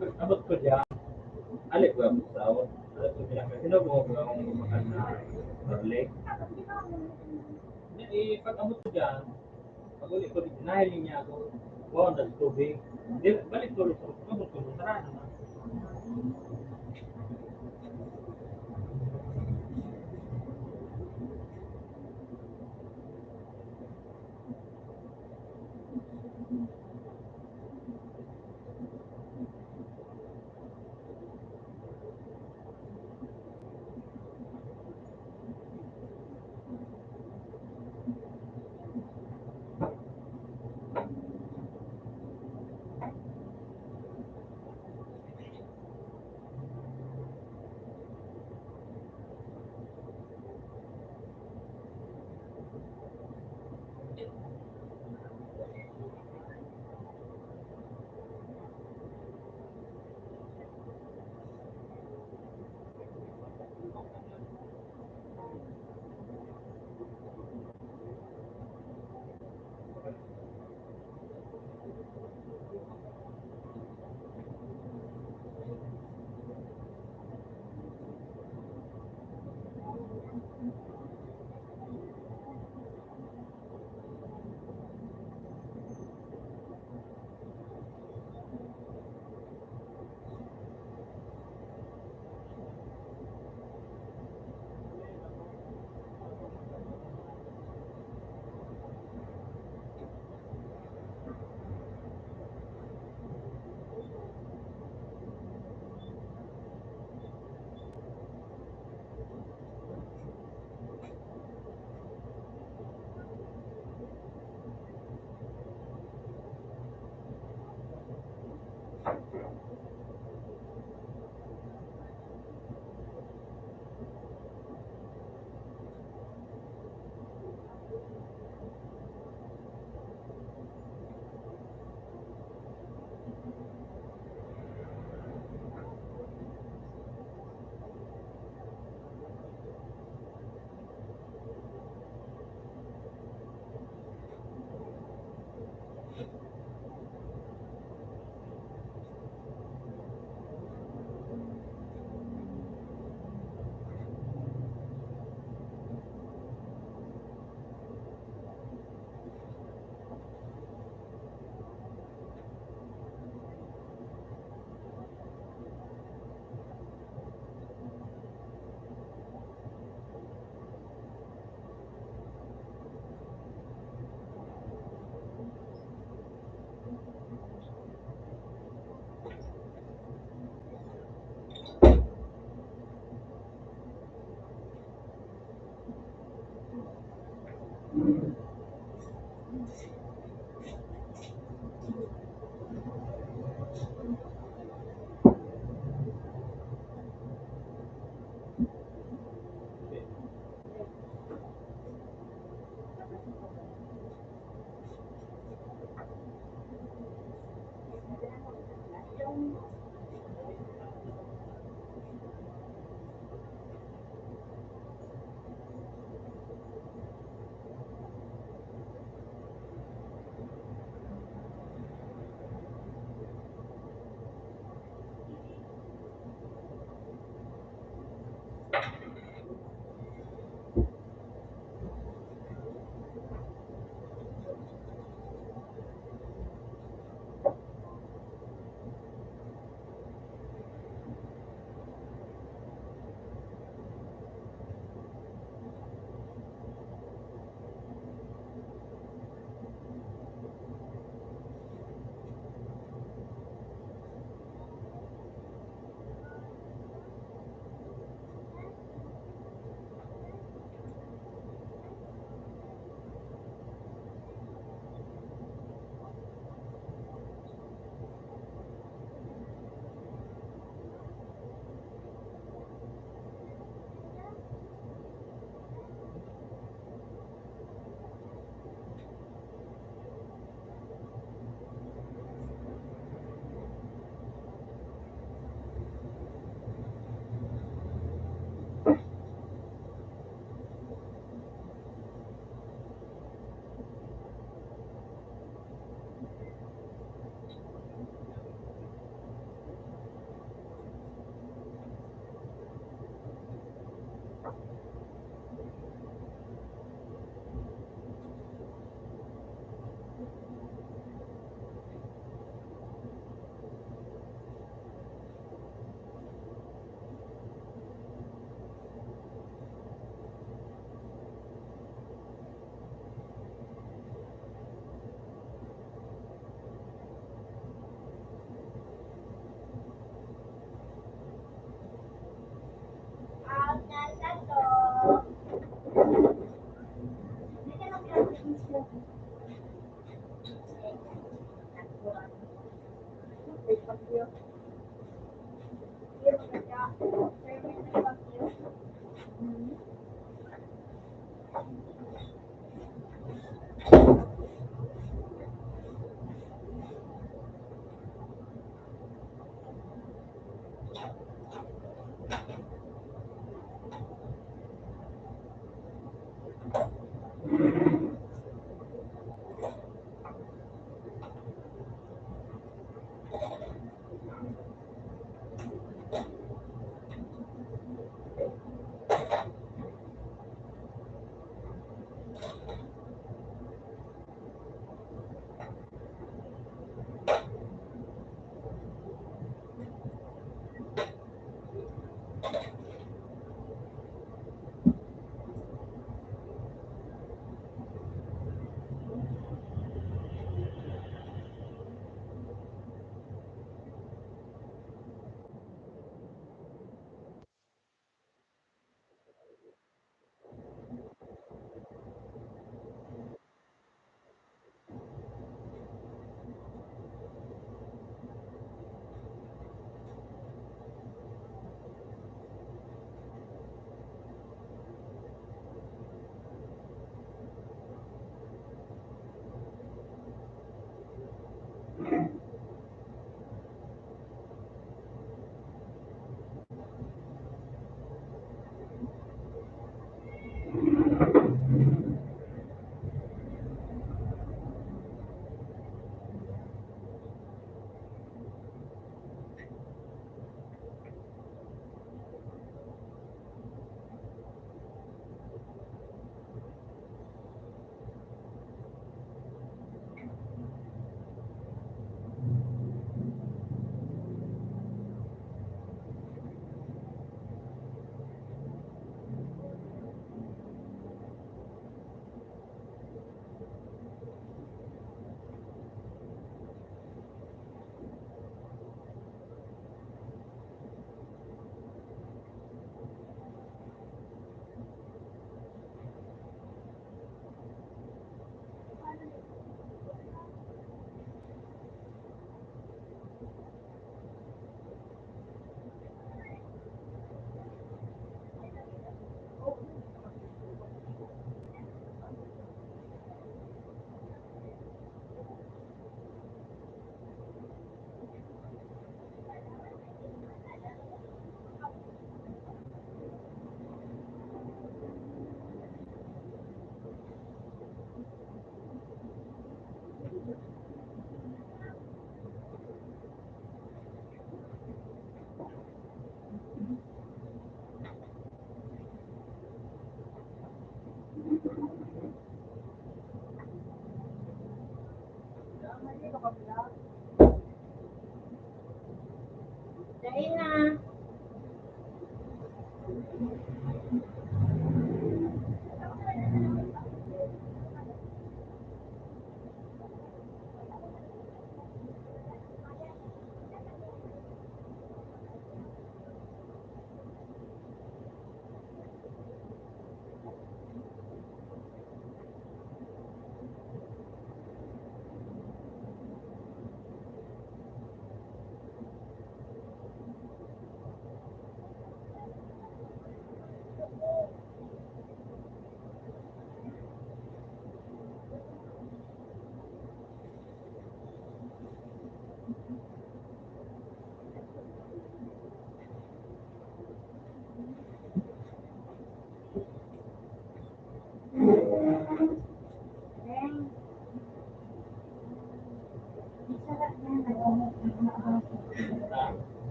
Abot ko diyan, alik ko ang tawag. Alam ko sino mo ang makan na garlic. Pag abot ko diyan, pag uli ko dito, nahiling niya ako. Wow, ang tubig. Balik ko rin. Abot ko rin. Sarado na. Kain na.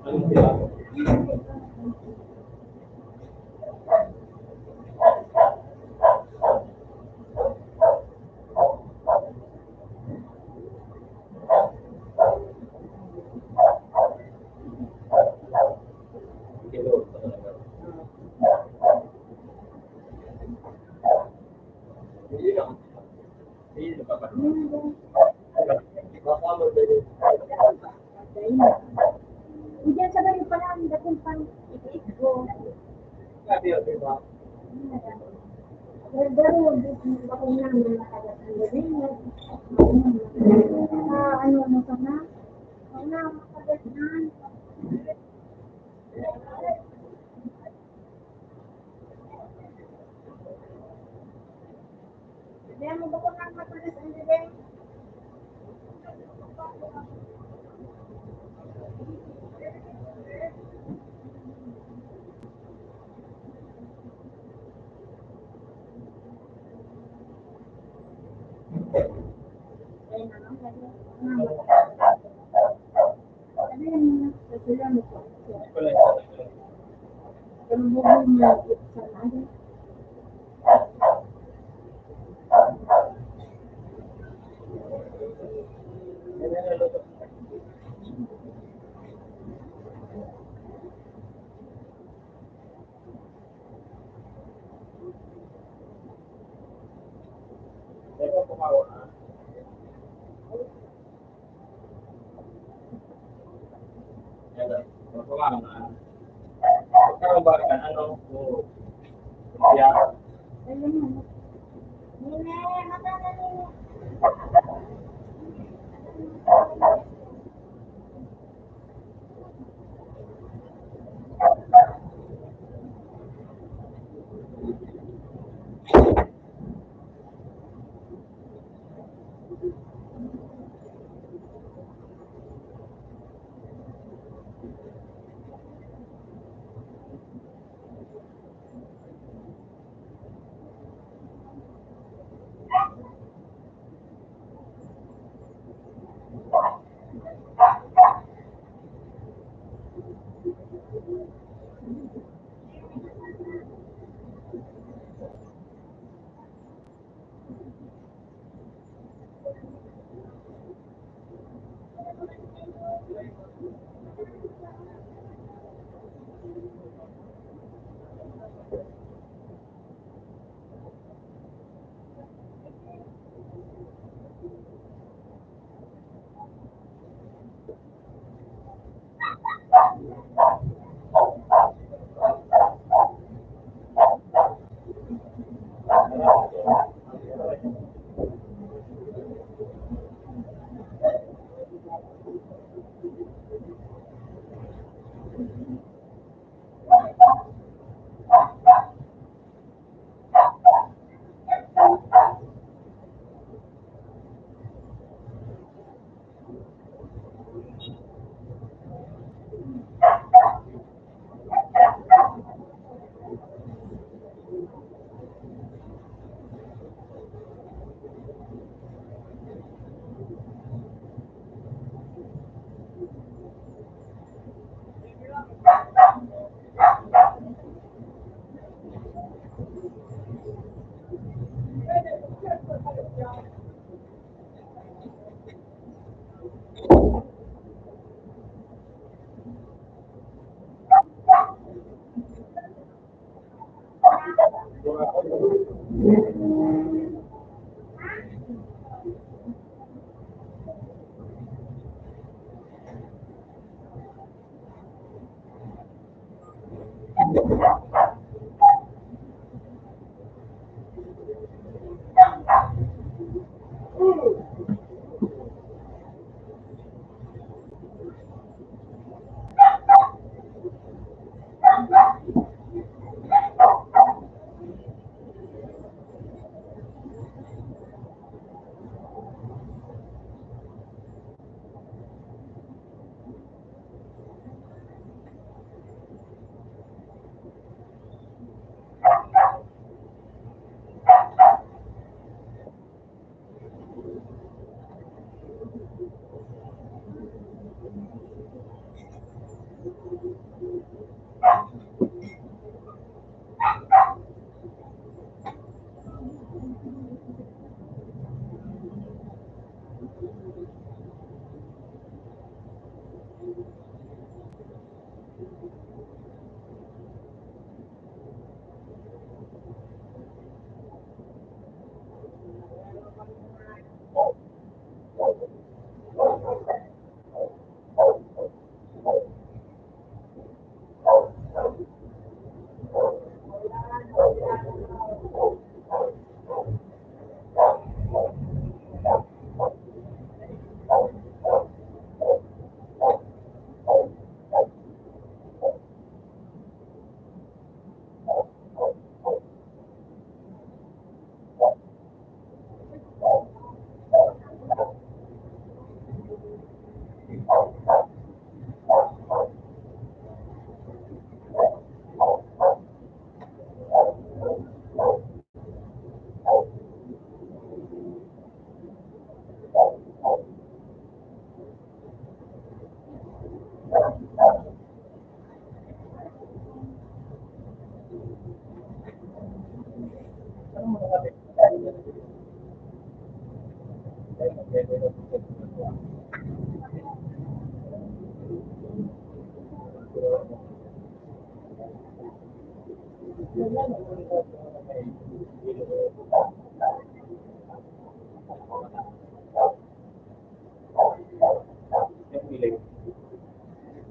Anong sila? Kilo sa talaga. Hindi na. Hindi na pa. Baka magdali. Diyan sa galing pala, ang dating pang ito. Sabi yun, di ba? Pero, ako na nakagat ang galing. Ano ka na? Ako na, makagat na. Kaya mo ba kung nakapatulis ang galing? Kaya na lang, ano yan? Sila mo po. Wala siya. Pero buhay mo, sa ano? Hindi na luto. Teka, pumawa na. Yan. Pumawa na. Pagkaroon ba ka ano? Oo. Kaya, Ayun mo. Nene, mata na nene.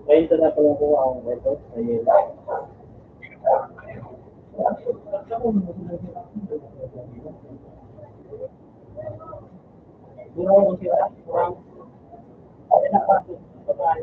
Ngayon sa dapat lang po ang ito. Ayun. Burong kung sila. Burong. Ay, napasok. Patay.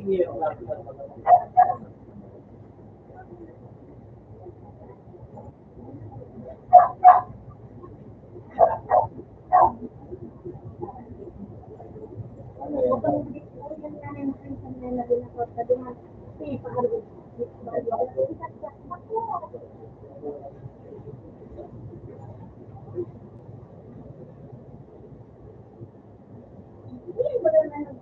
Iya, benar. Bukan begitu yang yang nabi kota dengan si paharga ini benar-benar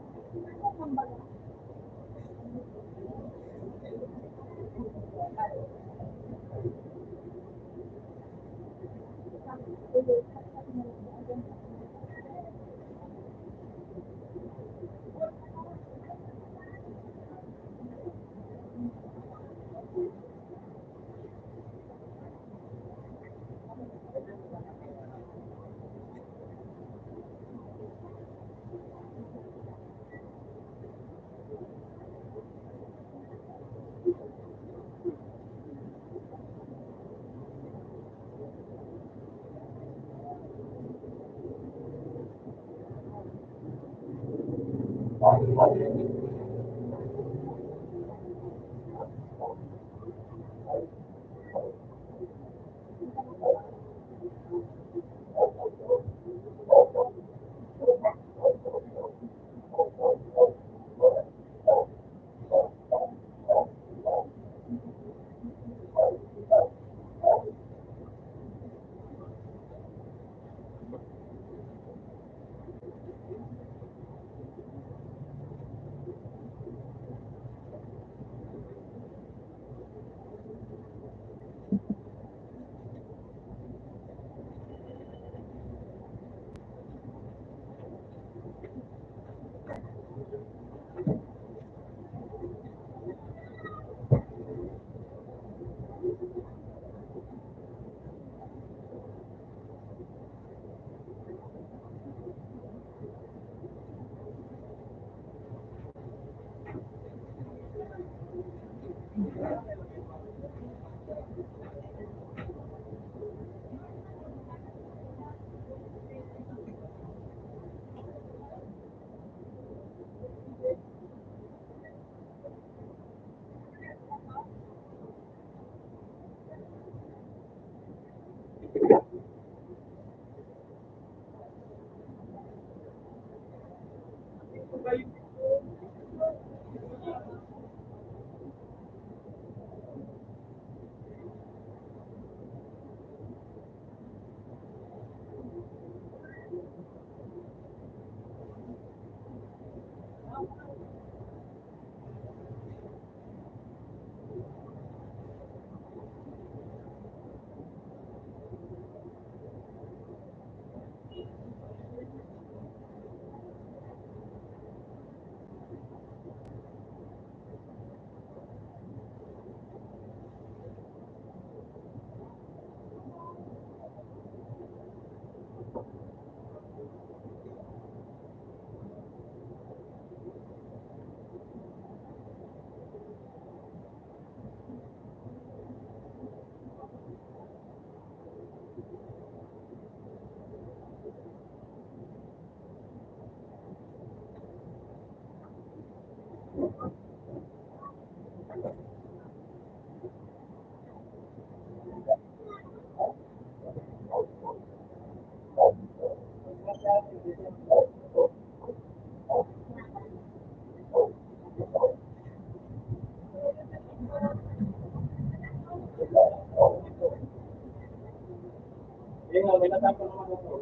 Dia nggak minta apa nama itu.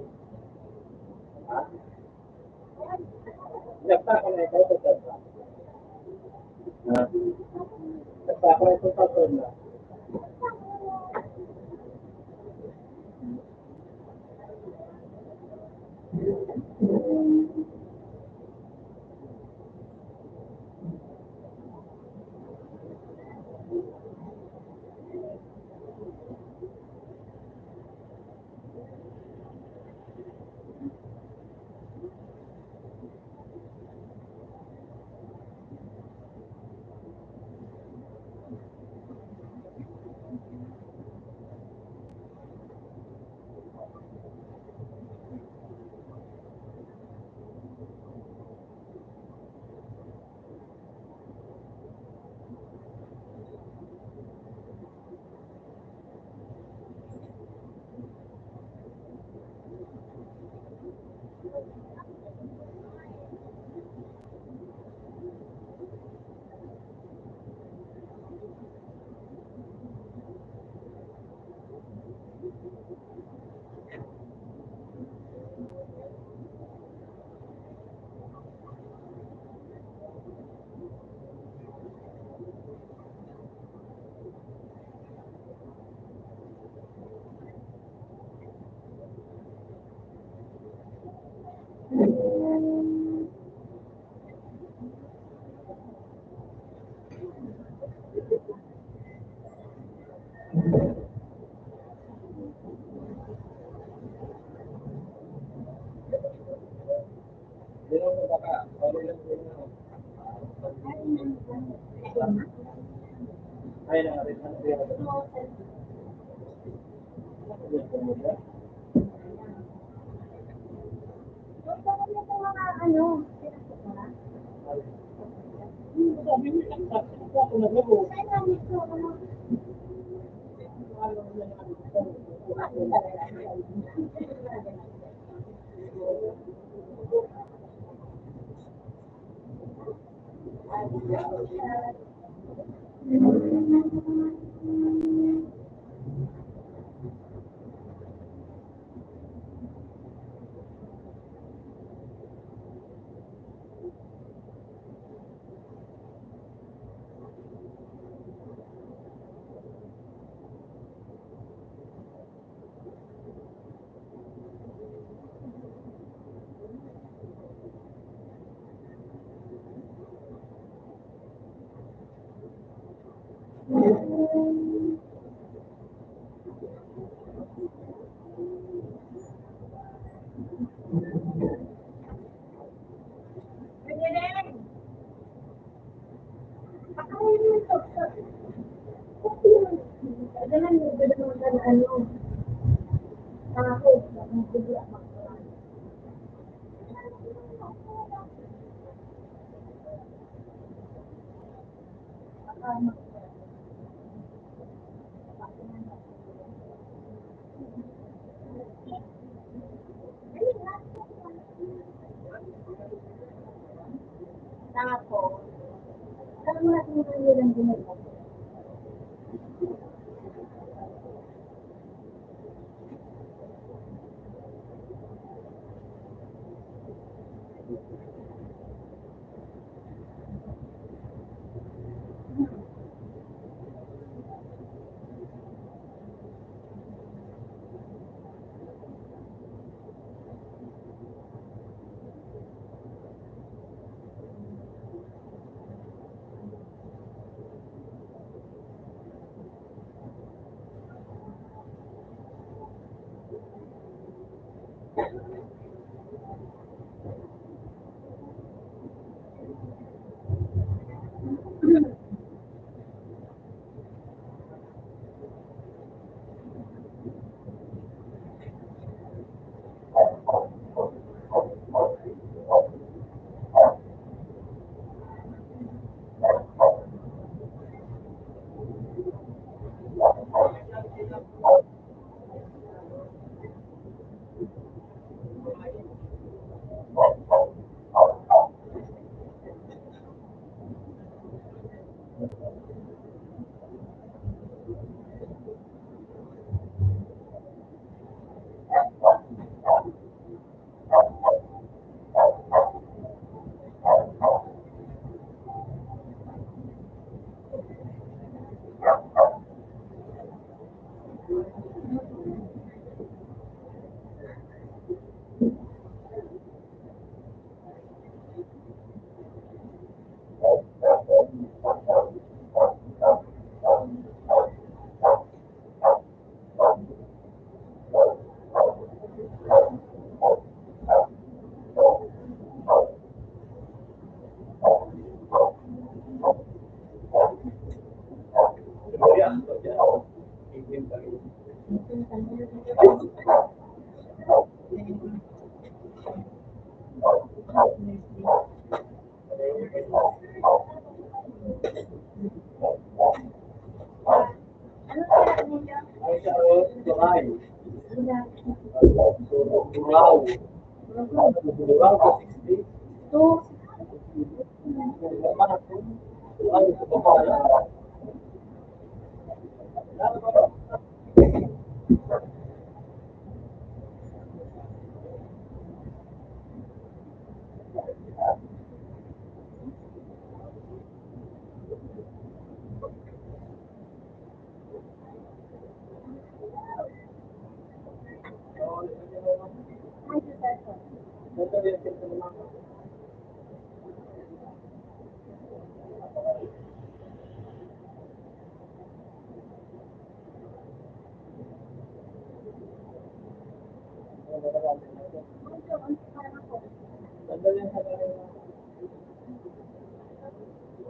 Daftar kalau itu daftar. Daftar kalau itu daftar. Ay, na rin. Ano ba yan? Sabi mo, isang taxi na ako naglaro. Tapos, alam mo natin yung nilang ginagawa.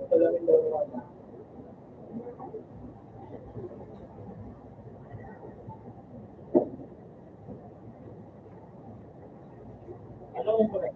Salamin daw naman. Dalawang pa rin.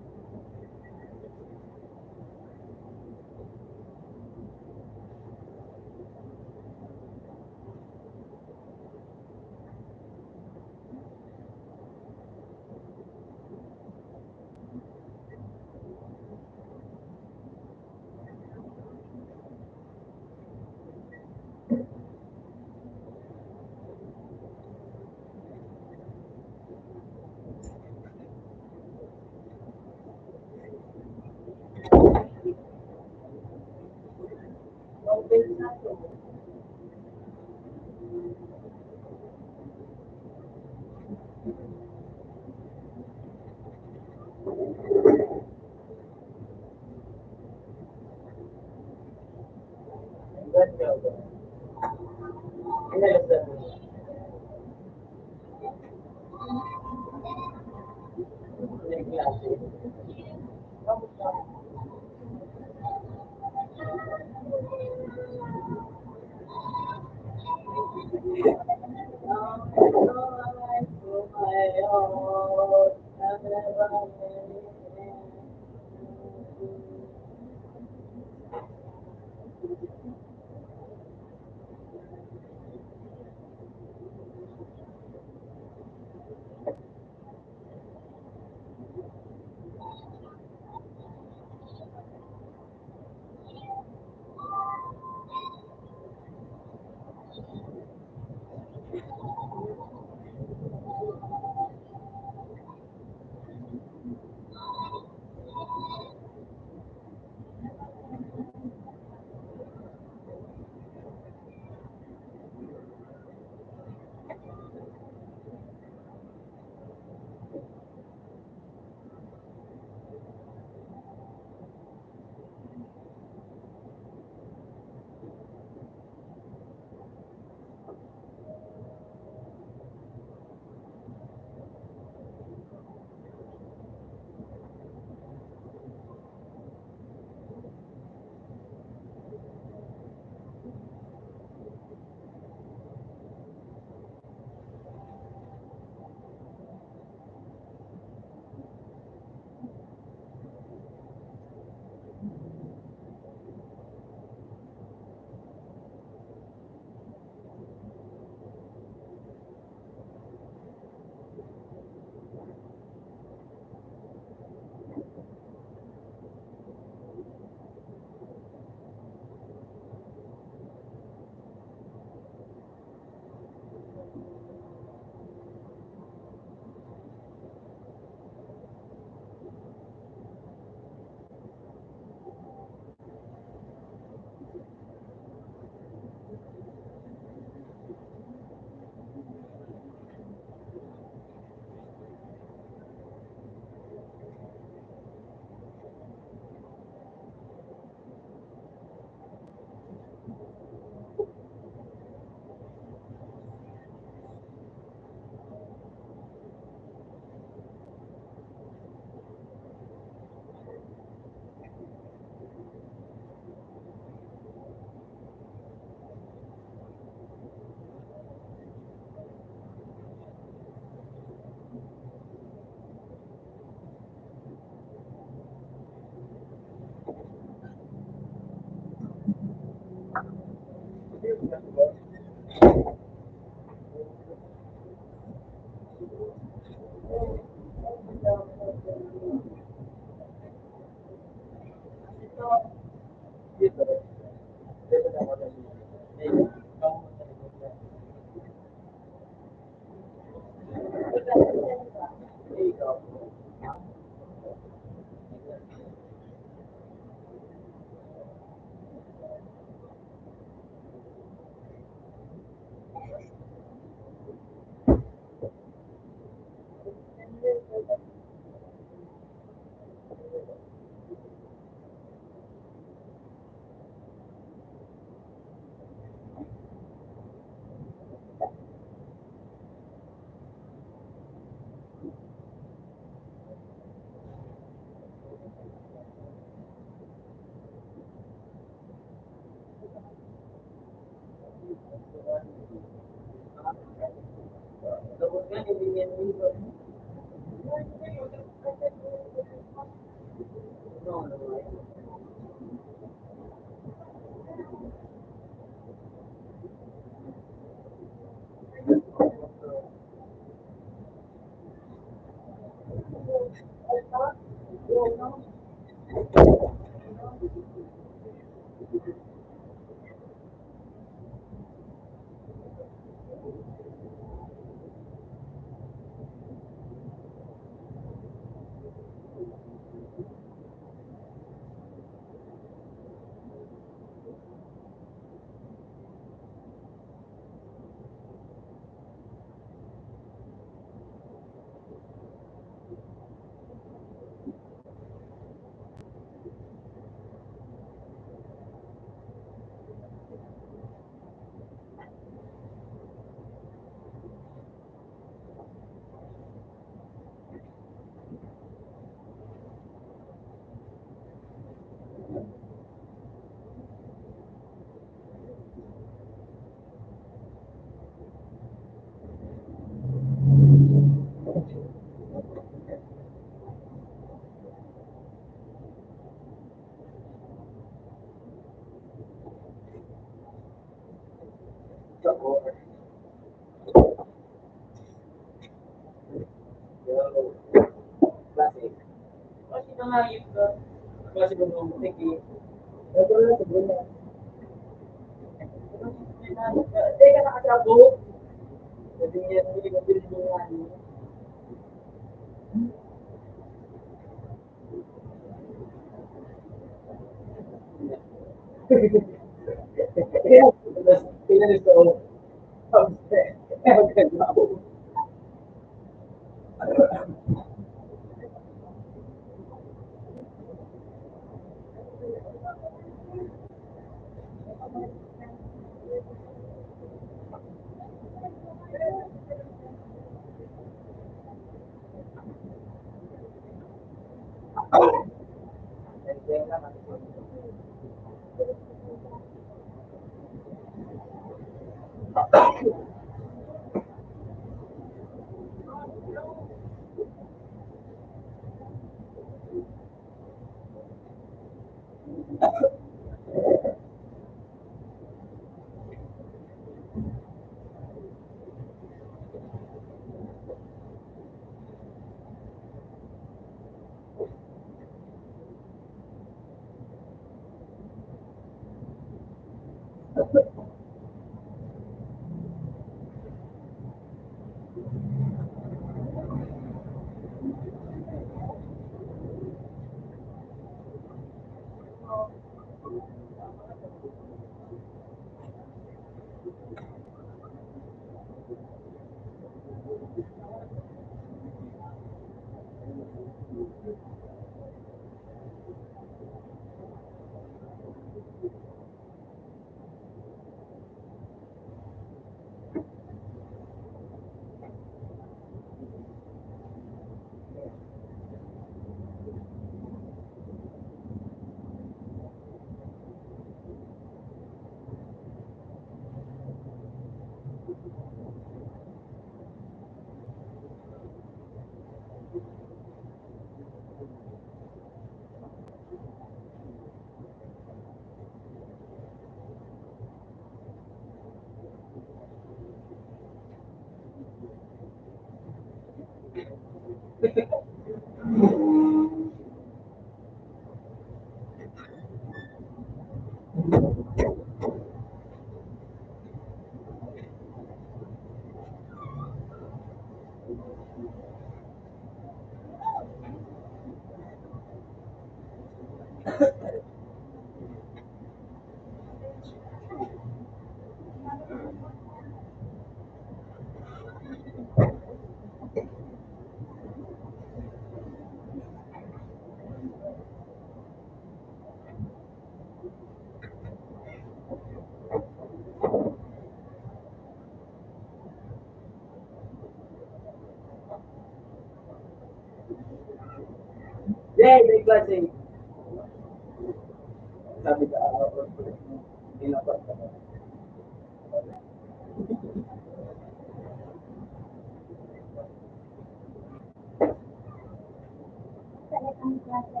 ang klase.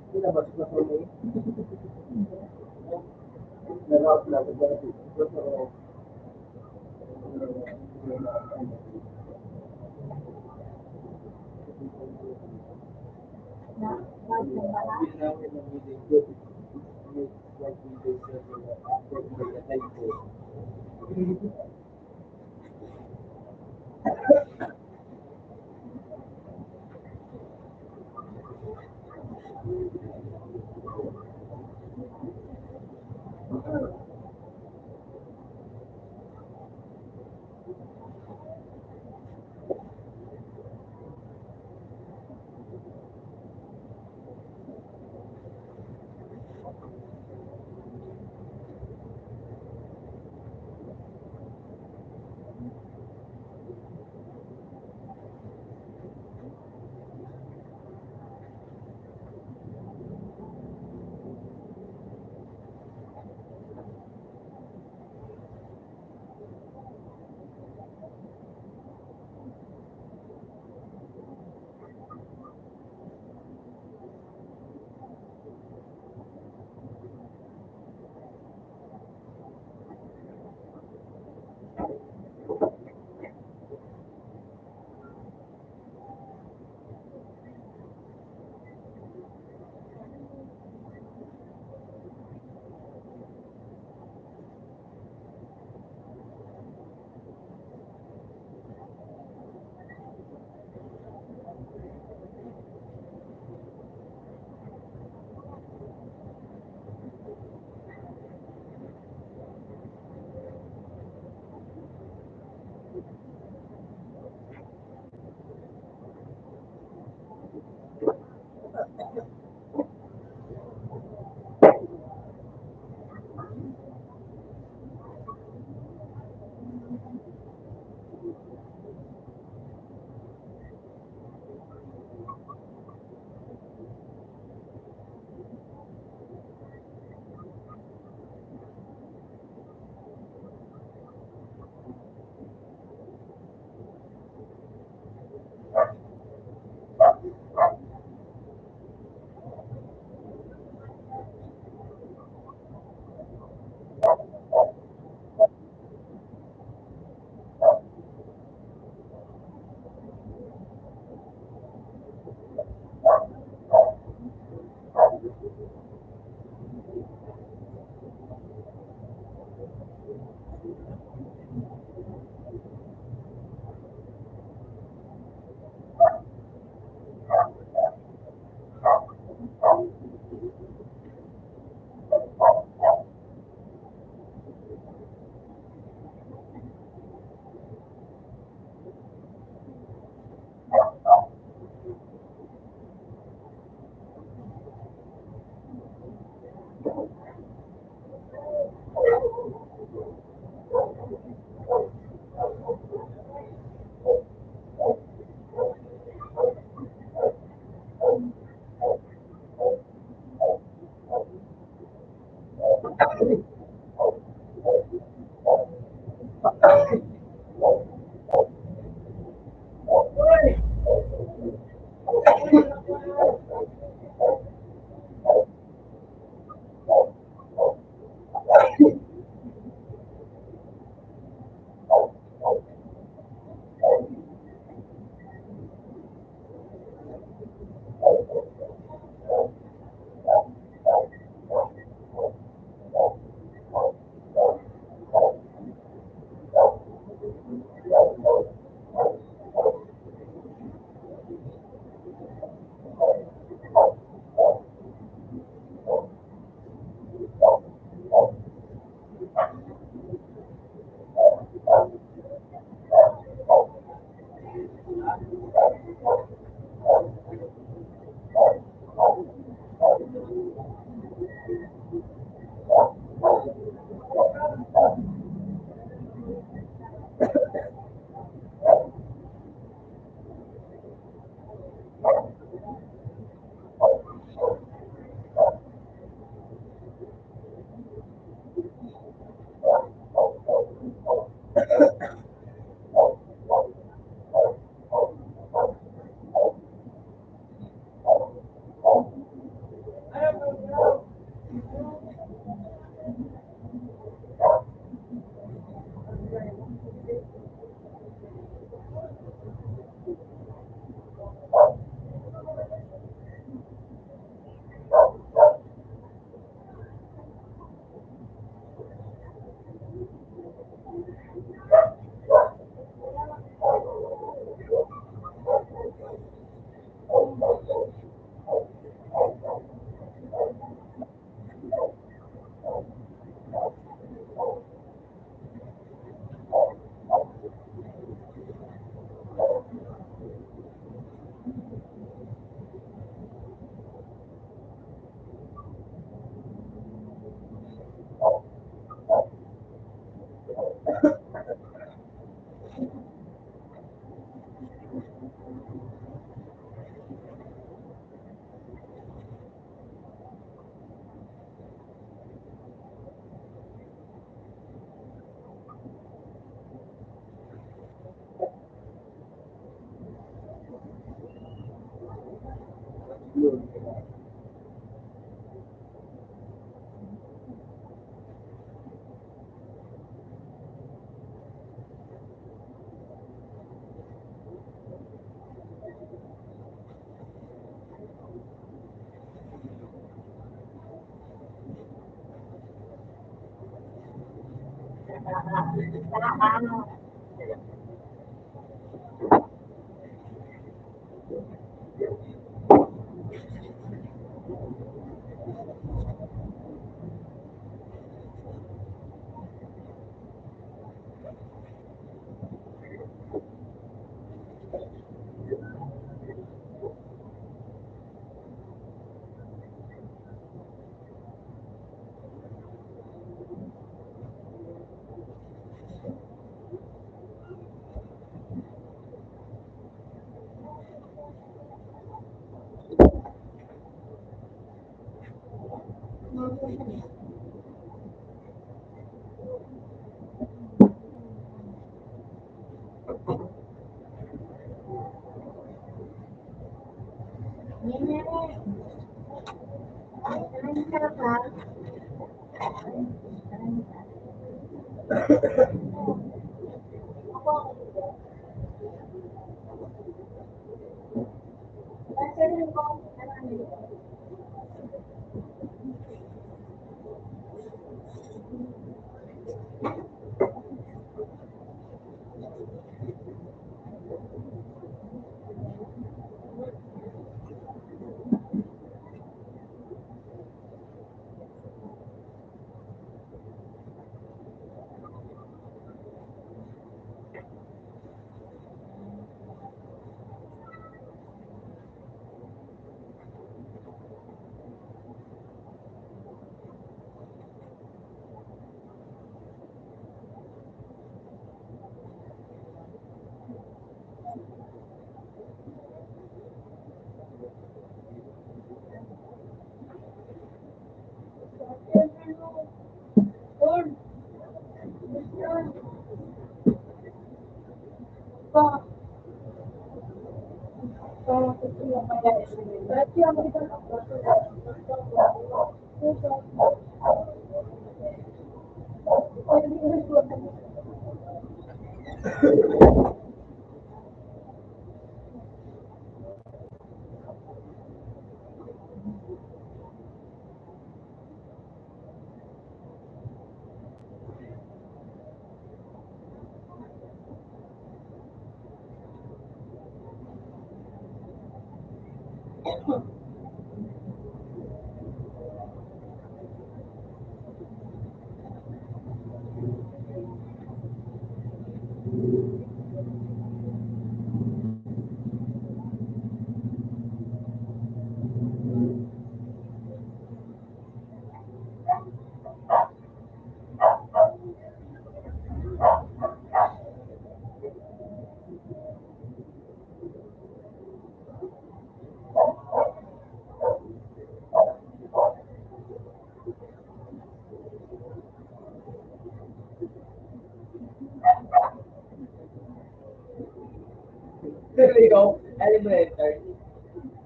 Pinabas na sa may naraot lang sa dati. Na, wag na ba? Nakakaano. Yan yan eh. Maraming sarap ha. Ako. Kasi rin ko. There you go. Alam mo yun, turn.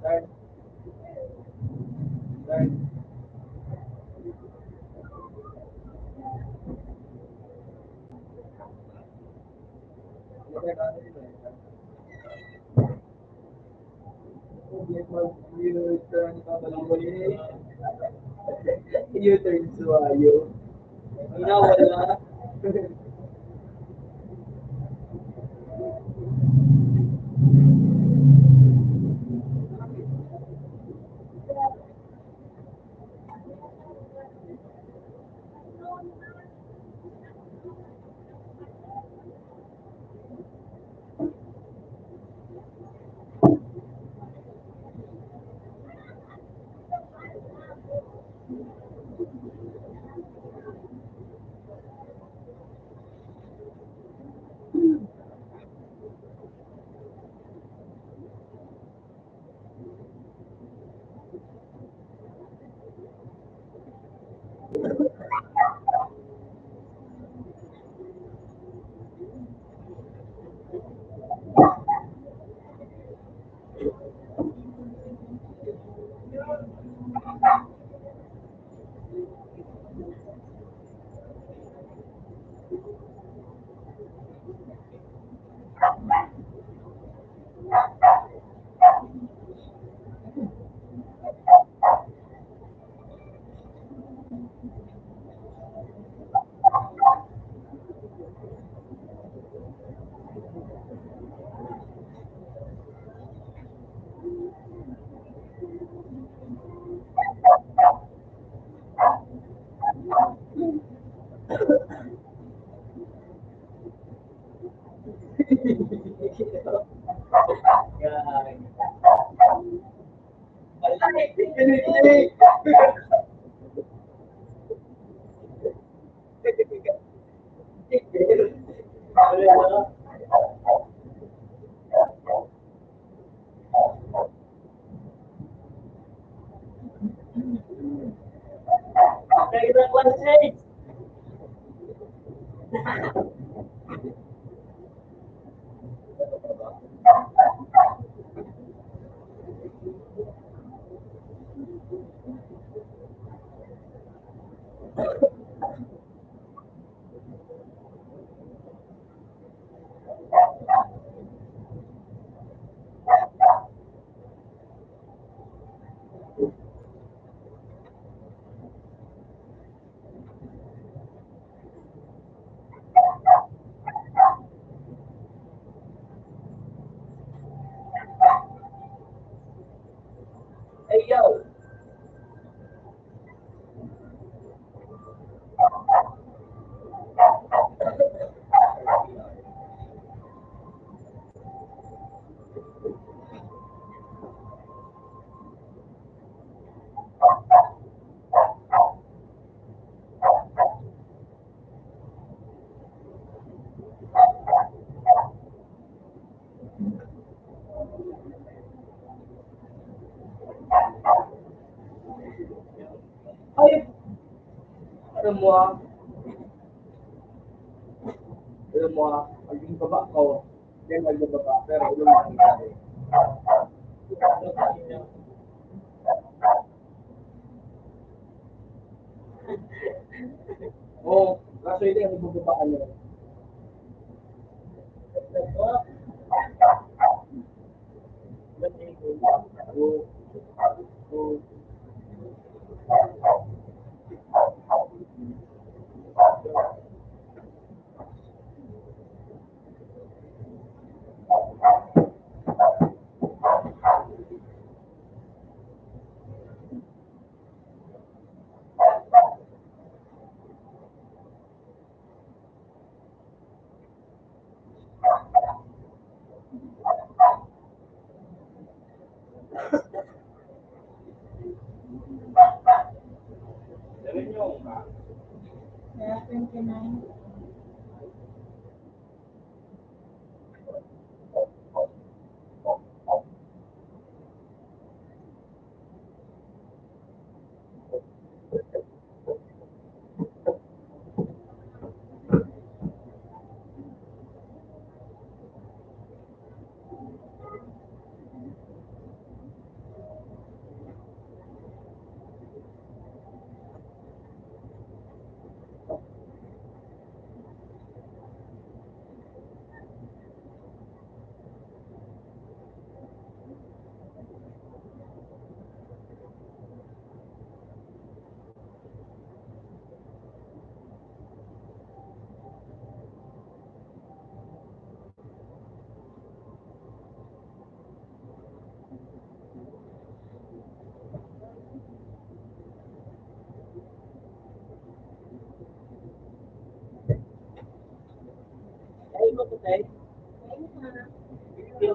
Turn. Turn. U-turn ka ba lang ulit? U-turn suwayo. Inawala. Hey, yo. Ay, alam mo ah, maging baba ko, then magbababa, pero ulo lang ang isa. Oo, kaso hindi ang magbabaan nyo. Oo. Oo. Kaya 29. Ay, matutay. Hindi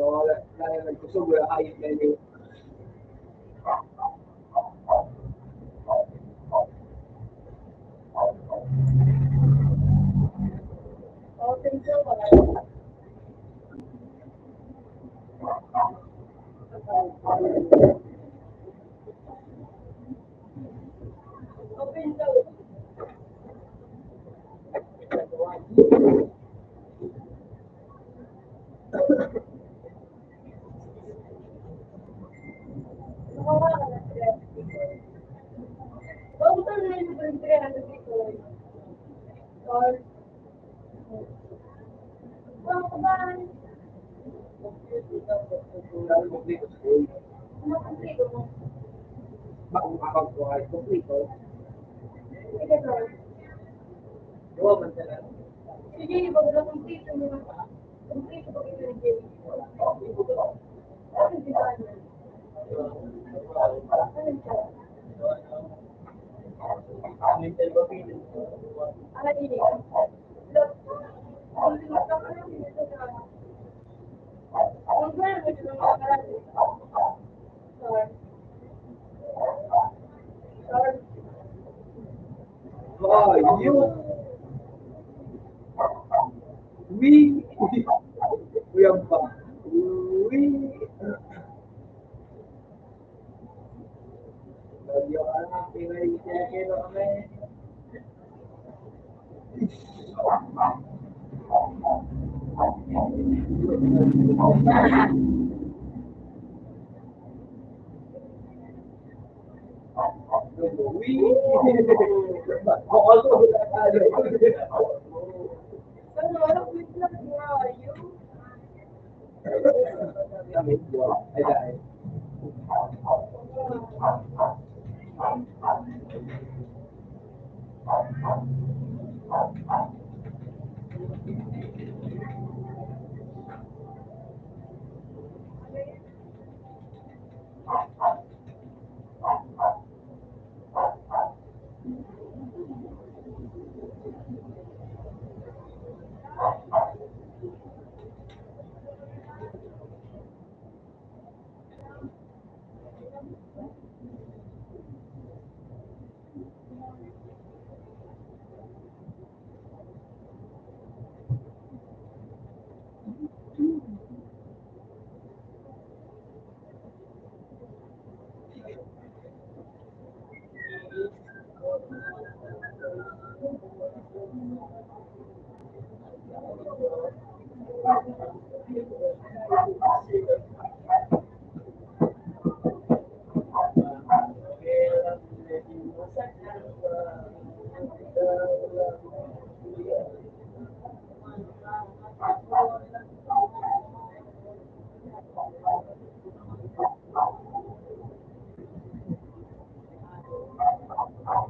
ako kaya nagkusog, wala ayos na yun. Open siya wala. Open daw. Wala ka na siya. Huwag ito na yung 300 people. Or, wala ka ba? Lalo complete sa school. Ano kung dito mo? Bakit makakagpuhay? Complete ko. Sige, sir. Gawa man sila. Sige, iba wala kung dito mo. Kung dito ba kayo nag-game? Ano si Daniel? Ano siya? Mental ba feeling? Ay, look, kung ka pa lang dito na, kung saan mo dito mga karami. Sorry. Sorry. Oh, you. We. Uyang pa. We. Bagyo ka lang. Pinay-kilo kami. We. Also, Pero wala ko ito lang nga, you. kami buwan. Ay, dahil.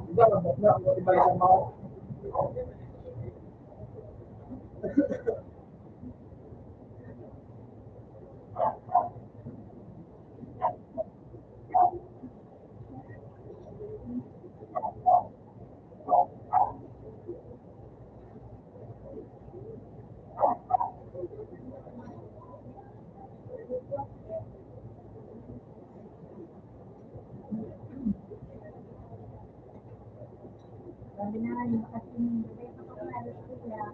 Diba, iba isang mga Sabi na nga, yung makasing hindi pa pa nalis sila.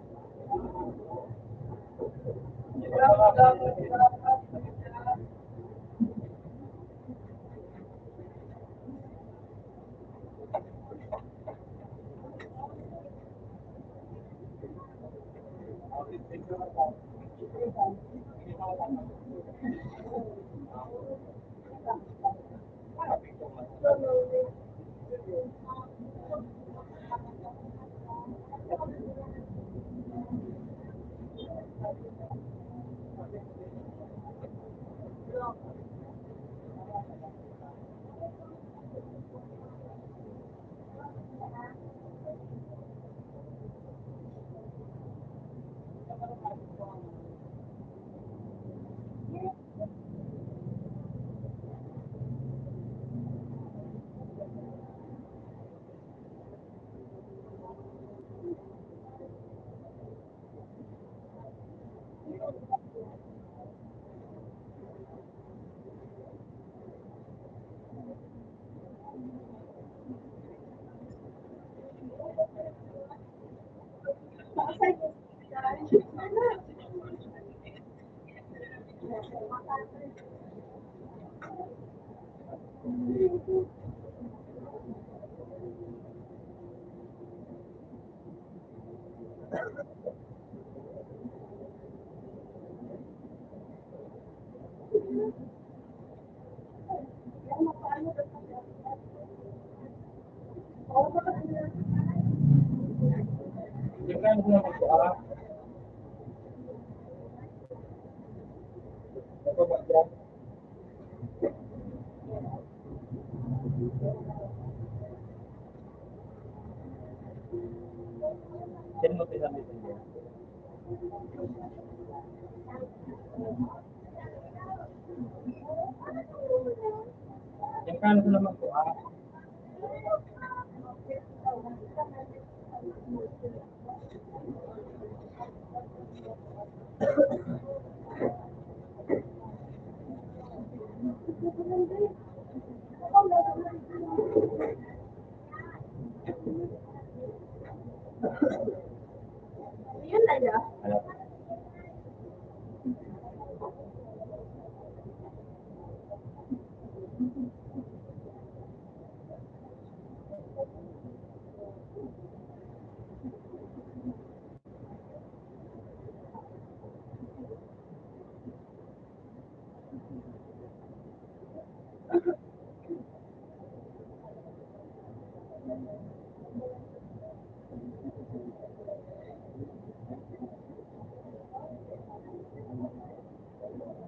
Depende naman po Sino mo pinamitin din? Yung kano ko naman po Yun na yun. Ano?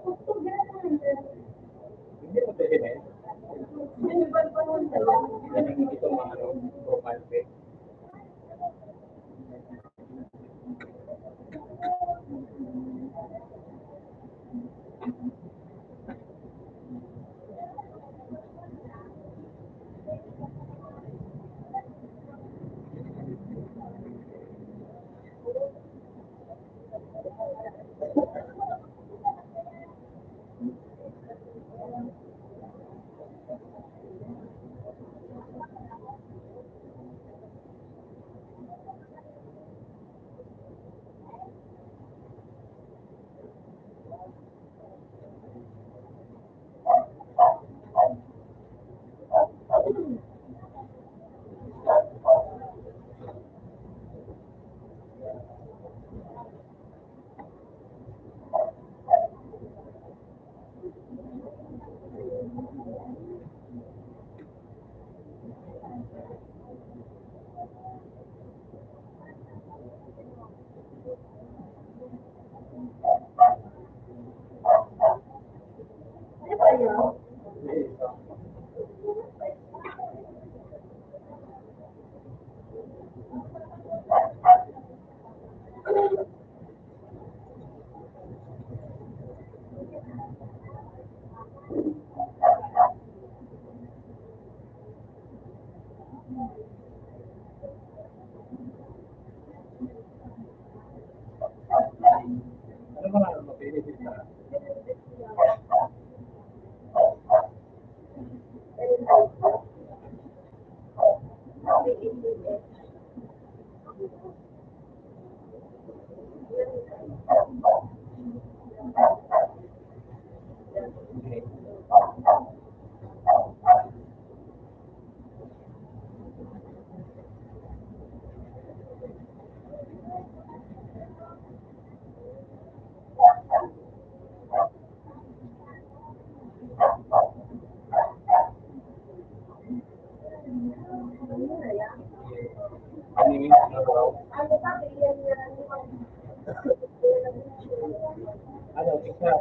Gusto ganun. Hindi mo pwede na yun. Yung iba pa nun sa'yo. Yan itong mga ano, profile pic. Ano ba yun? Ano mga ano, benefit na? Okay. Yun na yan. Ano yung ano raw? Ano ba? Bigyan niya lang yung Ano, ikaw?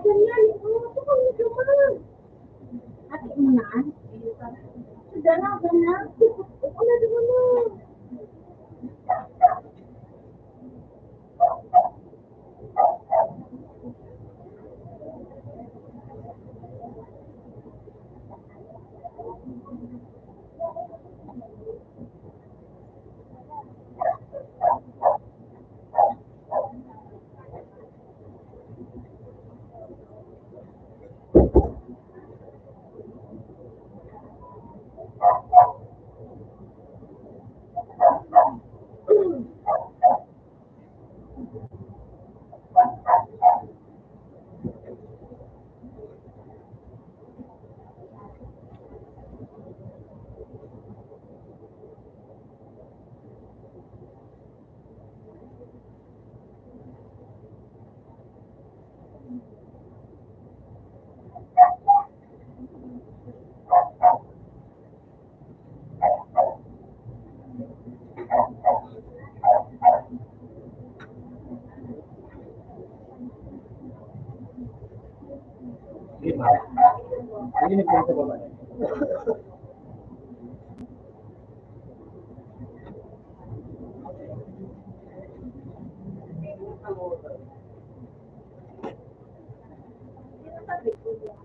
ganyan. Ito ko medyo man. Ate mo na? Gana, gana. Wala naman na. Lima. Hindi nagpunta ba ba? Dito sa likod yan.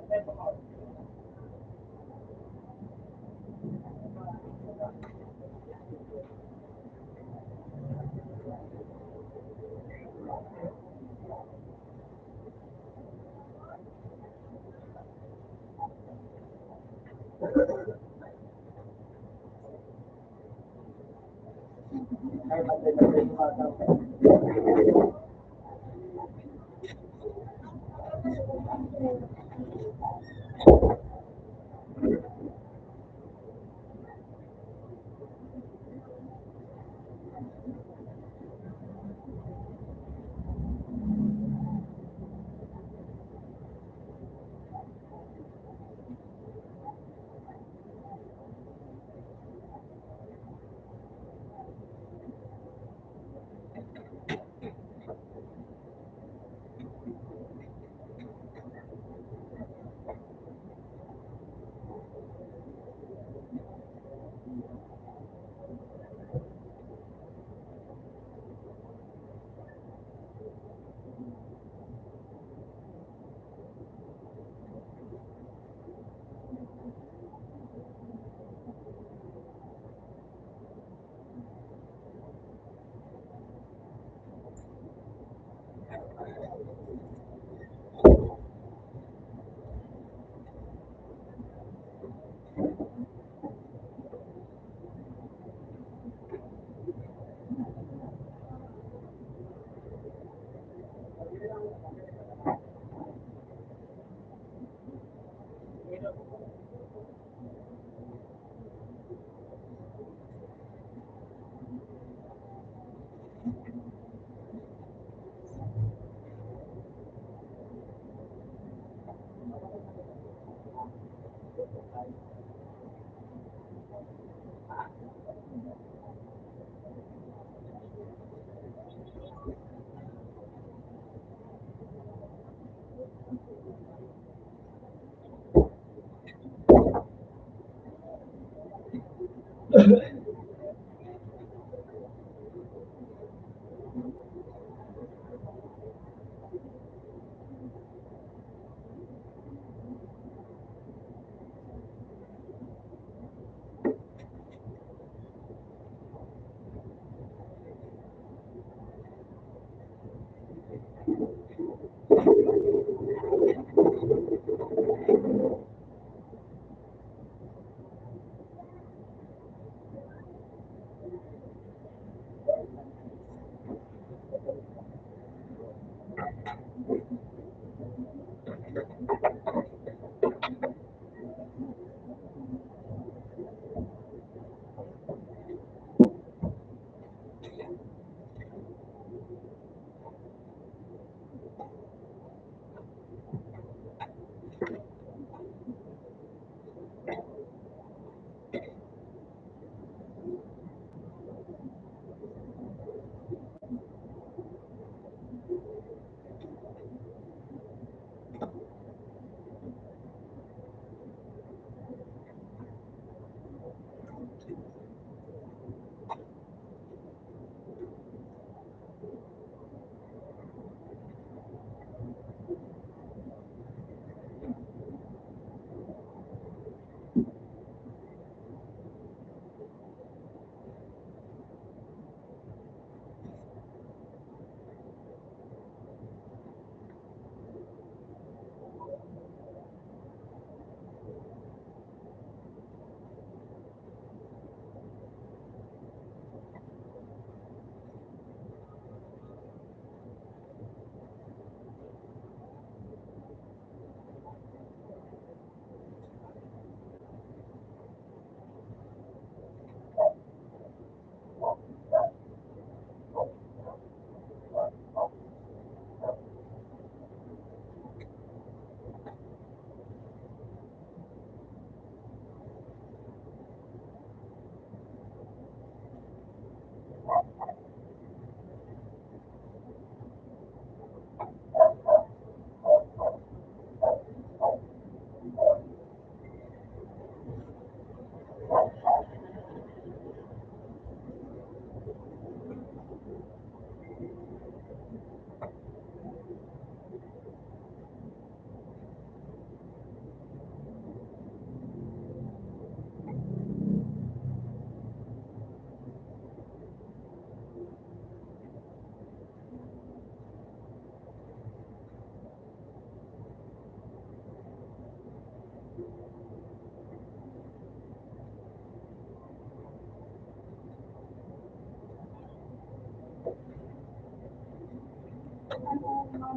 Ay, matay-matay yung bata.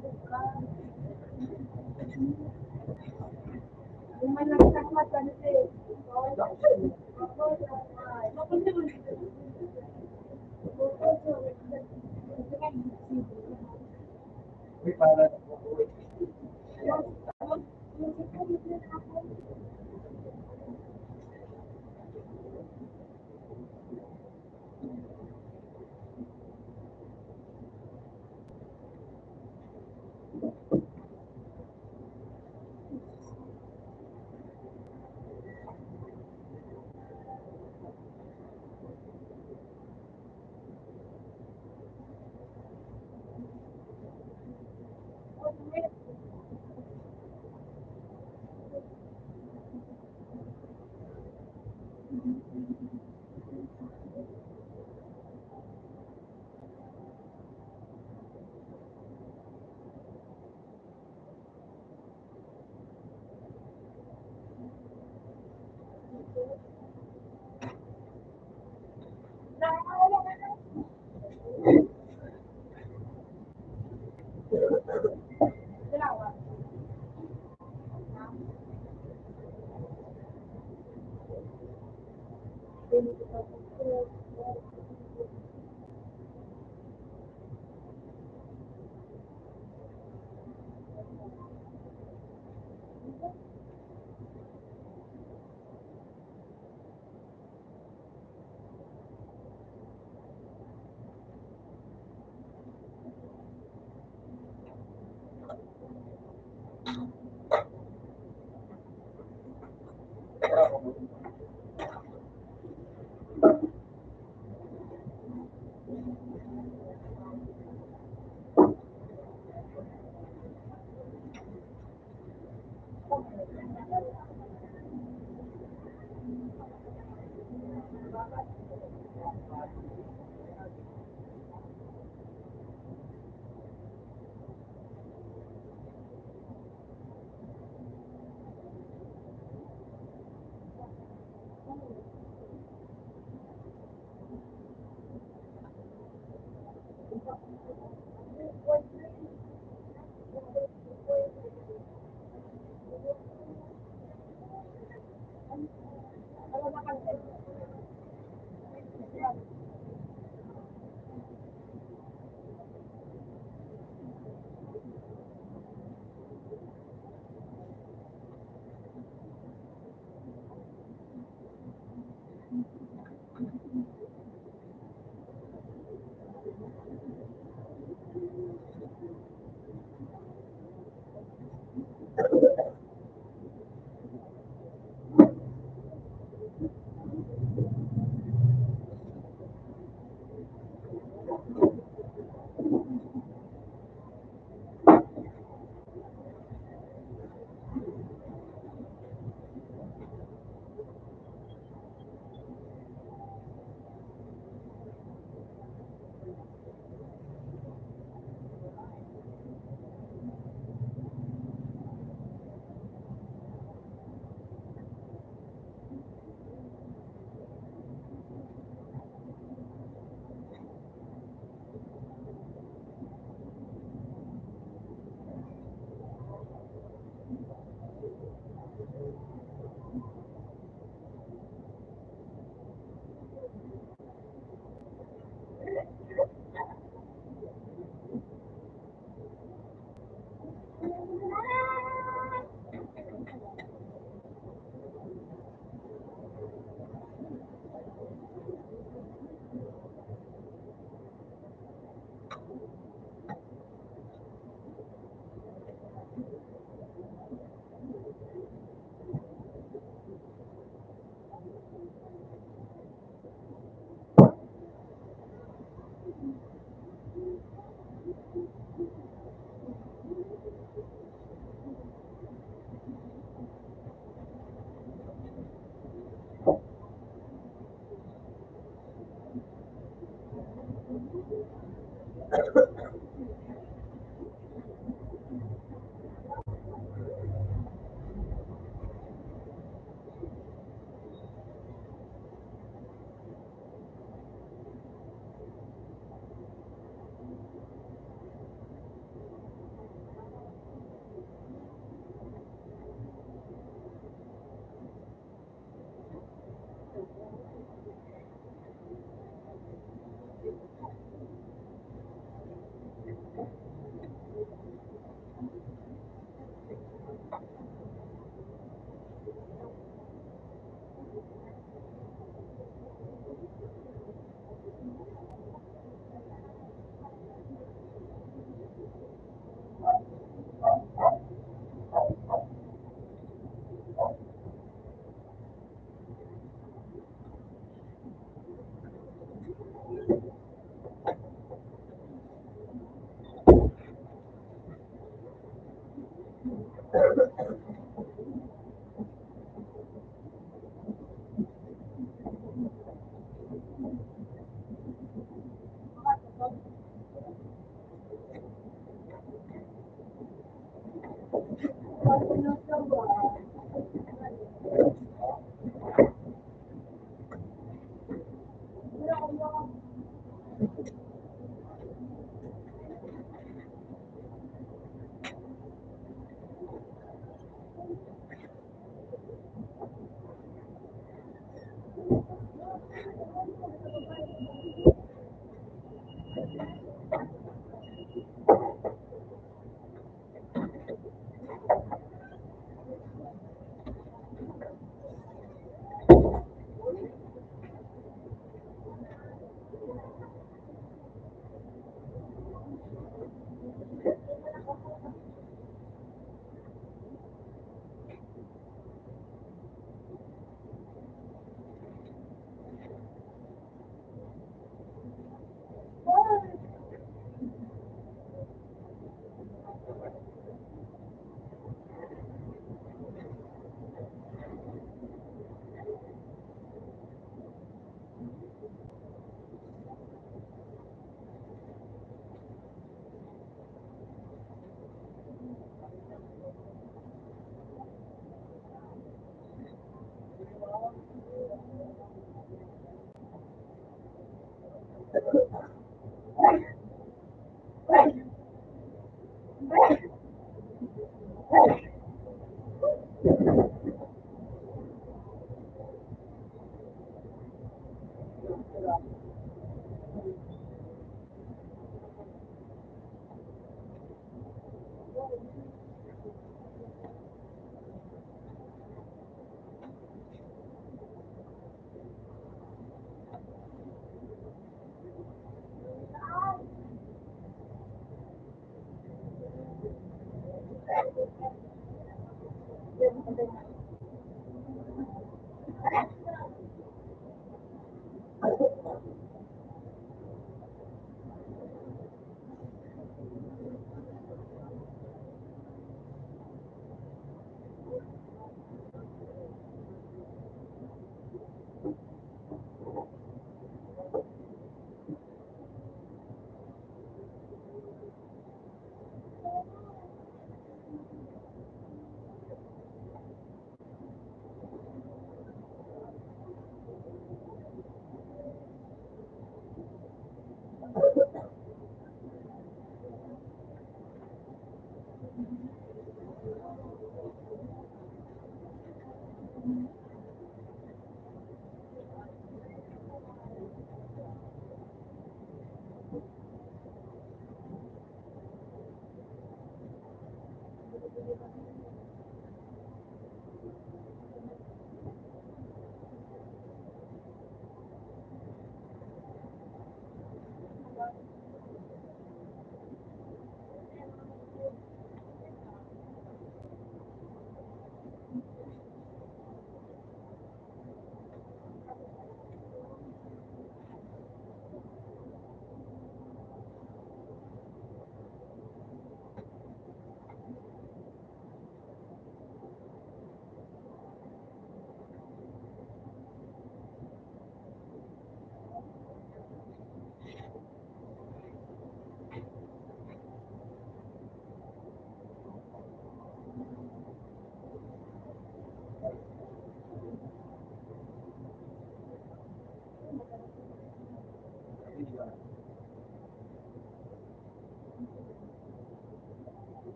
bukan. Lumayan sangat kan sih. Uy, para uy.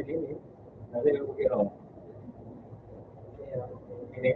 ini. Nanti aku kira. Ini.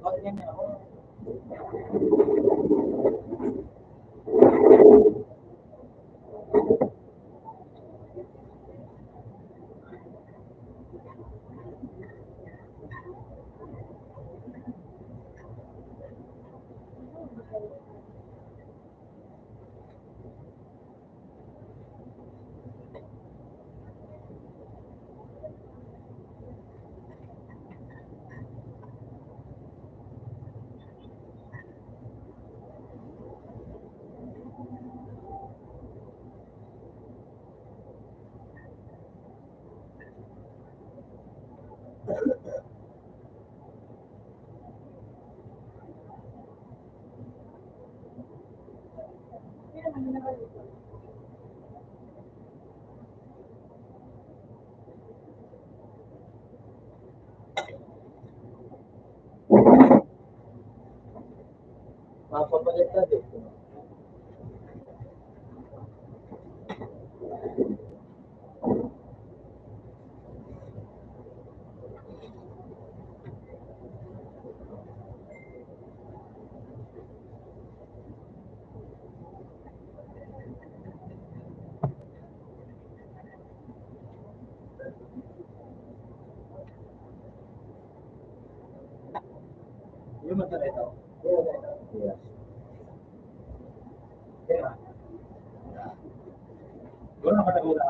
Ako yan ako. Mapapalit na din. Yung masala ito. Yes. Yeah. Wala ka nagula.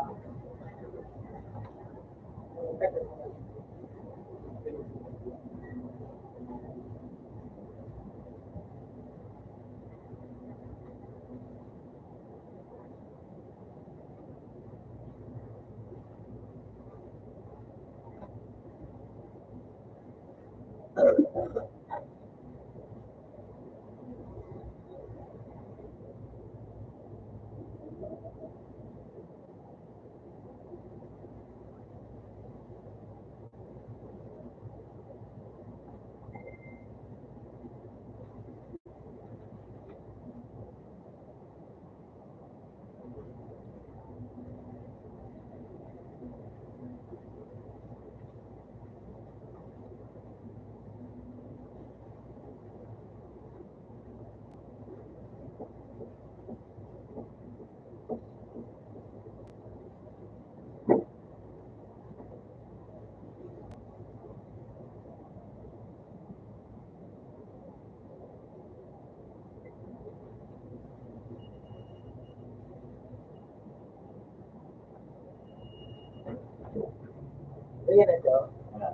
Ayan na siya. Wala.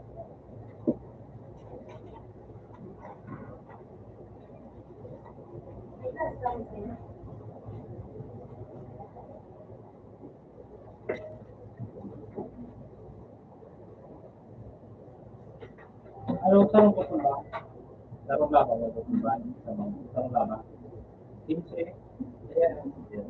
Ano saan ko ba? Sarong laba mo ko ba? Sarong laba. Kimse. Ayan. Yan.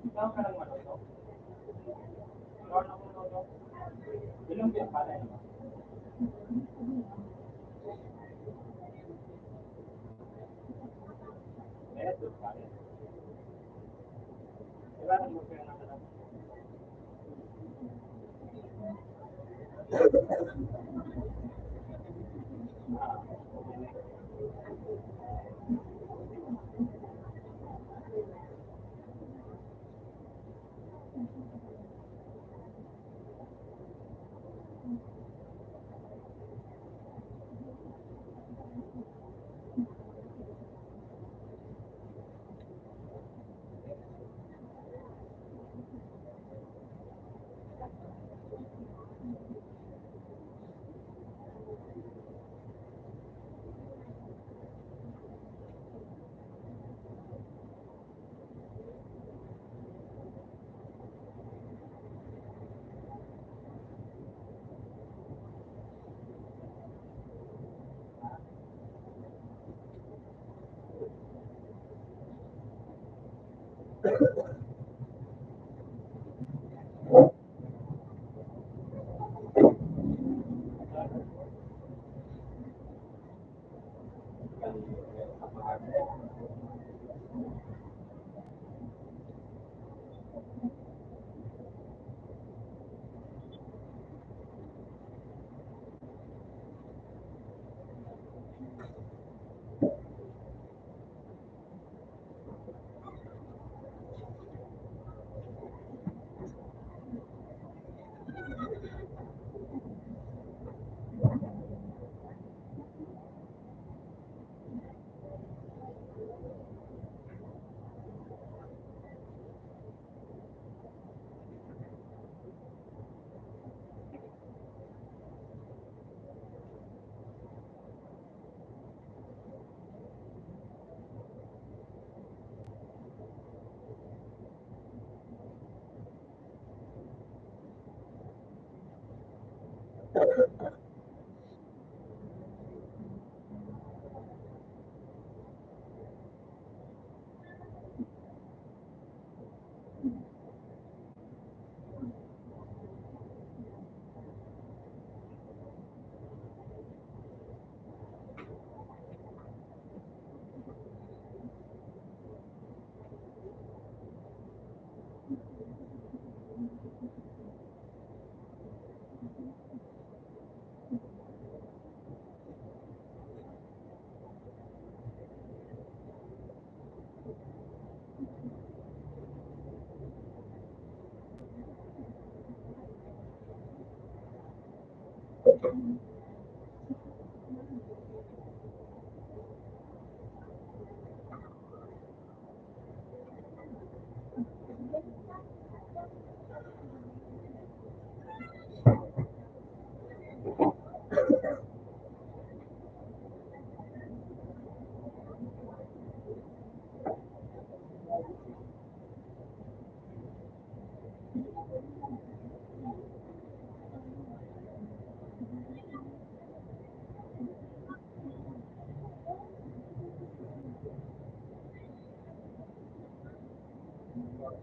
Ikaw ka lang manoto. Ikaw lang manoto. Ilang pala naman. Kaya ito pala. Diba nang mo kaya naman?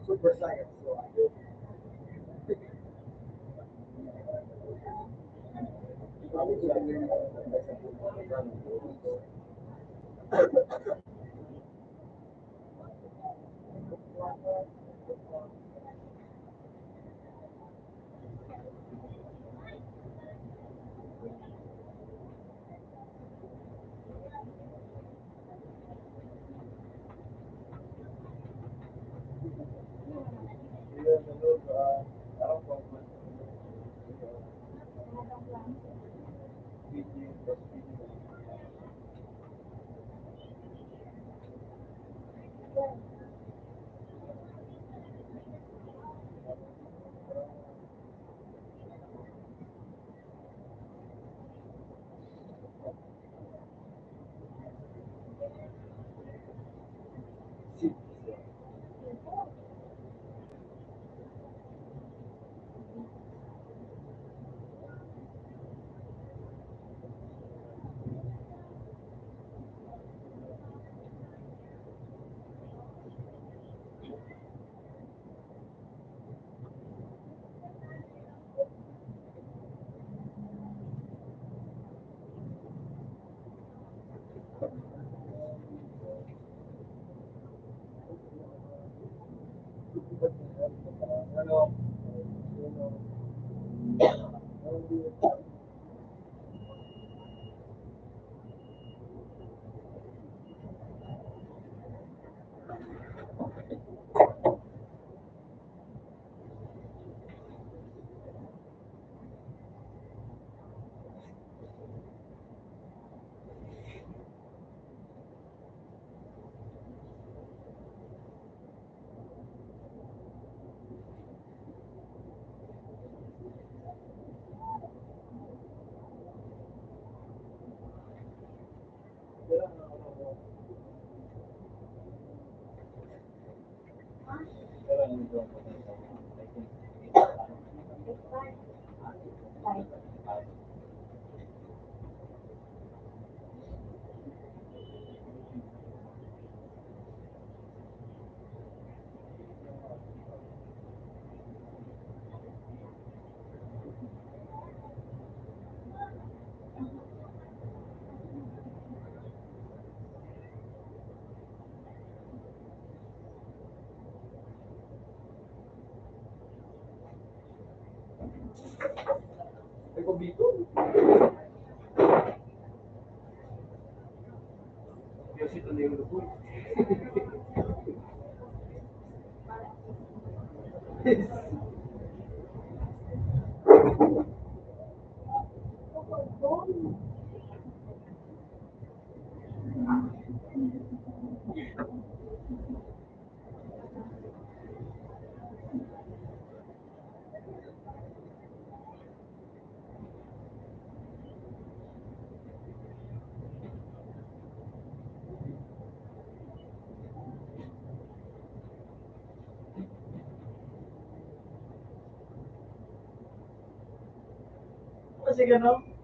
Super science. So, ano, Kasi ito na yung lubog. Kasi gano'n?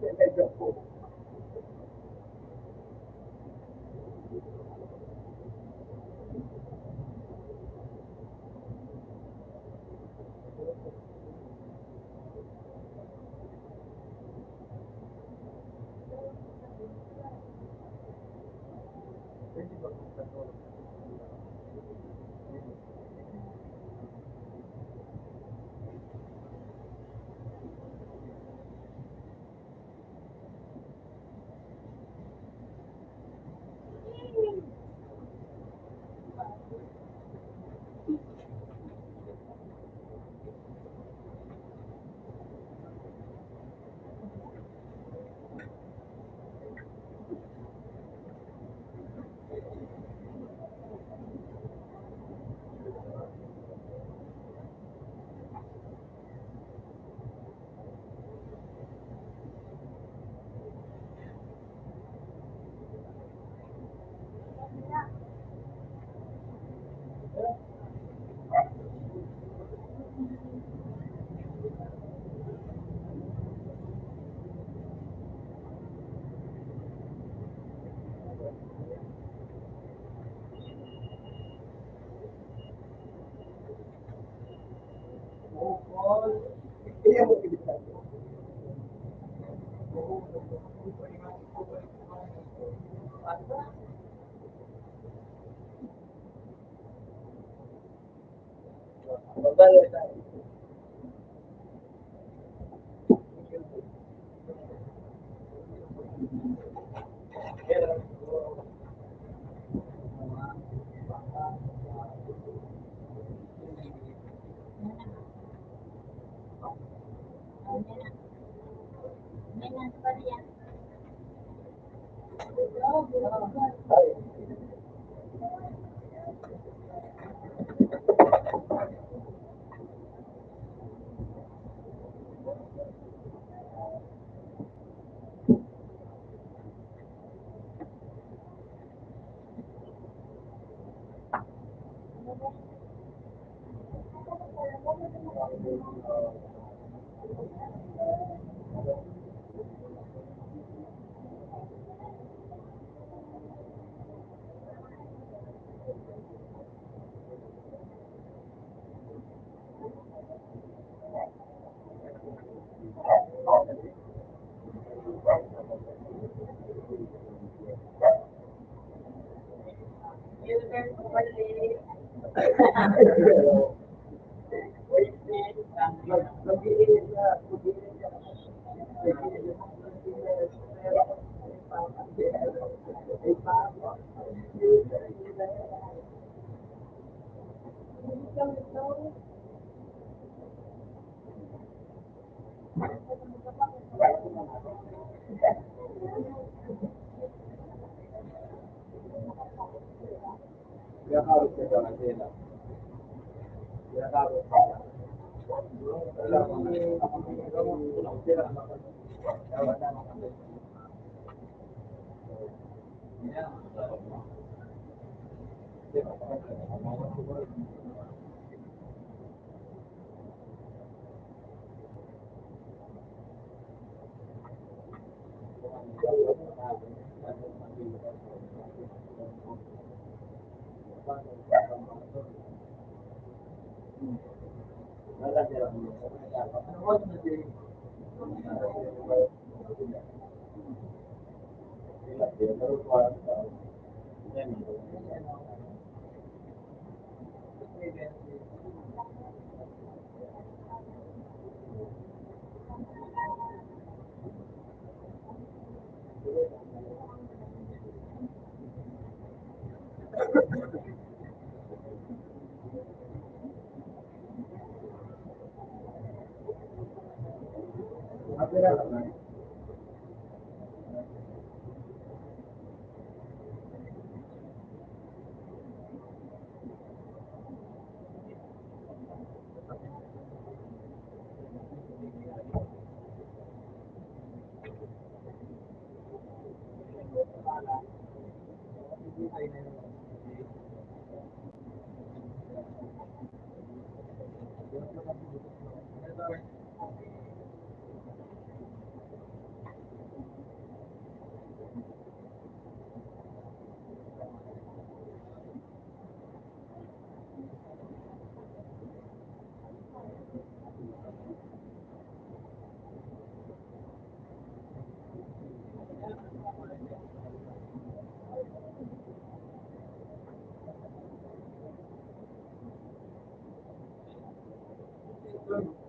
Medyo po. Iya mo ibigay. Magbayad tayo. Uy!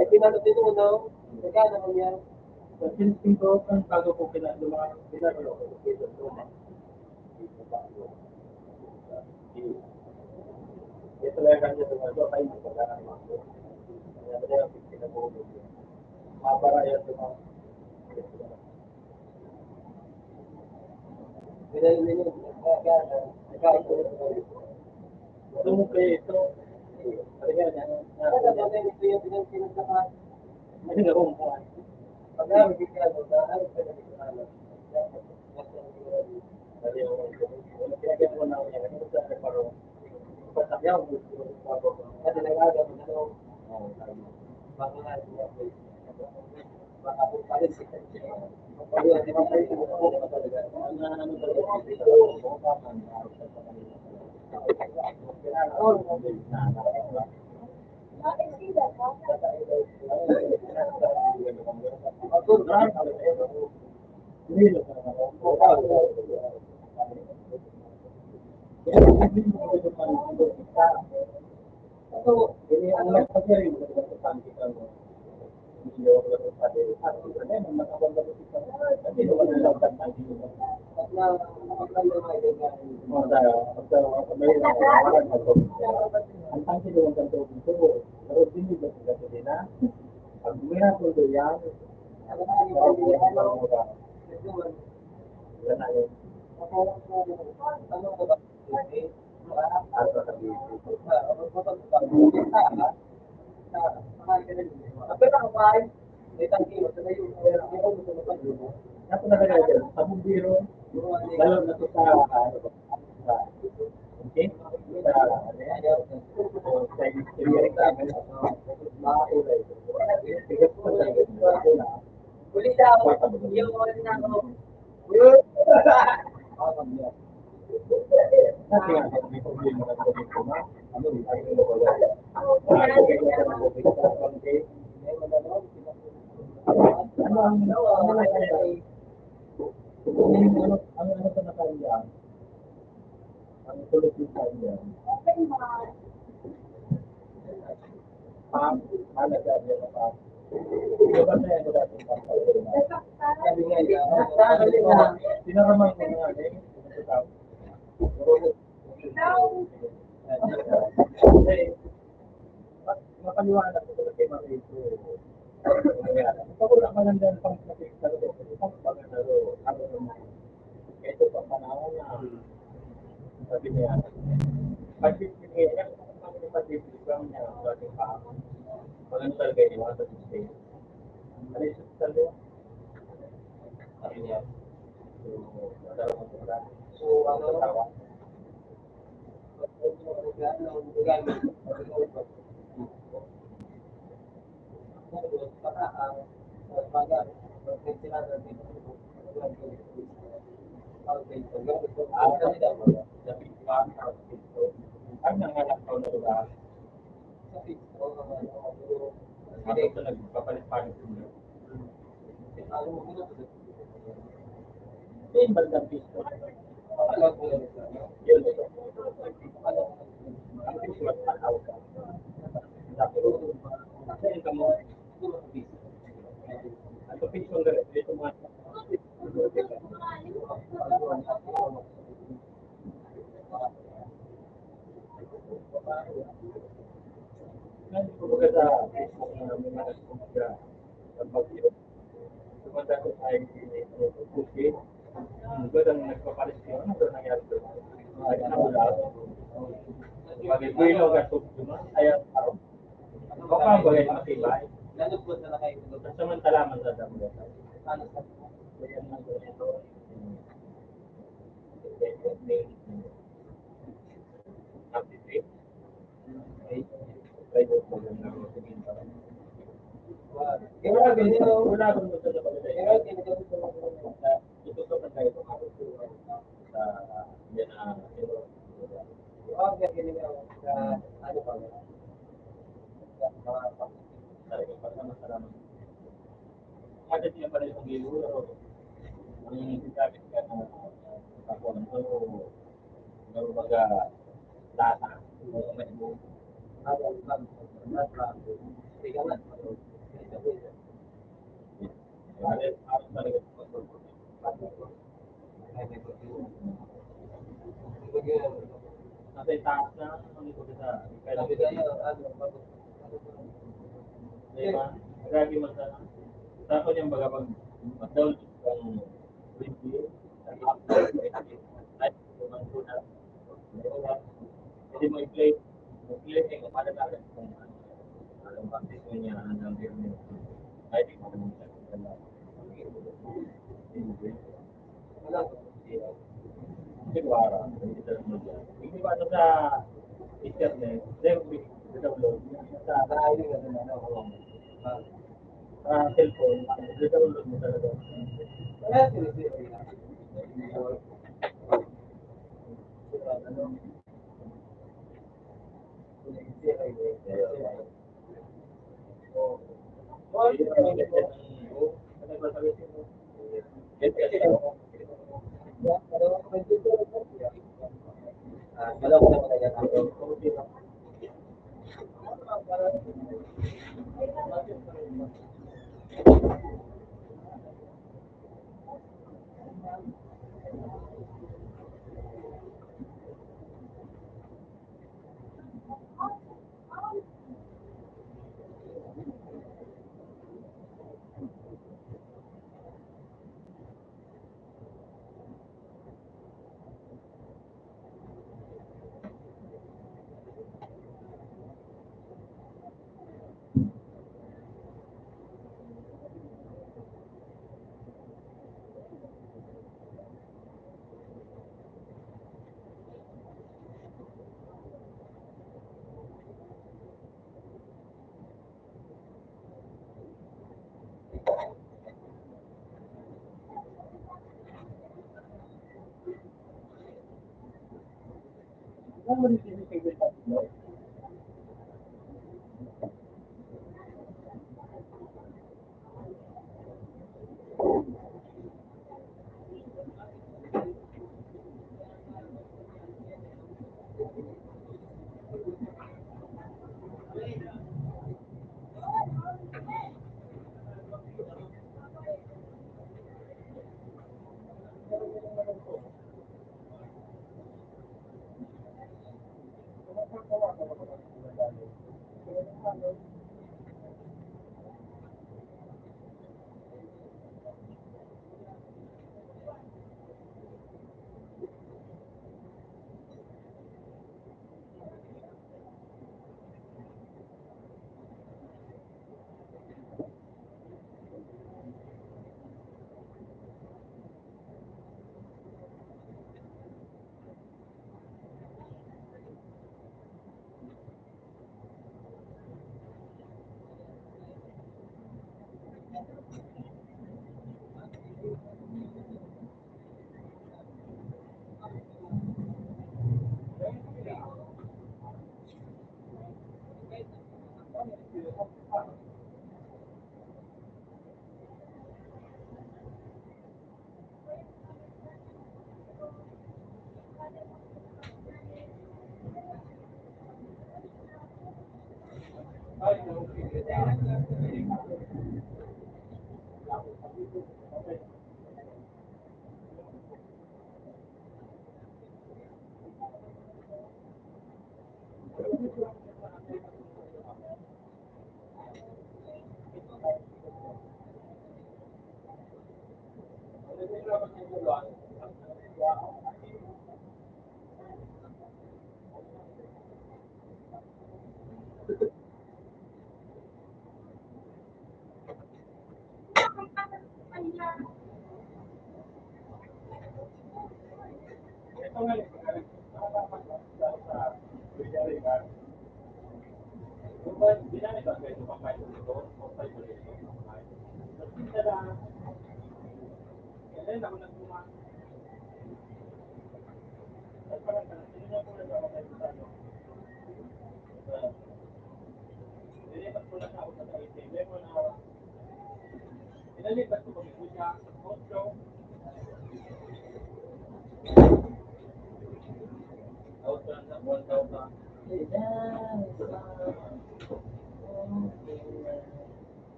Ay, pinano din mo, no? Teka, naman yan. Pinipin ko ang bago ko pinalo ko dito doon. Ito lang kanya sa mga ay hindi pa lang ako. Kaya ba yung pinabulog. Mabara yan sa mga ito mo kayo ito. Kaya yan. Hindi nga kung pag-aaral ka ano, dahil ka na dito alam. Dali ako. Kaya mo na yan. Ano sa paro? Pagkakyaw mo kasi nag-aga mo na daw. Baka nga ako. Baka po pa rin siya. Ayun, di ba kayo ano talaga? Ano talaga? Ini anak pasir yang berkesan kita. Ang sila ng kanto dito, pero hindi ba sila sila? Pag mayroon po ito yan, Ako na kaya sa bumbiro, lalo na to sa okay? Sa istorya ano sa nakaya? Ang tulad ng kanya. Halaga niya na pa. Ito ba na yan ko dati? Sabi nga niya, sinaraman ko nga eh. Mapaliwanag ko kay Marito. Pag-ula ka lang dyan pang pag-laro. Ito pa panahon na sabi niya. Pag-ibigay niya, pag-ibigay niya ang ating pahapon. Walang talaga iwan sa stay. Ano yung talaga? Sabi niya. So, ano tawa? Ang nanganak ko na lugar. Ano ito nagpapalit-palit mo? Yung bandang pisto. Yun ito. Ang pisto at panaw ka. Kasi yung kamo, ang pisto ang galit. Ito mga kumbaga sa Facebook na may mga kumbaga sa bagyo. Tumanda ko sa Kuki. Kumbaga nagpapalit siya. Ano ba nangyari doon? Ay, nawala. Pag-ibig ka subjuman, ayaw araw. Baka ba yung matibay? Samantala man sa damo. Ano sa kaya man ito? taas na, ano ko kita, Sabi kayo, ano, diba? Lagi man sana. Sa ako yung baga mag-download kang review, at man po na, hindi mo i-play, mo para na rin kung ano, alam ba, gusto niya hanggang ganyan. Ay, di mo naman siya. wala. Siguro, hindi ba ito sa internet, then we download sa Nakaayon ka na, ano, cellphone, download mo talaga. wala sinisiri na. Ano,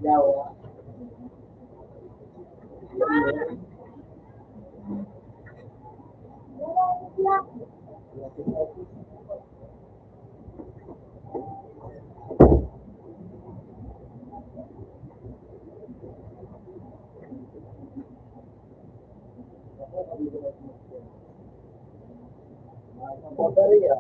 Yawa. Bateria.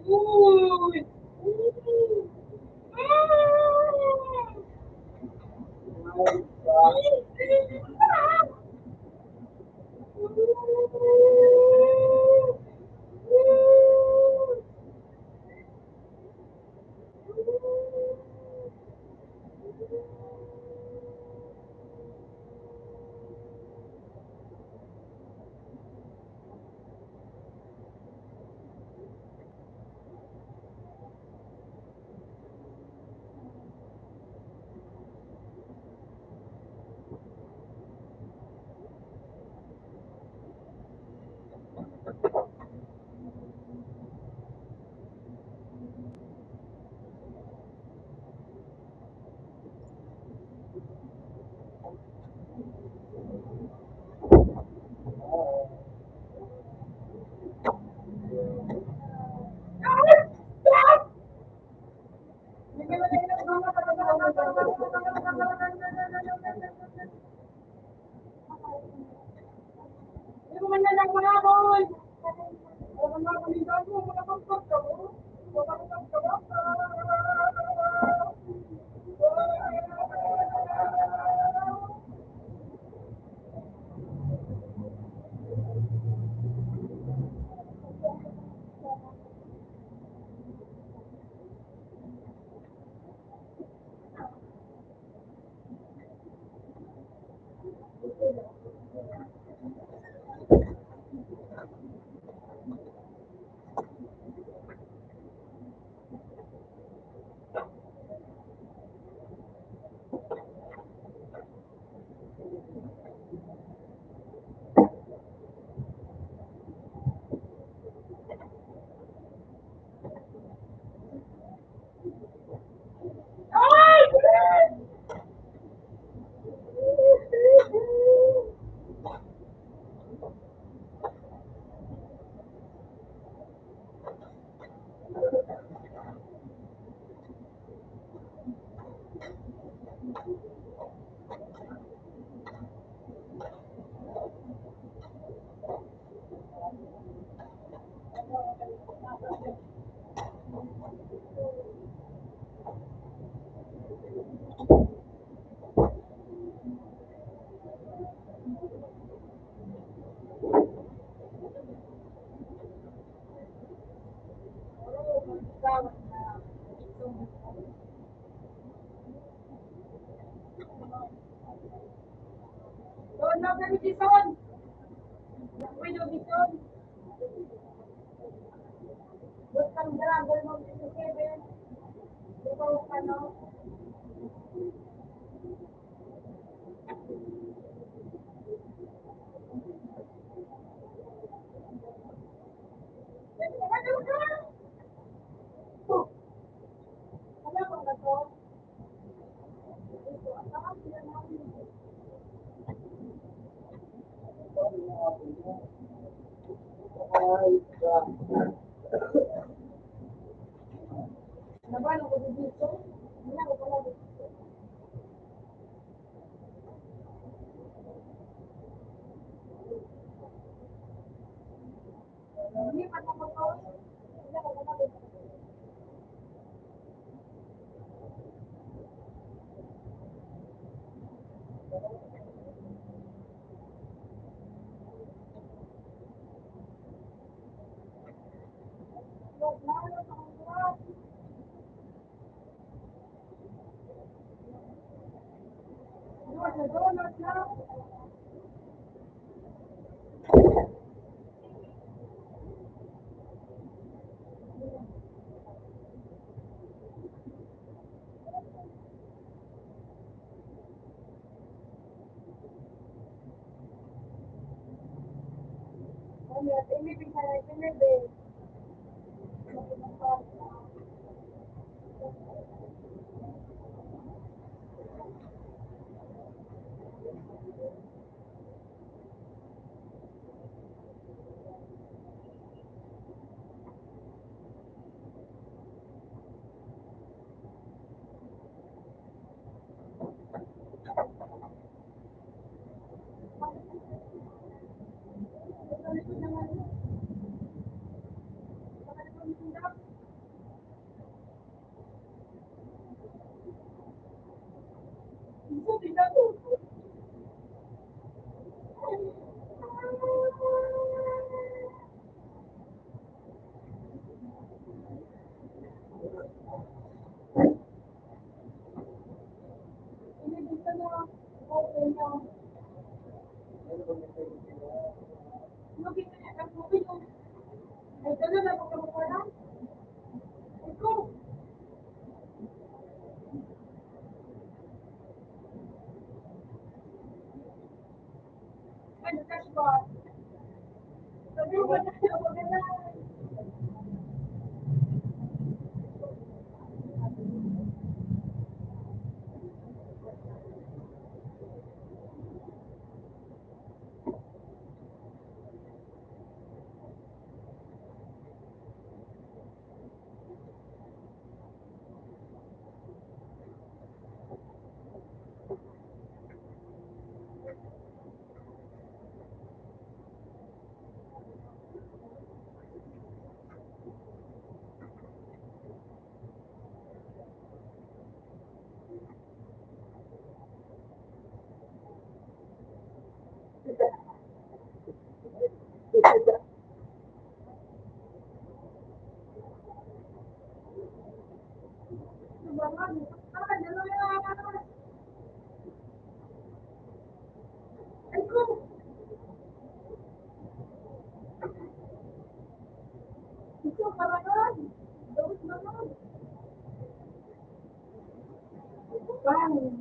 Uy! Hindi mo man na lang mga boy! Wala na palitan mo, wala kang pagka mo. Wala kang pagka Doon na kami Bison! Uy, no Bison! Doon kang dragon mo si Kevin. Ikaw ano? Ano ka? Ano ka ba to? Nabalo ko dito. Wala ko pala dito. Hindi pa ko to. Wala ko pala dito. Donut na. Ano, ini bisa ini deh. Ay ko! Ito, paralan! Dawit naman! Bang!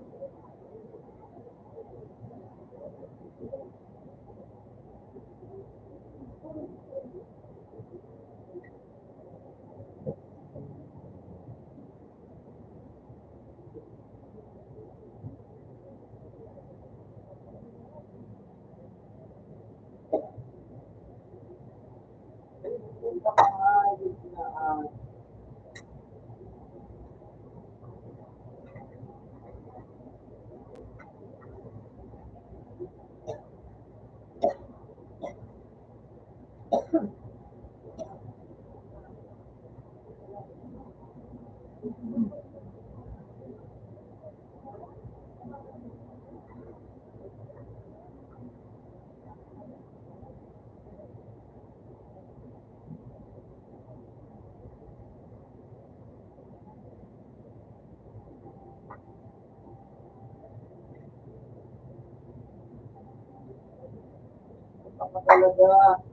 Apa talaga?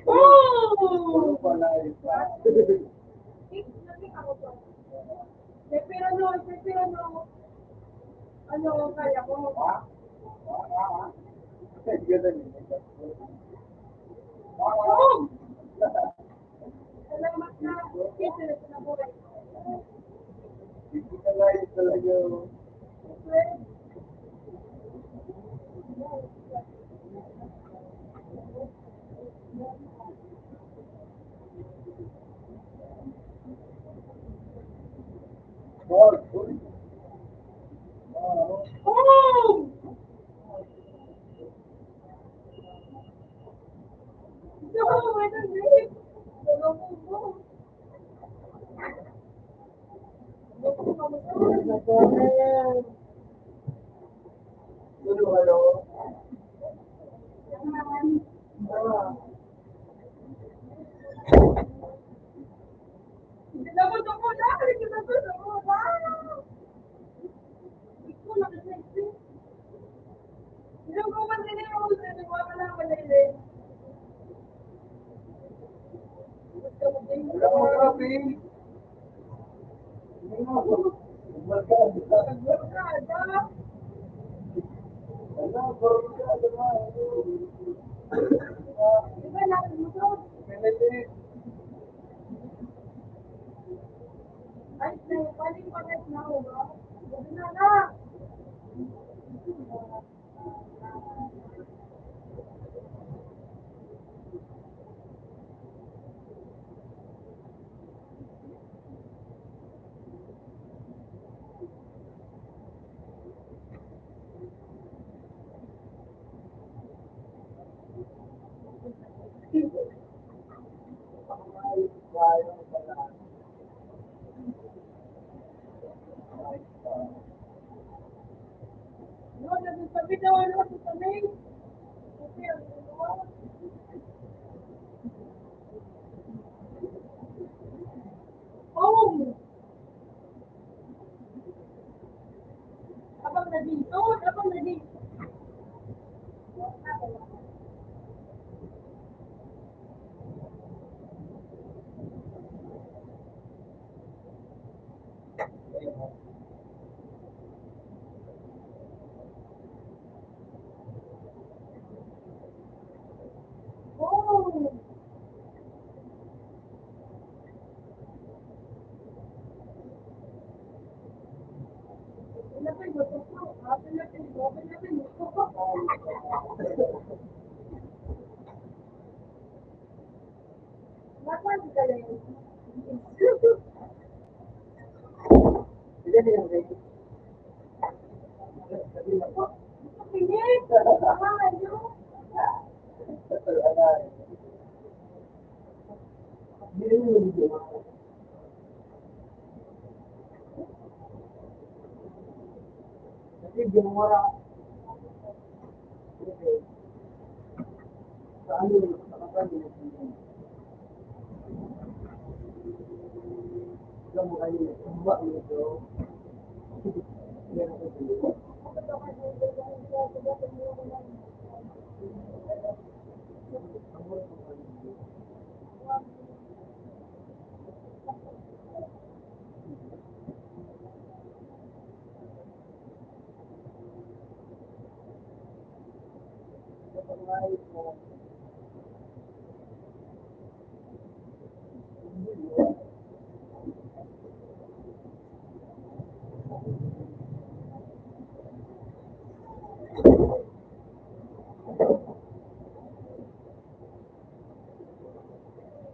Oh! Wala isa. Pero ano, kaya ko. Ganun. Oh! Salamat na. Ito na buhay. Hindi ka lang talaga. Oh! No, I don't need it. Hello. Wala mo sabi. ano, kami. Kasi ang ano, home. Abang na dito, abang na dito. Home. Pinapay mo, pinapay mo, pinapay mo. Bakit ka lang? Hindi niya ready. Sabi na po. Pinig! Ano? Hindi niya video. Kasi ginawa. Sa ano yun? Sa kapag yun. Alam mo kayo, kumba nito. Yan ako dito.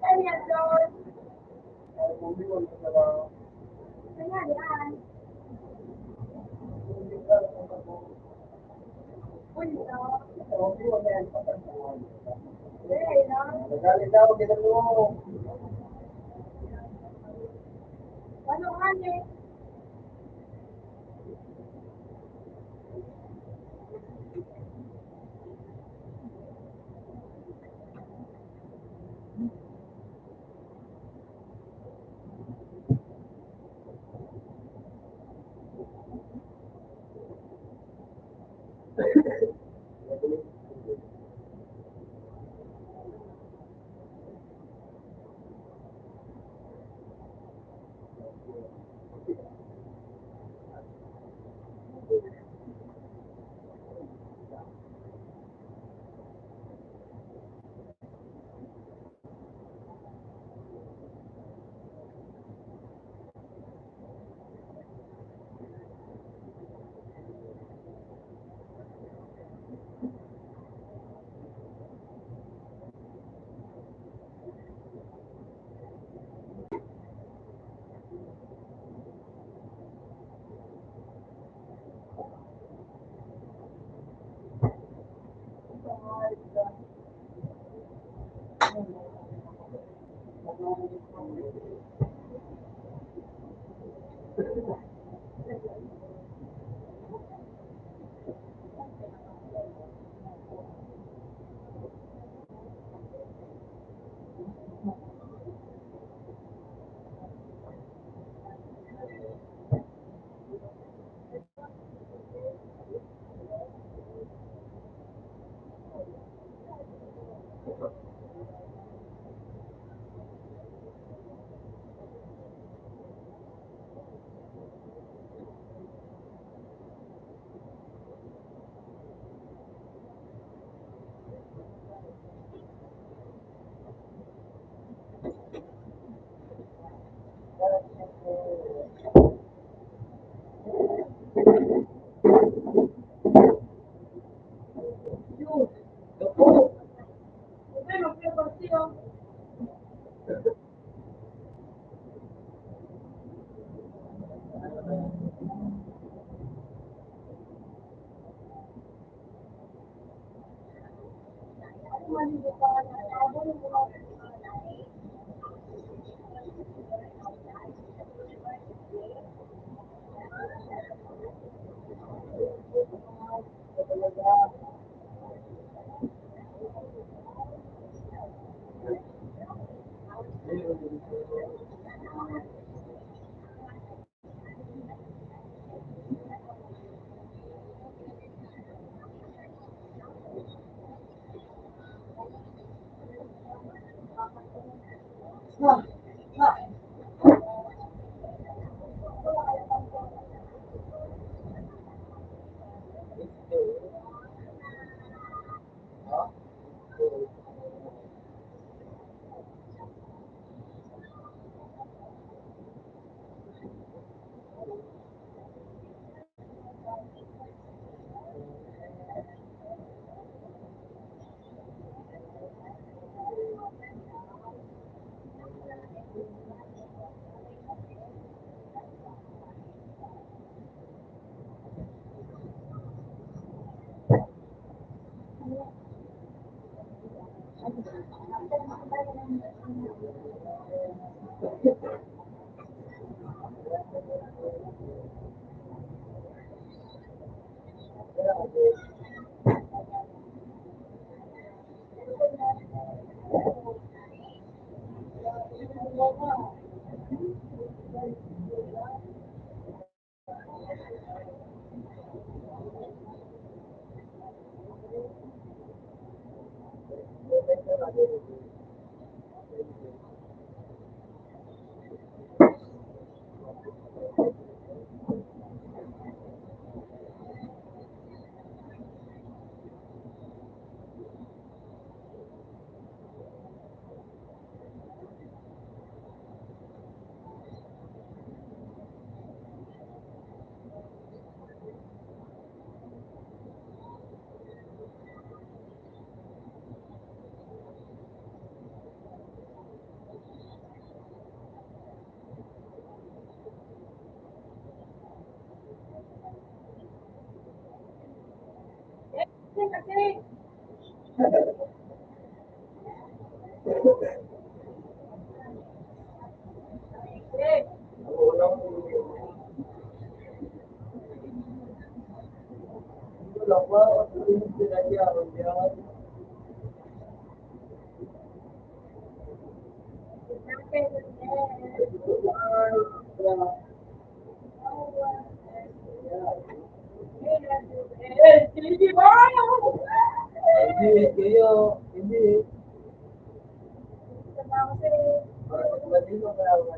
Ano yan, Lord? Hindi ko na Kaya yan. Punta. Eh, no? nagalit ako, ginagawa mo. Ano nga eh? Yun. Okay, magpapasiyo. Maligo pa na. Abang mo. Hindi, kayo, hindi. Matino kaya ako.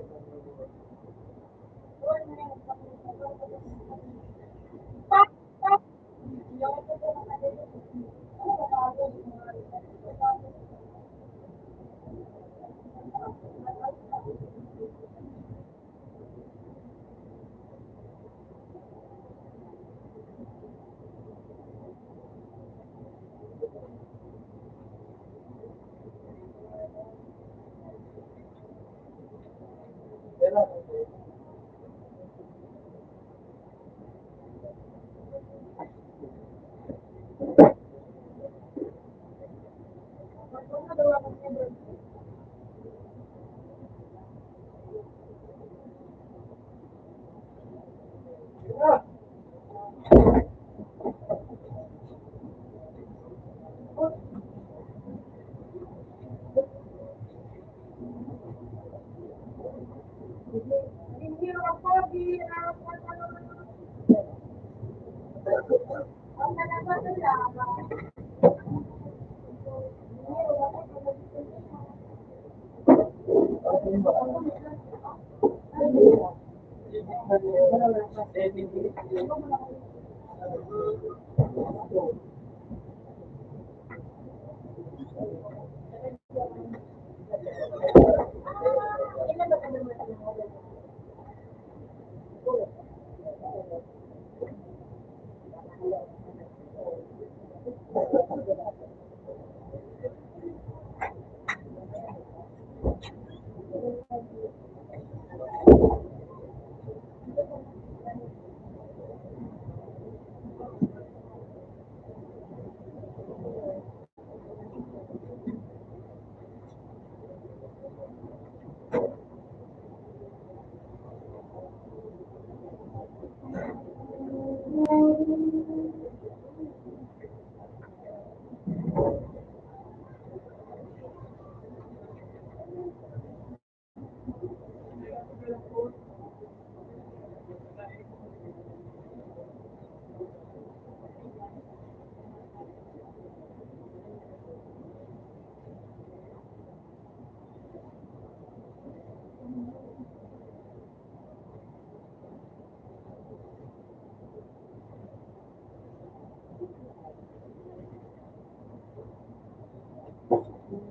Hindi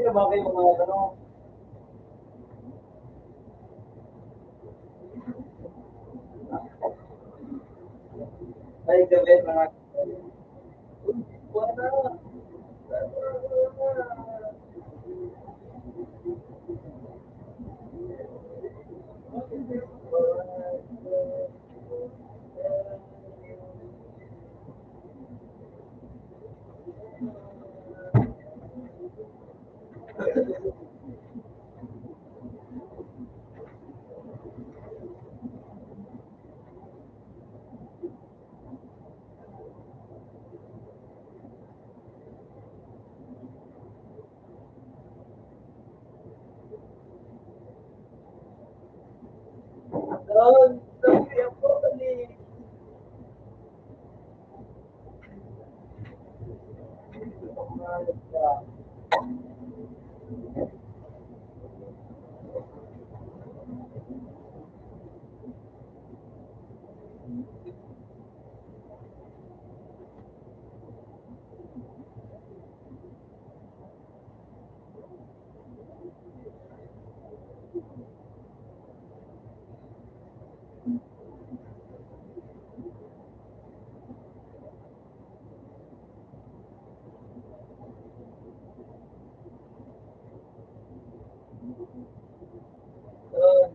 na ba kayo mga ano? Ay, gabi mga wala. Doon, sabi ako ulit. Doon.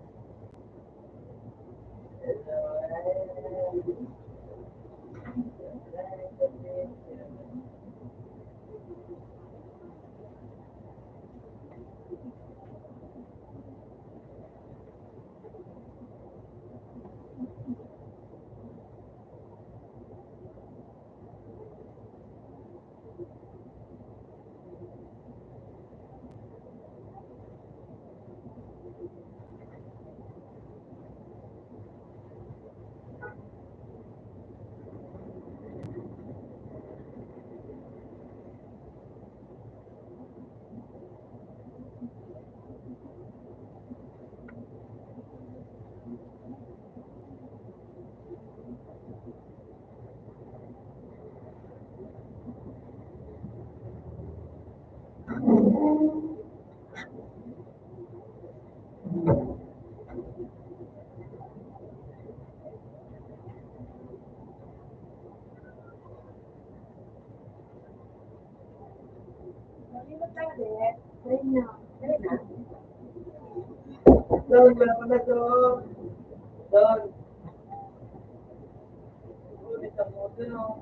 Doon, wala pa na doon. Doon. Ulit ako doon.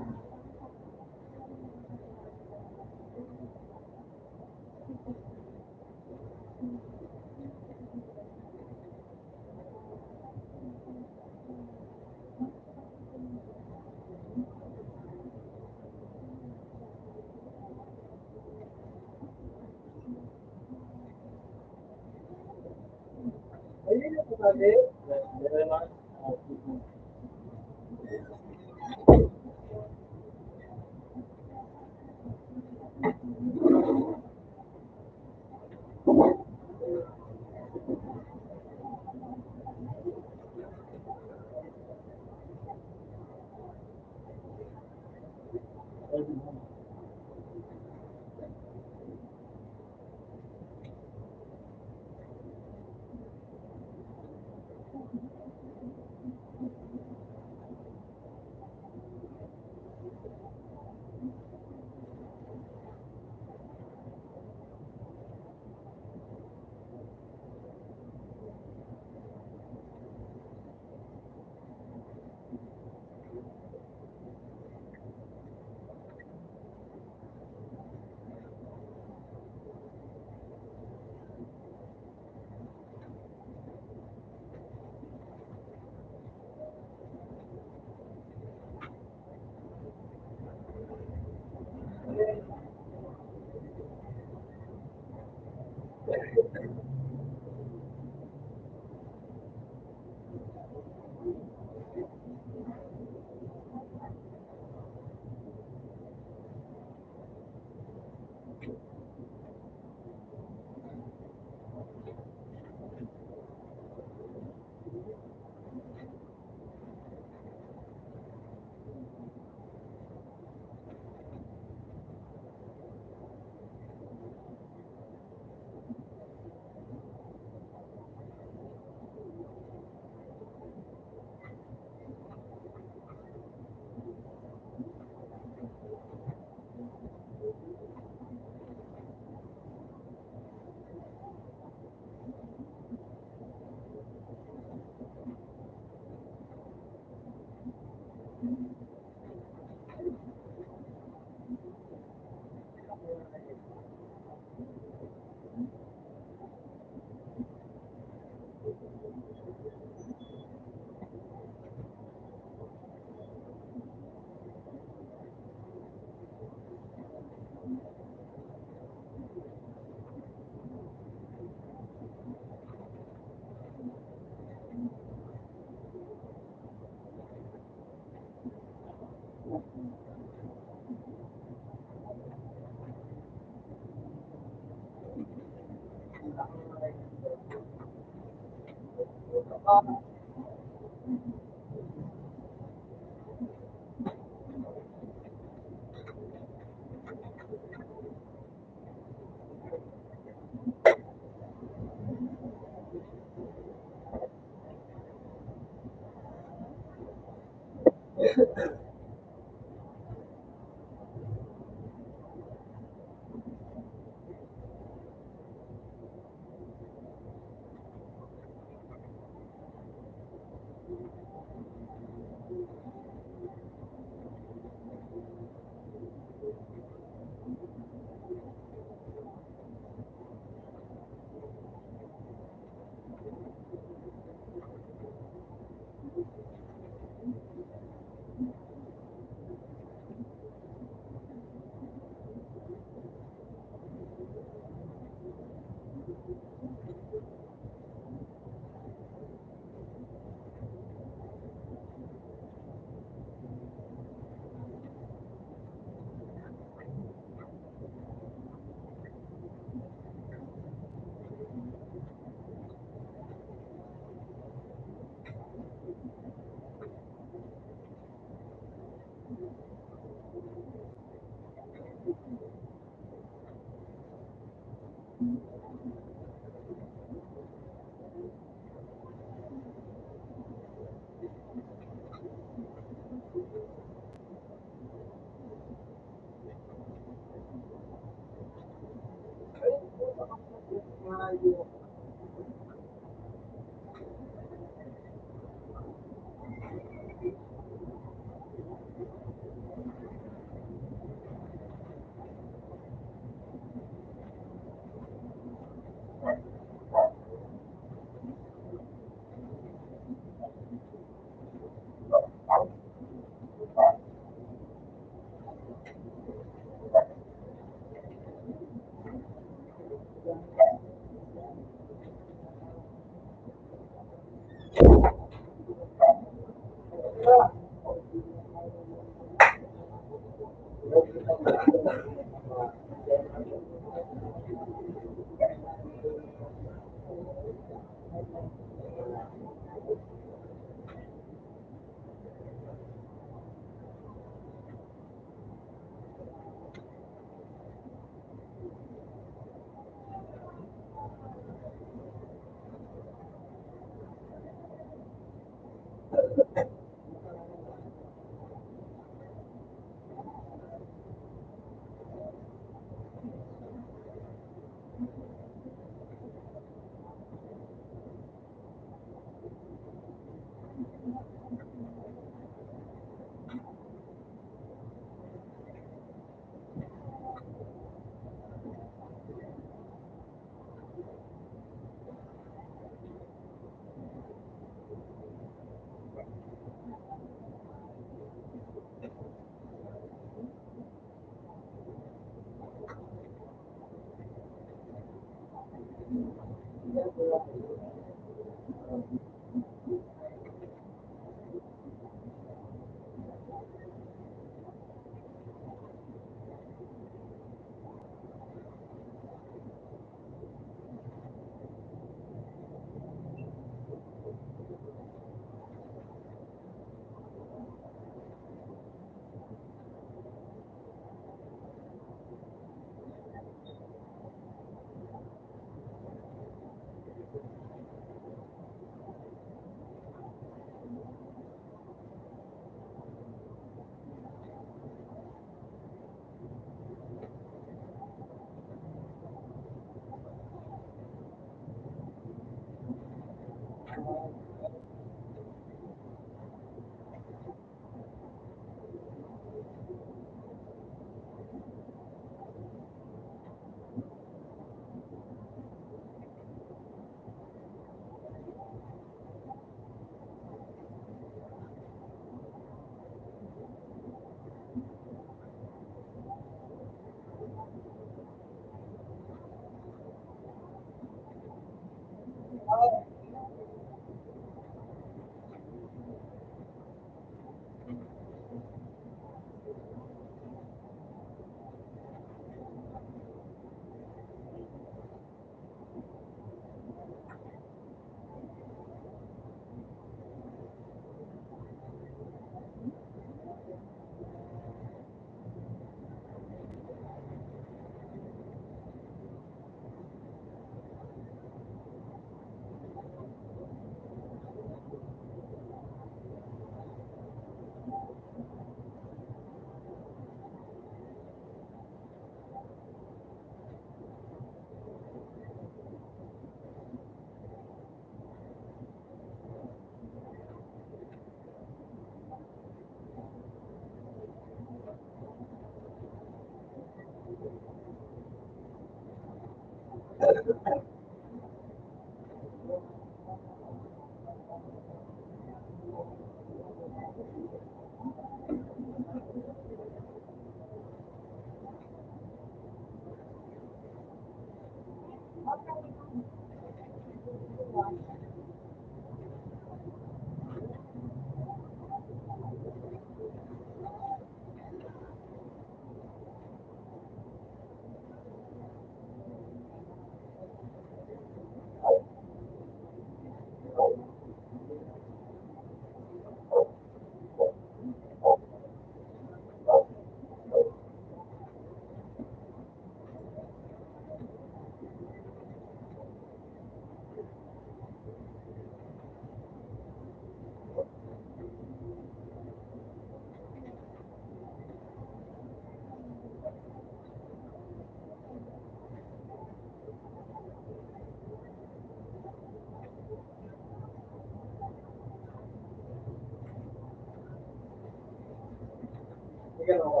Bigyan ako.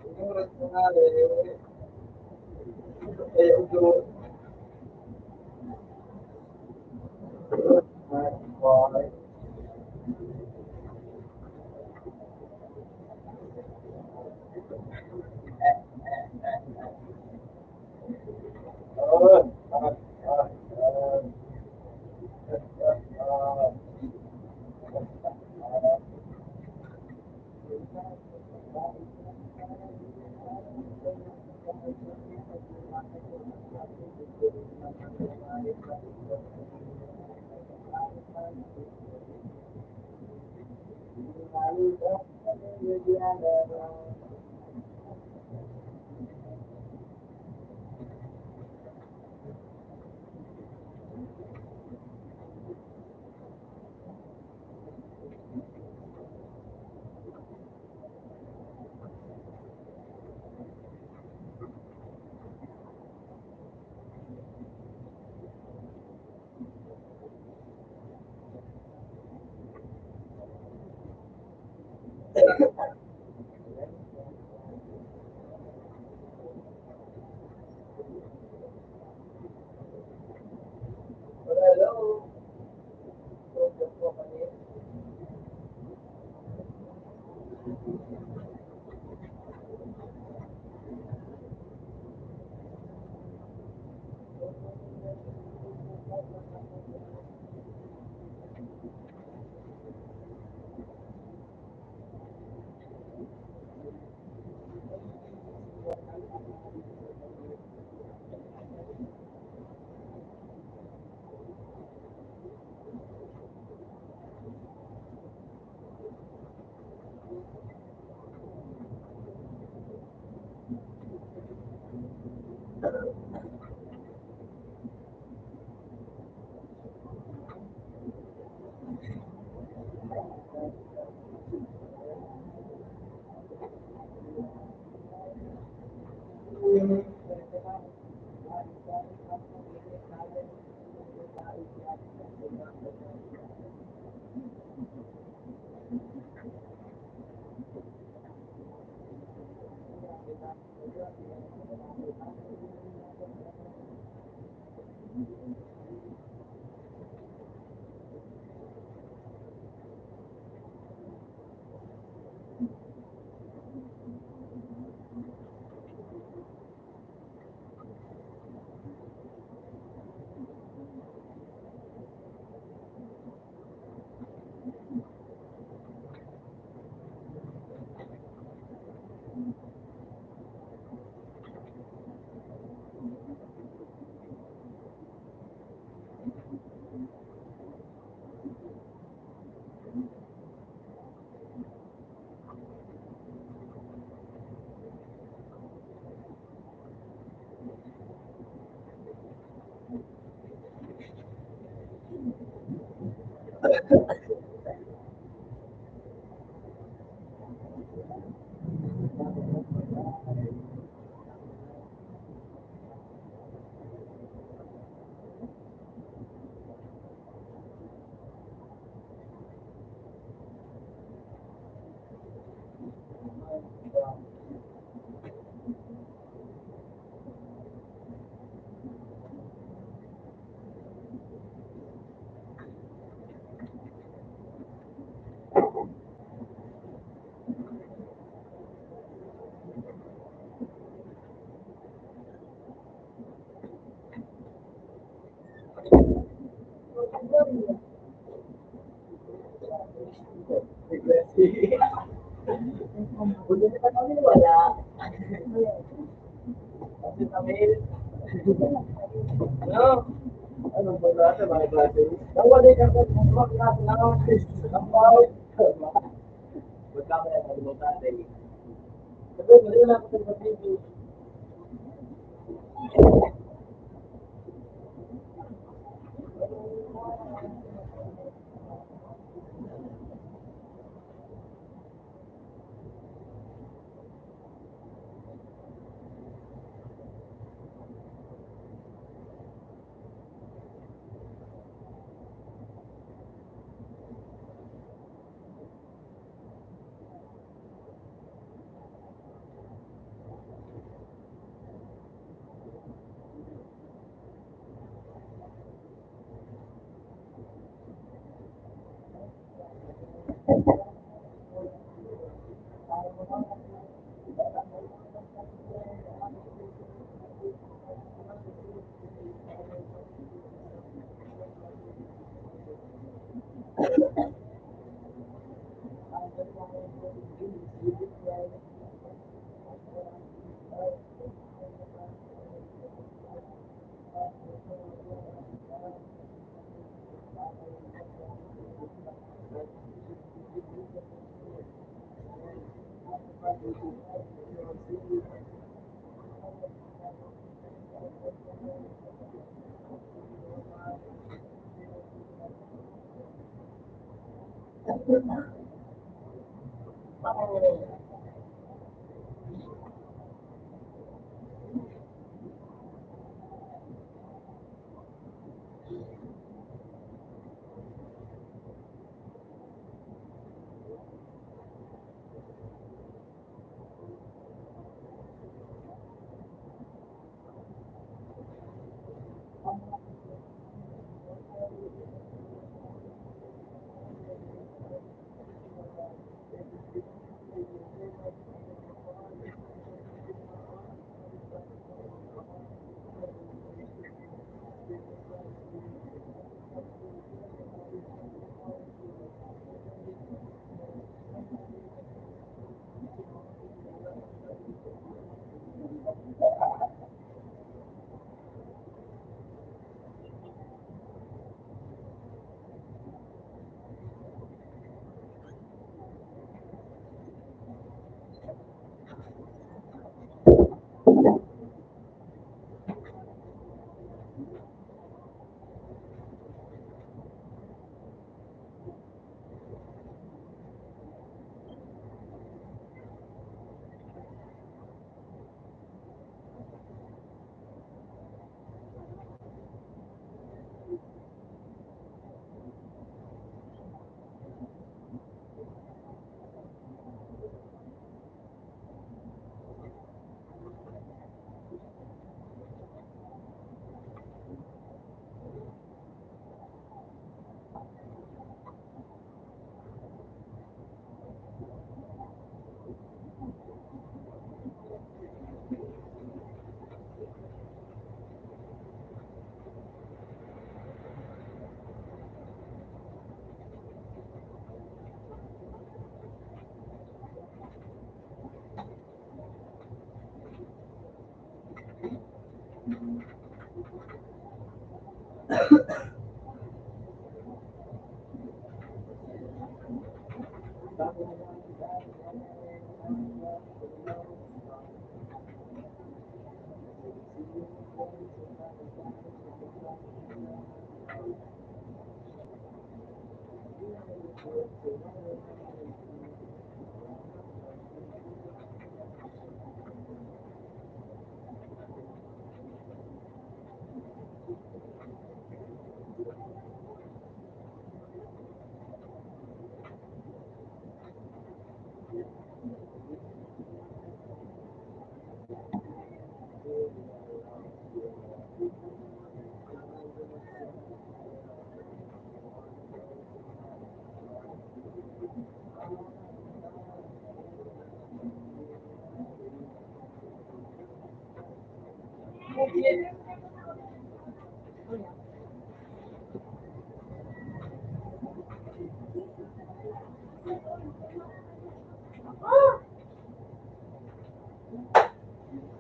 Yung oras na nga, ulo. Buti na kami wala. Kasi kami, ano? Ano ba klase, mga klase? Nawala ka sa mga klase na ako. Ang bawal. Huwag ka mo na kalimutan. Sabi, mali na ako sa video.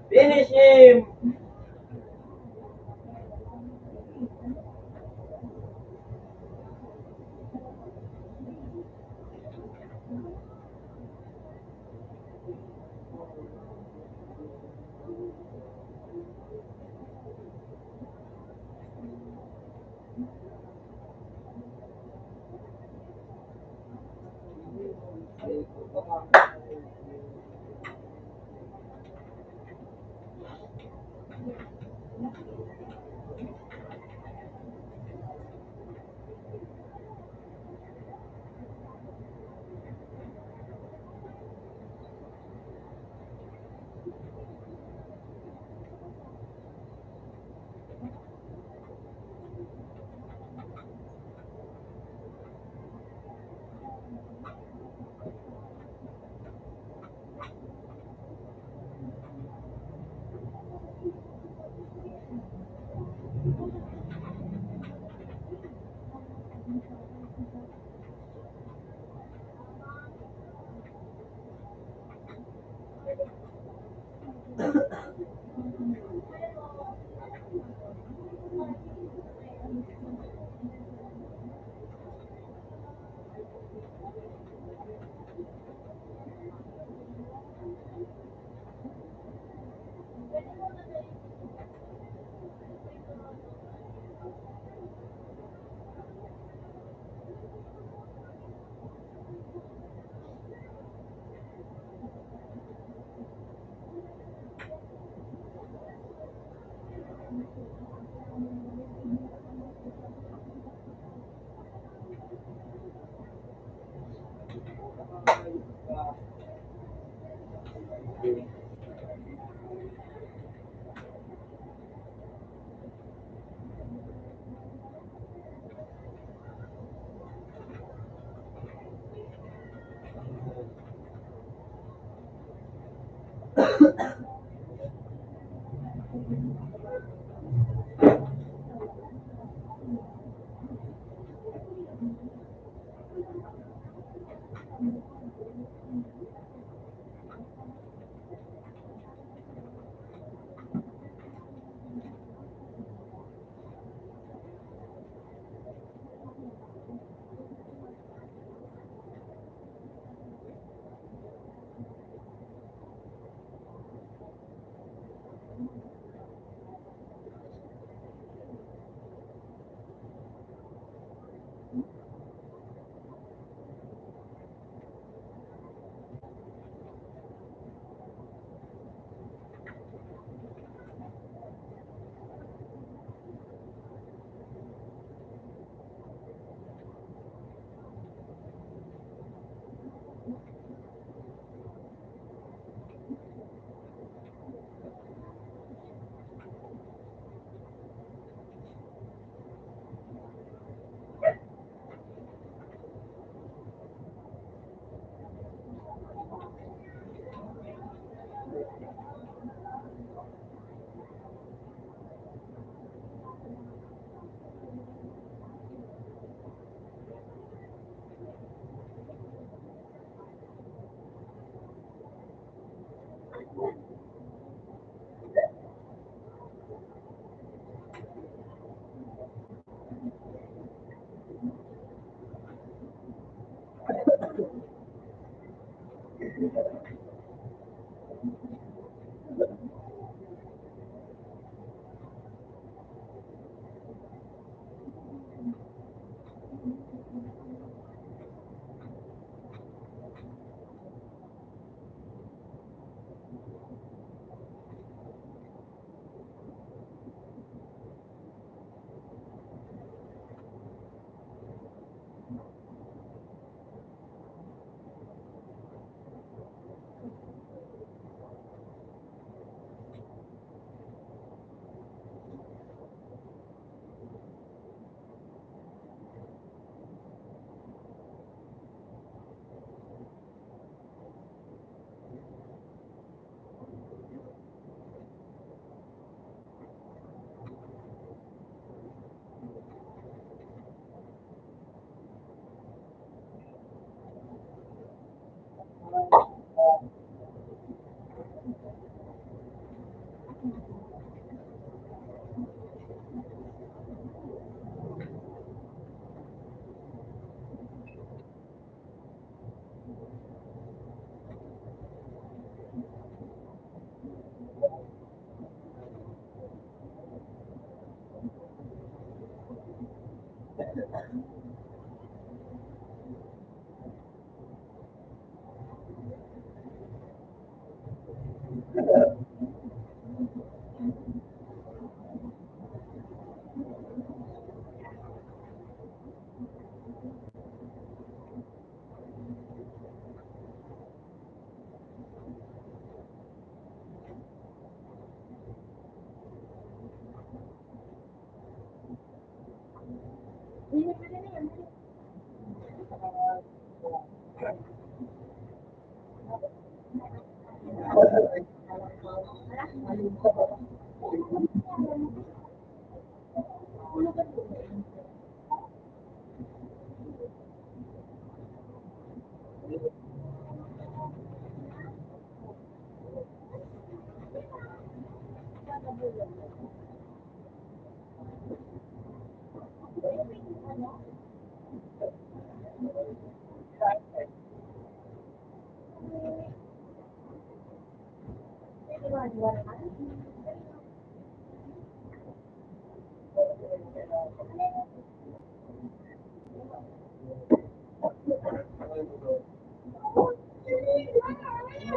Finish him!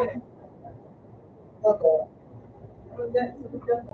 Opo. Hindi, sagot yan.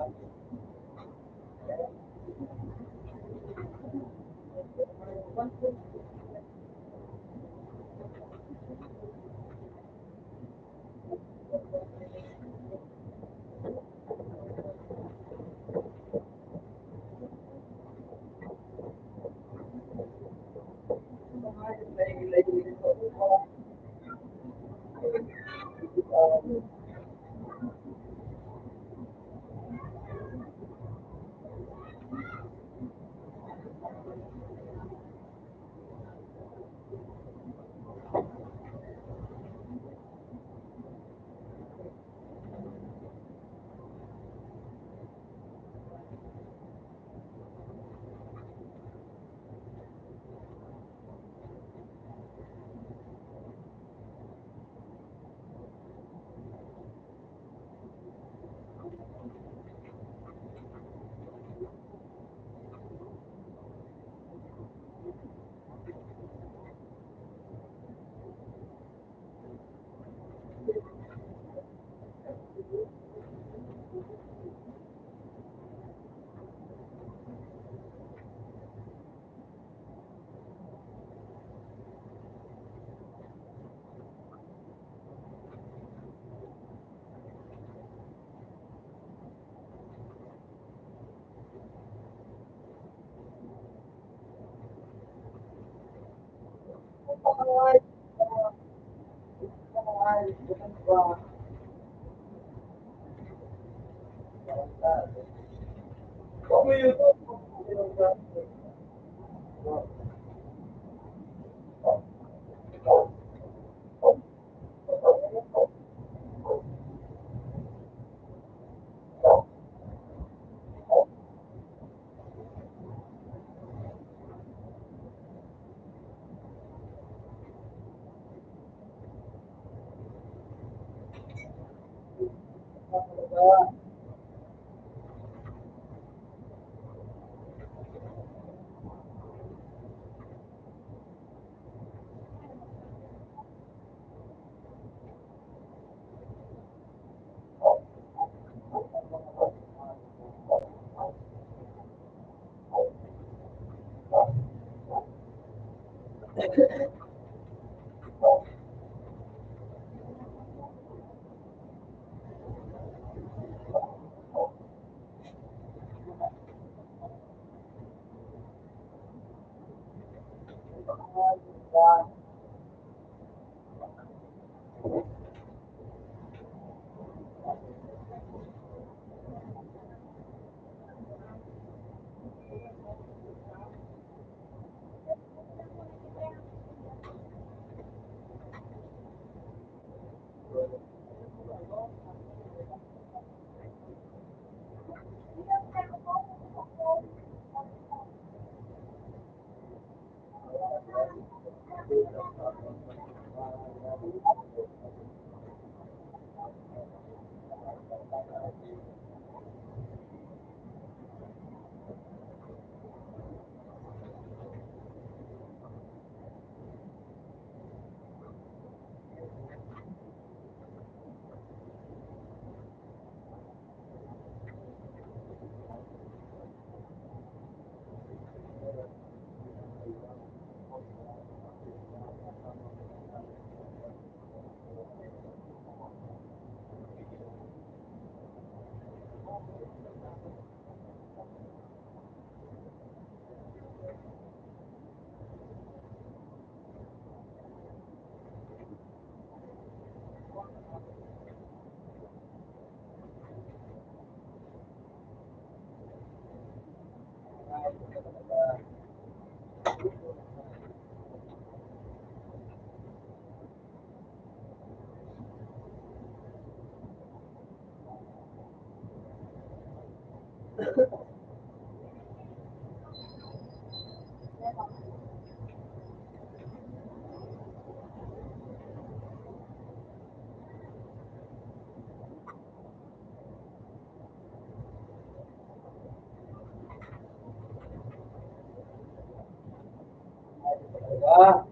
Ah,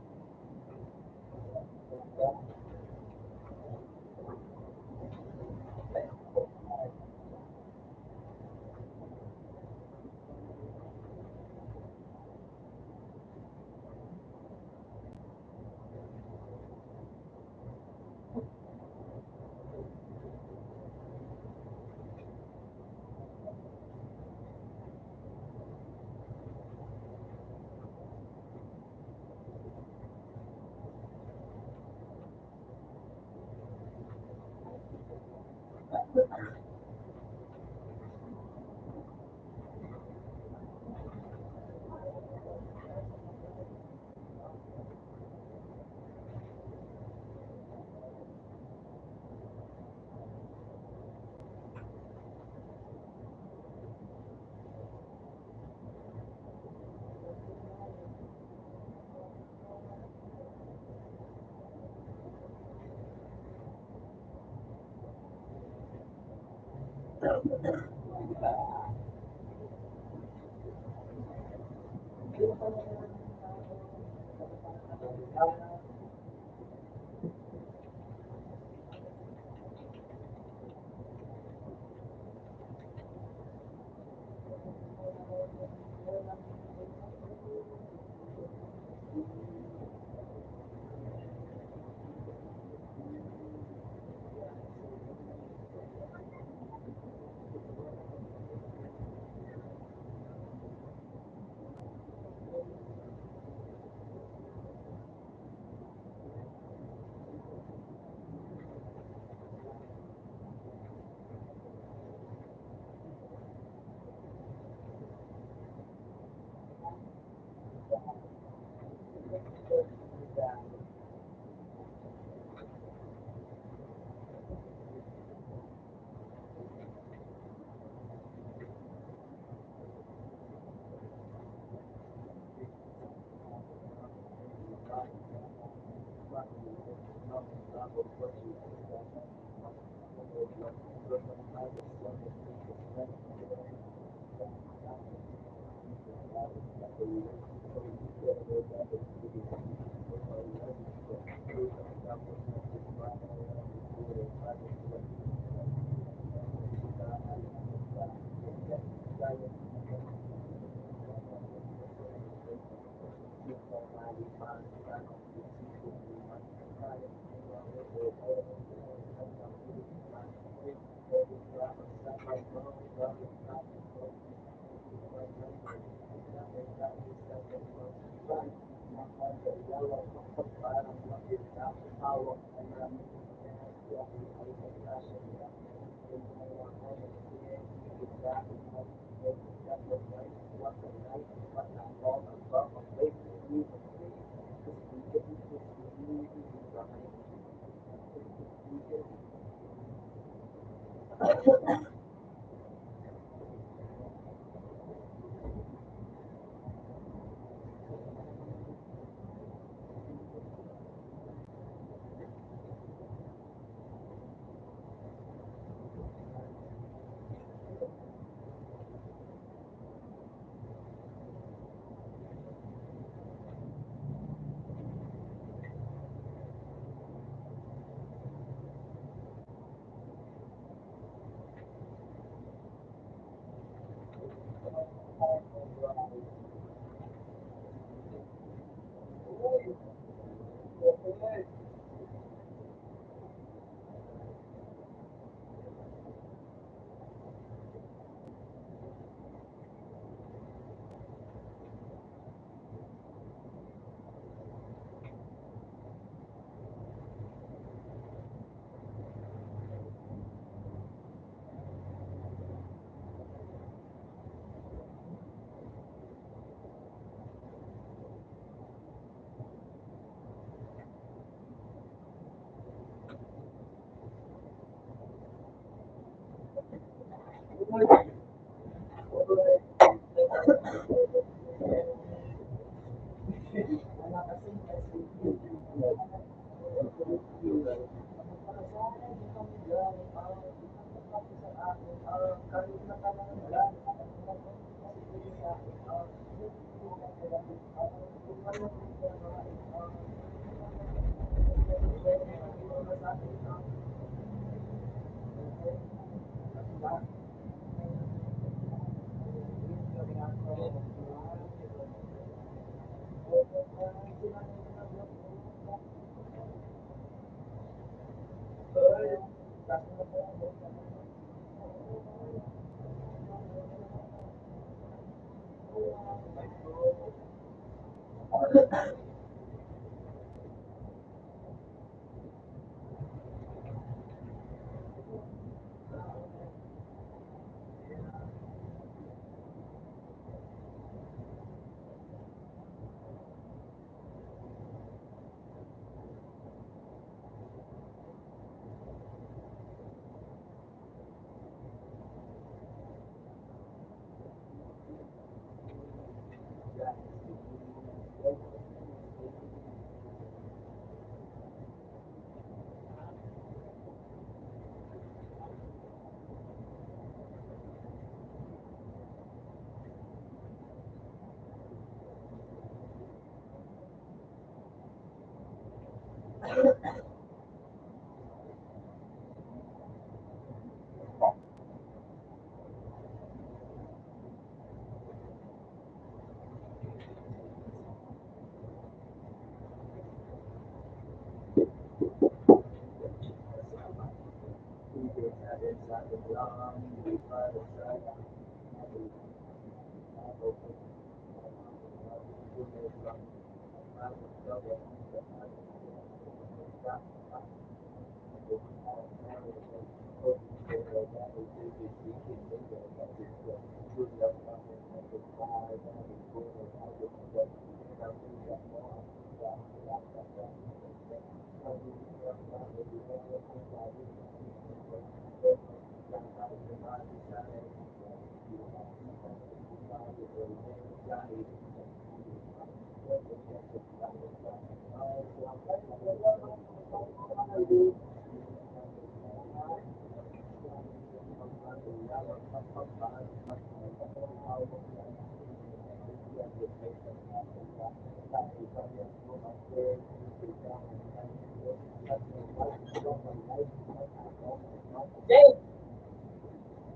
Jay,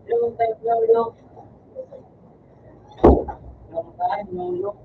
long time no look. Long time no look.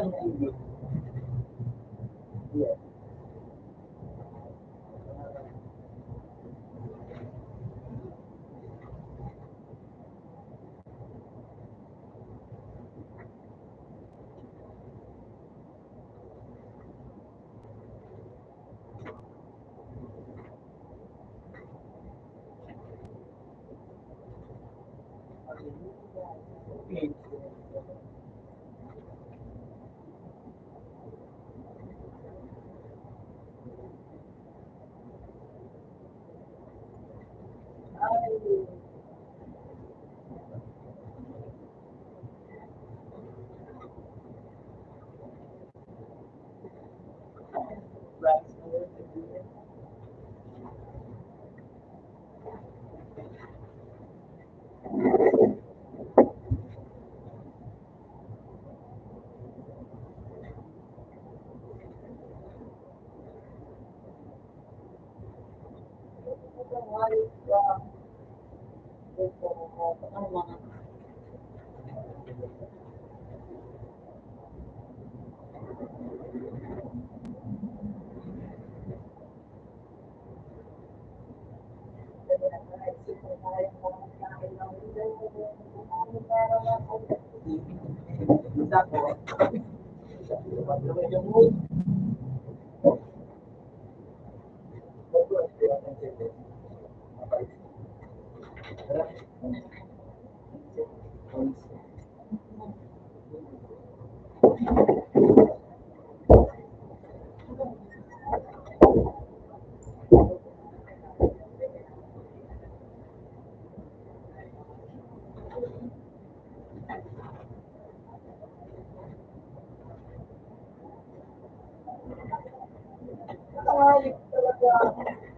ng TV. Yes. Okay.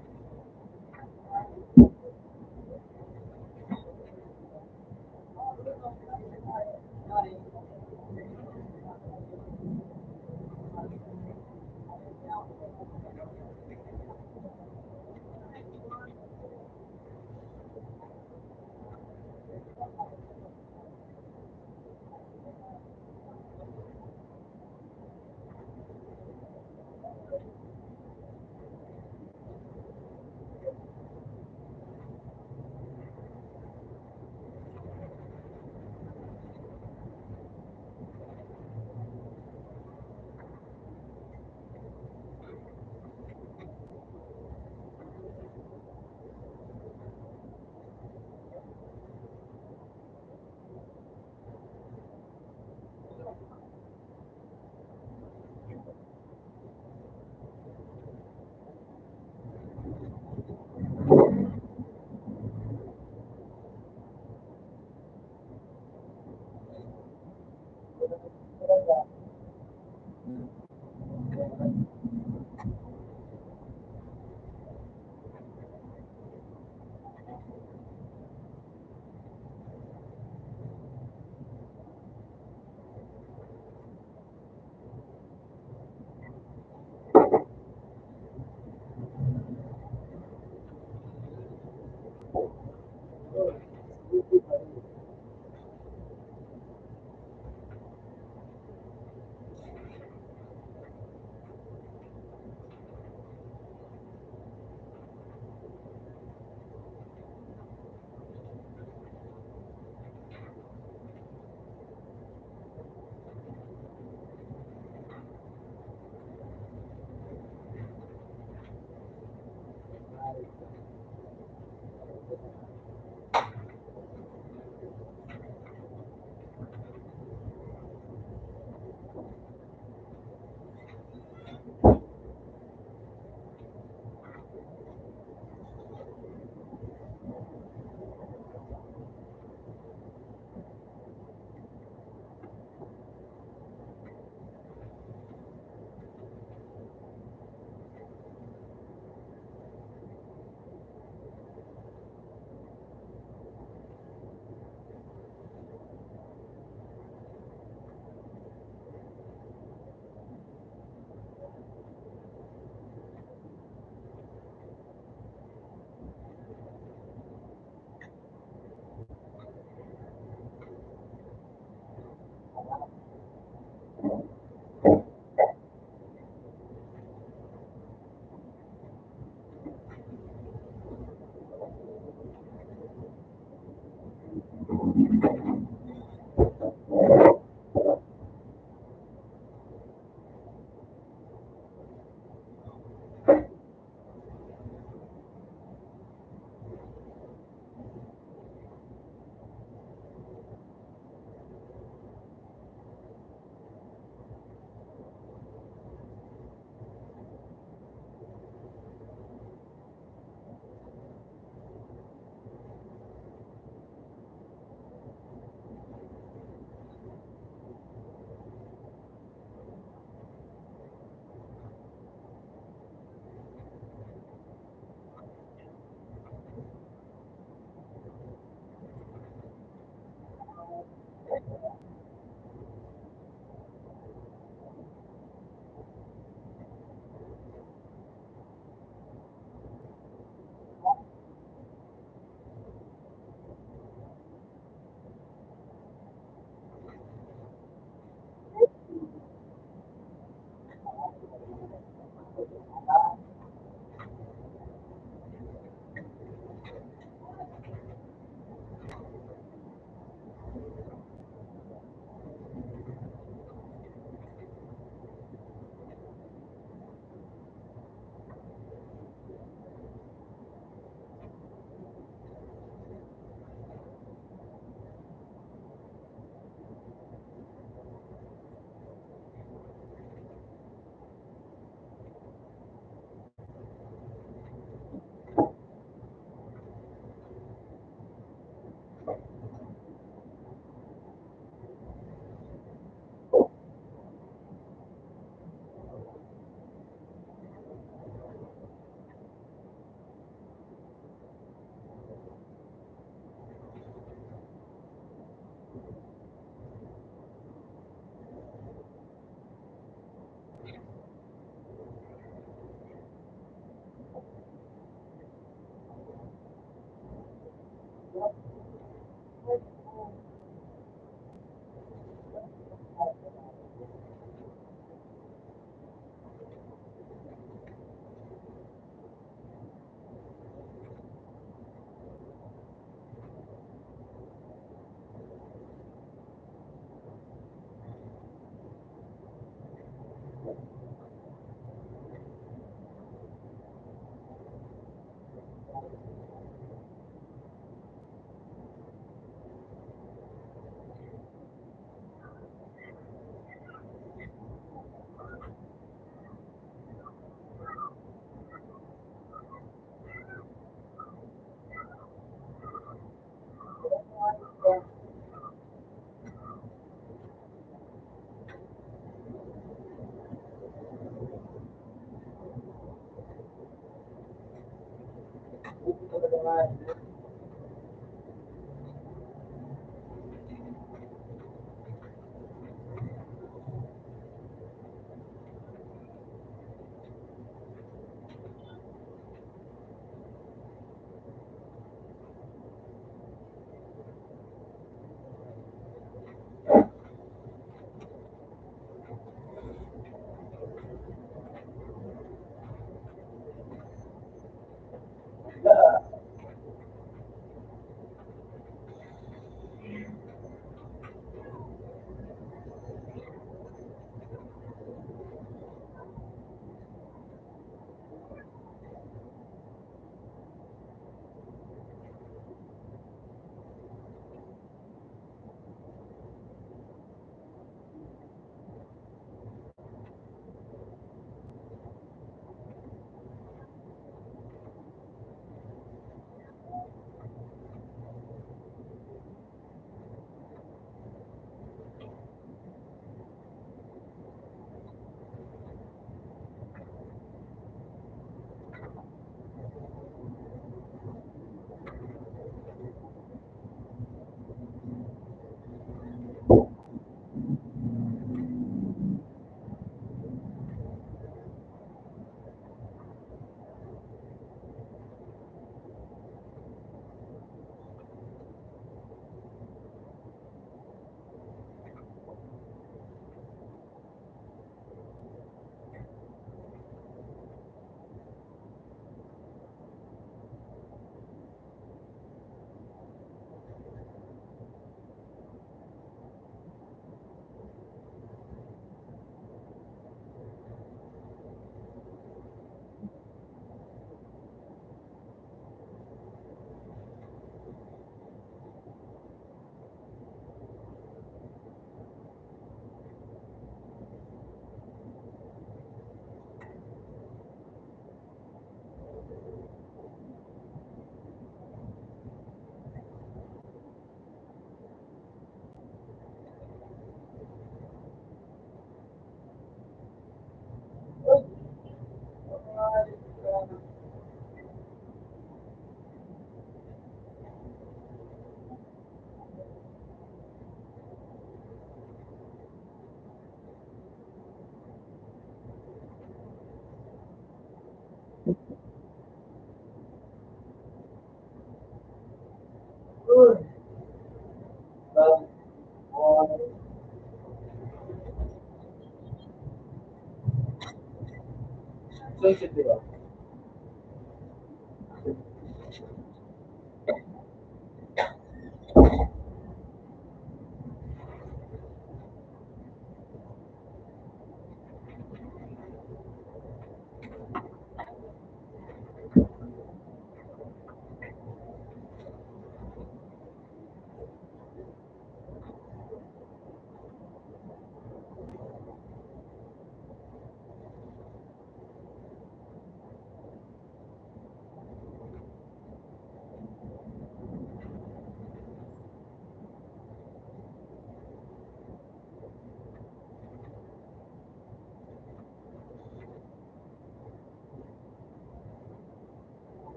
Sensitive.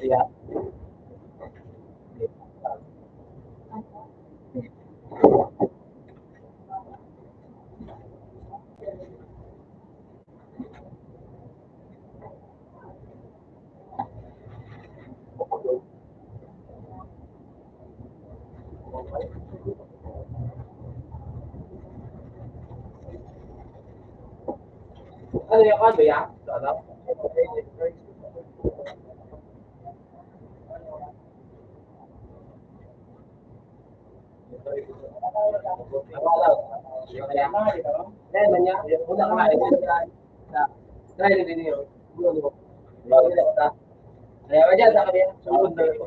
siya. Ano yung ano ya? Ano? Eh, banyak. Udah kemarin. Try din yun. Kaya aja sa kanya. Sunod na ito.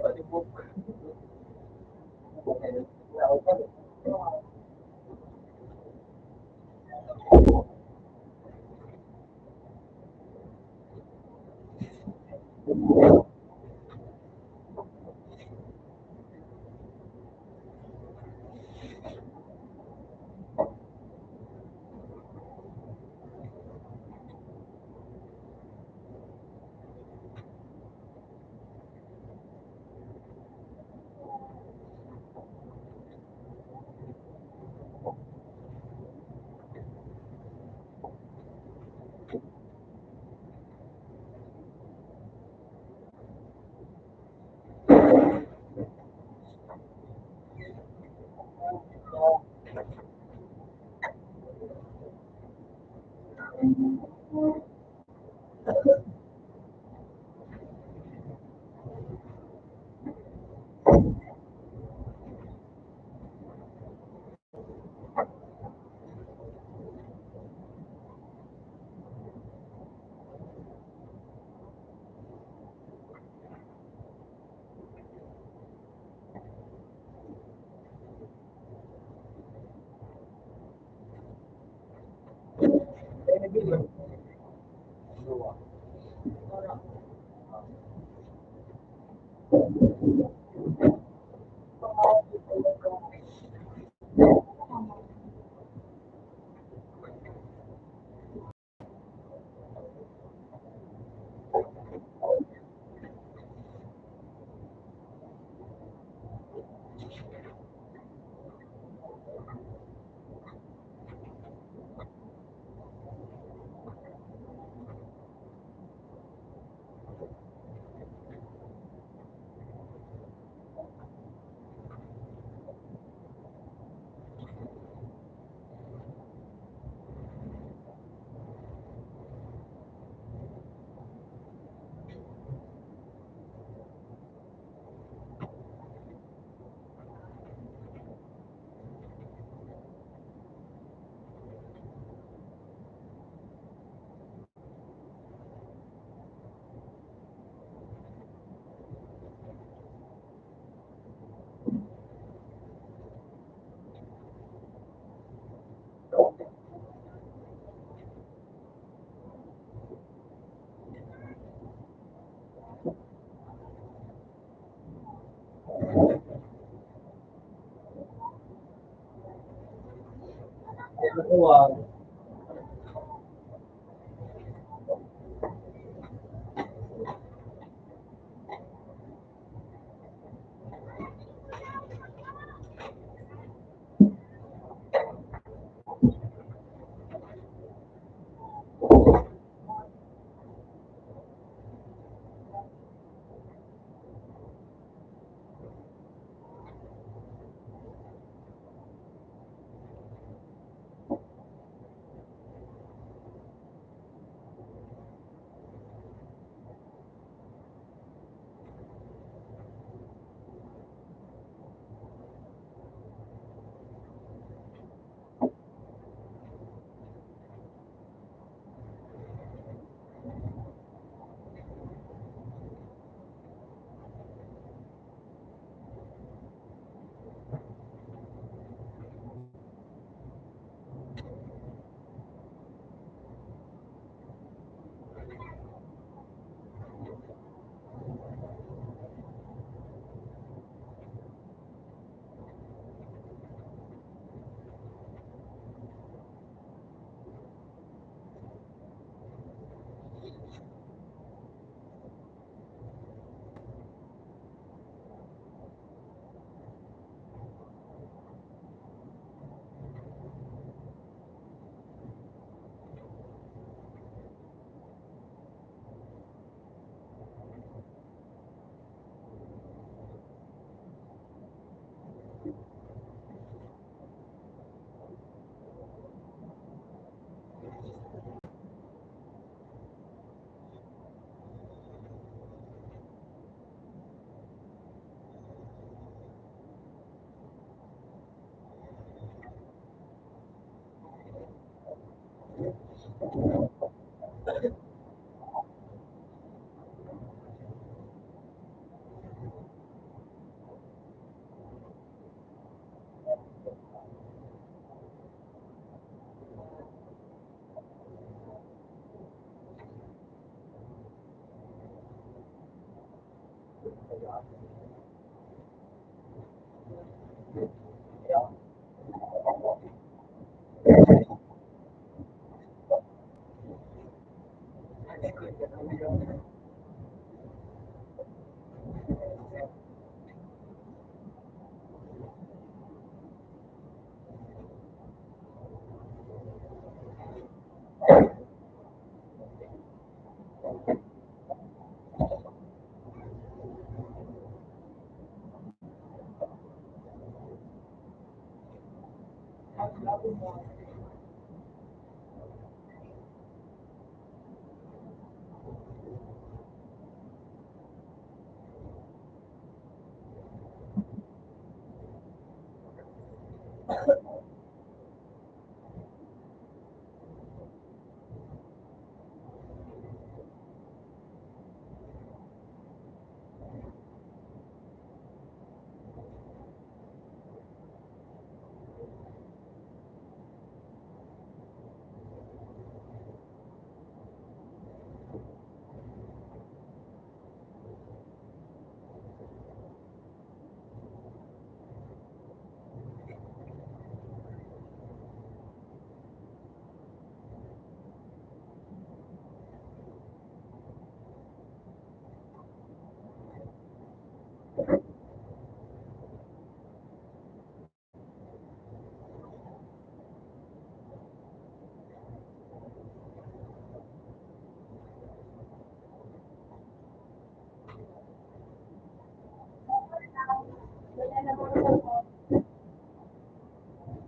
Wala na po ako.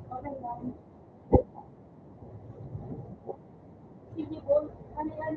Okay lang. Sige po. Ano yan?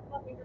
Okay.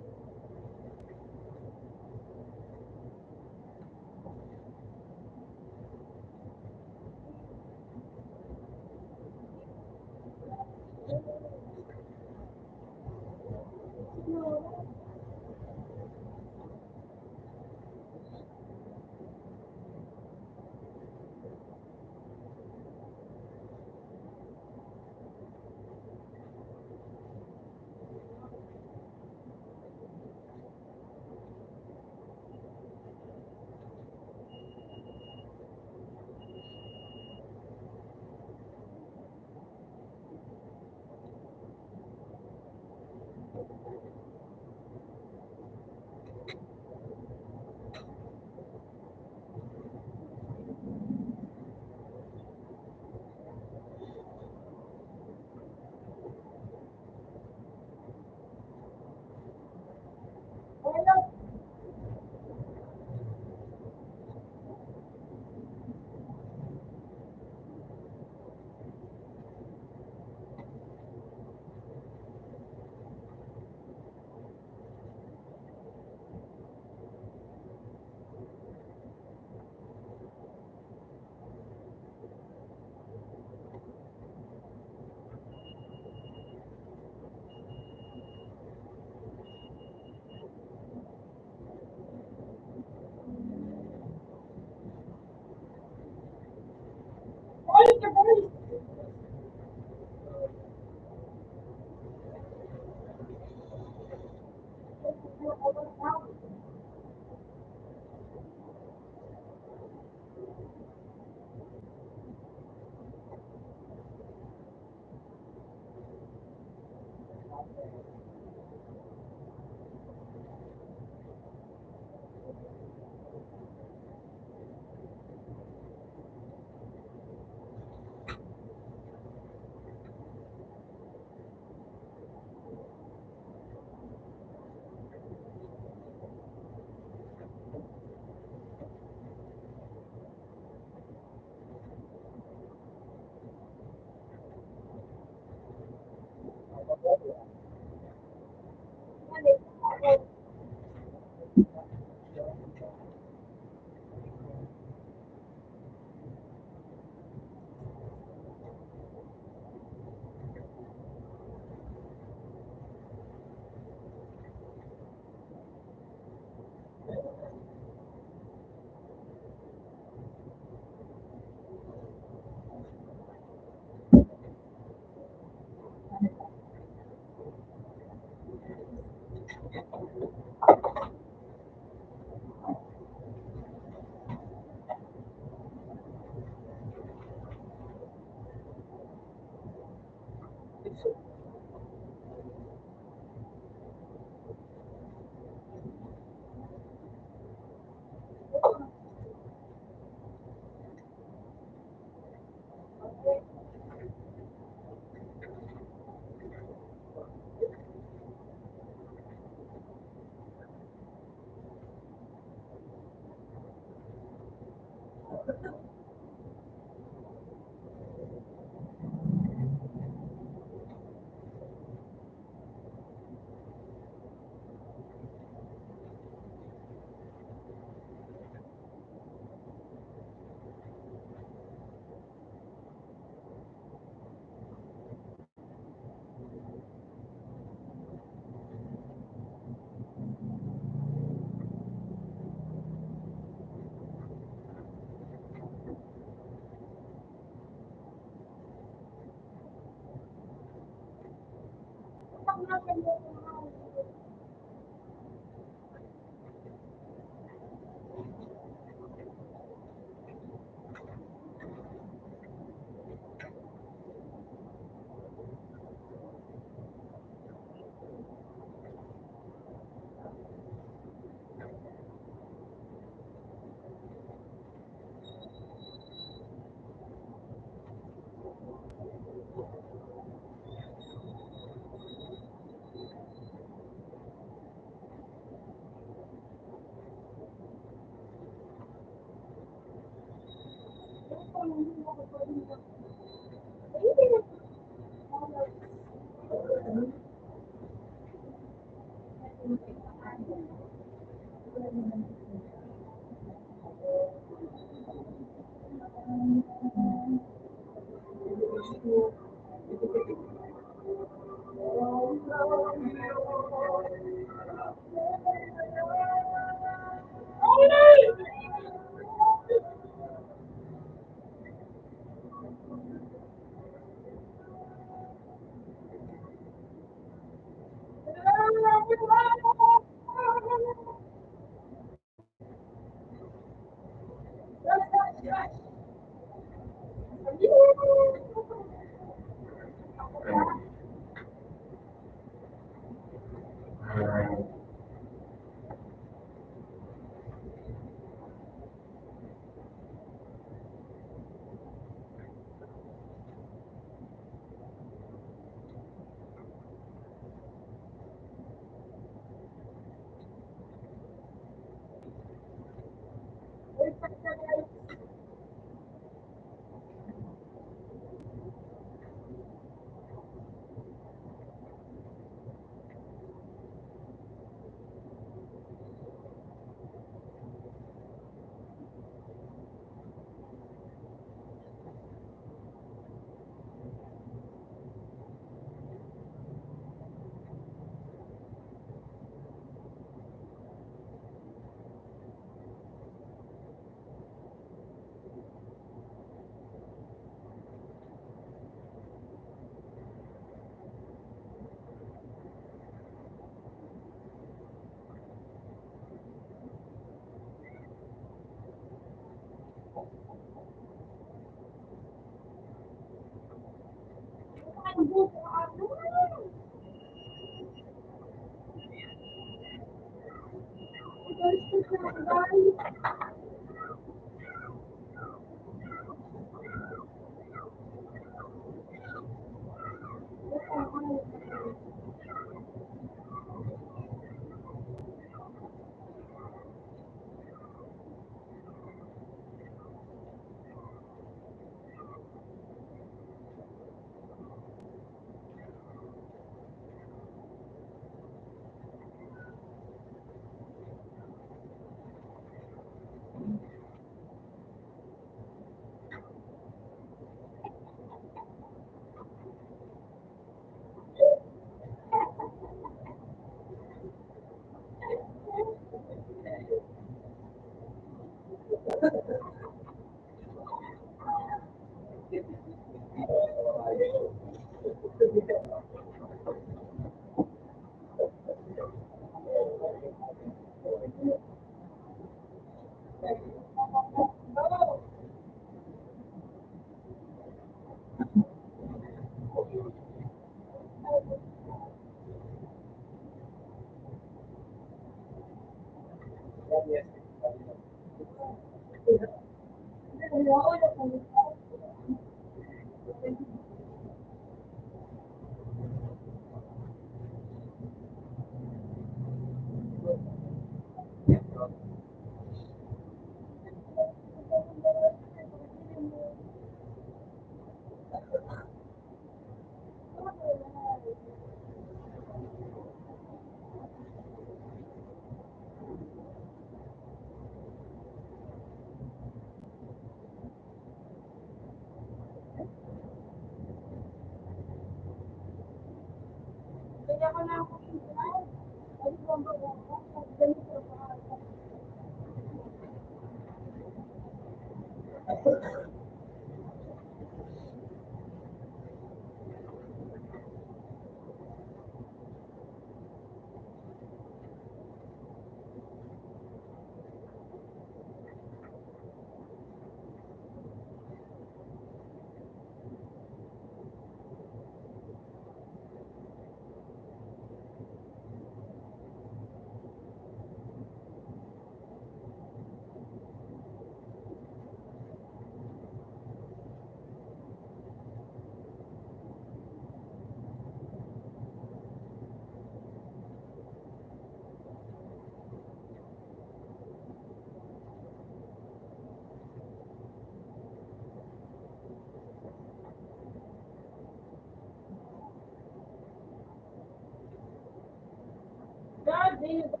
Doon.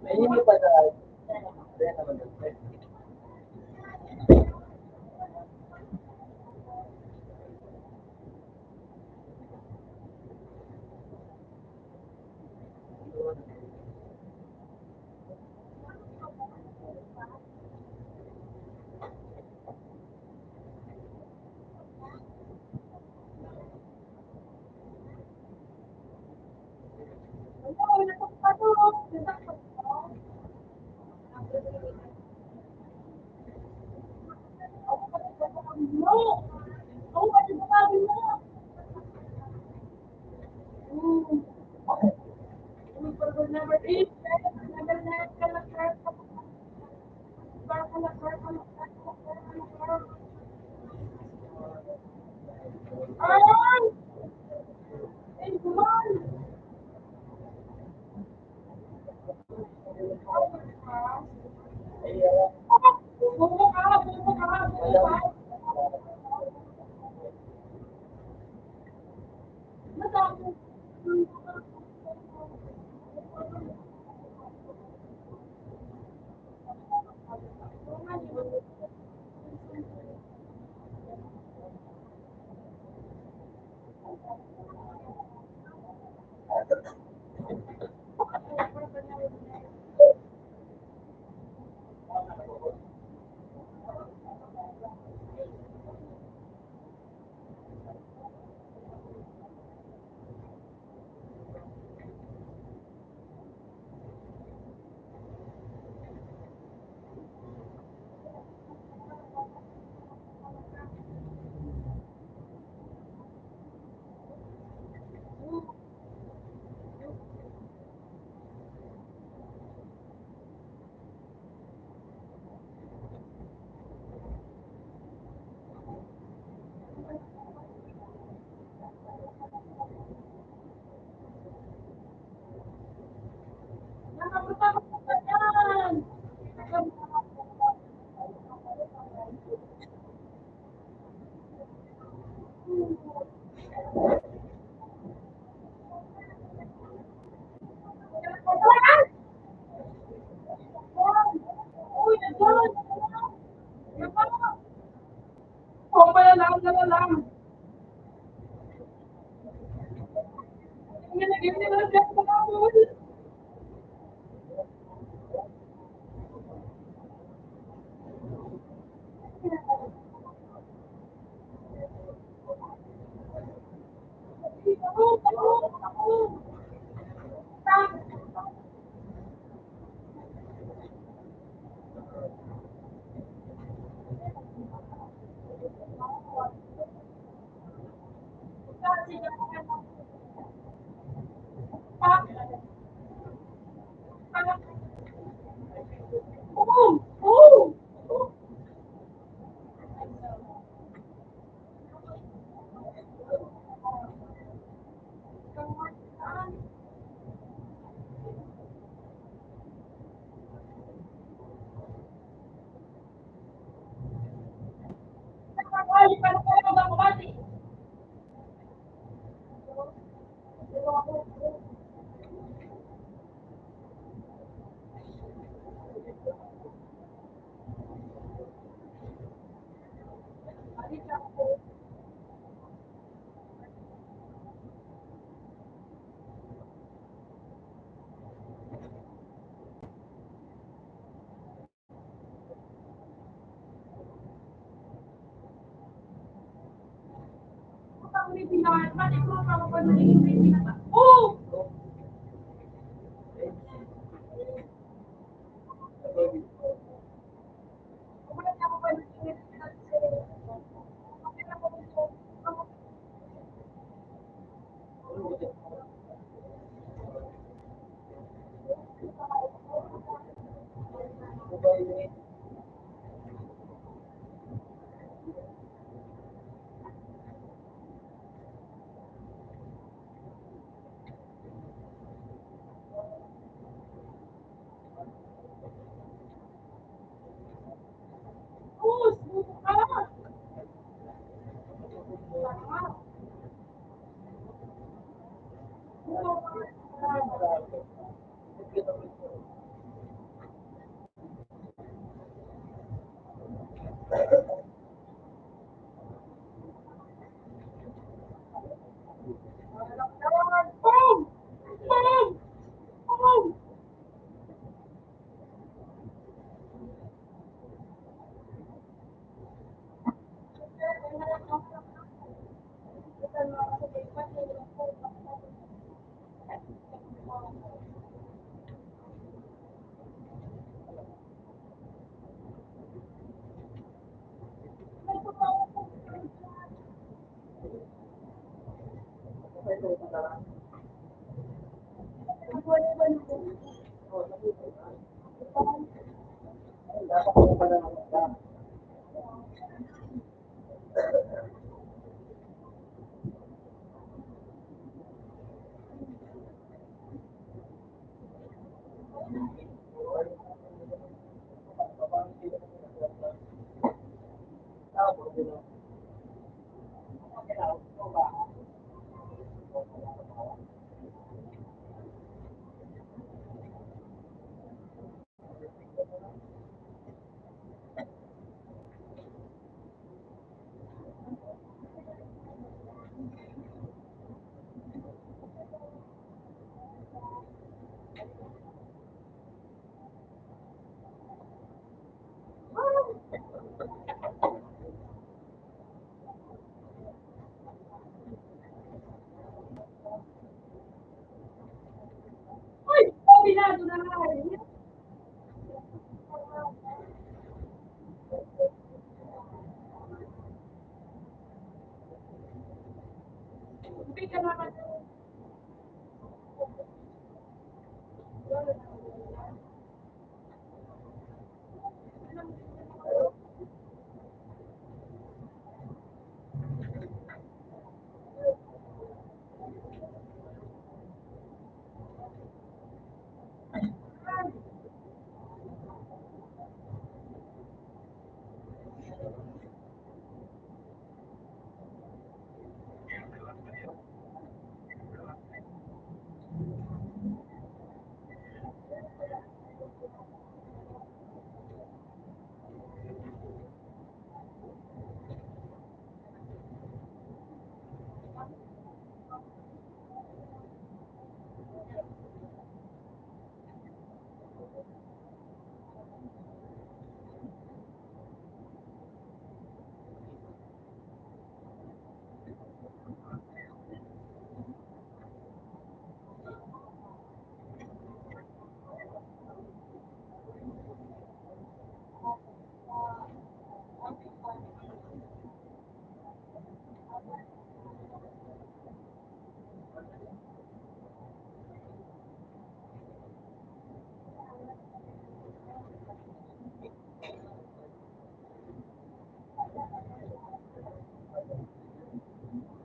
May hindi pa dahil. Kaya naman yun. Ay,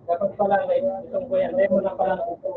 Dapat pala, itong kuya, demo na pala ng ito.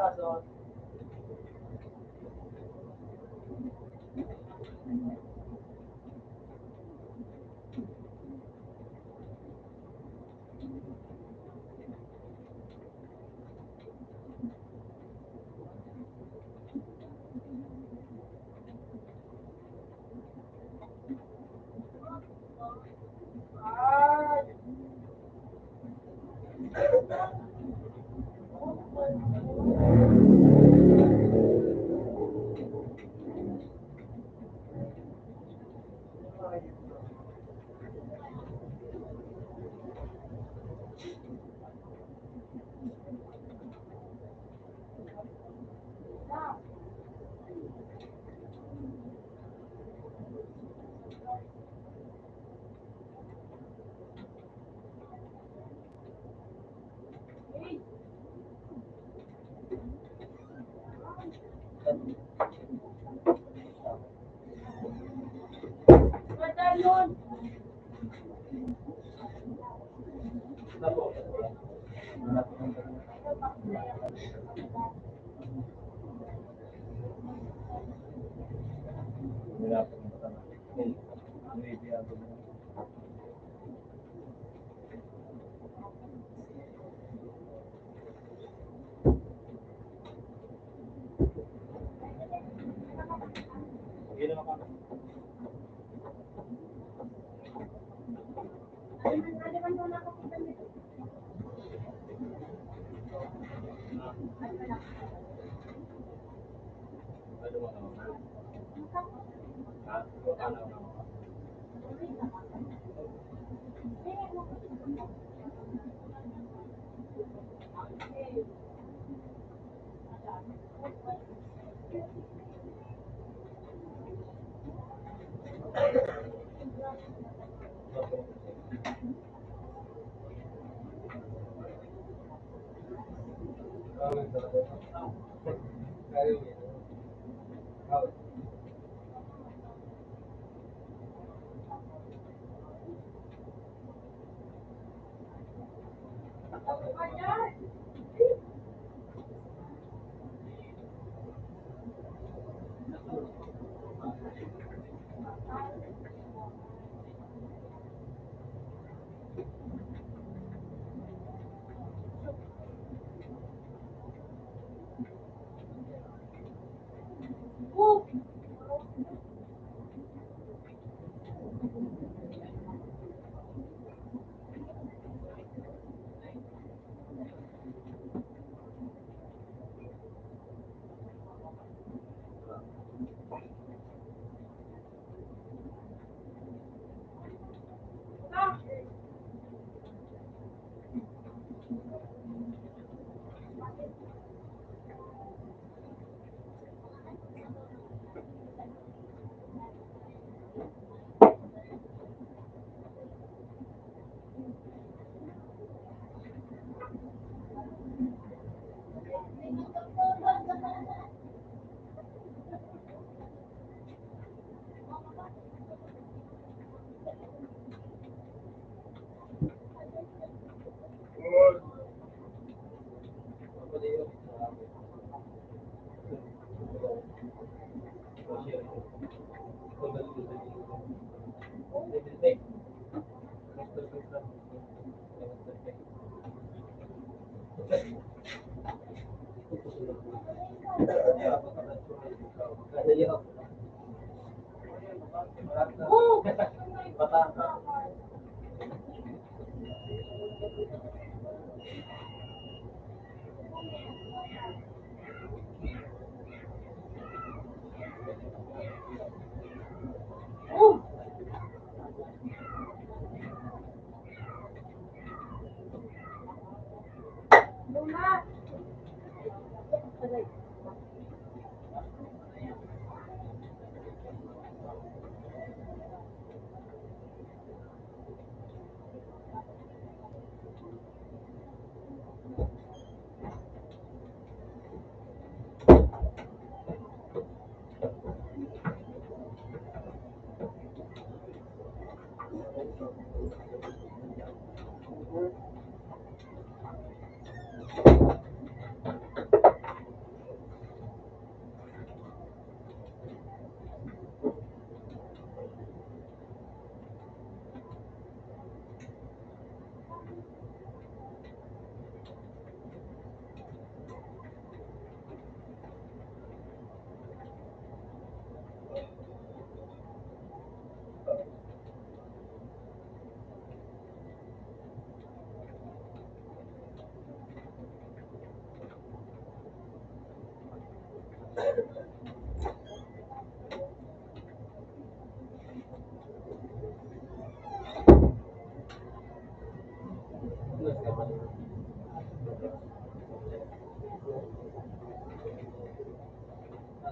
kaso, Hirapan mo sa natin. Maybe ako na. Sige naman ka. Ano mo naman? Ha? Ano naman?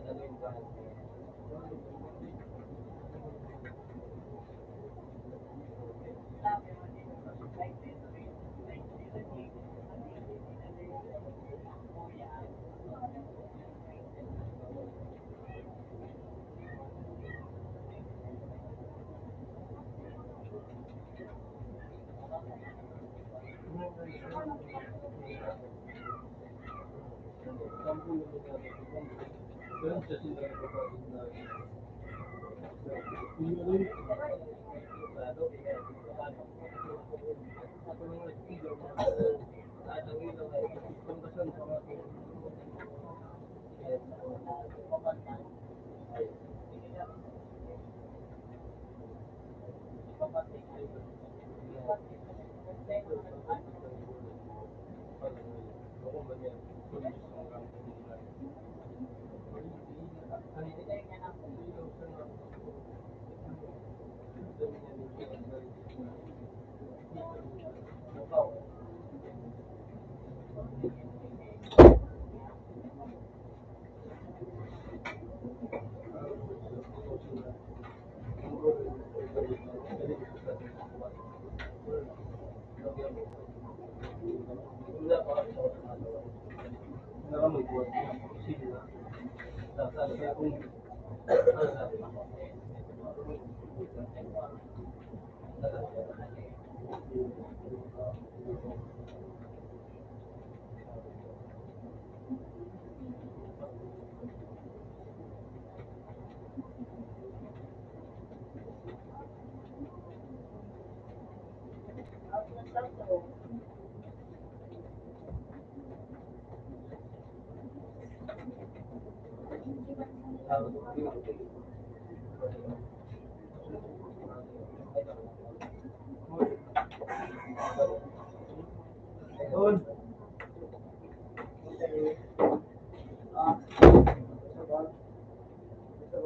ano yung kahit.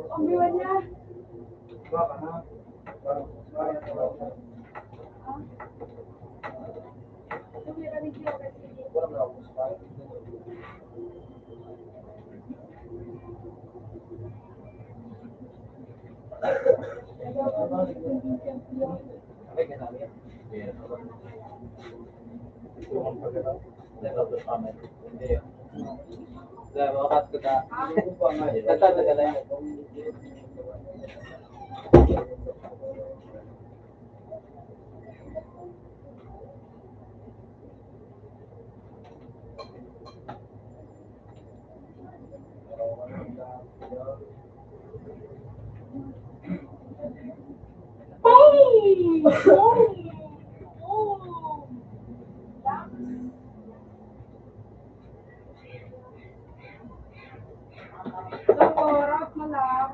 Pambiwan niya. Tumira rin siya kasi. Boom! Boom! Boom! So, oras na lang.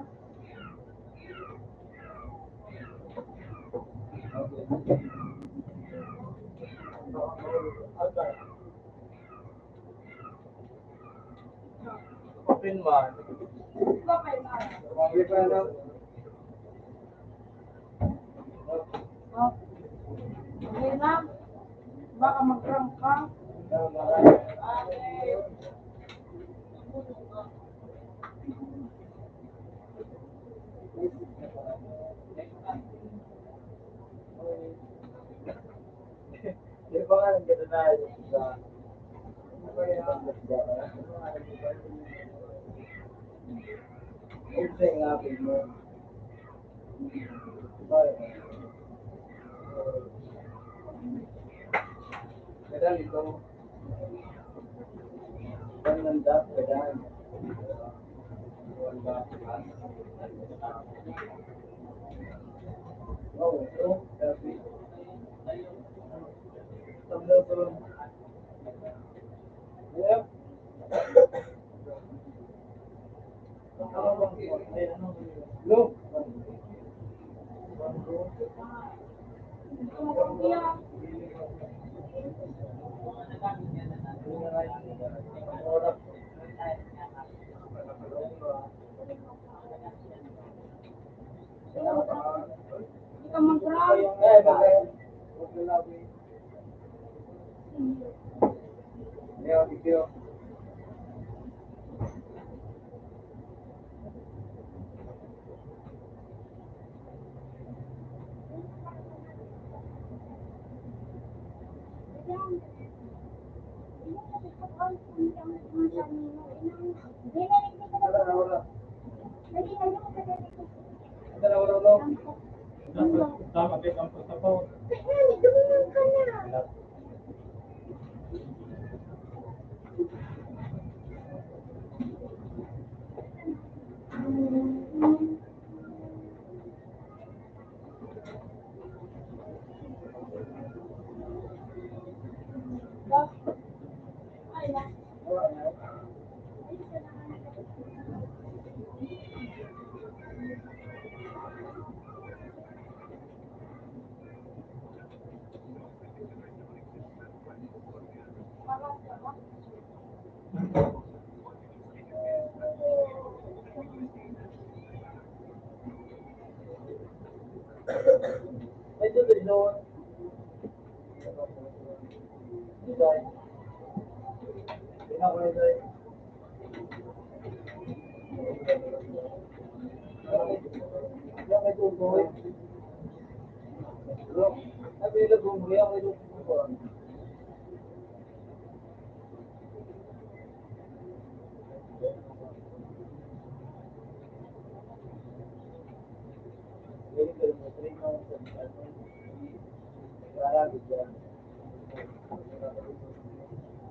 Open man. Okay na. Oh. Okay na. Baka mag-rank ka. Di ba nga ang ganda tayo sa Ito nga mo. Kadang ito. Panandap, kadang. Oh, ito. Sabi. Tumulong. Yep. Look. Hindi ka mag-rank. Hindi na rin kita Wala na, wala. Lagi na yung kadali. Wala, wala, wala. Tama kayo ang pagtapaw. Kaya, duminom ka na. Ay, na. Wala na. Ay, doon, doon. Design. Tingnan ko na design. Yan, may tuboy. Look, ay, may lagumo yan, may lagumo.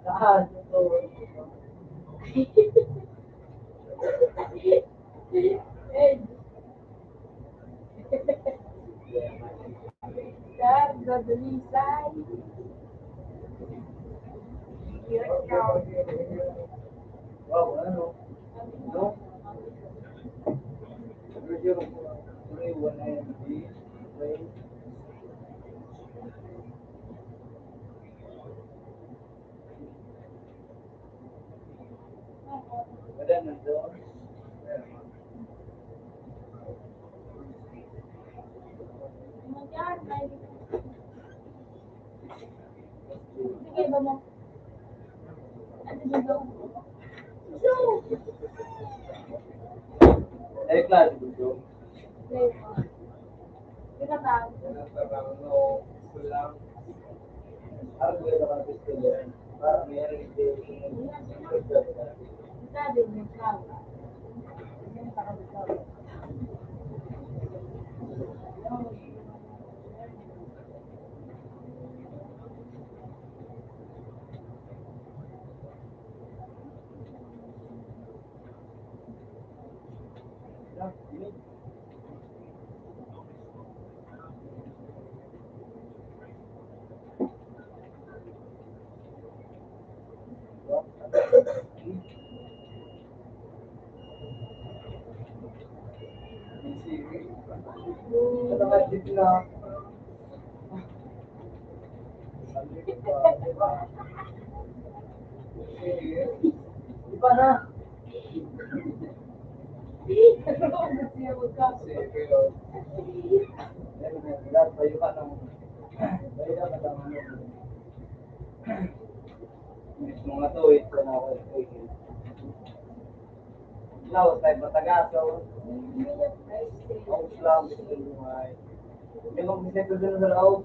Saan? Sir, Godlisay. Wow, ano? No? Video, 3, 1, Wala na doon. Sige ba mo? Ano dito? So, Ay, klase video. kita tahu. Parang no, kulang. Parang wala ka ng pistol yan. Parang mayroon hindi. Kita din yung kala. Ini para betul. Sa mga jeep na. Iba na. Bayo ka ng mga to, ito na ako. Lawas tayo matagaso. Ako lang, gusto nyo ay. Hindi mo kasi ito dun sa laot.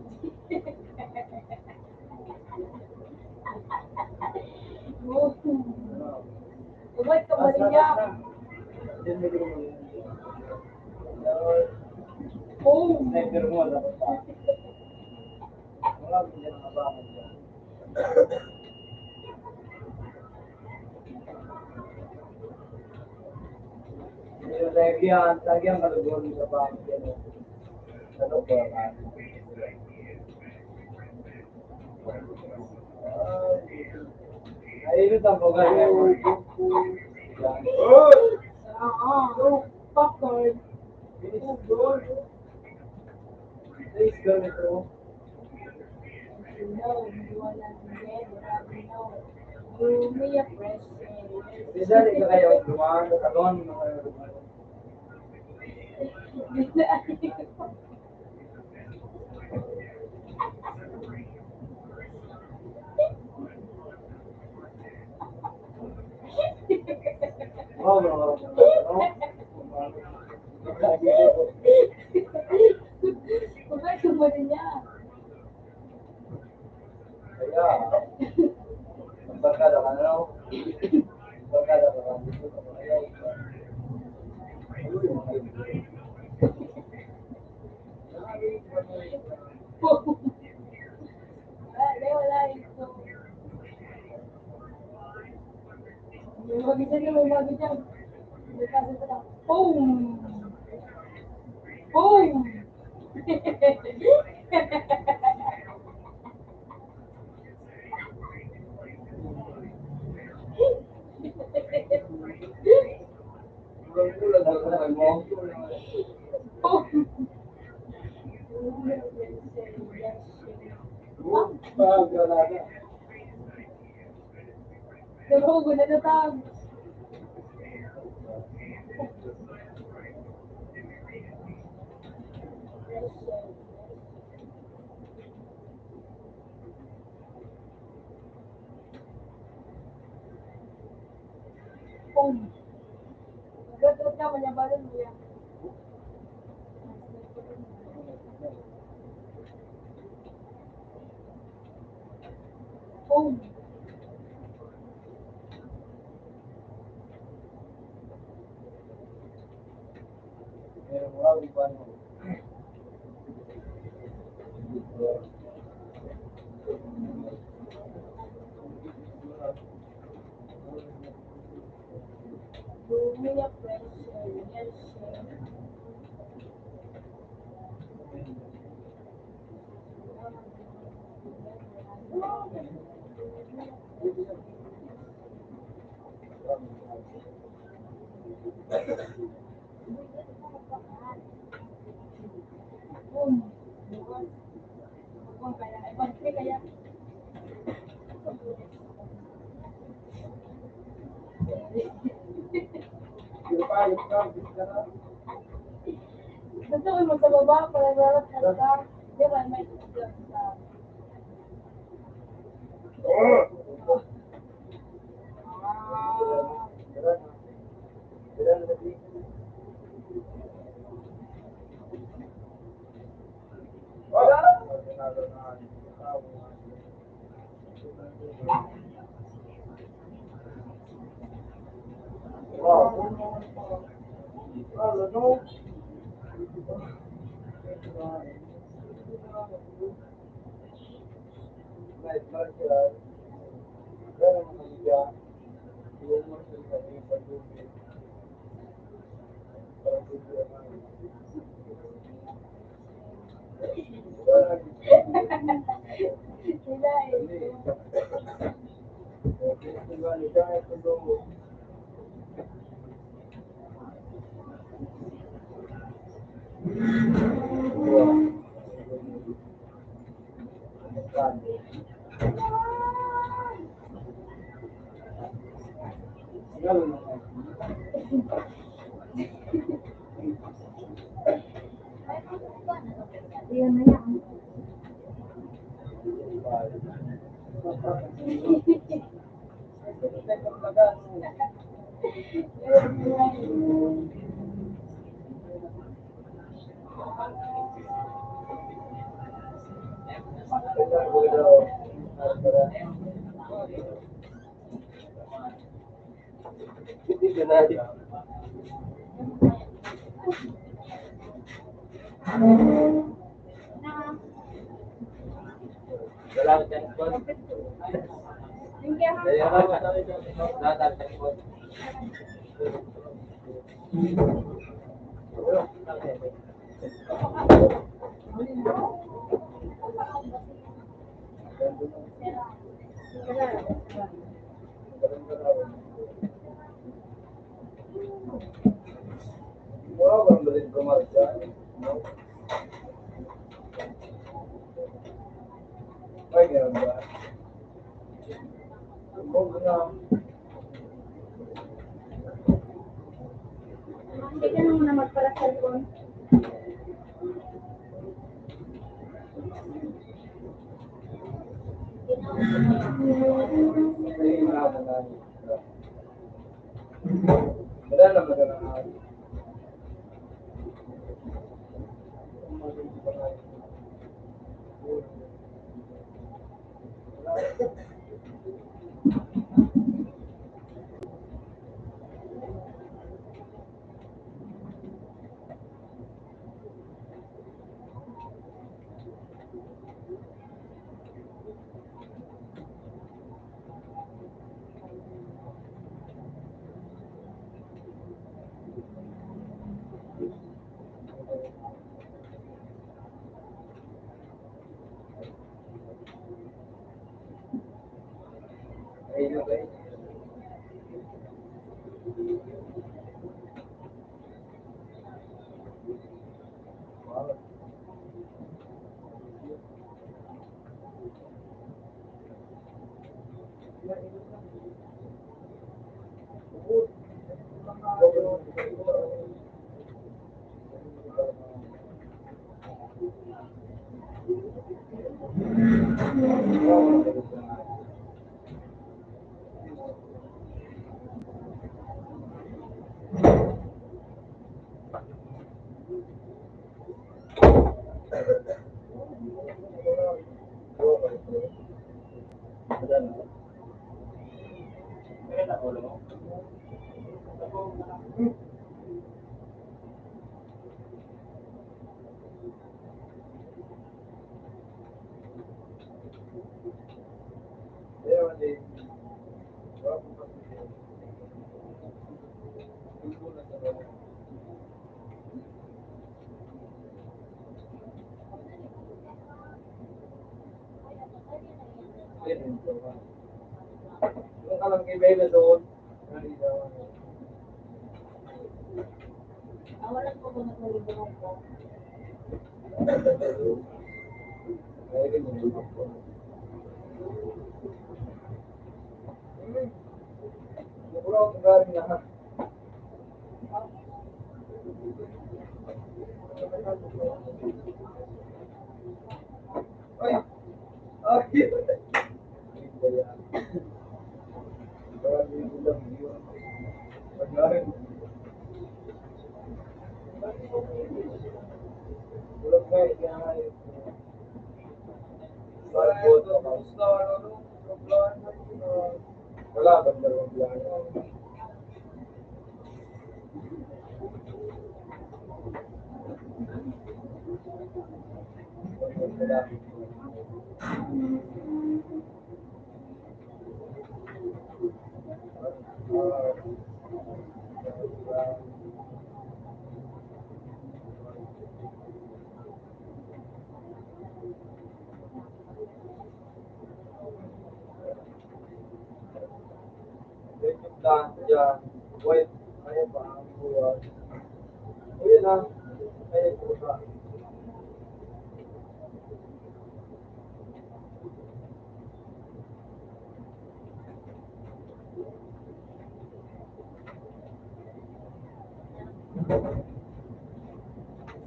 Umat ka ba niya? Diyan may lumo yun. Oh. Sniper mo, dapat pa. Wala ko dyan ang abangan dyan. Yung lagi ang kalugol sa bangan dyan. Sa lugar. Ayun ang pagkakas. Yan. Popcorn. Please go ito. No, you wanna be dead, you know. You may a fresh air. Bisa rin ka kayo dumaan sa tagon. Wow, wow, Bakit kumuli niya? kaya, ang barkada ka na, no? talaga dyan. Boom! Boom! Kulang-kulang na lang mo. Boom! Pag-alaga. Narugo na natag. Boom! Gatot ka, manyabalan mo yan. Boom! Meron mo lang iba mo. Bumili ang pressure. Yes, sir. Boom! Boom kaya. Ibang kaya. Yung payos ka, bisa na. Gusto ko mo sa baba, para lalat na ka. Di ba, may tugas ka. Ah. Sila eh. Iyan na yan. Salamat yan, Scott. Thank you. Salamat, Scott. Hindi ka na muna magpala cellphone. Wala naman na lang. Yung alam kay Bella doon, Wala po ko natulog ko. Ay! Ay! Wala ba dalawang plano? Wait, ay ba ang buwan? Ayun na. Ay, ba?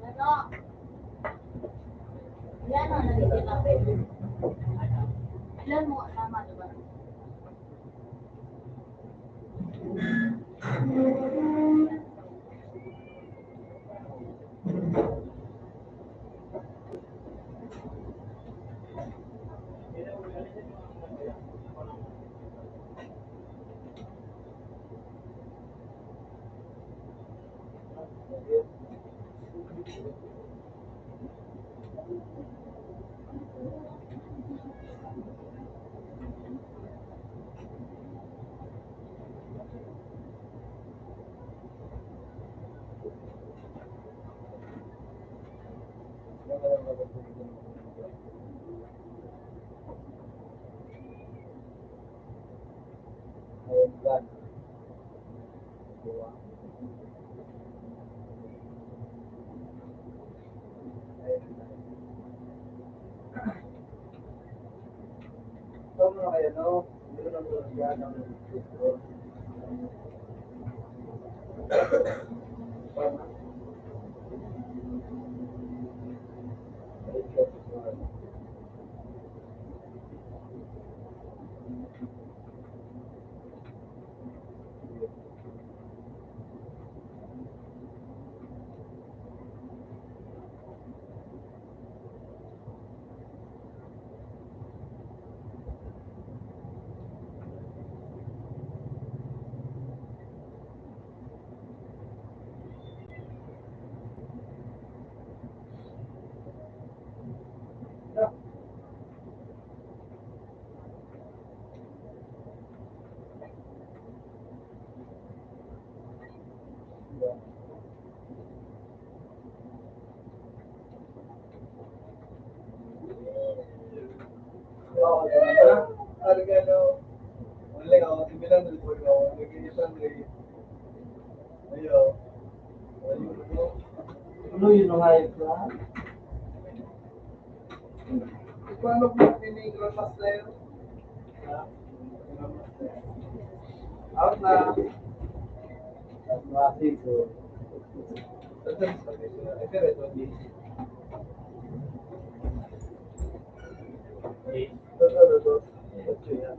Ano? Yan ang nalilita ko. Ilan mo alama, diba? lang ako, si Milan report ako, nag-iisang rin. Ayaw. Ano yun ang hayop ka? Paano kung tinigro pa sa'yo? Out na. At makasig ko. Ito rin, ito rin. Ito. Ito yan.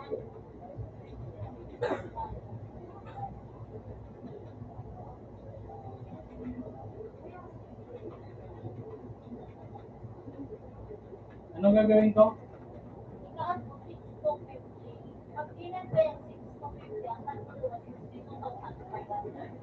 Anong gagawin ko? Ikaw po, 6,250. Pag ilan ba yung 6,250? Ang ano ko, 2,500.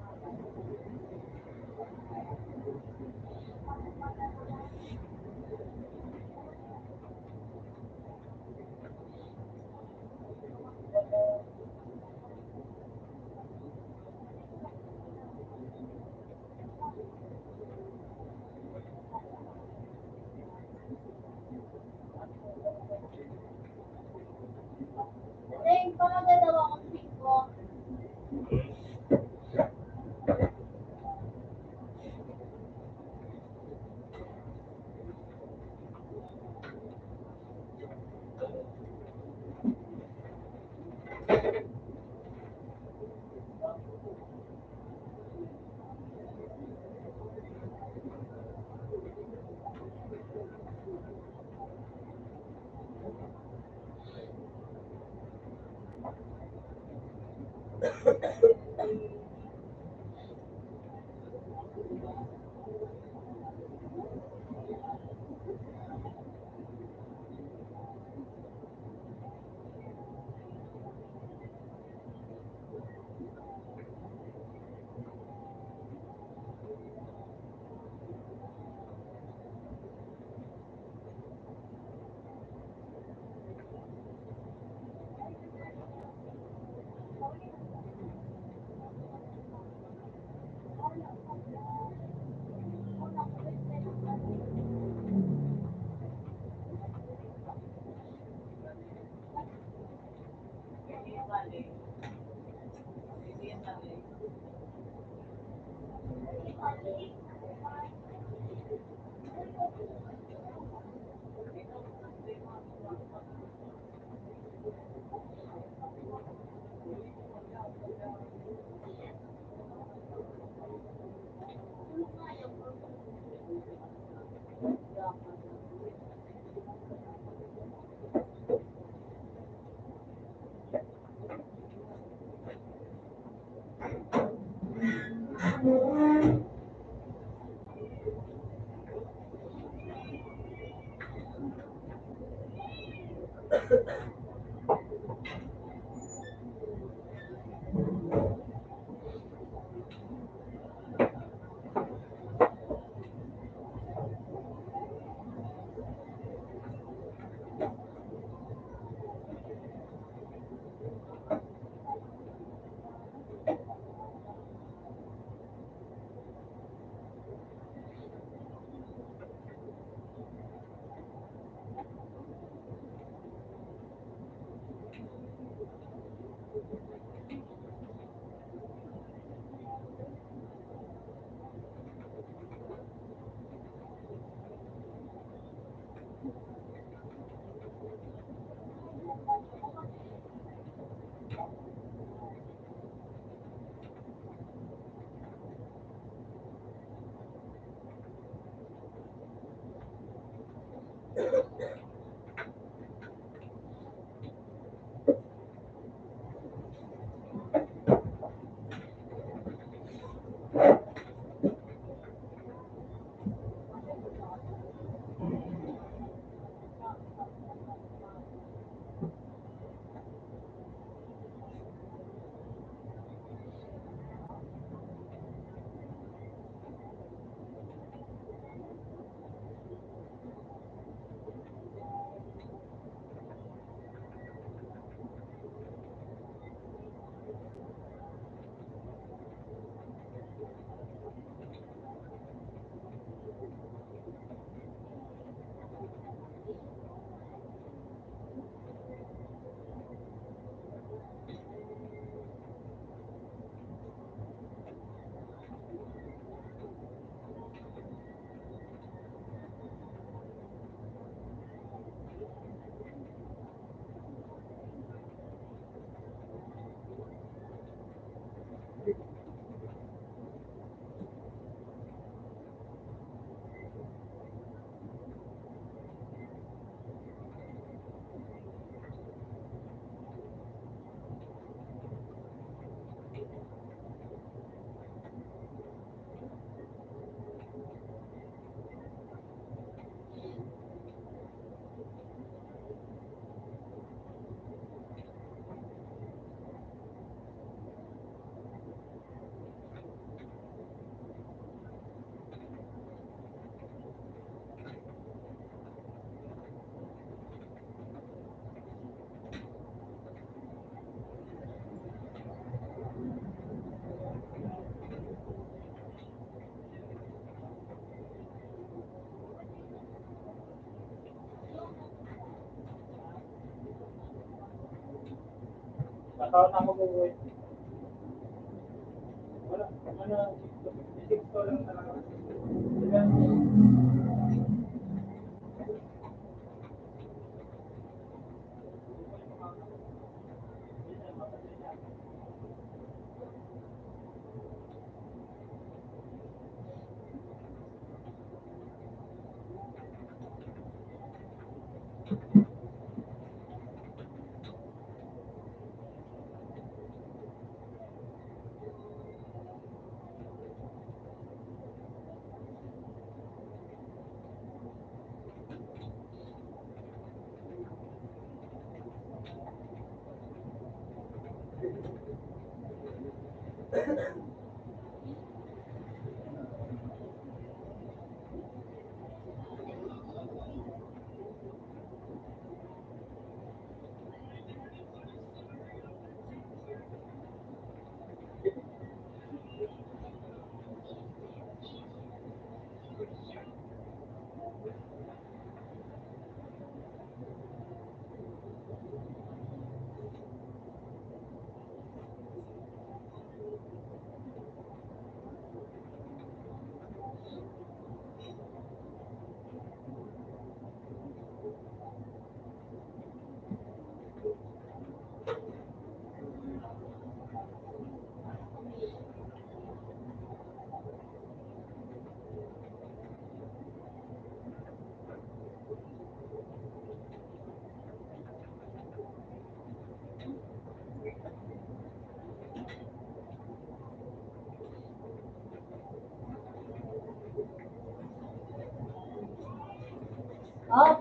Deng, pangagalawa akong 5. Nakaw na ako buhay. Wala, ano, 56 ko lang talaga. Diba? Oh,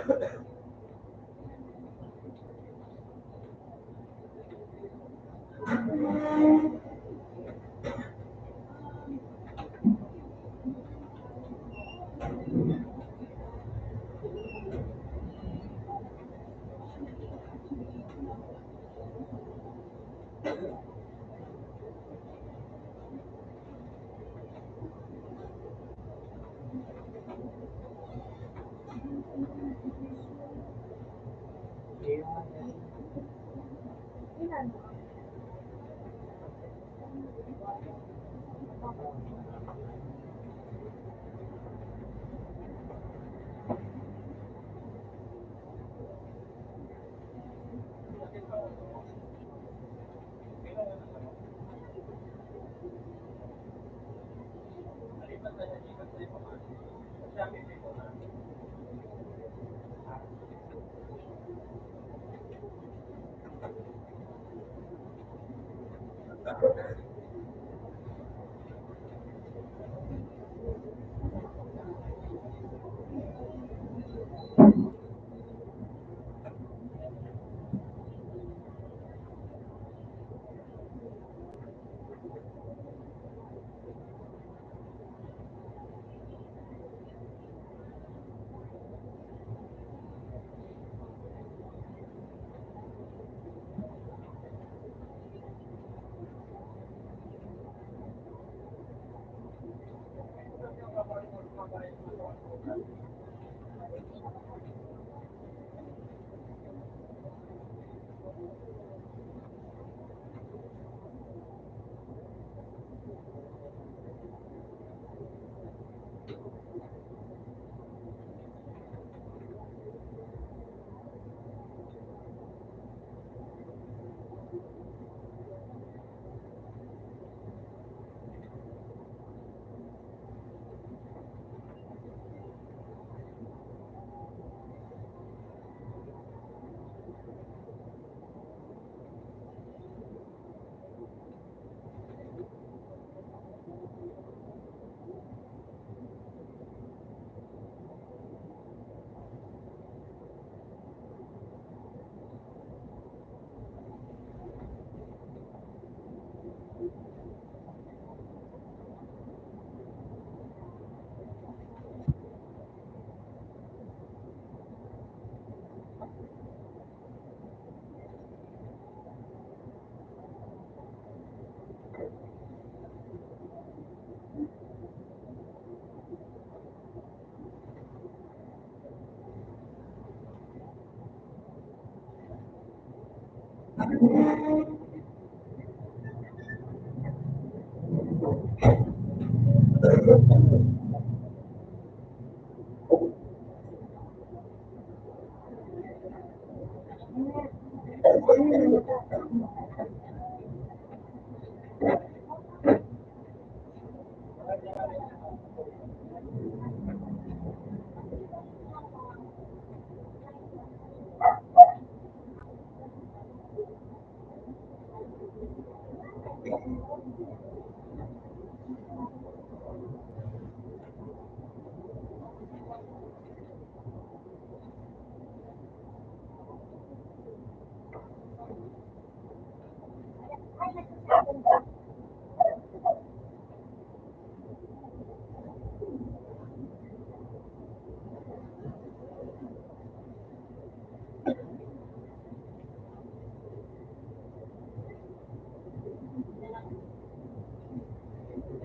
Ilan?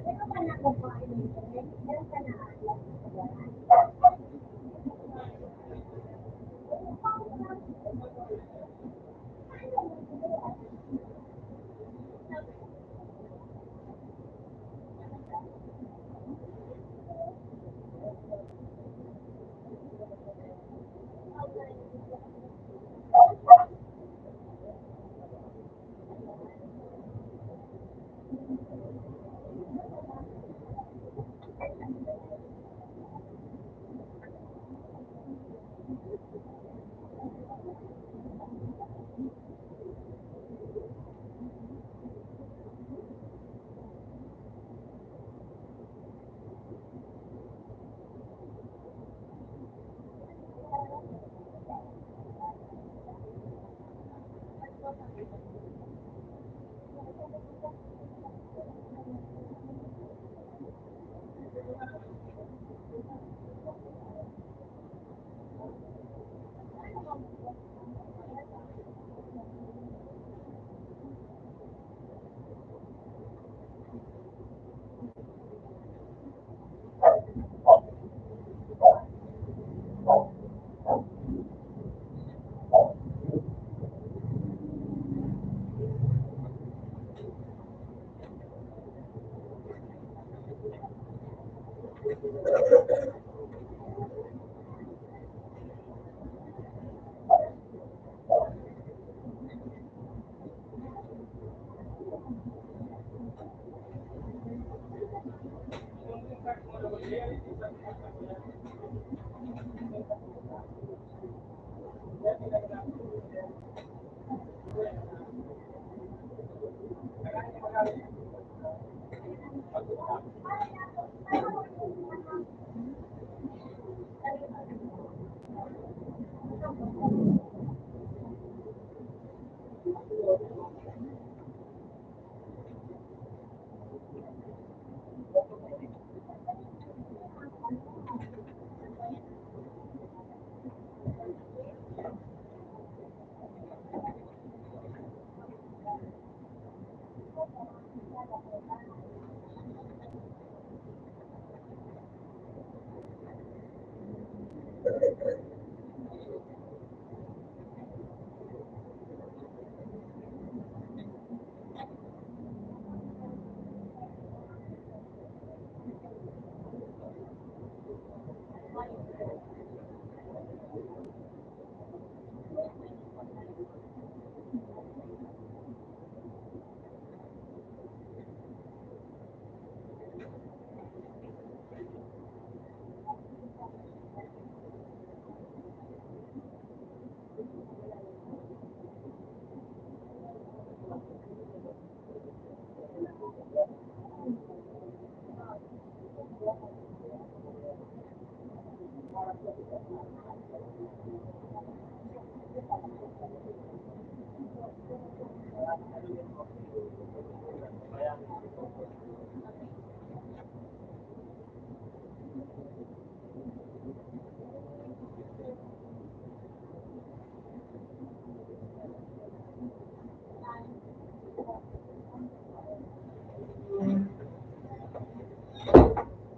Ito pa na kung paano internet, meron ka na alam.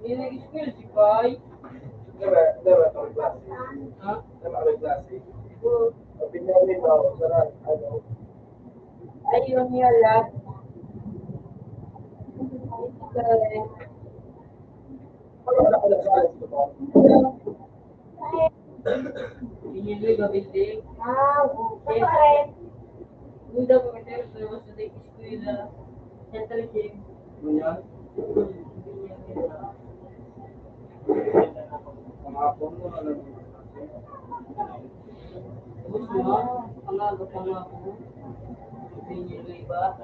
Hindi nag-school si Koy. Diba itong klase? Ha? Diba may klase? Pinyamin ba ako? Sarap, ano? Ayun yun lang. Wala ko na sa alas ko ba? Pinili ba building? Saka rin. Muda po kasi gusto mo sa school na Central Gym. Ganyan? Pangapon mo, ano? Gusto mo? Pangago ako. Pinili ba?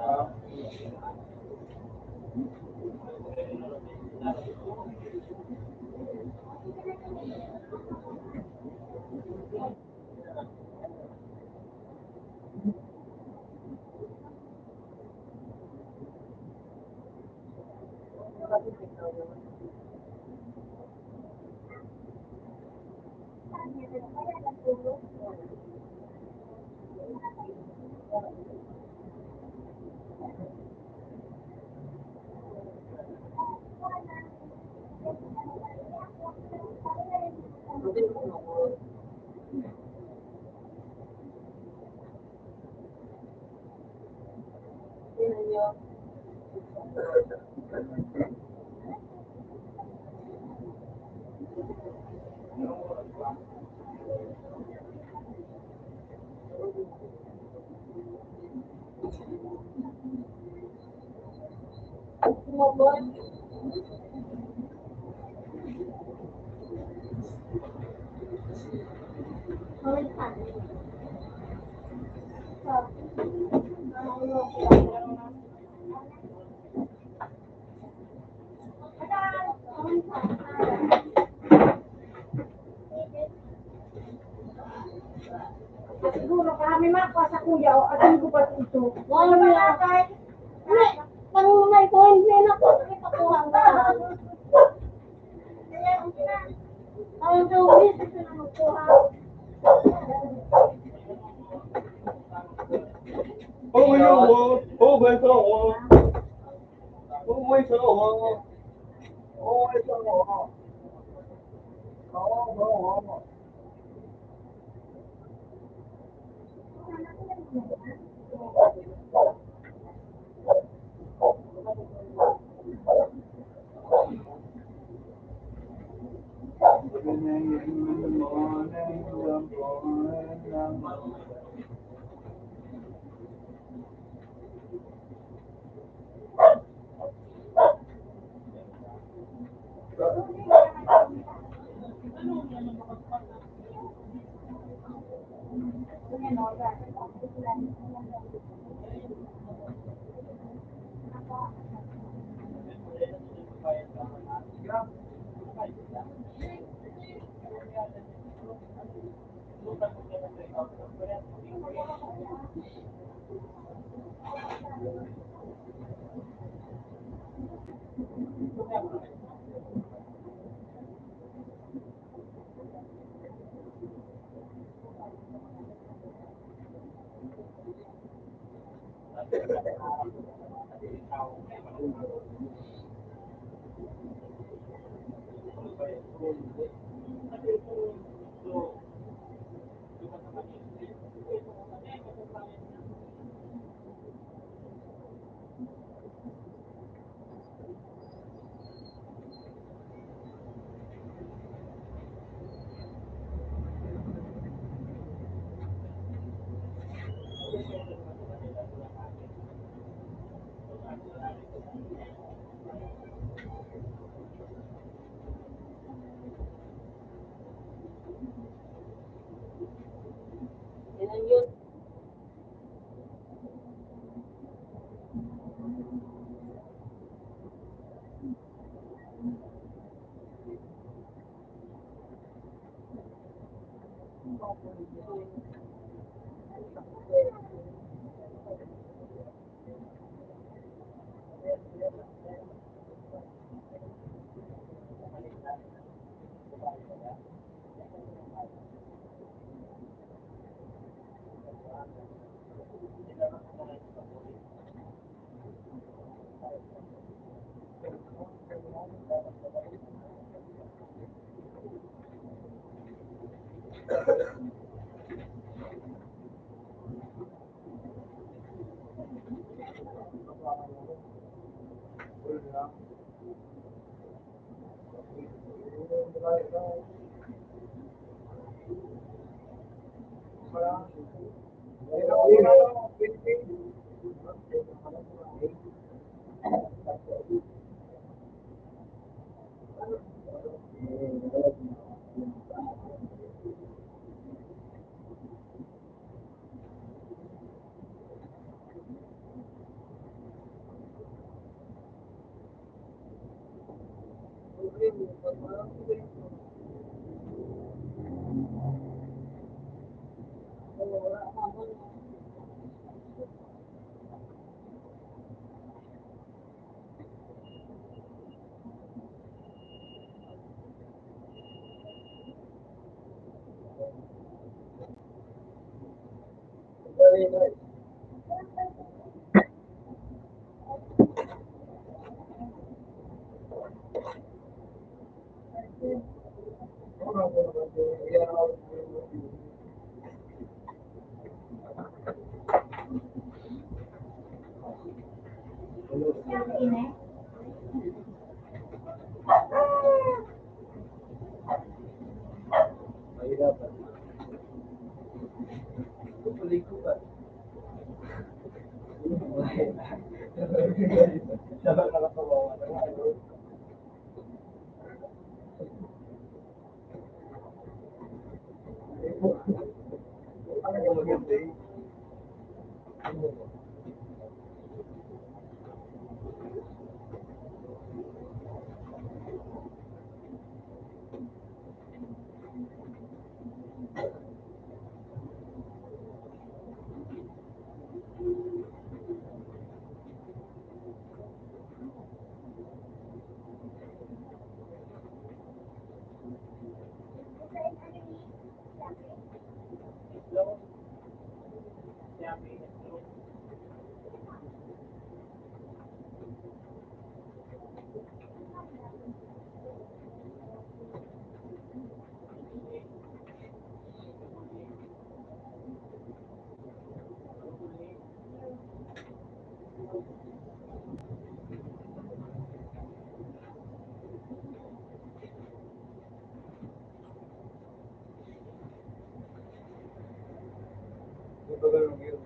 Siguro kami makuha sa kuya o atin ko pa ito. Wala ba natay? Hindi. Pang may coin din ako. Itakuha ko. Ang dawis ito na magkuha. Oh, my God! Oh, my God! Oh, my God! Oh, my God! Oh, Ganyan, no? Yan yun. Init. Mahirapan. Ito palikutan. Dapat nakakawawa. Ano yung maganda eh? Ito ganun yun.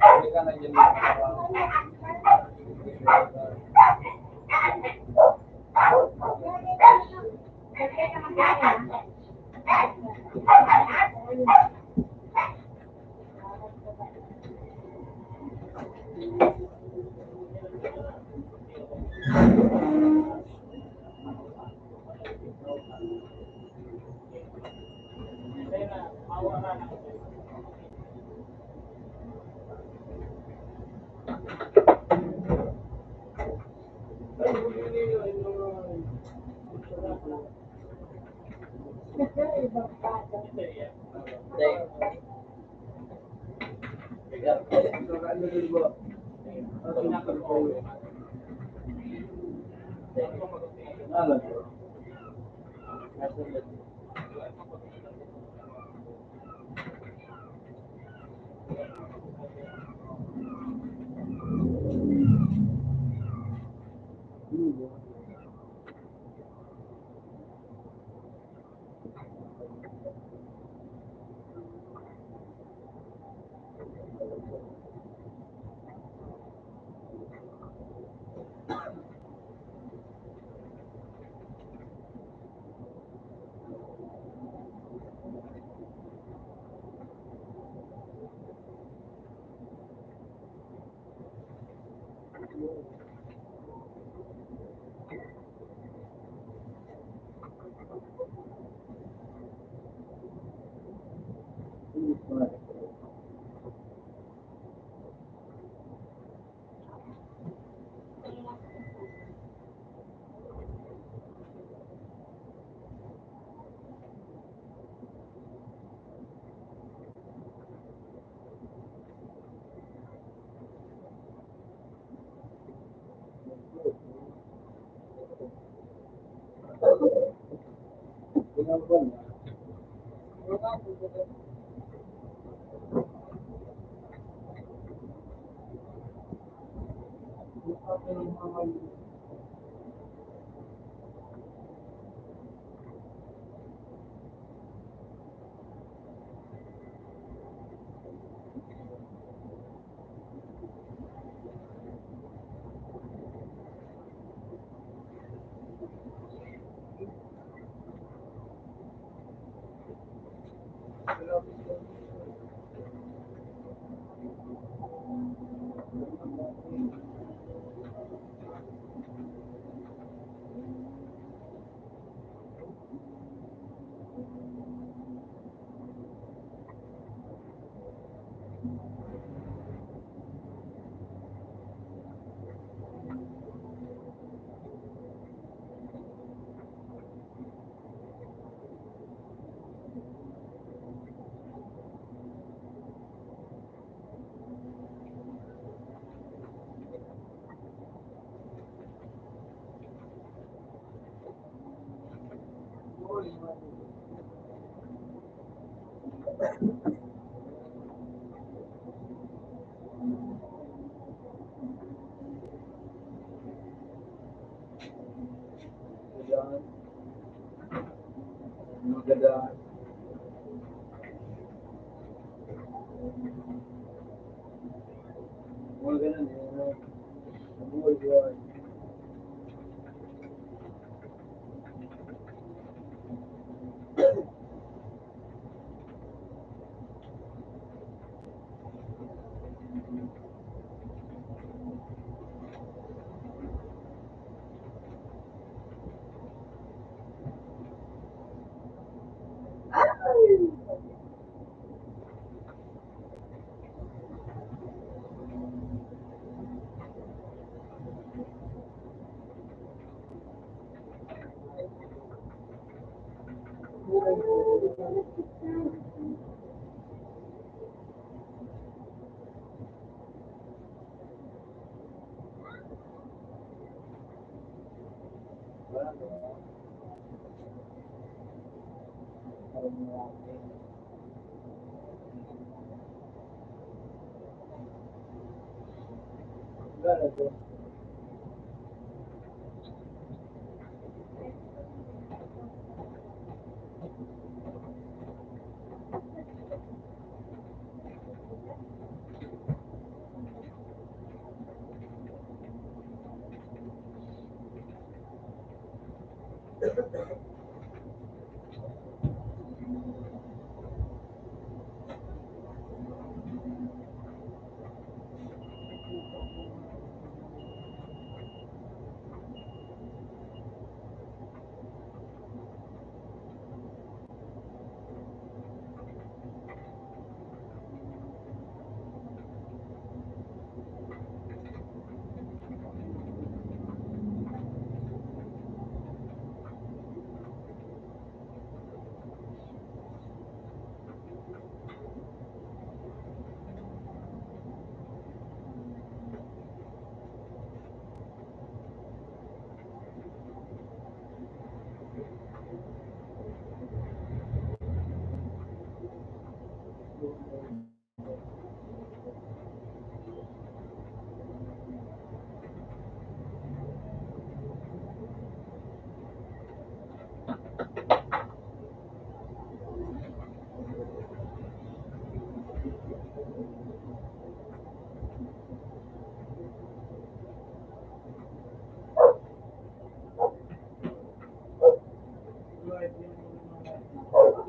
Hindi ka na yun. Maganda. Mga ganun eh. Buhay buhay.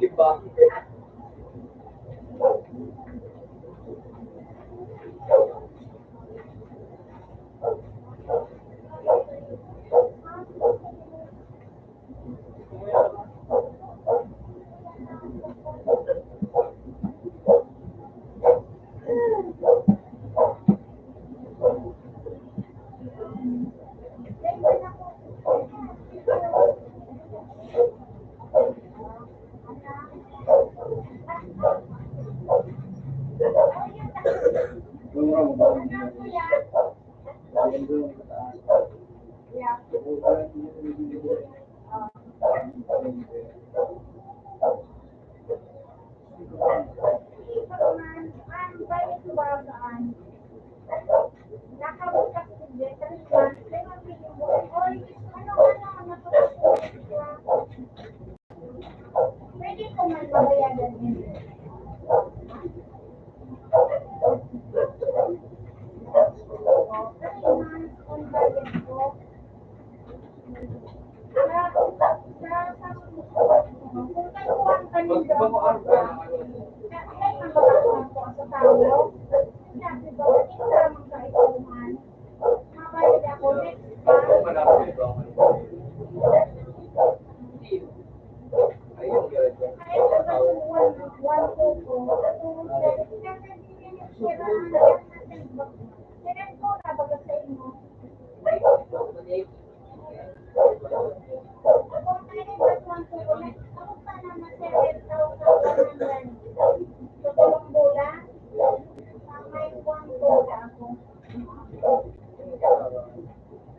Iba. Pwede ko man mabayadan yun. Kung bayad ko, kung kayuhan ka nito, may mababasang ko sa tao. Sabi ko, hindi naman kailangan. Mabayad ako next month. Malapit ito. Ayun, ganun. Kaya sa one ko ko, kailan ko na baga sa inyo. Kung kailan ba one ko ko, ako pa naman 7,100. Sa tulong bulan, may one ko na ako.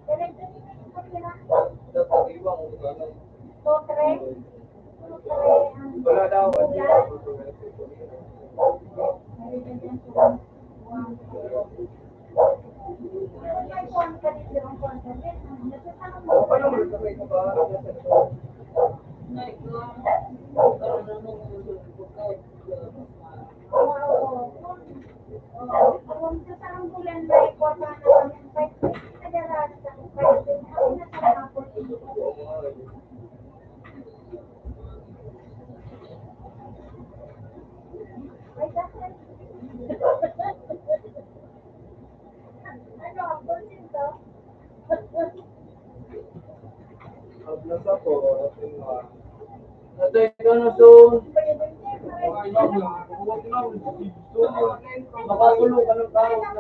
Kailan ko nila ko sila? Dapat iwan ko ganun. Potre? Wala daw. Paano mo rin kami ba? Nasa po, natay ka na doon. Makatulong ka ng tao na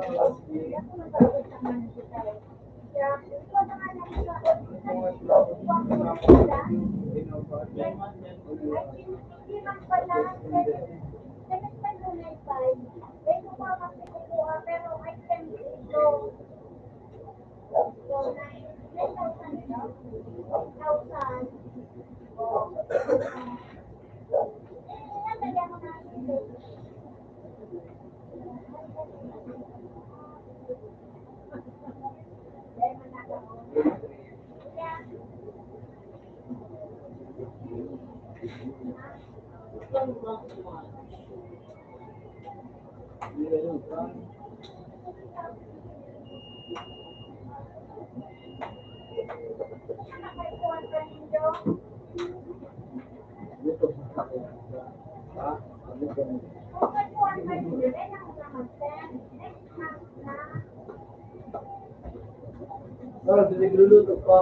napagod naman kita eh. Kaya, ito na nga lang sa hindi man pala, second time lunay pa. May kukuha, pero I can go. So, 9,000 na? 9,000. Kaya mo na Pero nagluluto pa.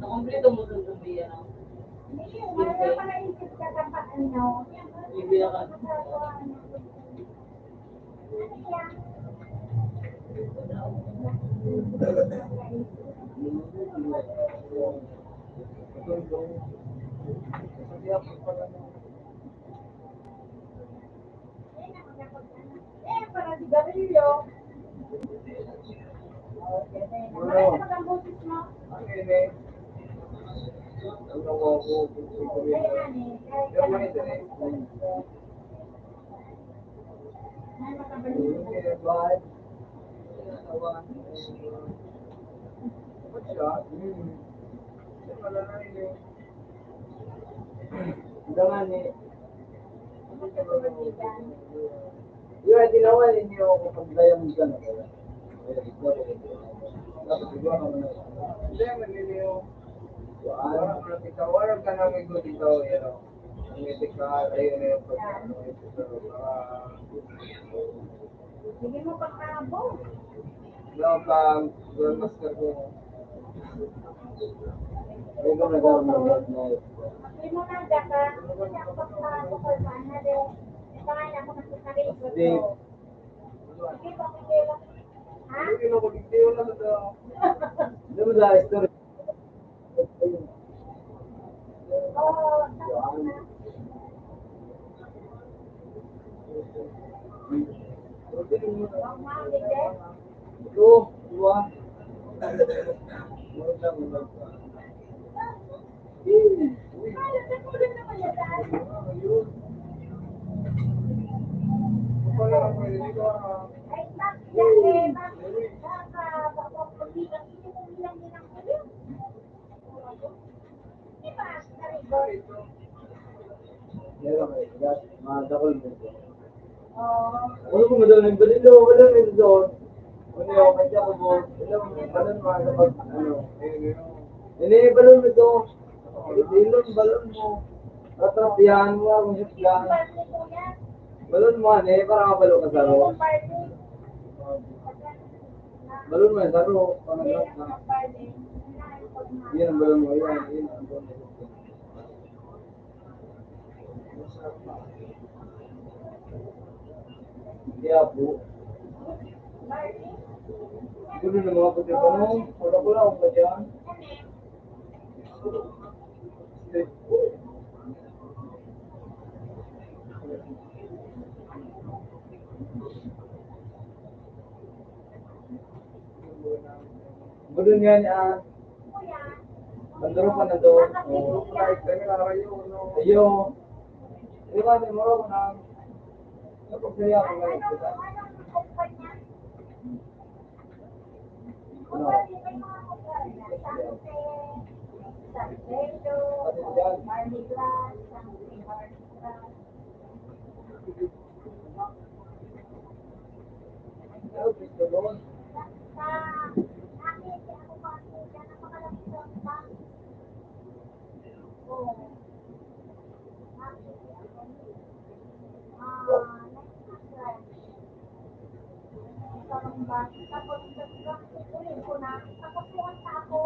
Nakomplito mo sa sabihan, no? Ibiyakan. Para sigarilyo. Marami na ang busis mo. Yung tinawan ninyo kapag gaya mo dyan. Hindi, maniliw. Warang ka namin ko dito, ang etikal, ayun na yung pagkano. Sige mo pagkabo. Yung pang master ko. Ayun ko nagkaroon na Hindi mo na daka. Kasi ang pagkabo ko sana din. Pangalan ako nagsasabi ko. Sige ba kung ha? Hindi ko nagkitiyo na ito. Hindi mo dahil story. Oo, tapos na. Huwag mo ang bigay. Ito, dua. Nagkulang naman yan dahil. Ay, tak, yan eh, bakit? Nakapagpagilang, hindi mo bilang din ang kulit. Di ba, narigod? Madakol mo ito. Oo. Ano kung madal ng balilo? Wala na ito doon. Ano yung kanya ko po? Balon mo sa pag ano? Hindi, balon mo ito. Balon, balon mo. Tatrapihan mo kung siya yan. Party ko yan. Balon mo para makabalo ka sa ro. Yung party. Balon mo yan, sa ro. Hindi, Panagrap na. ang party. Nakikot na. Yan ang balon mo, yan. Yan ang balon mo. Kaya po. Party? Gulo na mga puti pa no? Wala akong ba dyan? Gulo niyan, Mandaro pa na doon. Ayo. Di ba, di mo rin na. Kapag saya ako ngayon, di ba? Anong kumpanya? Ano? May mga kumpanya. San Pedro, Marley Glass, San Marley Glass. Pero gusto doon. Sa akin, si ako pa yan ang makalaki sa pa. Oo. Next na friend. Parang ba? Tapos, ulit ko na. Tapos, pumunta ako.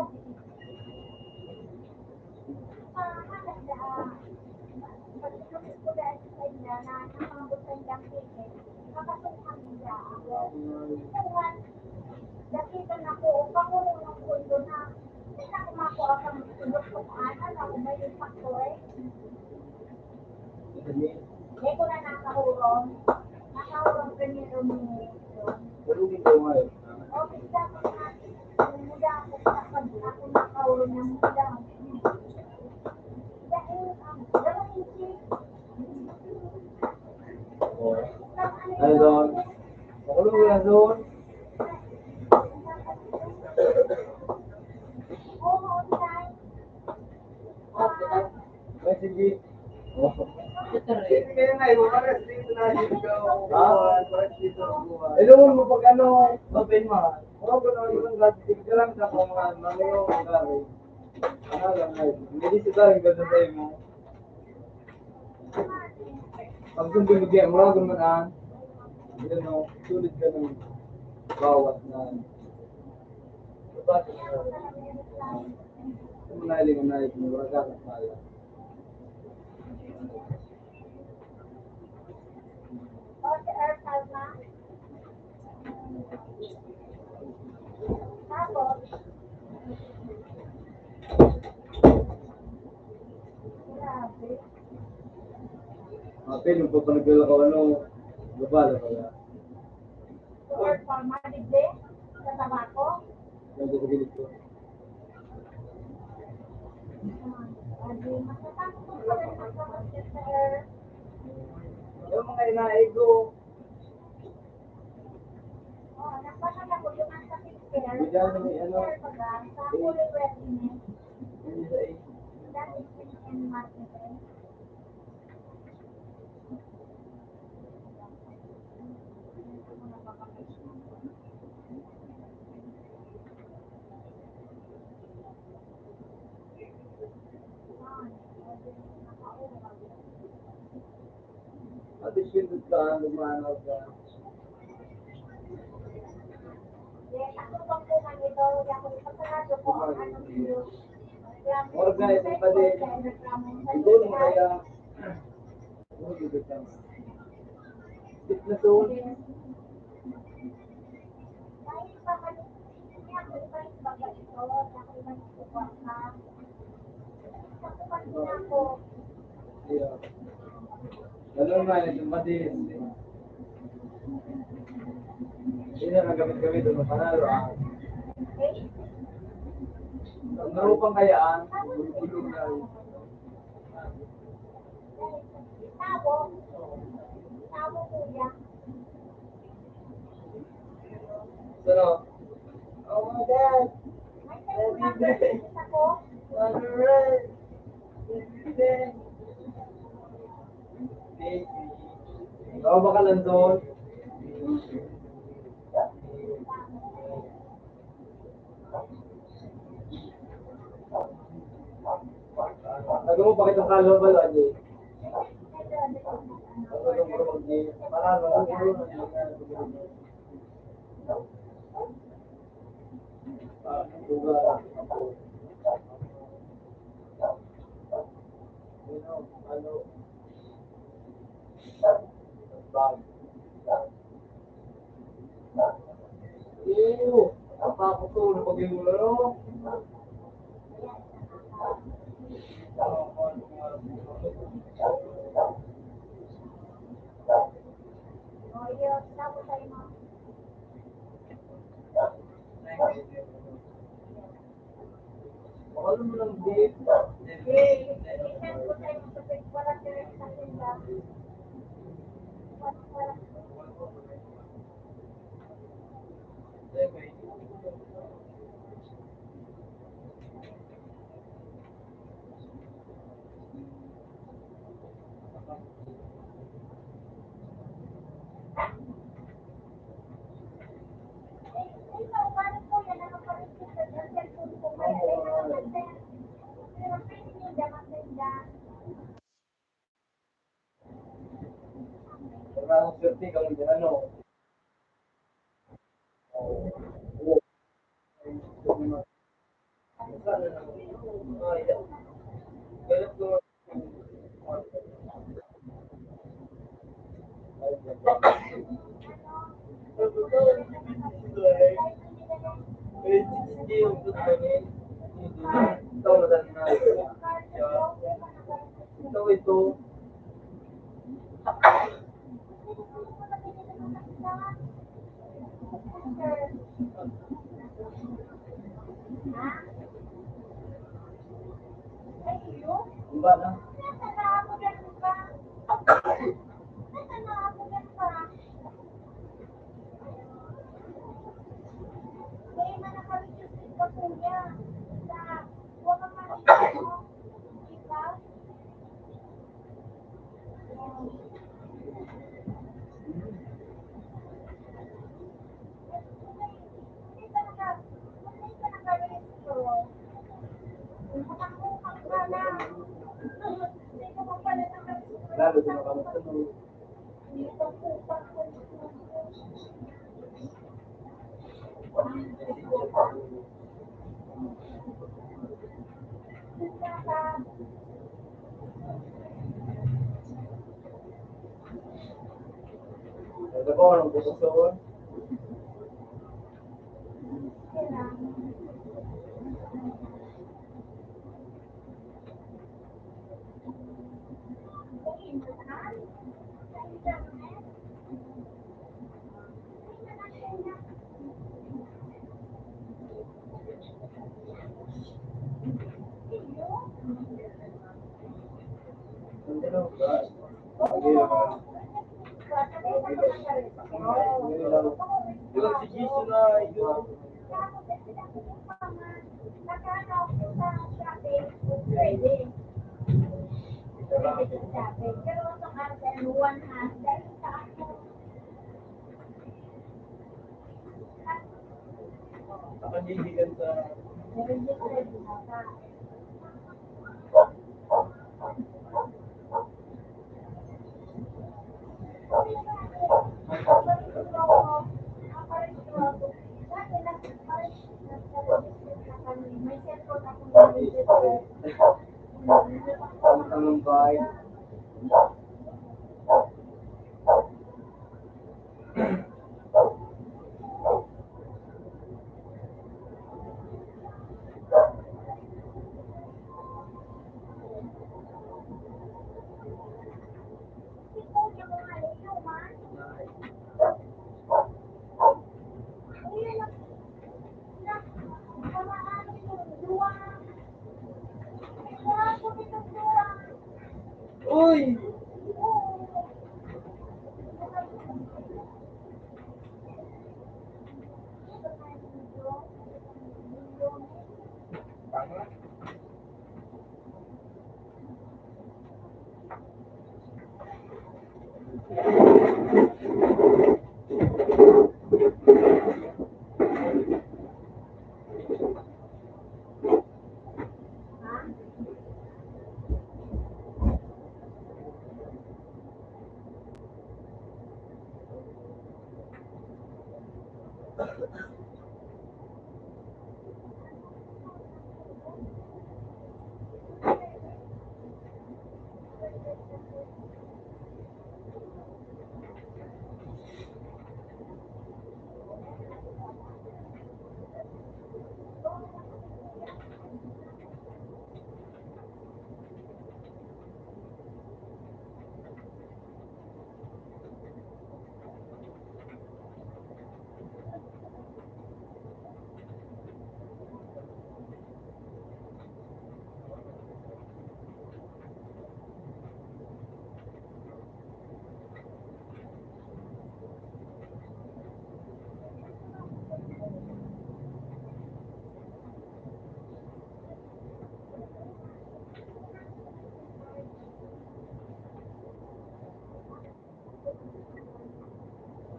Pag-inulit ko dahil sa kanya na nakabutan niyang ticket. Nakasuhan niya ako. Suhan. Dakitan ako. Pakulong ng pundo na. Hindi na kumakuha kang tulog-tukaan. Ano, may factor eh. Hindi ko na nakahurong. Nakahurong primero minute. Pero dito ngayon. Okay, dapat na. Mula ako sa pag ako nakahurong ng mula. Dahil, dalawang inches. Ano doon? Makulong ko na doon. Oo, online. May sige. Sige na yun. Para dito na dito. Ilungan mo pag ano, open mo. Mga ko na ibang gati. Sige lang sa mga mangyayong ang gari. Ano lang ngayon. Hindi si Karin ganda sa'yo mo. Pag kung binigyan mo, gumanaan. Yan o, sulit ka ng bawat na. Diba? Kung manahiling mo, wala ka ng mala. Okay, air calma. Tapos, grabe. Apel, yung papanagpila ko ano, global kaya. So, air calma, digde, sa tabako. Yung gagawin ko. Grabe, matatapos ko pa rin magkakasya sa air. Yung mga inaigo, Oh, nagpasal ako yung nasa picture. Bigyan mo ni ano? Sa fully readiness. hindi sa eh. That is in marketing. At least pindot ka, lumanaw ka. Yes, ako bang kuman ito, ako ipasarado ko ang ano video. Organize, iba din. Siguro mo kaya, ano dito ka? Tip na to. Kahit pa man, hindi ako ibang baga ito, ako ibang support ka. Sa kuman din ako, Yeah. Ganun nga, yung matin. Hindi na nagamit-gamit doon, panalo ah. okay? Ang narupang kayaan, bulong na rin. Tabo, tabo kuya. So, oh my God, May tayo na purchase ako. alright. Ikaw ba ka lang doon? Ano mo bakit ang kalo ba lagi? Apa ako to? Napagin mo na no? O, yun, tabo tayo mo. Baka mo lang din. Ikaw, paano po yan? Nakapaligid sa cellphone ko. Kaya ay nakapagdan. Pero pwede nyo dyan maganda. Wala akong swerte kung hindi ano. Sana naman. Ay, kaya ko. Ito ito. Ay, yun? Iba na. Nasa na ako ganun ka? Nasa na ako ganun ka? Kaya na nakaregister ka kuya. Sa huwag kang marinig mo. Ikaw? Hindi ka naka-register. Nakakukang ka na. Hindi ka pa pala naka-register. Lalo din ako sunod. Hindi ka kupang ko. Ito ko, anong gusto ko? Hindi lang ba? Hindi lang ba? Yung sige na yun. Nakanigigan sa May cellphone akong nare-register. ang bahay. Uy! Tama?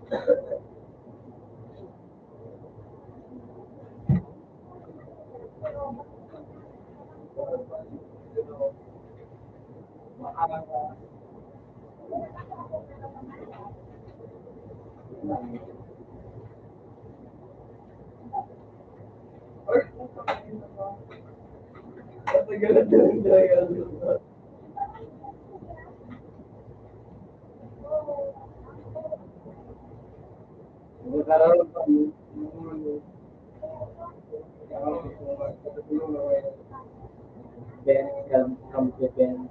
Nagkaroon pa yun. Ben, come to Ben.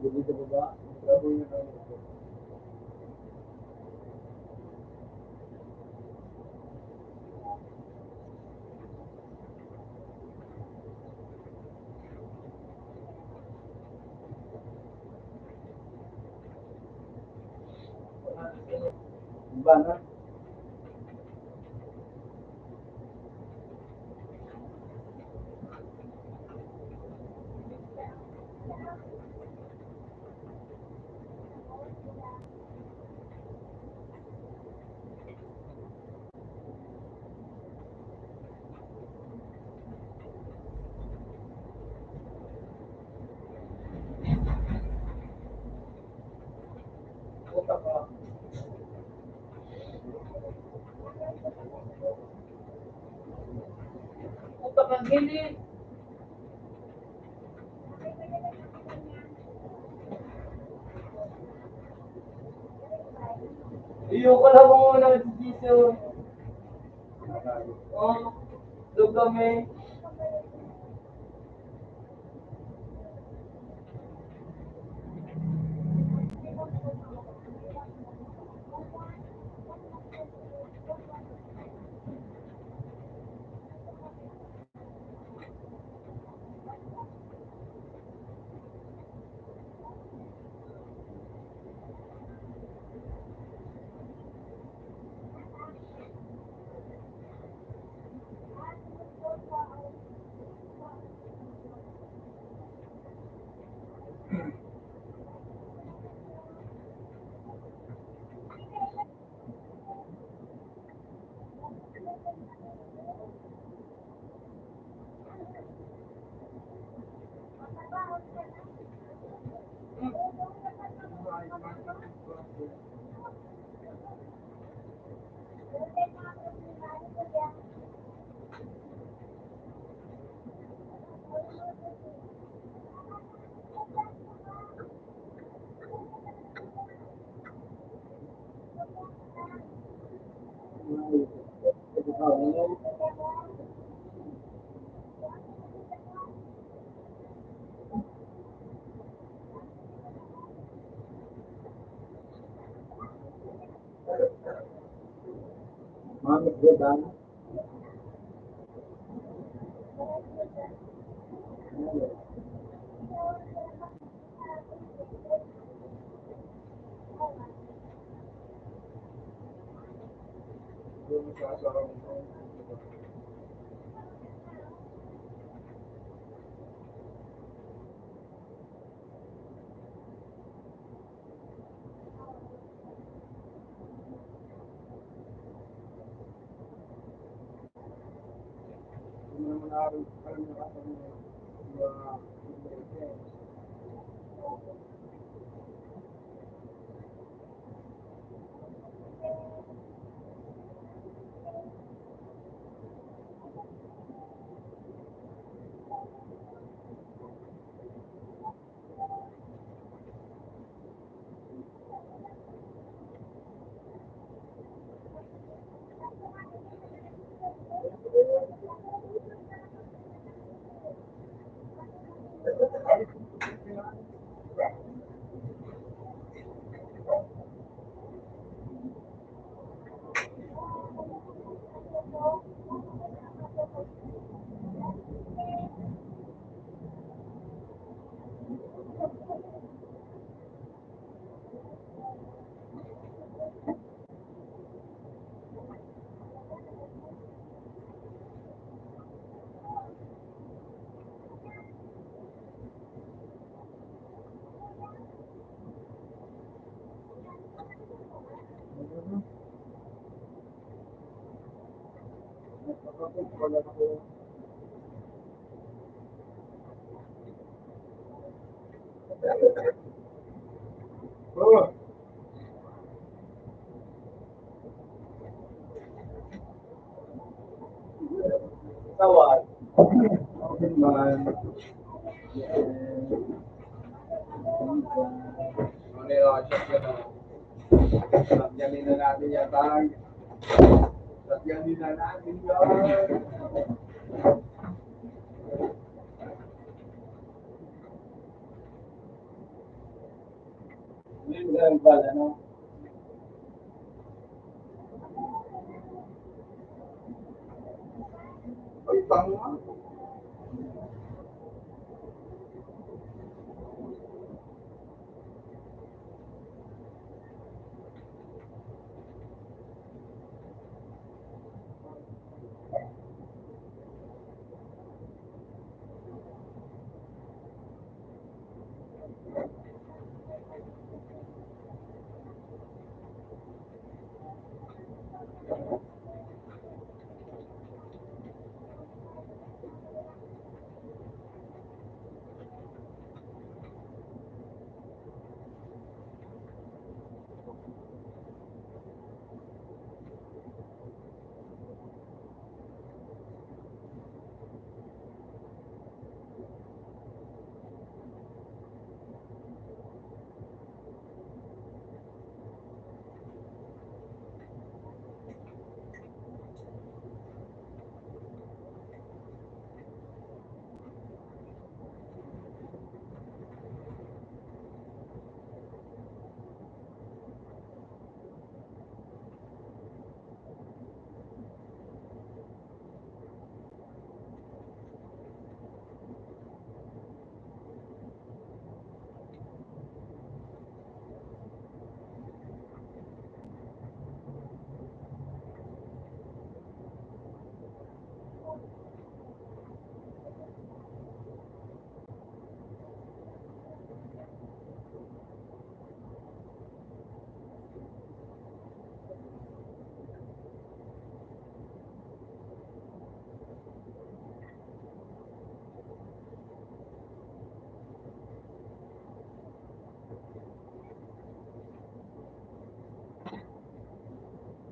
Jadi sa baba, grabe yun ang iba na. Puta ka. Puta ka, gili. Iyo ko lang mo na dito. Oh, doon kami. Mami, dia dan. wala na po. Oh, Tawag. okay man. Ano yun, Tatyanin na natin yan, tag. Tatyanin na natin yan. Hindi mo bala, no? Ay, tanga.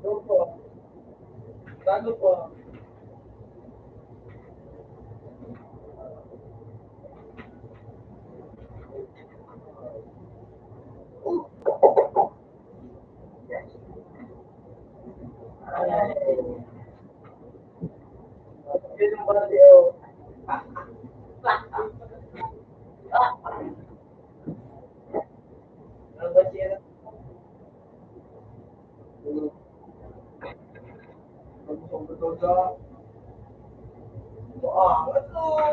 Doon po. Bago po. Yun yung pala siya. Ano ba siya? Ang betul sa Ano?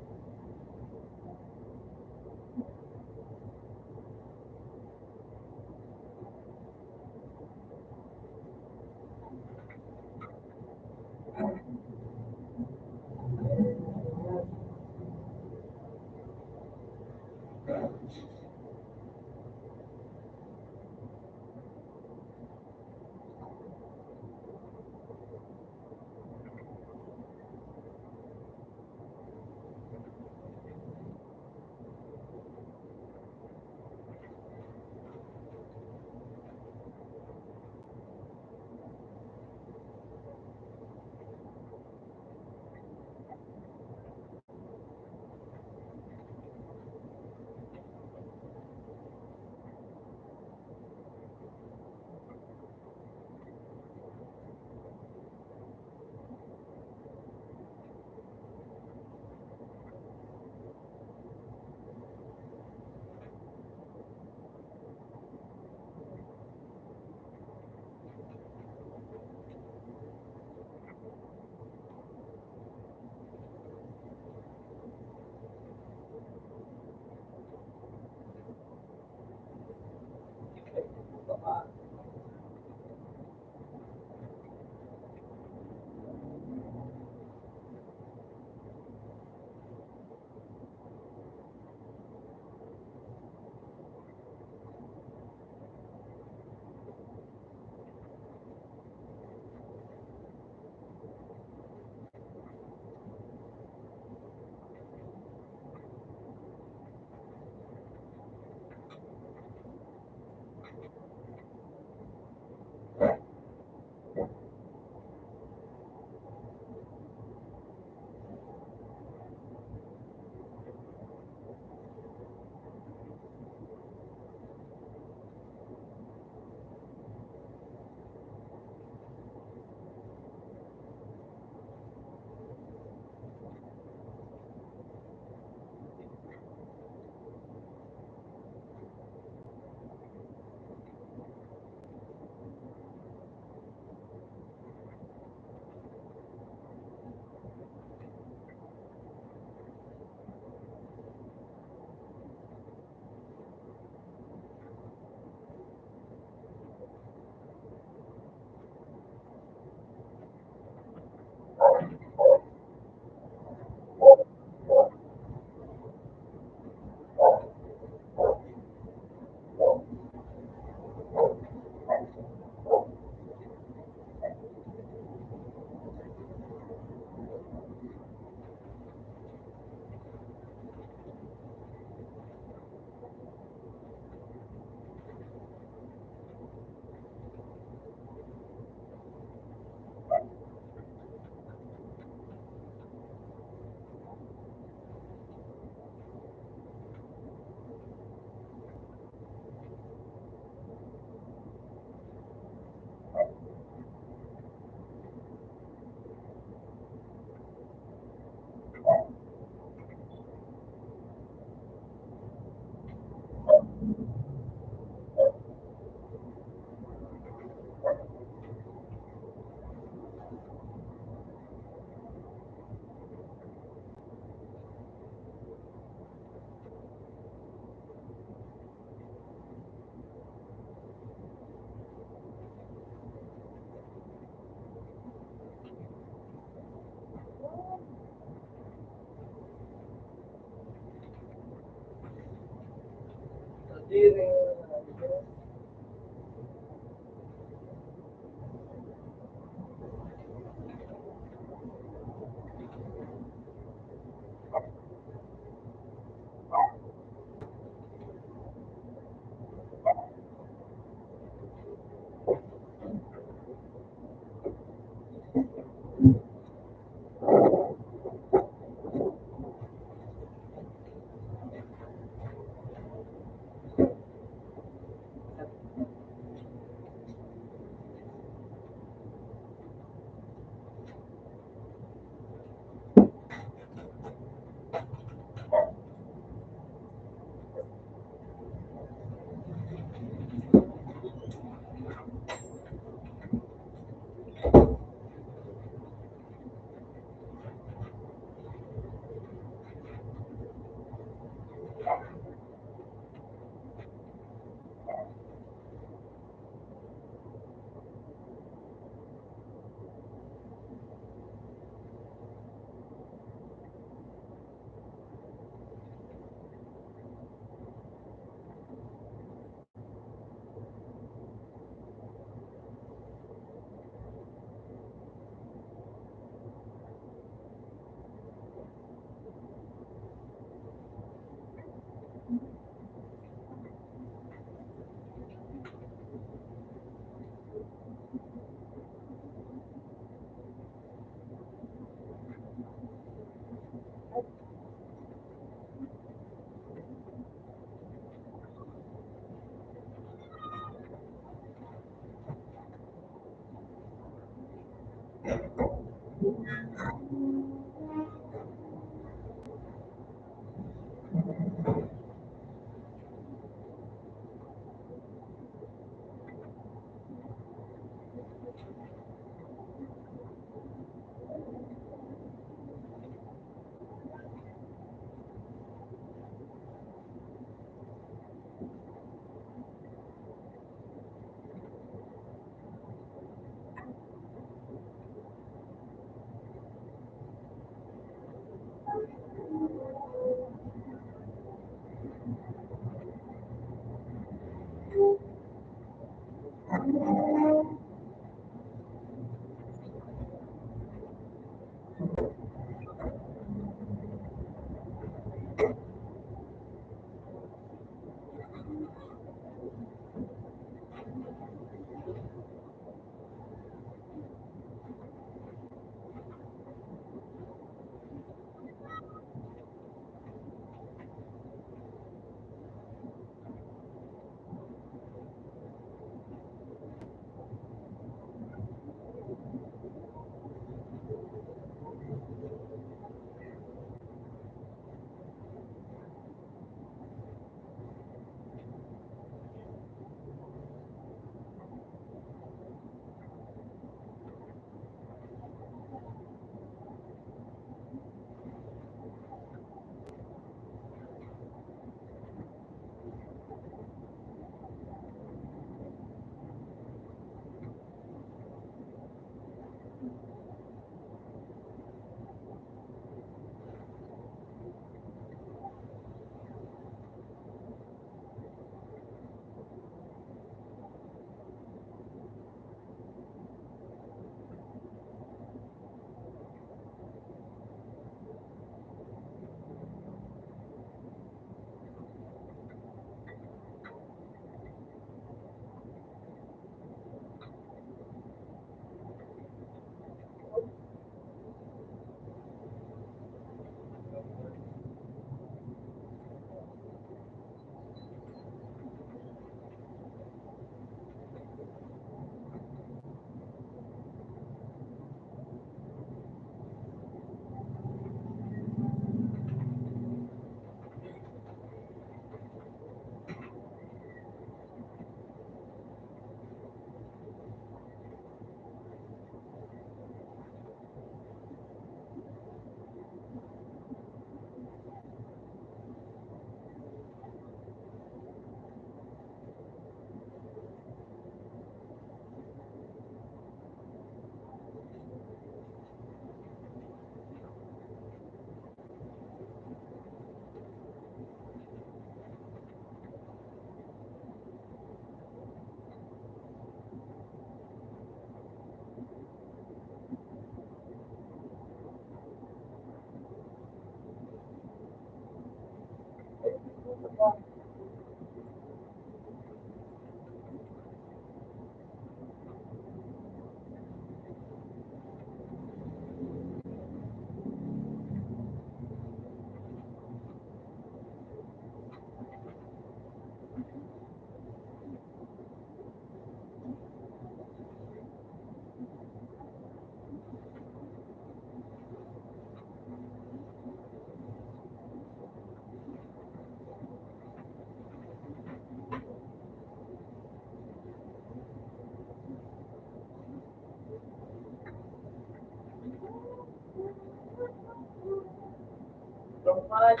Long match.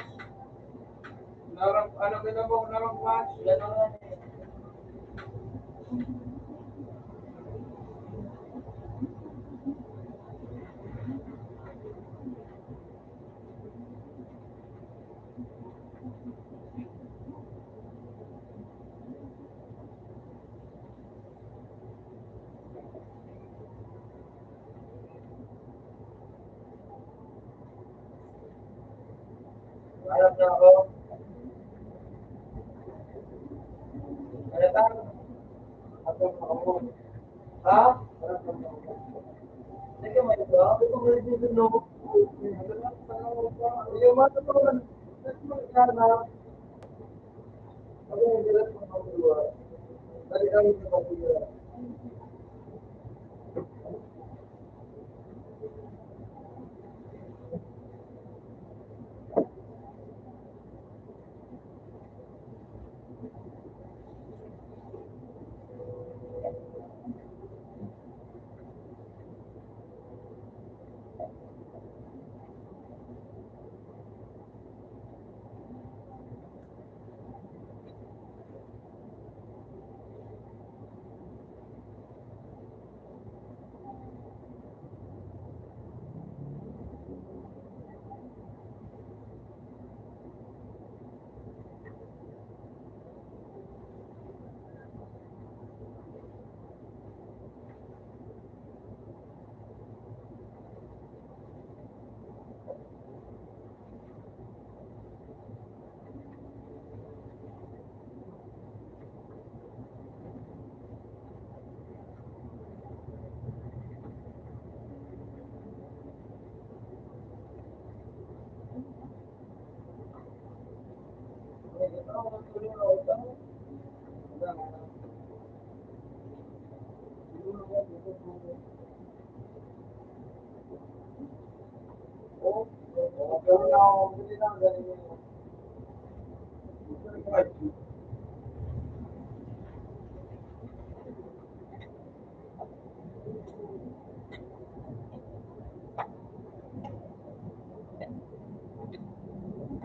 Ano kita mo, long match? Yan ang Harap na ako. Kaya tayo. Harap na ako. Ha? Harap na ako. Sige, may ito. Ito may dito, no? Yung matutunan. Ito magkana. Ako yung dilat mo ng luwa. Dali kami sa pagkira.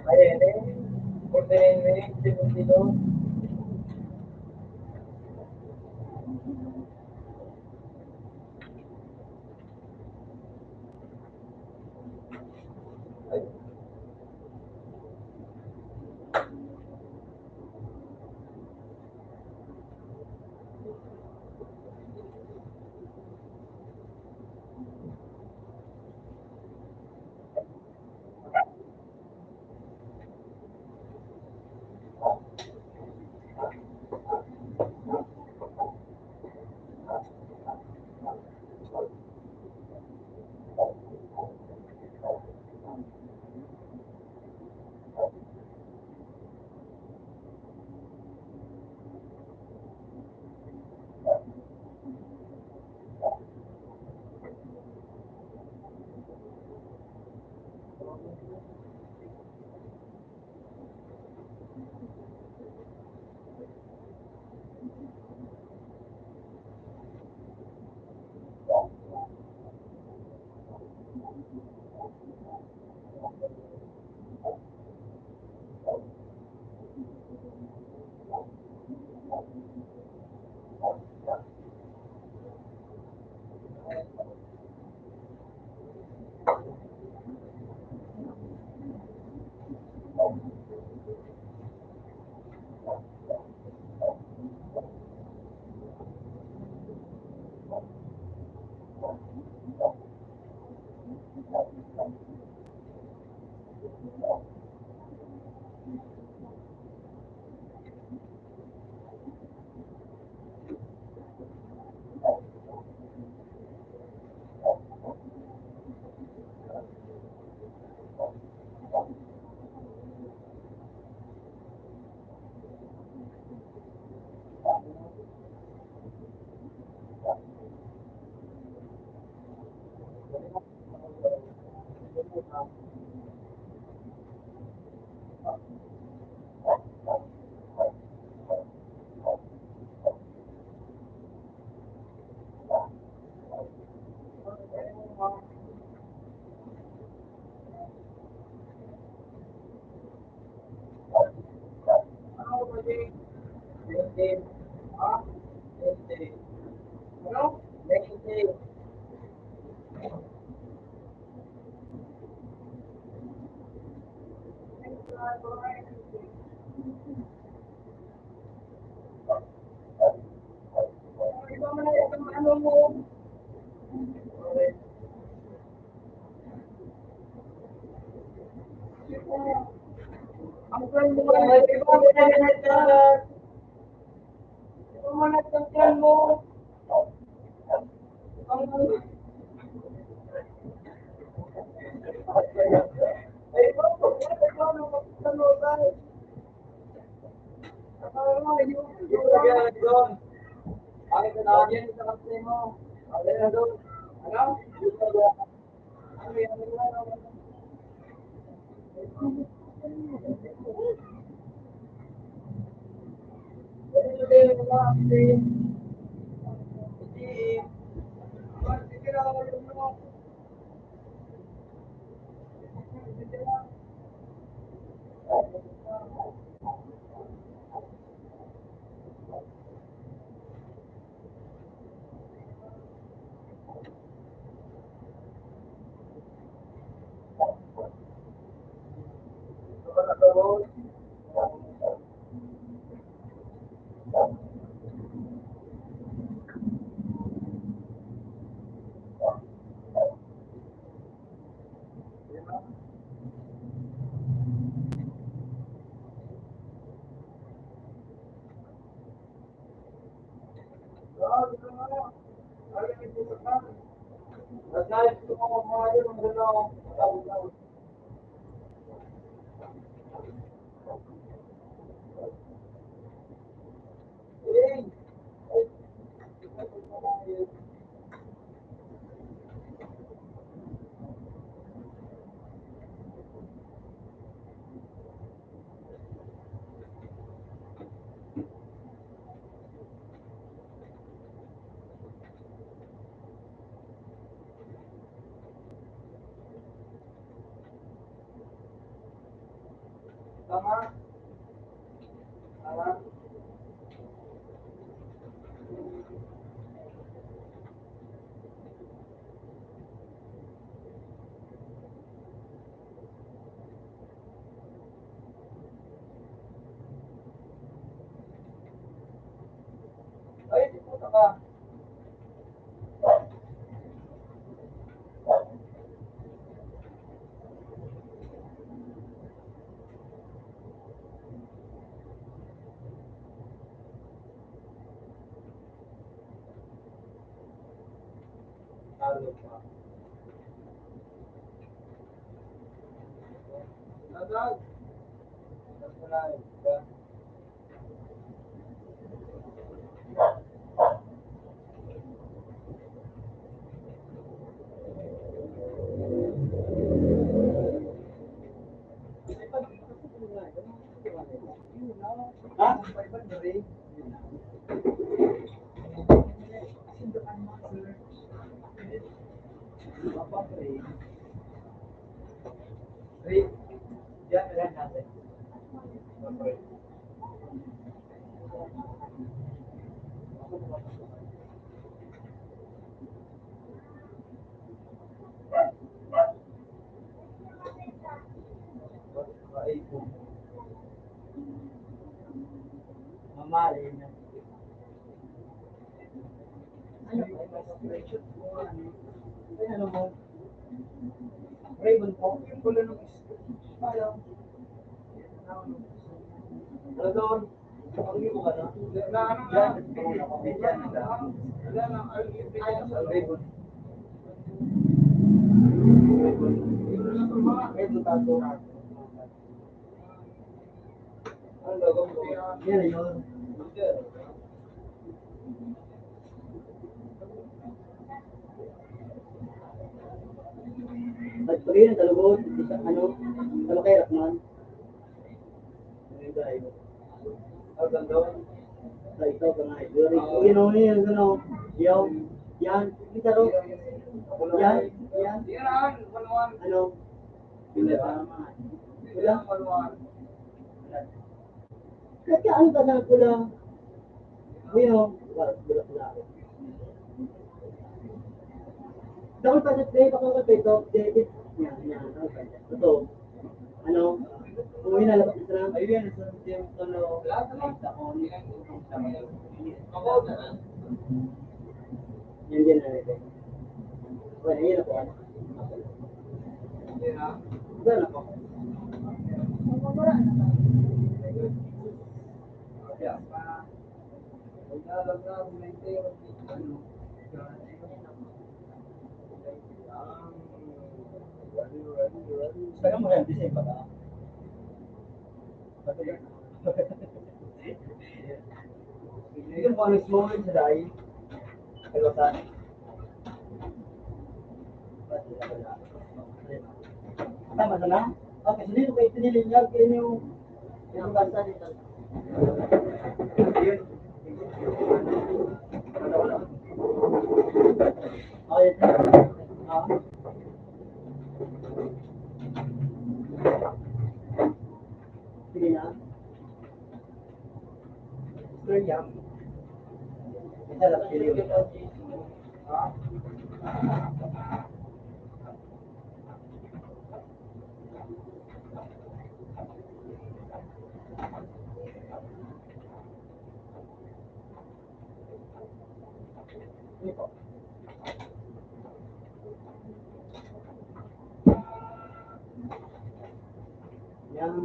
Ayan eh. 49 minutes, 52. Ano ba din? 20. Ah? 20. Ano? 20. Iba mo na yung ano mo. Okay. Ang friend mo na iba mo na nagdagat. Iba mo na nagdagat mo. Ang ay iba mo na magtanong. Yung lagyan na doon. Bakit na lagyan sa kapse mo? Lagyan na doon. Ano? Yung lagyan. Ano yan? Tama? Tama? Ay, di po ka. Talo pa. Nagal. Nagal. Ha? Yan, yan natin. Mamali na. Ano ba? Ano mo? Raven po, yung pula ng ayaw. Ano doon? Ang iyo ka na? Na ano na? Bigyan na. Wala na. Ang Raven. Raven tato. Ang logo mo. Yan yun. At pag yun, talugod, ano, ano kay Rakman? Ano tayo? Hanggang doon. Sa ikaw ka nga, you know, yun, ano, yan, kita ro, yan, Yan na, maluwan. ano, wala tama. Wala, Maluwan. kasi ano ka na pula, yun, wala. Dapat pa sa play, baka ka ito, David, yan, ito, ano, kung inalabas ito na, ayun yan, sa team, ano, yan din na ito. Wala, yun ako, ano. Yan na. Wala ako. Kaya pa. Naglalag na, maintain, ano, Saka mo yan, design pa ka. Hindi mo ano small sa dahil. Kalasan. Tama na na? Okay, so dito kayo pinilinyag kayo yung bansa dito. Yun. Okay. Sige na. Sir Yam. Isa lang pili ulit. ha? Ini po. Yang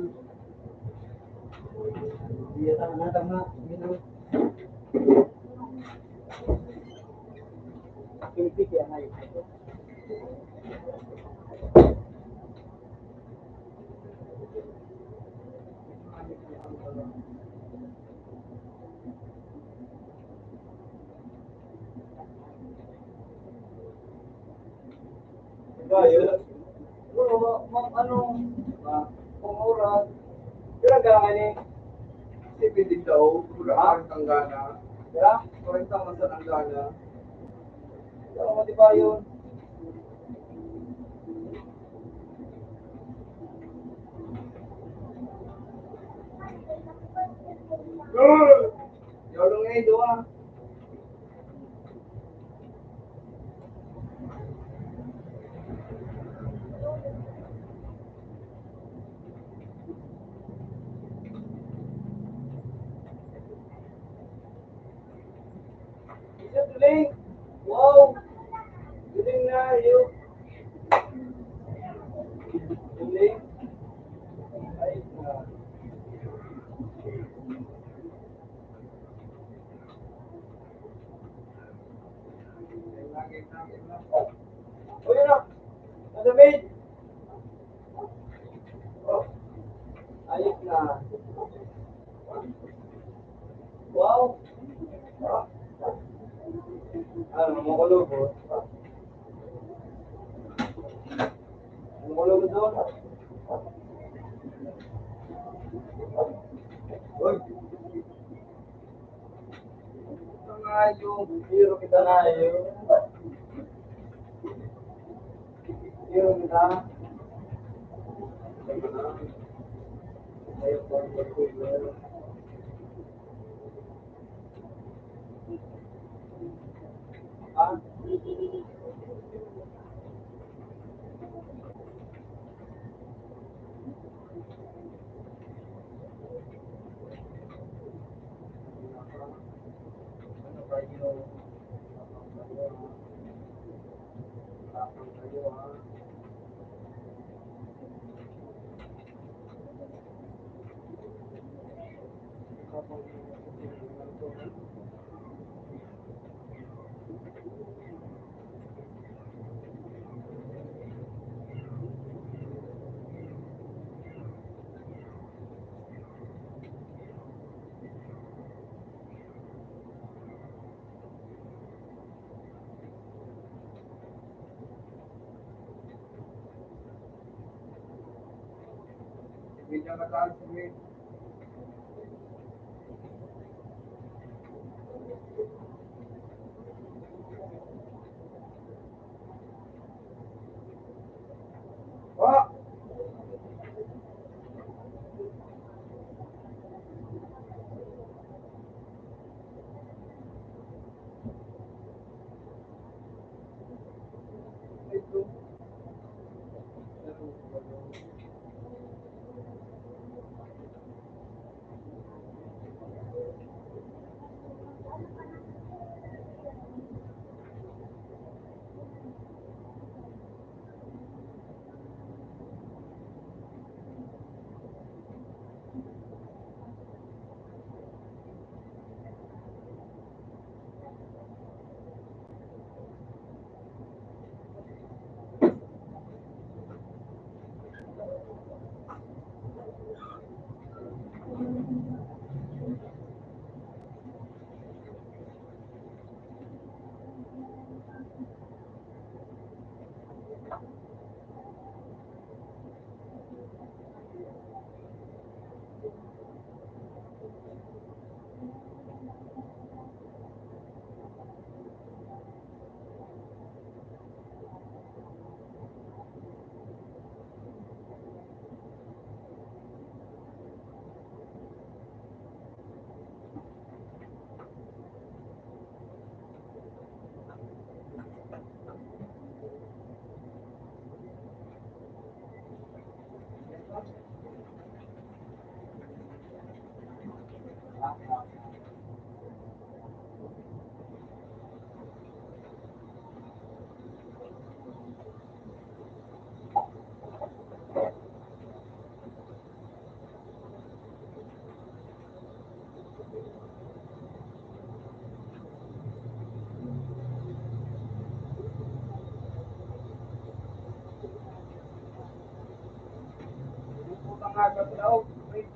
dia tama gitu. Pilih yang lain. Diba, yun? Ano, kung oras, kaya gano'n ni, sipin daw, kurang kang gana. Kaya, kurang kang masa ang gana. Kaya mo, diba yun? Yolong eh, doa. Isa tuling. Wow. Tuling na yun. Tuling. Ay, oh, yun na. Madamid. Oh. Ayos na. Wow. Ano, makulog po? Makulog doon? Uy. Ito nga yung hero kita na yun. Hero kita. Ayaw po ang pagkulo. Ah? Ano kayo? Tapang kayo ha? Tapang kayo. Hindi niya mataas si Wade. Ah! Ito. Putang aga sa loob. Wait.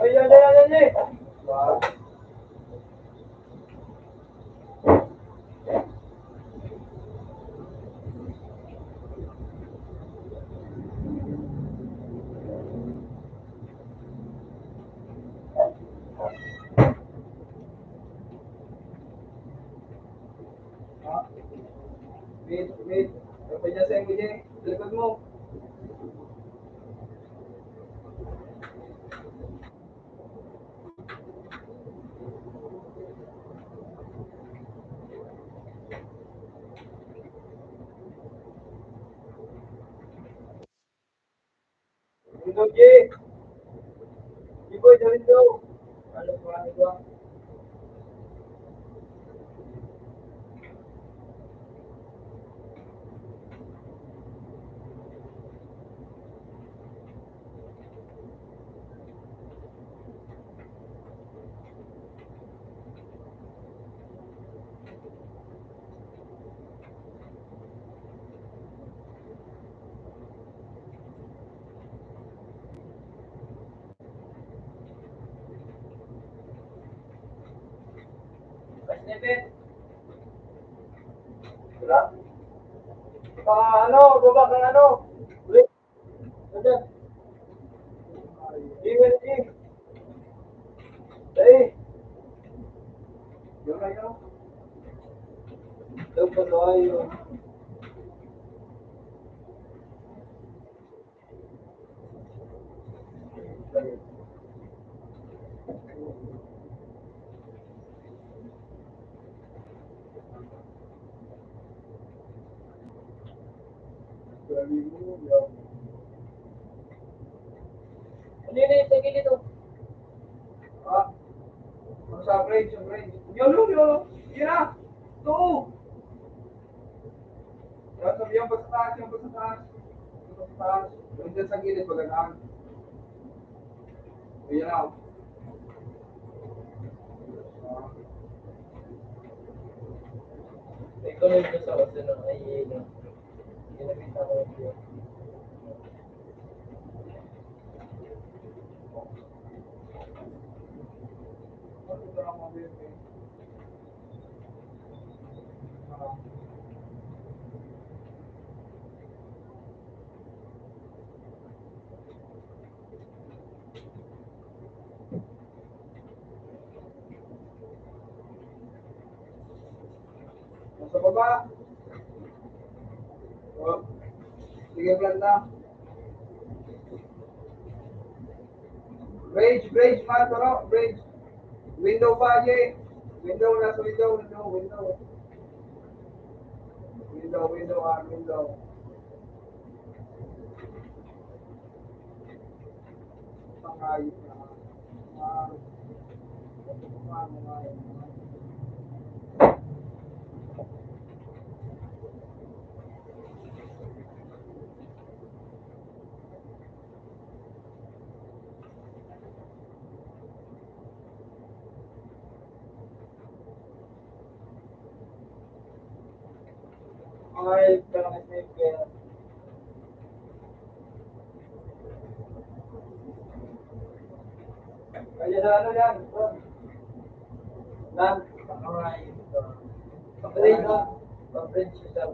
Ay, yan, yan, yan, yan. Wow. Ah. Wait, wait. Apa niya sa MJ? Likod mo. Window, J. Iboy, the window. Ano pa, ano ba? Snipit. Wala? Baka ano, baba kang ano. Ulit. Ano? Even E. Dahil. Yung ano? Daw pa tayo. Ano yun eh, sige dito. Ah, sa bridge, sa bridge. Yun, yun, yun. Yun na. Ito. Yan, sabi yan, basta taas, yan, basta taas. Basta taas. Yung dyan sa gilid, pagandaan. Yun na. Ikaw na yung sa kasi na ay yun. Ginagita ko yun. Ano ito lang mga bebe? Nasa baba. Oh. Sige, planta. Bridge, maturo, bridge. Window pa, Jay. Window, nasa window. Window. Pangayos na. Mga. Ay, pero kasi kaya. Kaya sa ano yan? Lan, pangaway. Pag-bridge, no? Pag-bridge siya.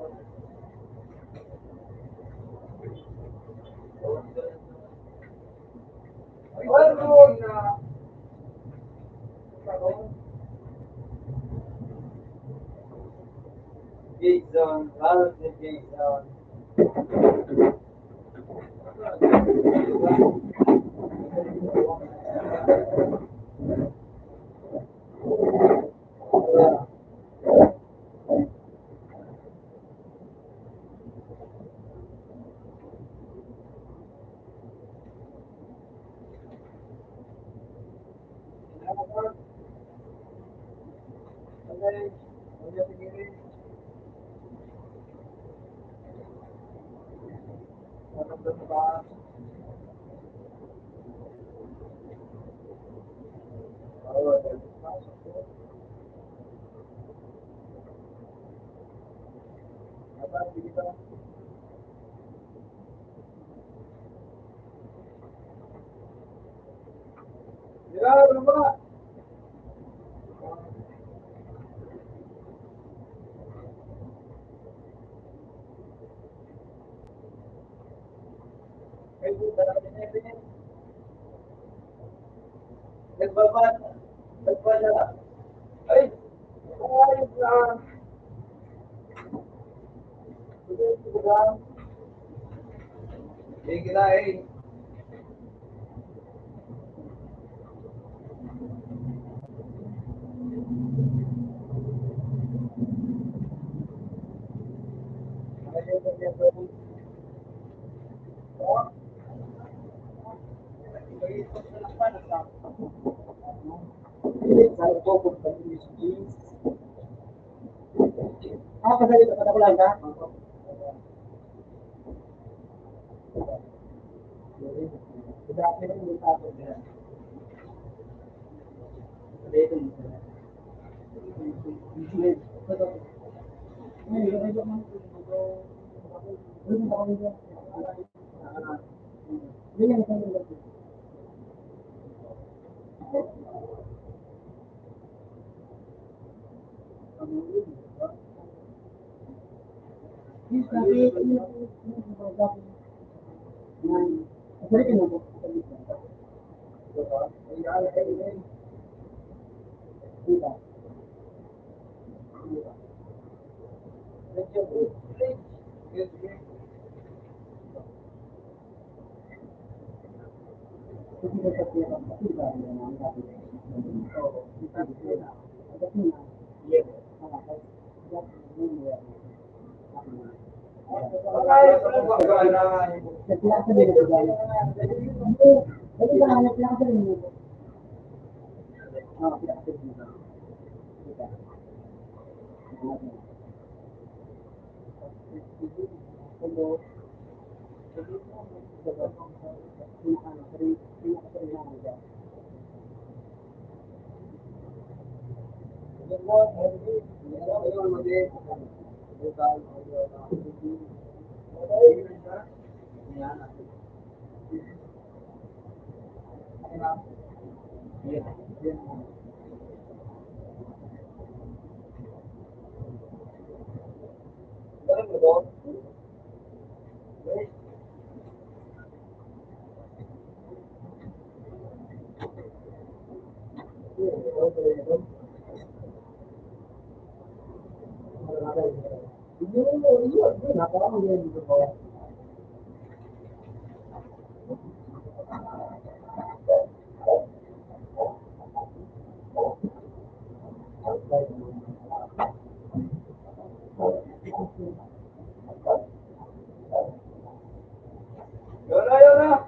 Ay, ano na? Gate zone, lalo sa gate zone. Ano ba? Nagbabala. Ay! Ayos na. Sige na eh. Kasali ka ko lang ka? Yun na, yun na.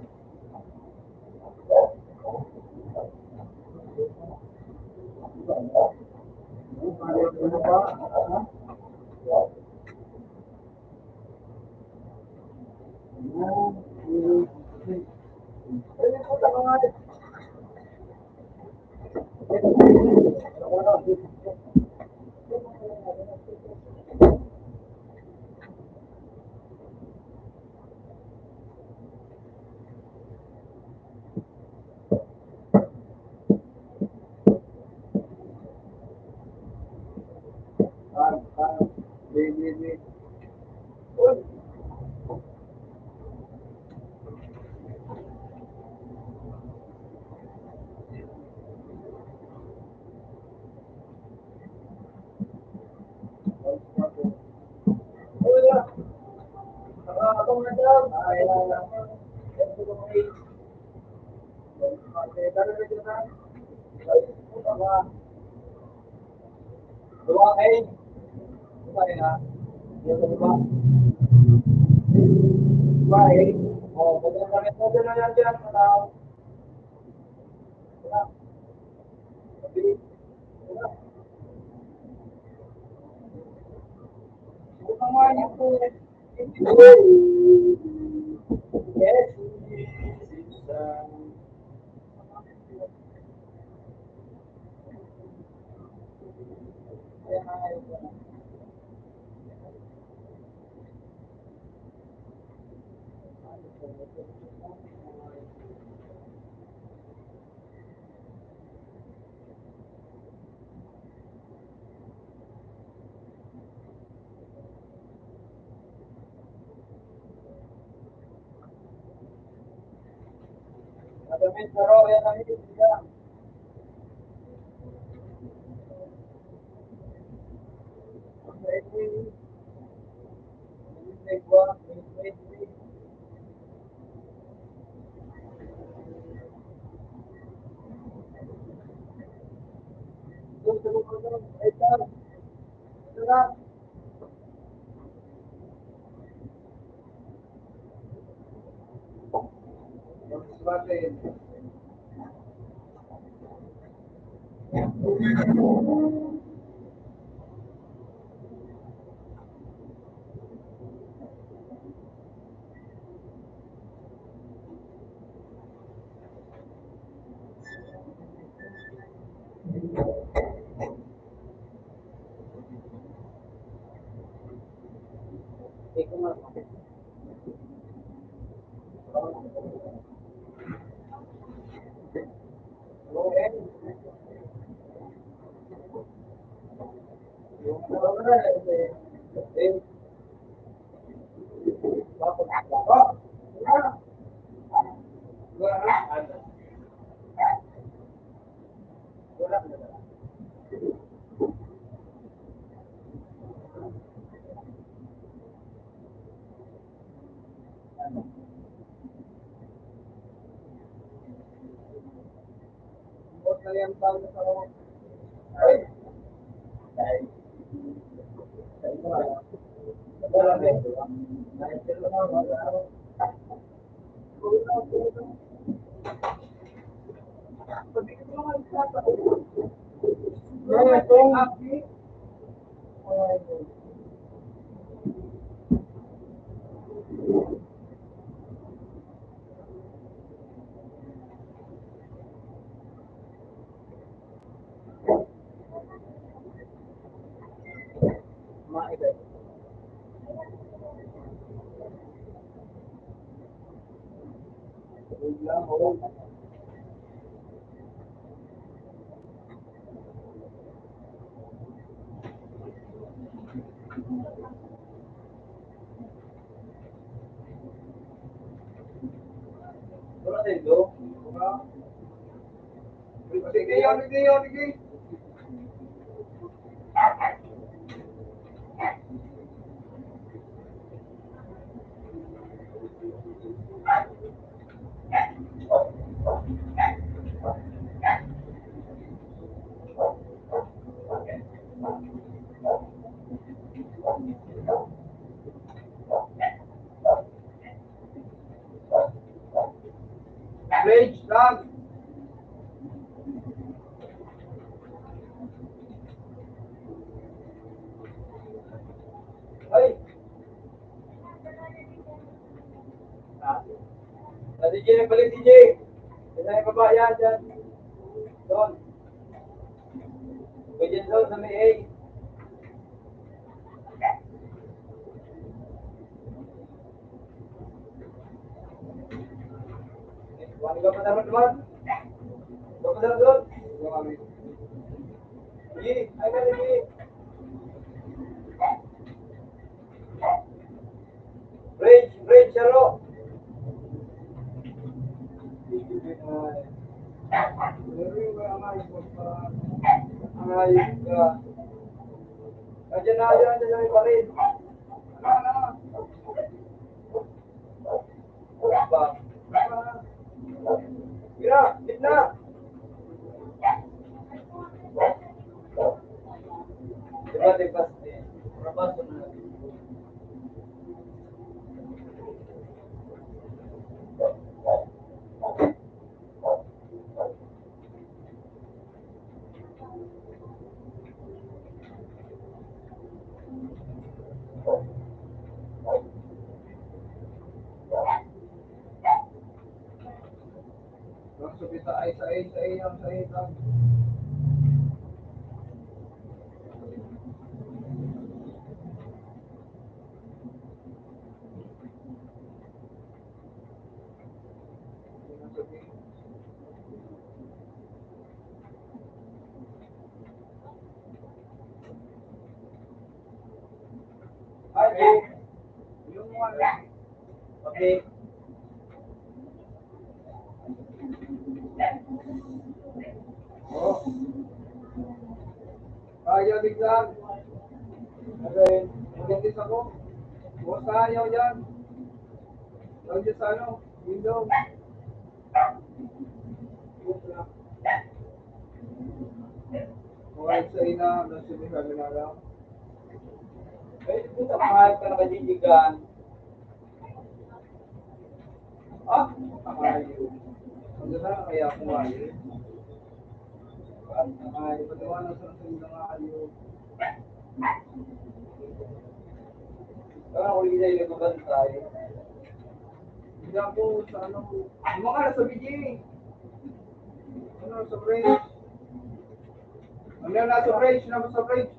Diyan balik DJ. Diyan yung baba yan, dyan. Doon. Pwede doon sa may A. Wani ka pa naman. Bapak dalam doon. Sige, ay ka lagi. Bridge, Charo. Ayos ka. Nandiyan na may parin. Ba? Mira, gitna. Diba, Rabaso na. Masuk kita ay. Ay, yung wala. Okay. Oh. Ayaw biglang. Okay. Magandis ako. Bukas ka ayaw dyan. Ayaw dyan sa ano. Window. Bukas na. Bukas sa ina. Nasa kami na lang. Pwede po sa mahal ka nakadiligan. Ayaw. Ang ganda kaya kung ayaw. Ay, patawanan sa ng ayaw. Kaya ko hindi na ilagabantay. Hindi ako sa ano. Mga nasa BJ. Ano, sa bridge. Ano nasa bridge? Nasa bridge.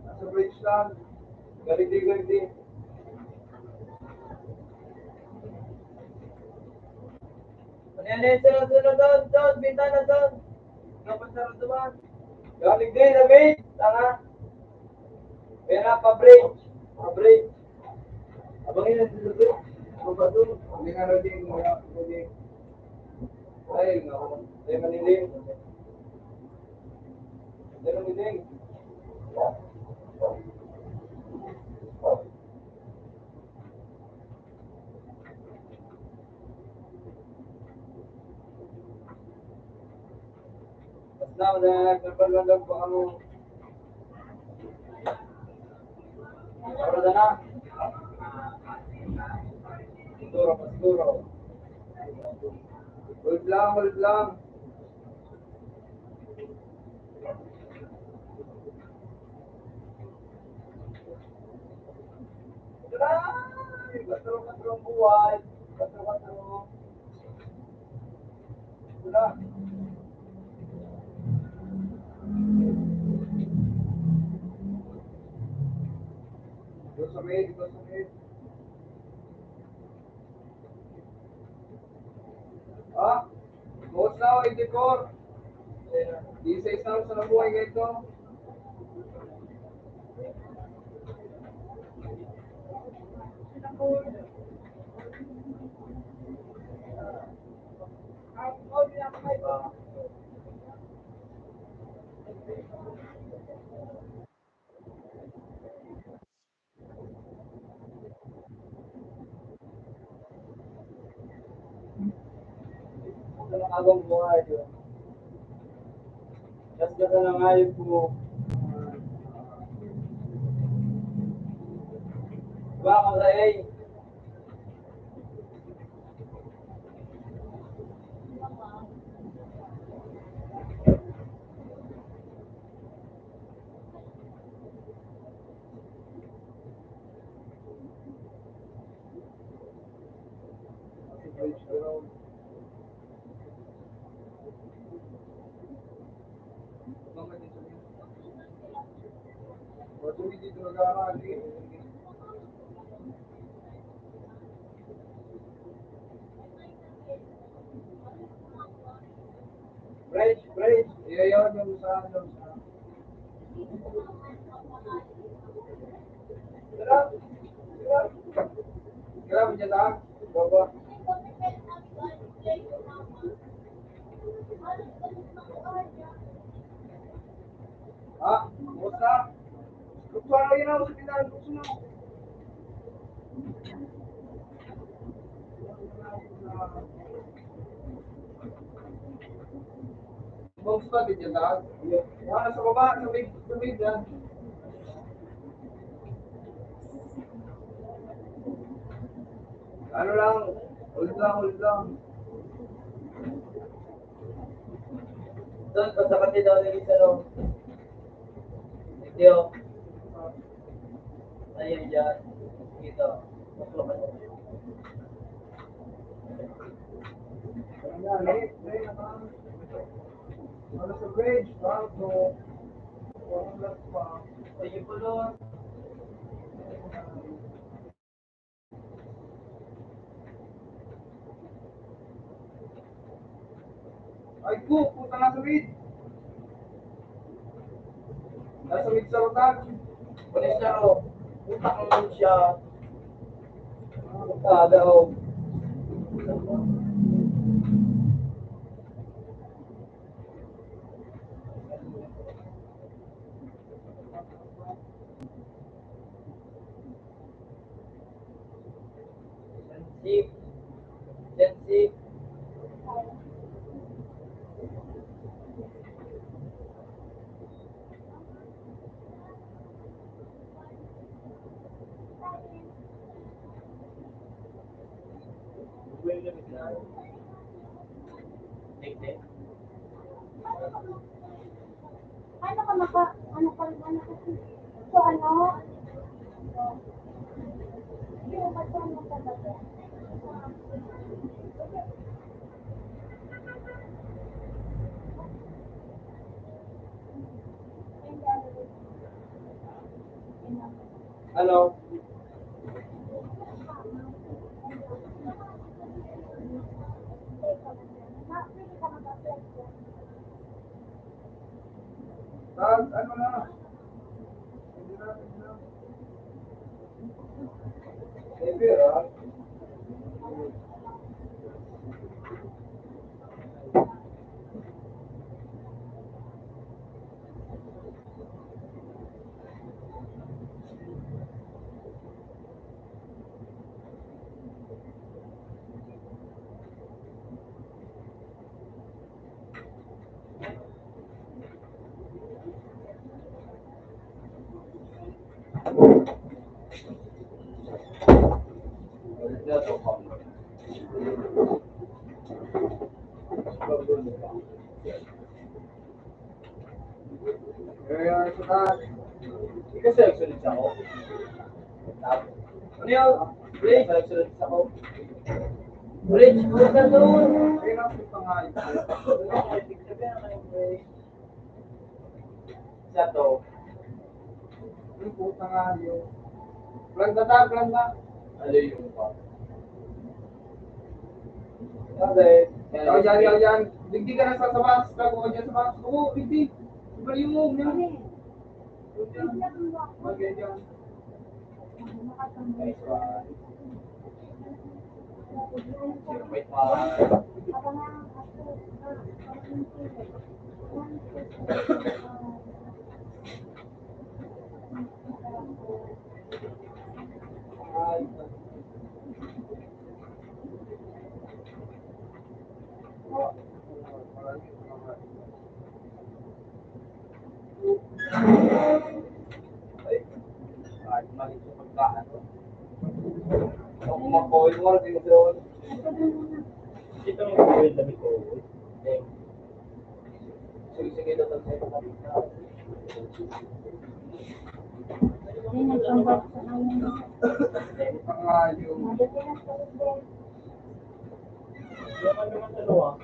Nasa bridge lang. Galing. Sunod doon, bintana doon. Dapat sa doon. Galing din, David. Tanga. Pera, pa-break. Abangin na dito doon. Baba doon. Hindi nga rin, hindi. Ay, nga. Hindi maniling. Now, nagpapalagag pa kamo. Para na. Siguro. Hold lang. Katro buhay. Katro. Wala. Dito sa may. Bukas na ako, 84. 16 na sa nabuhay ganito. Ito na abang buhay yun. Just ganda ng ayun po. Baka sa A. Bridge Road. Bakit dito niya? Ba't hindi dito nag-aarali? Bridge. Iyayaw yung sa ano sa... Tara. Grabe niya lang. Baba. Ha? Basta. Kung yun ako sa pinag-gusto mo. Box pa din yan lahat. Wala sa baba, sa big yan. Ano lang, ulit lang. Doon, sa kapatid daw naging sa loob. Hindi o. Ayun dyan. Dito. Ano sa bridge, bago. Walang last pa. Ayun po doon. Ay ko, puta nasa mid. Nasa mid sa rotag. Pulis na o. Utak mo siya. Utada o. Sensip. Ano ka maka, ano ka, ano ka, so ano? Yung pagkain mo talaga. Ano? Tapos ano na. Hindi na. Eh, pero, kaya sa taas. Ikaw select ako. Ano yun? Bridge, select ako. Bridge, huwag ka doon. Kaya lang sa pangalan. Siya to. Yung puta nga yun. Planta. Ano yung pa? Sabi. Yan. Digdi ka na sa box. Tago ka dyan sa box. Oo, digdi. Ibali mo. Yan. Okay, dyan. Nice one. 0.1. Ay, mali sa pagkaan. Kung kumakoil mo, hindi mo doon. Ito yung kumakoil na ko. Sige, doon tayo kapit na. Ay, nagpambak sa amin. Pangayo. Madali na sa ulit. Yaman naman dalawa.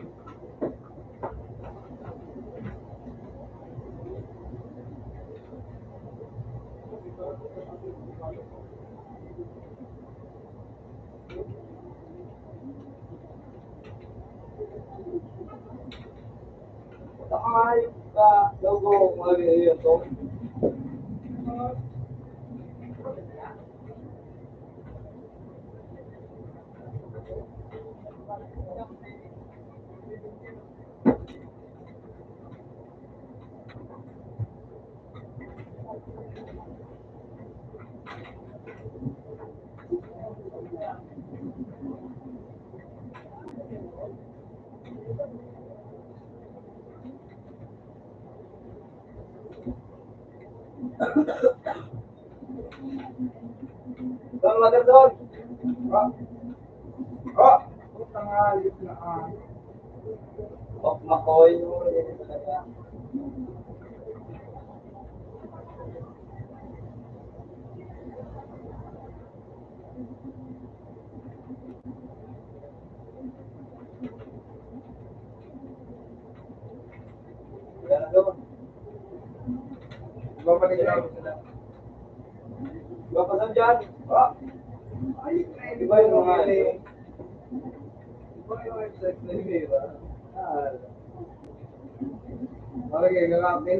Nakahayop ka, logo, mga yun to. Bang magandang. Putang ayos na Makoy. Yan na doon. Babalik na ako sila. Bapasan dyan. Di ba yung mga Di ba yung website na yun eh? Okay, ini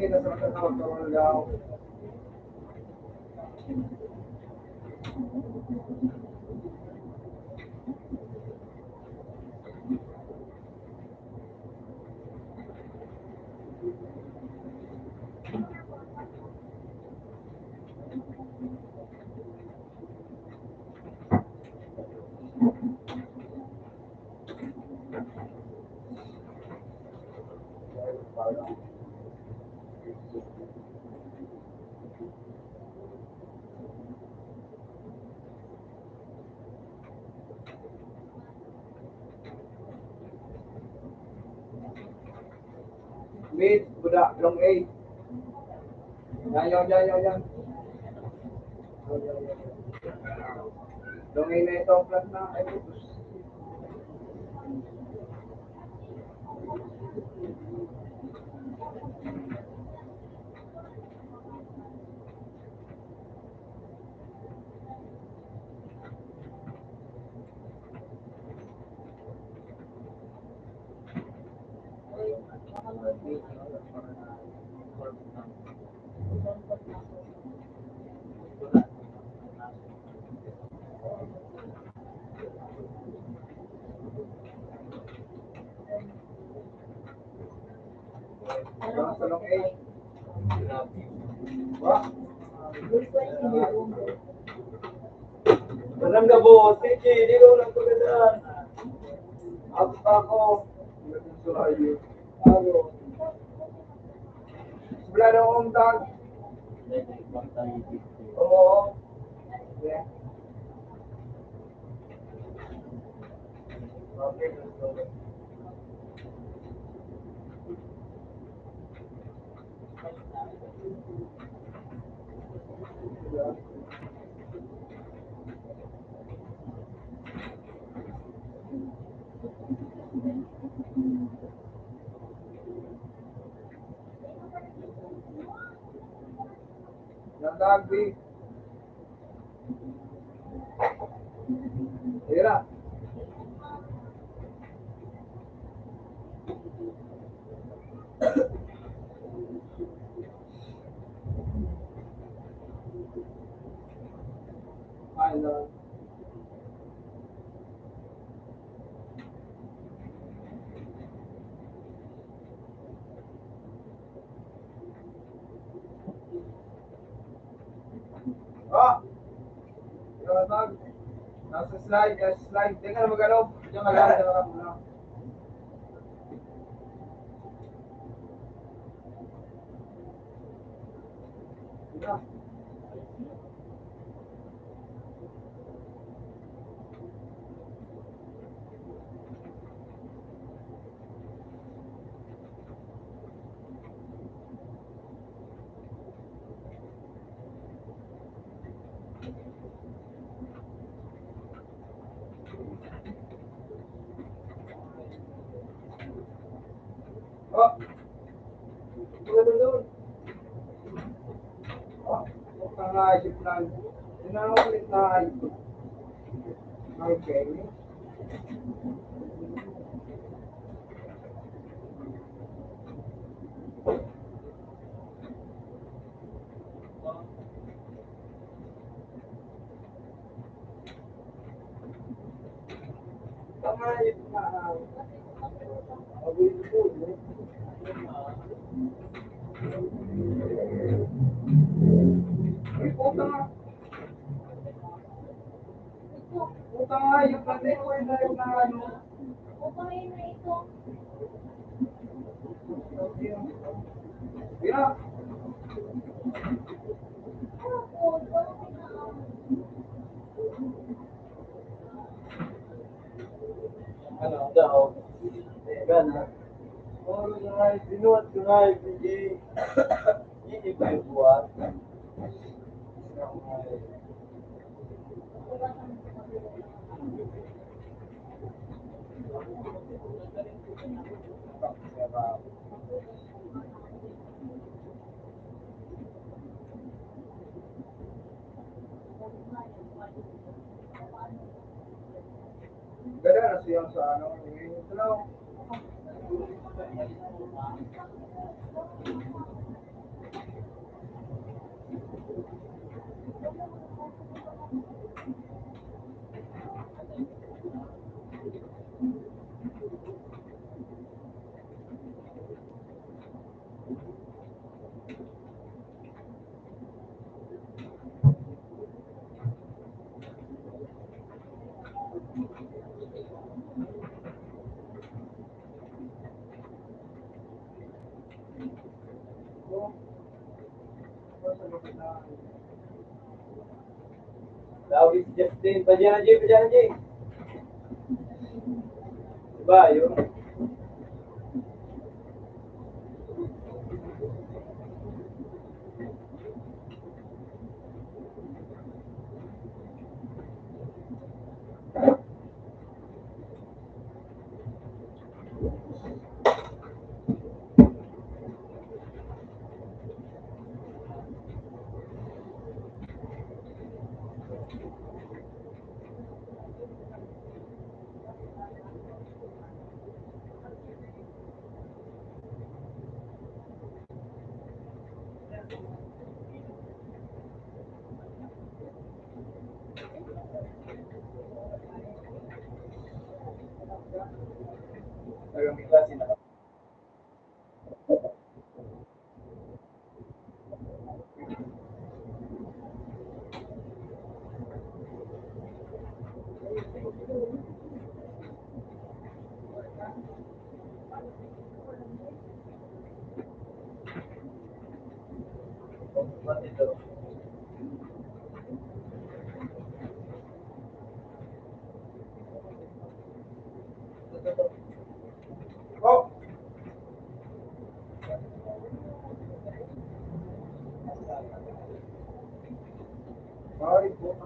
na sa kasama ko ng daw. Mid, budak, long 8. Yan. Long 8 na ito, flat na. Ay, putos. Sa long 8. Walang gabo, sige, di ko lang tulad. Ako ako. Wala na akong tag. Oo. Yeah. Okay, let's go. Nandagdi. Tira. Ay, no. Nasa slide. Teka na magalaw. Diyan ka lang, diyan ka lang. Yeah. nangaisip na, ulit na okay. Nangaisip na, ay, puta nga. Puta nga, yung pati ko na yung na ano. Okay na ito. Yeah. Ano po? Parang pinaan. Ano daw? Gana. Oh, nga, sinuot ko nga, hindi. Hindi pa yung buwan. Ganda na siya sa ano. Hello. Lawis Justin, Pajana J, Pajana J. Diba, yun? Talagang may klase na. Ba't ito? Oh. Sorry po.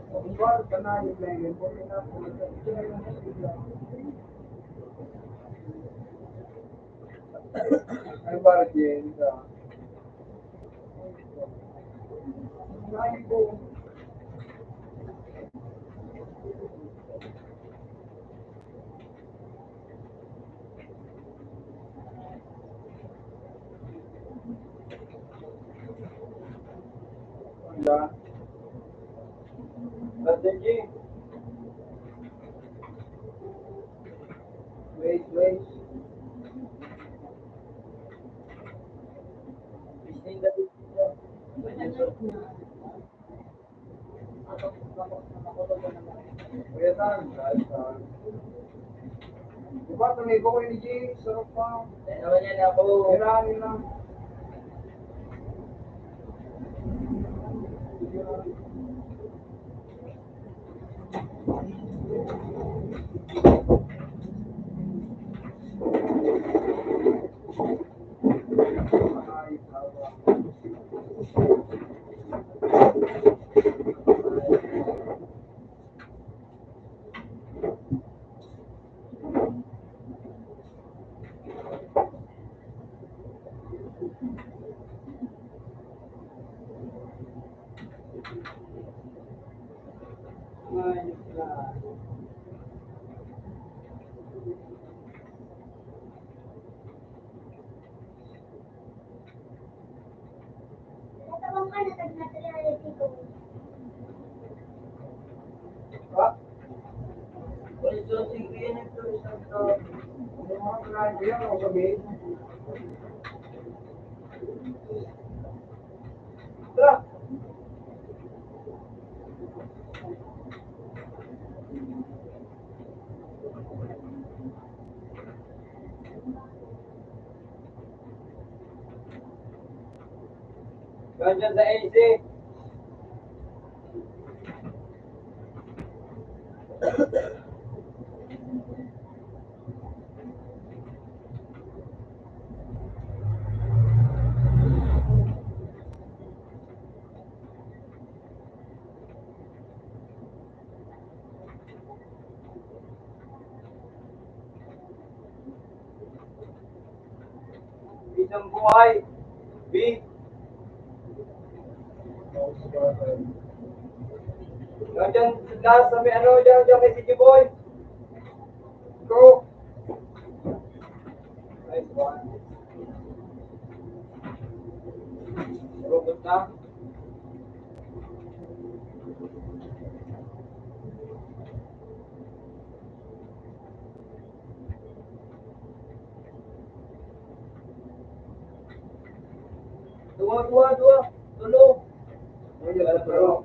Kung ka na yung legen, porque na po ito na yung sila. Ay, para din ka. Ay, po. Wala. Justin J. Wait, wait. Christine David. Kaya tayo, guys. Diba, tumay ko ni G, sarap pa. Naman yan ako. Kailangan lang. Ayos na. Natawang ka na tag-materiality ko. Ha? Wala sa sige yan ito sa ito. Ano mga kailangan yan o sabihin? Tara! Ganyan sa AC. Isang buhay. B. Ganyan sa may ano dyan kay Sige Boy. Go. Nice one. Robot na. Dua. Tulong. Ayun, pero.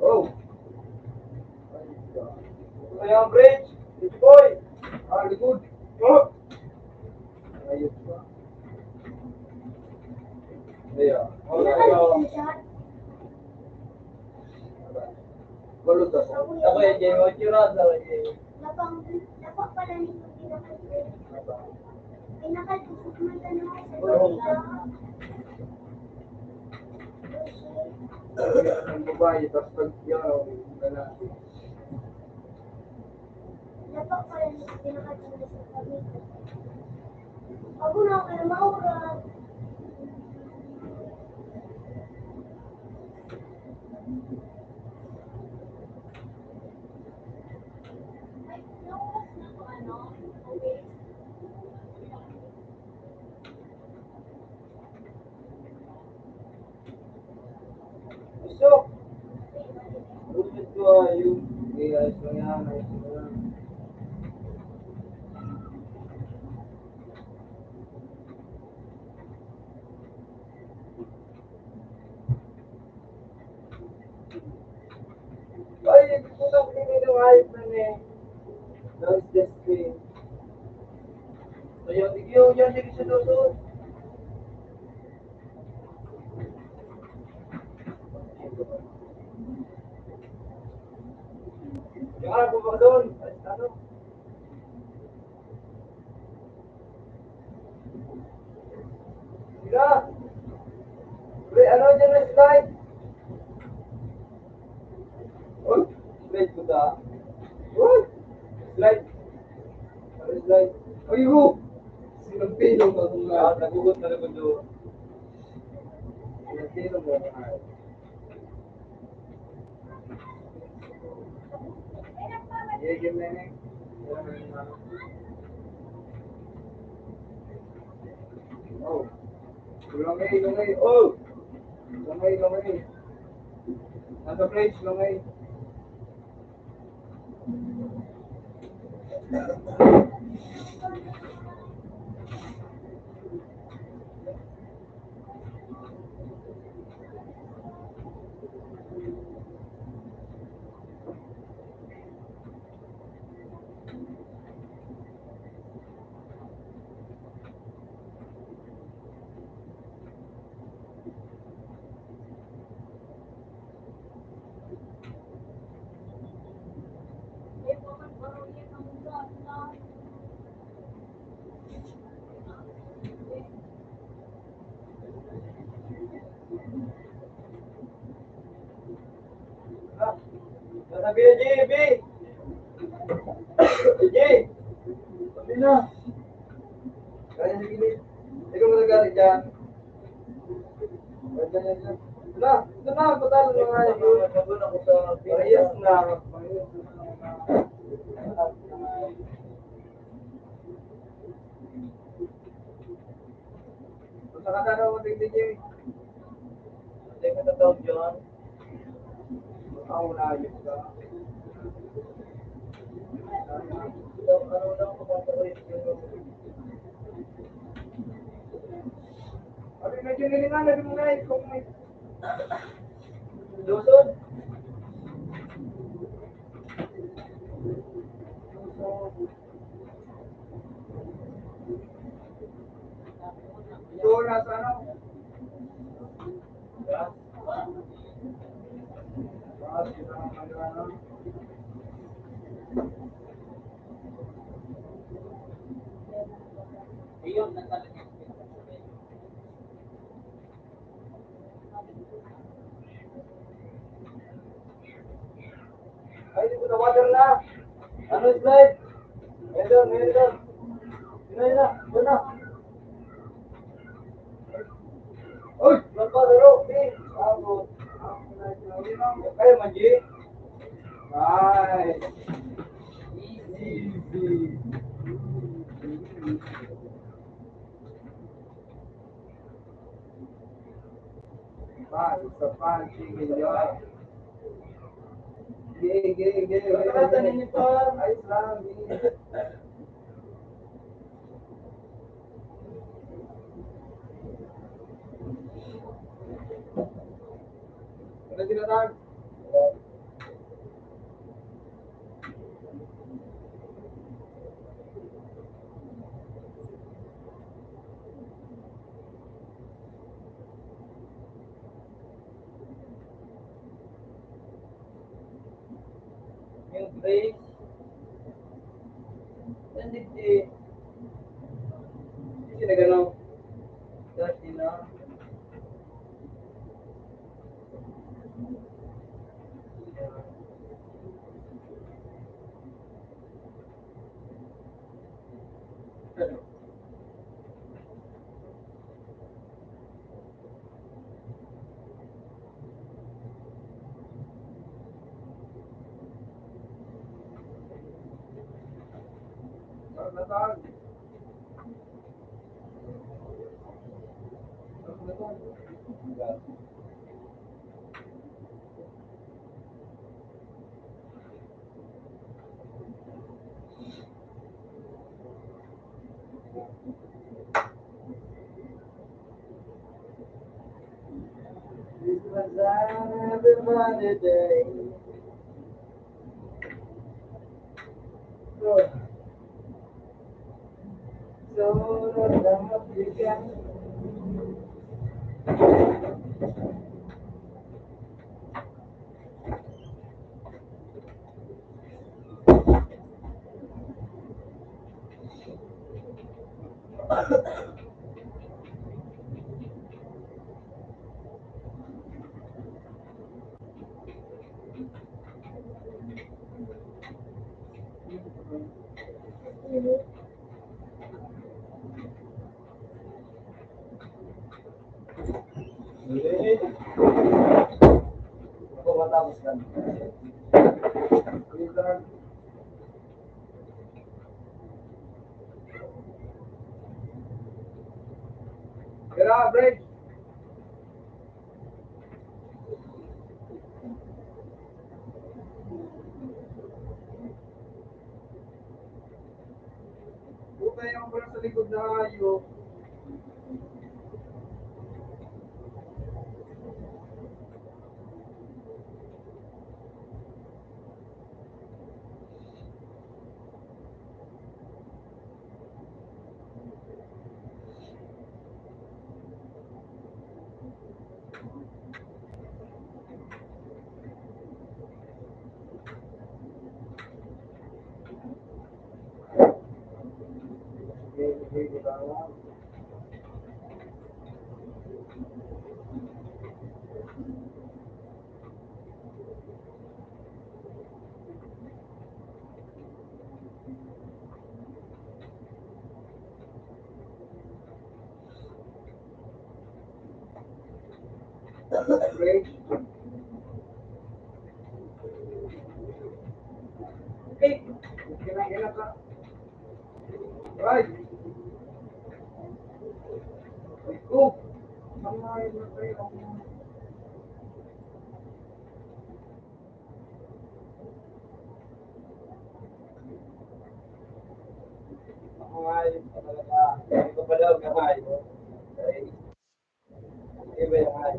Oh. Ayan, bridge. Sige boy. Good. Oh. Ayos pa. Ayan. Pinaka-screenshot. Balot ako. Ako yung game. O, chira sa game. Lapang pala nito pinaka-screenshot. Pinaka-screenshot man tanong sa screenshot. Ang babae, tapos pag yan, lalaki. Lapang pala nito pinaka-screenshot. Ako na ako na maurat. Gusto. Gusto ko yung ayos lang yan. Ay, putang hindi ng ayos na eh. That's just me. So, yung sige sa susunod. Yung ano po ba doon? Ano? Sila! Pre, ano dyan na slide? Oh, slide ko ta. Oh, slide. Ano slide? Ay, ho! Sinagpilong ako nga. Nagugot na naman doon. Sinagpilong mo nga. Game na yun. Oh. Lumay. Oh! Lumay. Nasa place, lumay. Sabi na, JB! JB! Sabi na! Kaya sa gilid. Ikaw mo nagalit dyan. Ito na, patalo na nga yun. Parehas na. Basta ka na naman din din. Hindi ka tatawag dyan. Baka unayos ka. Ano lang kapag ko yung medyo nilingan na mo na kung may lusod. So, nasa ano? Ay, di ko na water na. Ano slide? Meron. Yun na. Uy! Magpadaro! Please! Ako. Kaya man, G? Nice! Easy! Isa pa, sige yun. Gigi. Tanin niyo pa. Ayos lang. Ano tinatag? Yung break. Hindi na gano'n. Dati na. Natag. It was every day. So, you can. Ako matapos ka. Kira, break. Buka yung pala sa likod na hayop. Break. Okay. Kailangan ka. Right. Go. Samay na tayo. Kamay, talaga. Hindi ko pa daw kamay. Okay. Iba yung kamay.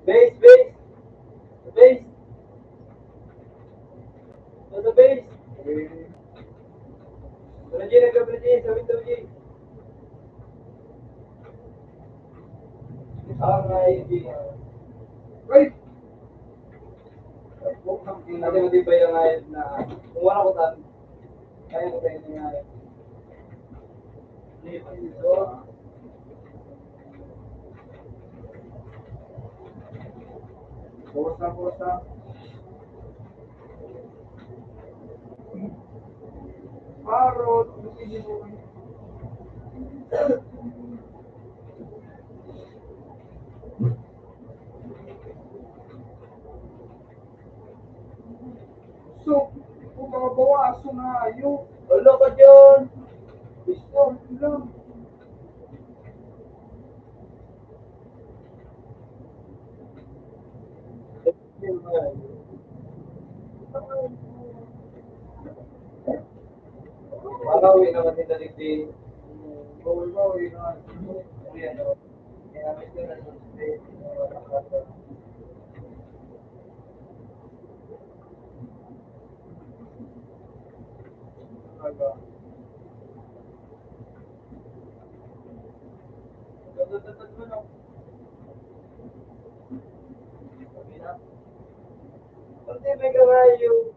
Base, base. The base. To the base. Berhenti, nak berhenti. Sabit berhenti. Alright. Right. Nanti matibay ang ayat na kung wala ko tan, kaya ko tayo ng ayat. So, Pusa, pusa. Parot. Hindi mo. So, kung mga bawaso na yung ulo ko dyan. gusto lang. Marawi naman din na din. Bawi-bawi na. Yan o. Ginamit ko na sa space. Talaga. Pati may kawayo.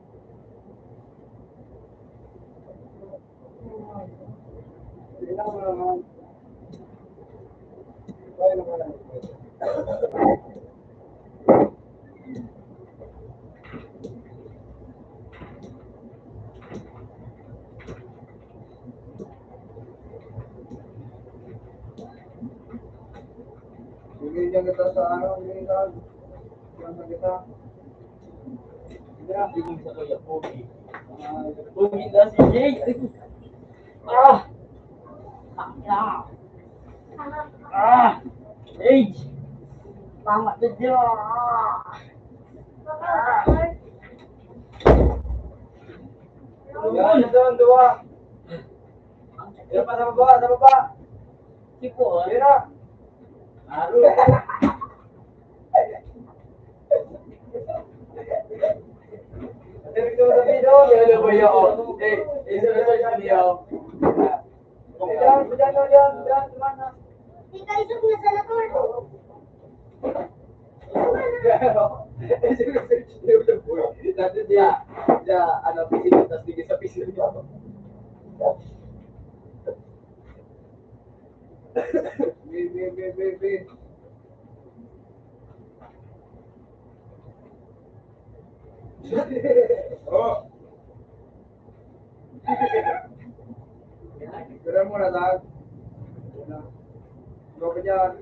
Tingnan mo naman. Kaya naman. Bigyan kita sa ano, bigyan kita. Bigyan sa kuya, Pogi. Pogi na si Jay. Ah! Ah! Ah! Age! Tama na dyan! Yan, doon, dua. Yan pa sa baba, sa baba. Tipo, Yan na. Aro. Ate, ito sa video. Yan na ba yun? Ito na sa video. Diyan, mana? Ika isog na sa lakor. Nanti dia ada piscina tas di sa piscina. Be. Oh. Kira mo na lang. Go pa dyan.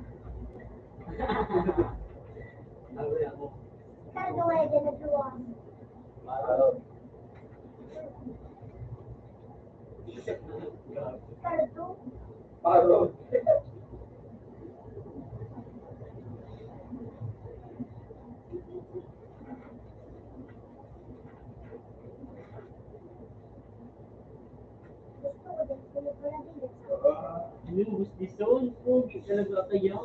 Saan gawin dyan na duwa? Cardo. Paro. Gusto ko din. Gusto ko lang din. Yung gustison, pogi talaga kaya.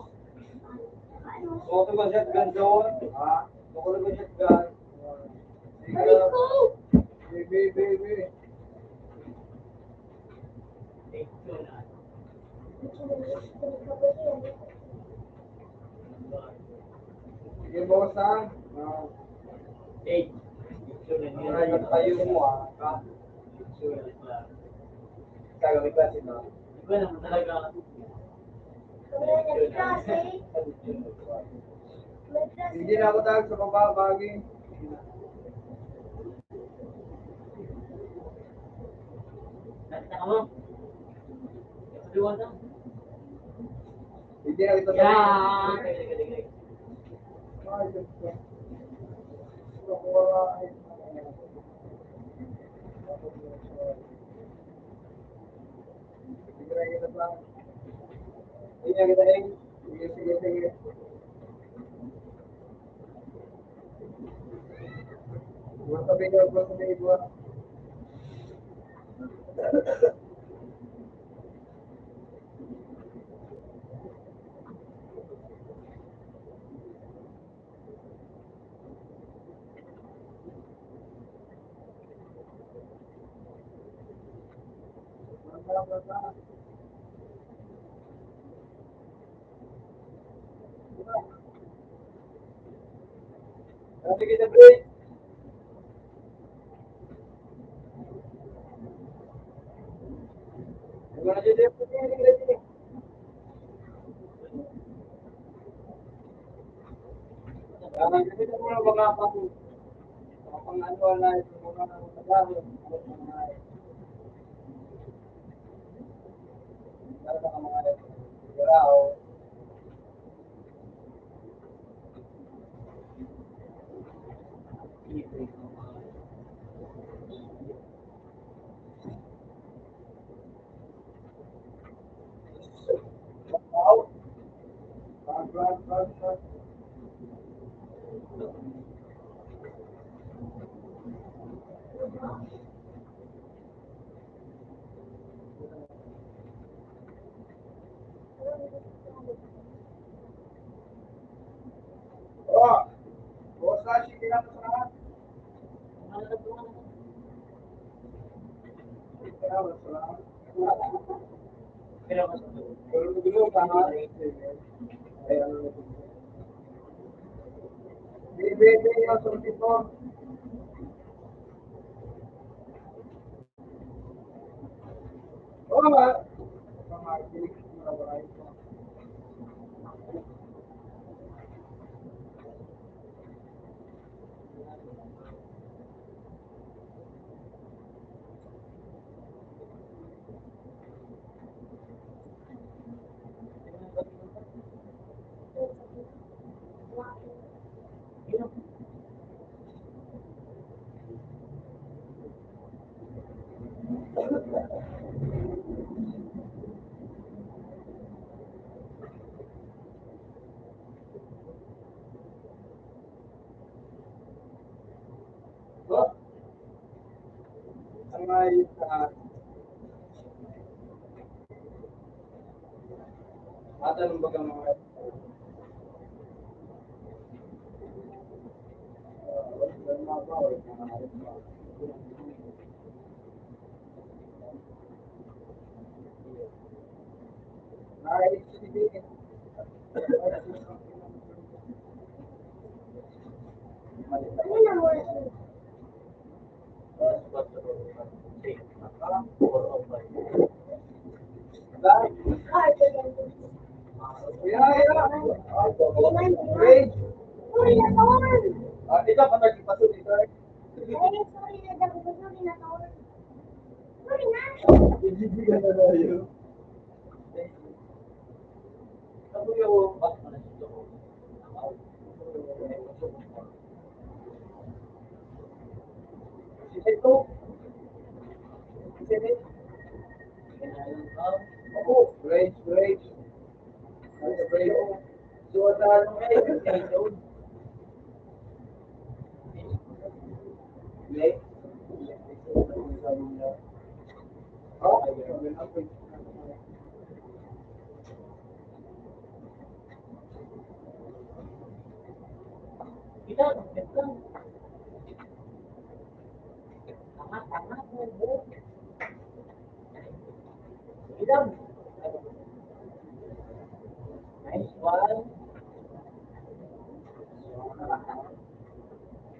Ano? Gusto ko shotgun doon. Ha? Gusto ko shotgun. Sige. Rico! Baby. Ito na. Sige, bosan. Ito na yun. Ay, tayo mo ha. Ito na lang. Gagamit kasi na. Iba naman talaga. Hindi na ako tawag sa baba, bagay. Nakita ka mo? Liwanag. Hindi na kita Yan! Kaya. Ay, Diyos ko. Wala. Sige na kita lang. Hindi na kita hing. Sige. Buwan sa video. Nanti kita break. Gimana aja deh, ini. Jangan kita muna mga pang-ano na ito, mga nagagawa. Para sa mga sigurao. Run. Oh, bosa si kinakasahan. Gulo ka ha? Bebe, yung sultito. Oh, ang ayos na matanong baga mga Ano na mo? Sorry na tawon. Ikaw patag ipasok dito. Ay, sorry na daw. Sorry na tawon. Sorry na. Ibibigan na tayo. Ako yung ito. sabi niya. Oh, sabi na ako. Ilan, ilan. Tama, buo. Ilan. Nice one.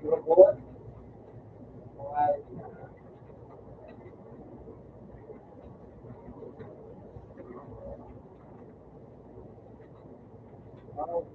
Robot. Wow.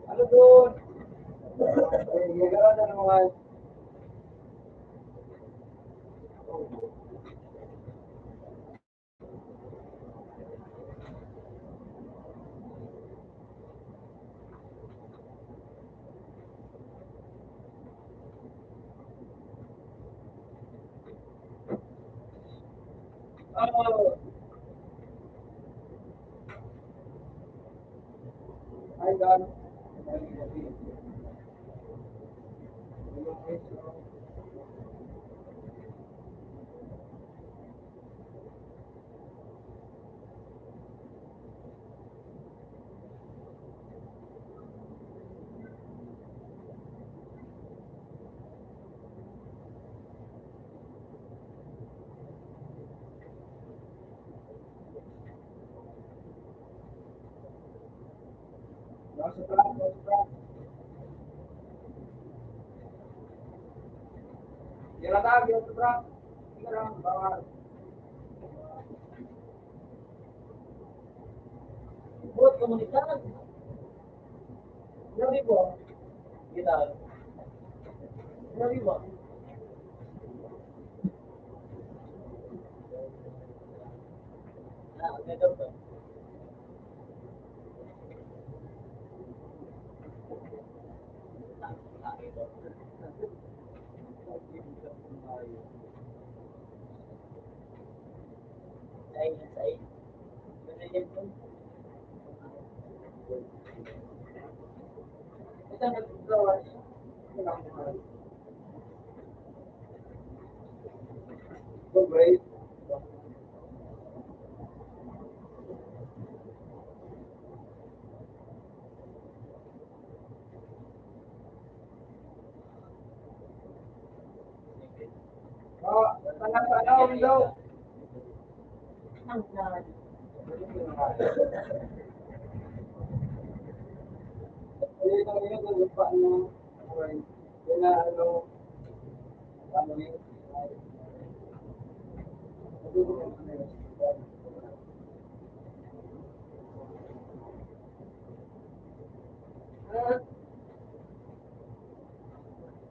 Ano doon? Gagawin na naman. Oh. Hi, God. Nasa truck, nasa truck. Yan na tayo, nasa truck. Tingnan lang, bawal. Buat komunitas. Grabe po. Kita. Grabe po. Okay daw to. Say. Ito na dito. So great. Oh, sana sana window. Ayun ang yun, ang lupa niya. Okay. Yun na, ano yun?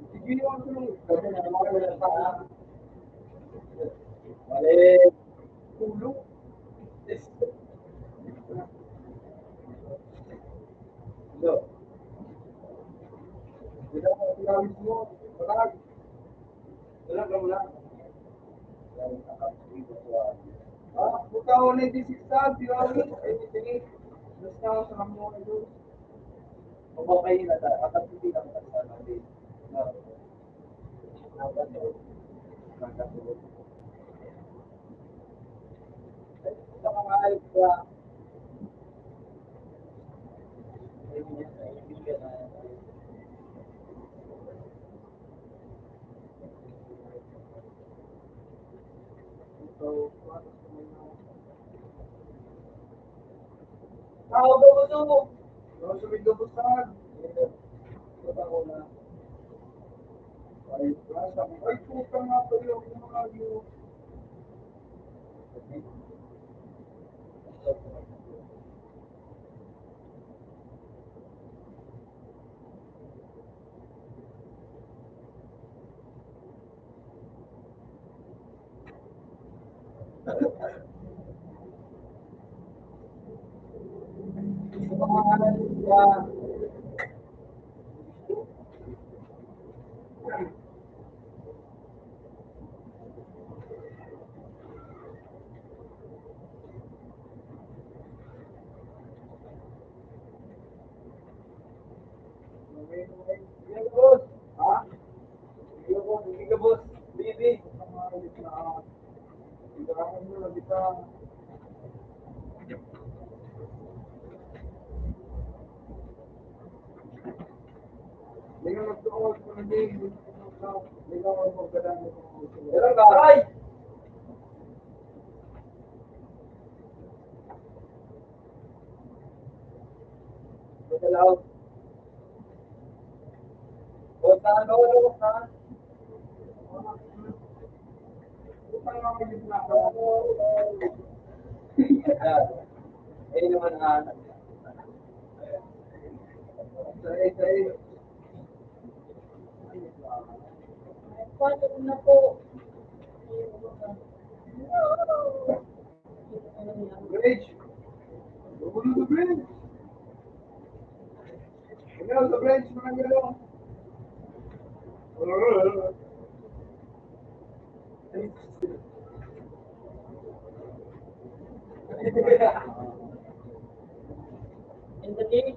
Sige yung ano yung kasi na mga wala pa. Mali. Ulo. Ulo. Kita mo pinawis mo. Walag. Walag ka muna. Ah, buka ko na yung sisal, pinawis. Sige. Basta ako sa kamo ito. Pabakay na tayo. At hindi lang sa natin. Sa mga ayos ka. Tao ba ko ito? Yung sumigdo ko saan? Ito ba ko na? Ay, puta nga pa yun. Yung mga yun. Sige, boss. Ha? Sige, boss. Sige, boss. Baby. Sigurahan mo na kita. Hindi ka magtuot ko na din. Hindi ka magpagdaan mo. Meron ka? Aray! Magalaw. Huwag na ano, huwag na. Eh naman Say. Kwento na po. Bridge. Lubulo sa bridge. Ano sa bridge, mga gano'n? Entity.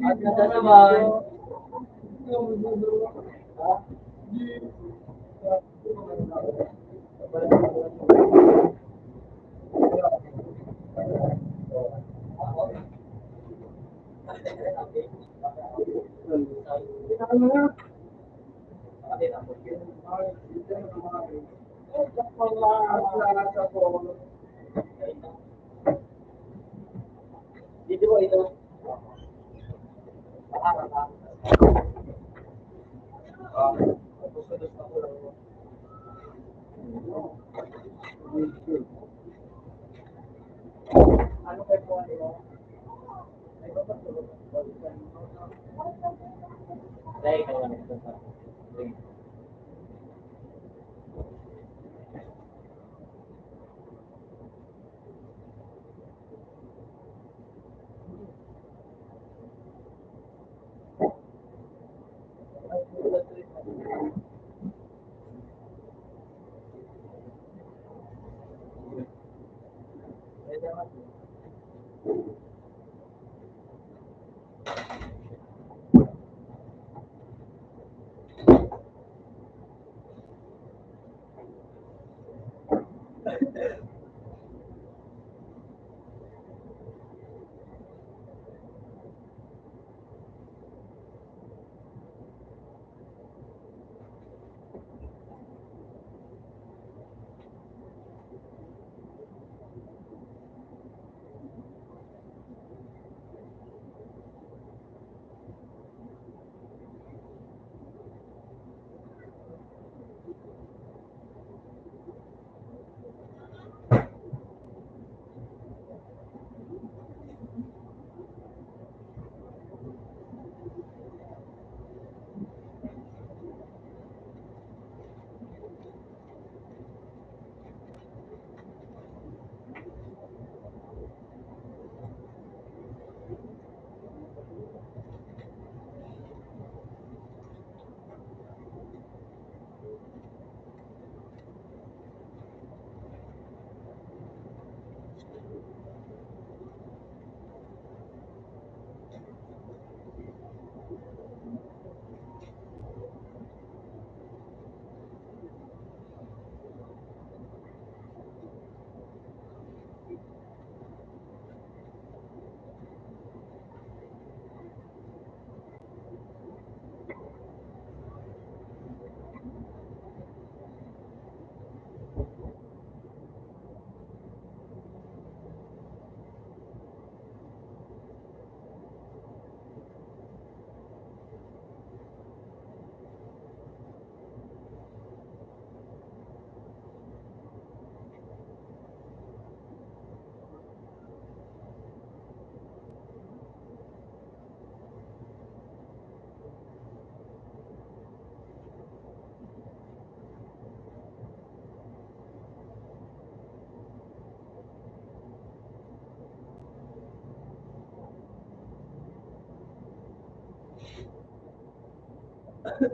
At nasa naman, dito ba ito? Ano kayo po nila? Dahil kayo na ito sa Ayun,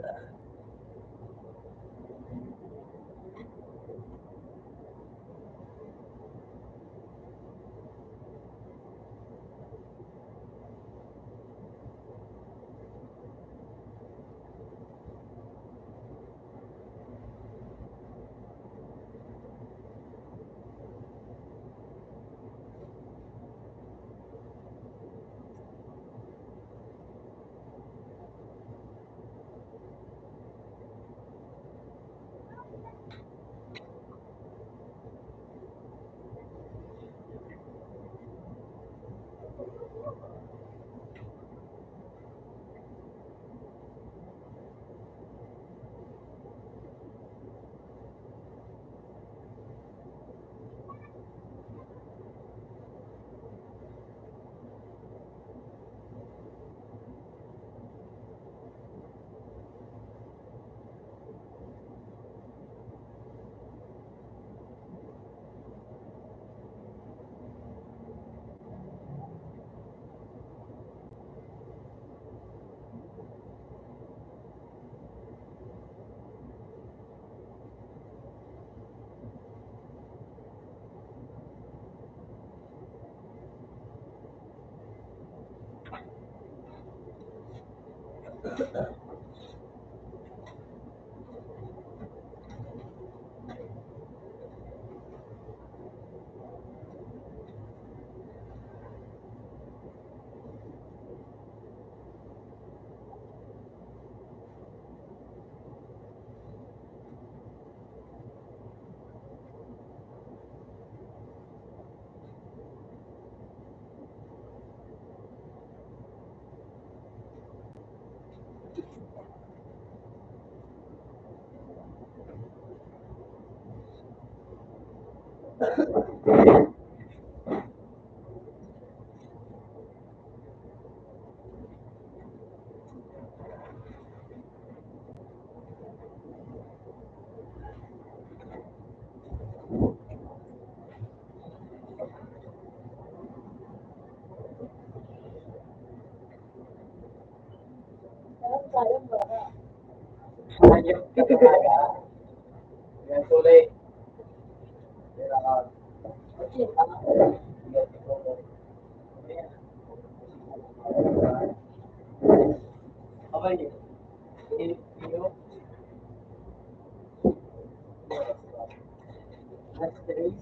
talaga. Yan tuloy. Okay. You, next days.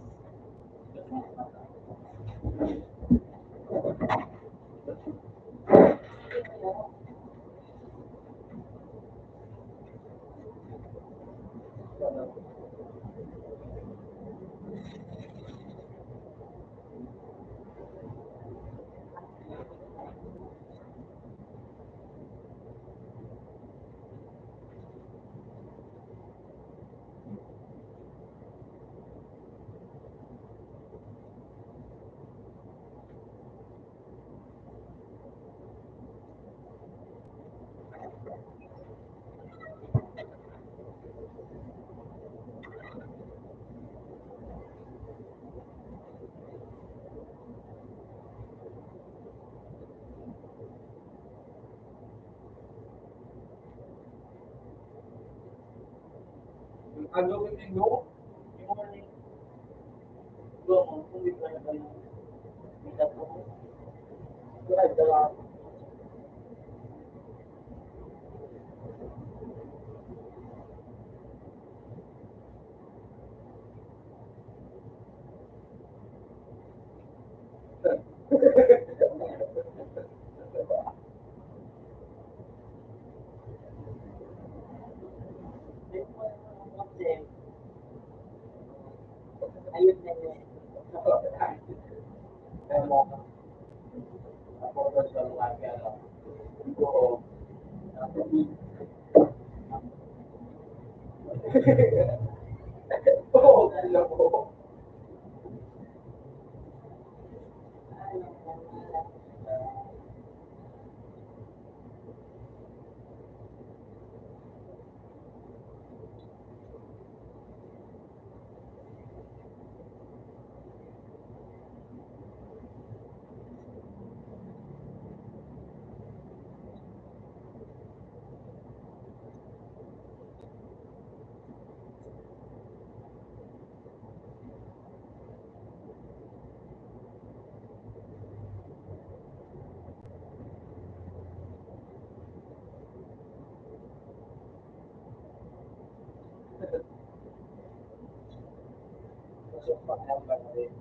Ano ko ninyo? Ayun na yun. Kaya mo, ako sa mga kaya. Oo. Oo, alam ko. pag-number din.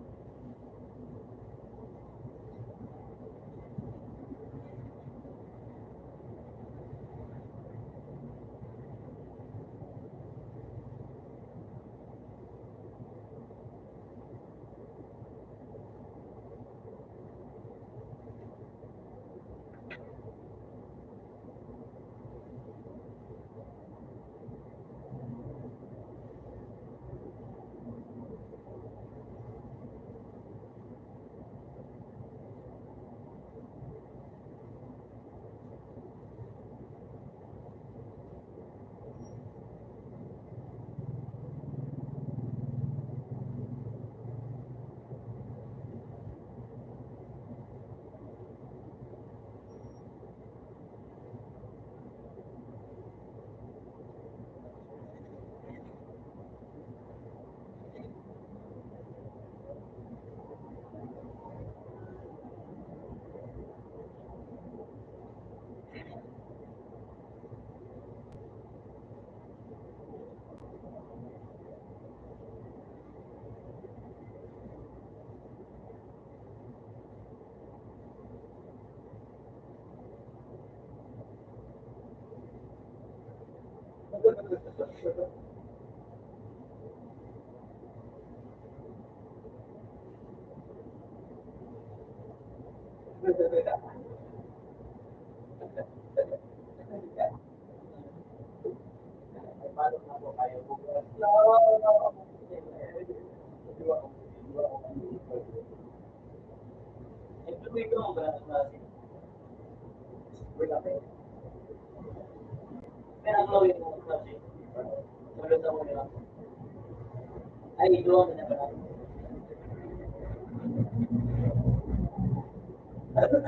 Paano na po kayo bukas? Tuloy ko ang braso natin. Wala pa yun. Pero ang gawin mo kasi, tulad ako nila. Ay, doon na naman. Pero,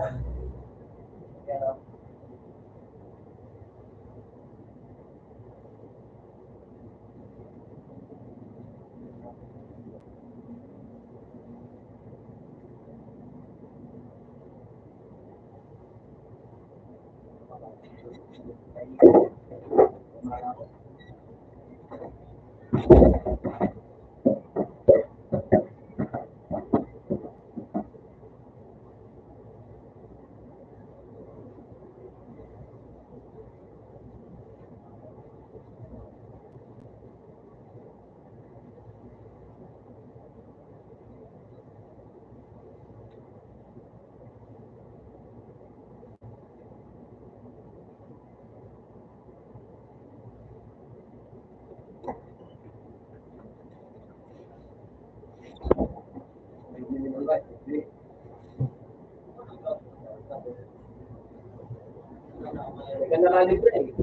ka na libre eh.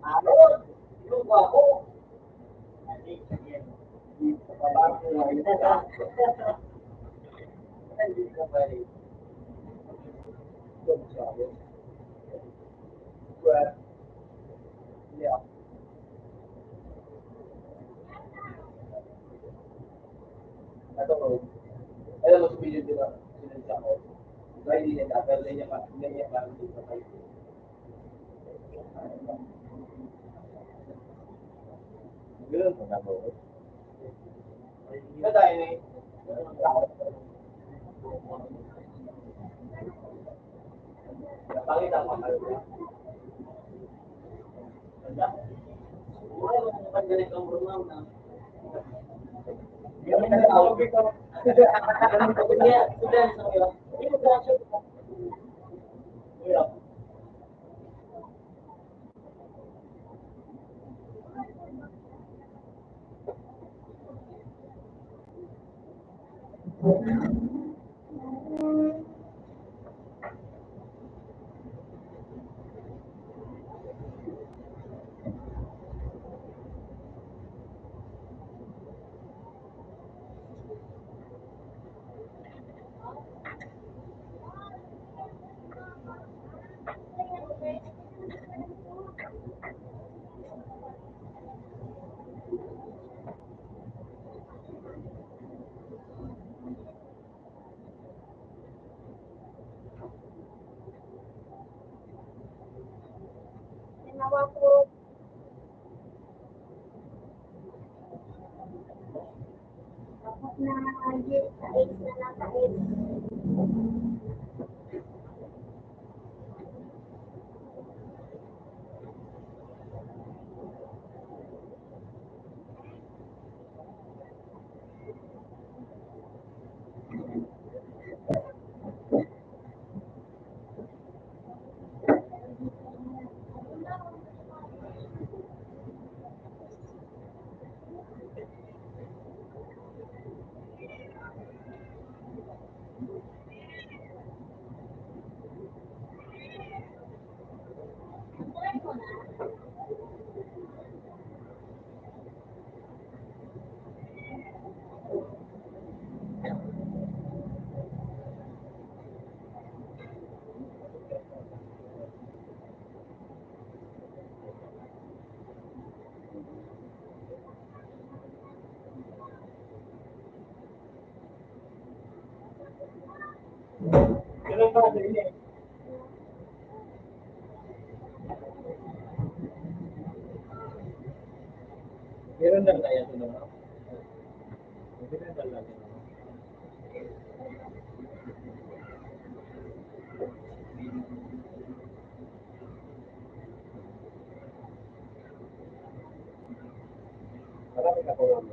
Ano? Yung ako. Well, yeah. Ito ko. Alam mo, sumilid din ako. Sinunod ako. Dahil hindi niya, pero hindi niya parang dito kayo. Ganun mo na po. Iba tayo na eh. Pakita mo kayo. Wala. Wala mo kung pagdalit ang rumam na. Hindi kami nag-out. Kaya, sudan sa mga. Hindi mo grasyo. Wala. na sa AIDS na nasa AIDS. Ganun ba din eh. Meron lang kaya ito naman. Meron lang lang. Marami ka po lang.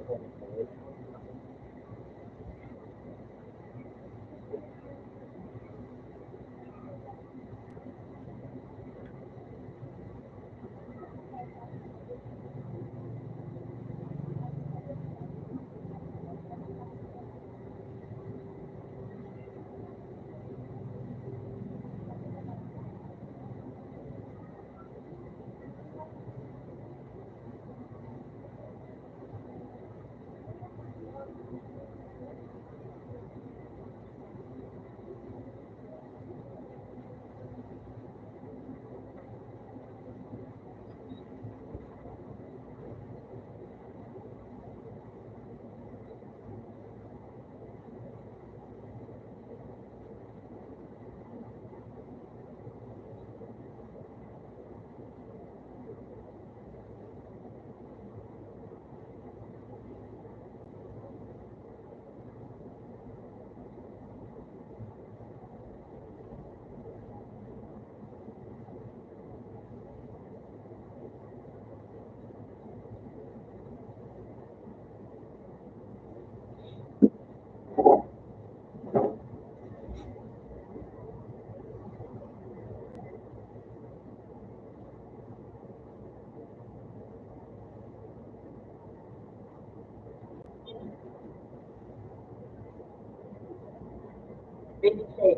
Binigay.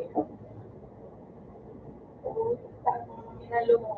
Minalo mo.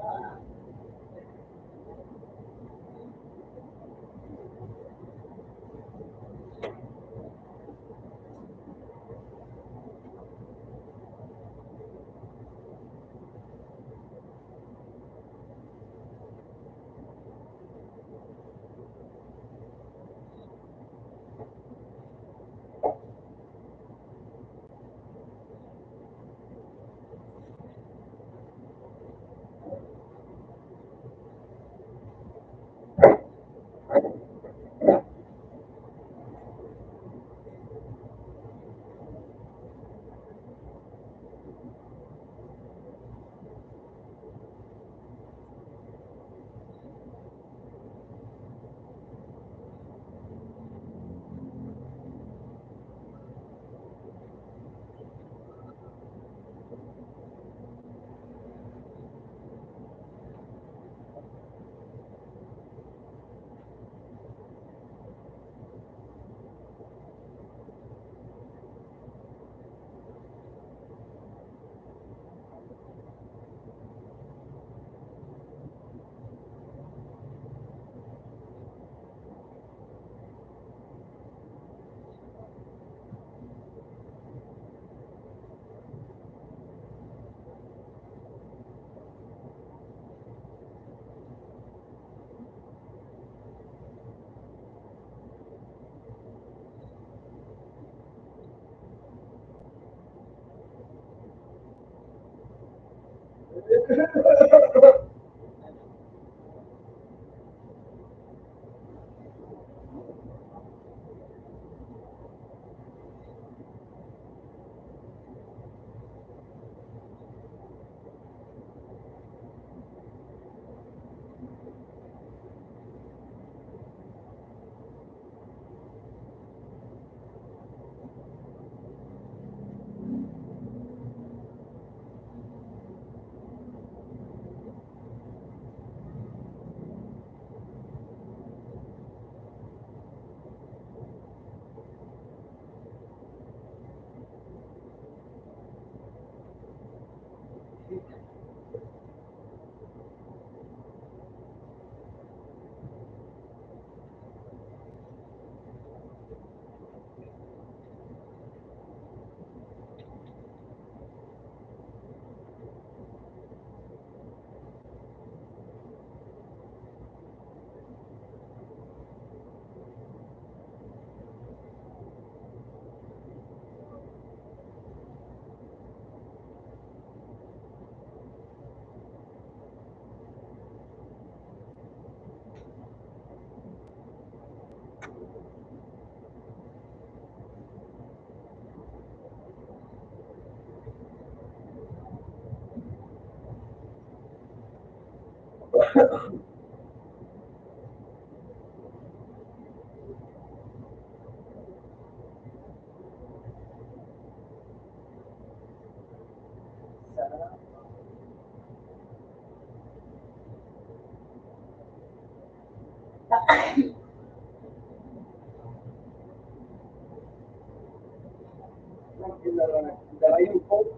Dala yung coke.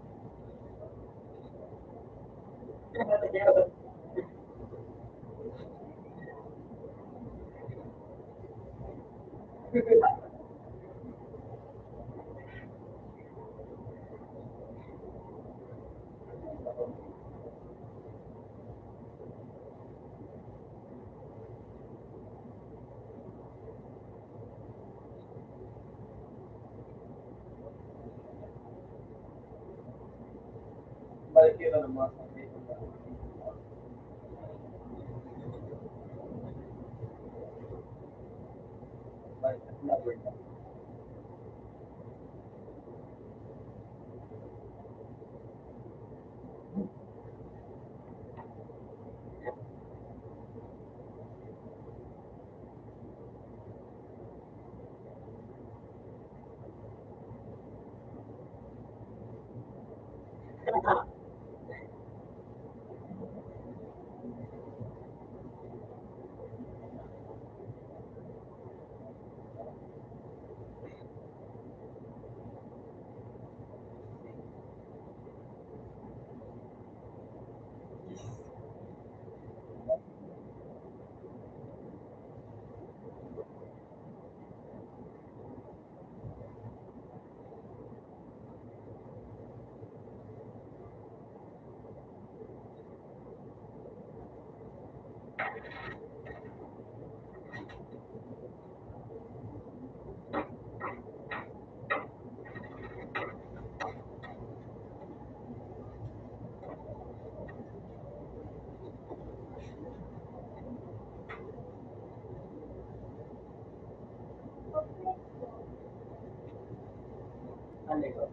Balik yun na naman. Balik na naman. Ano ito? Ano ito?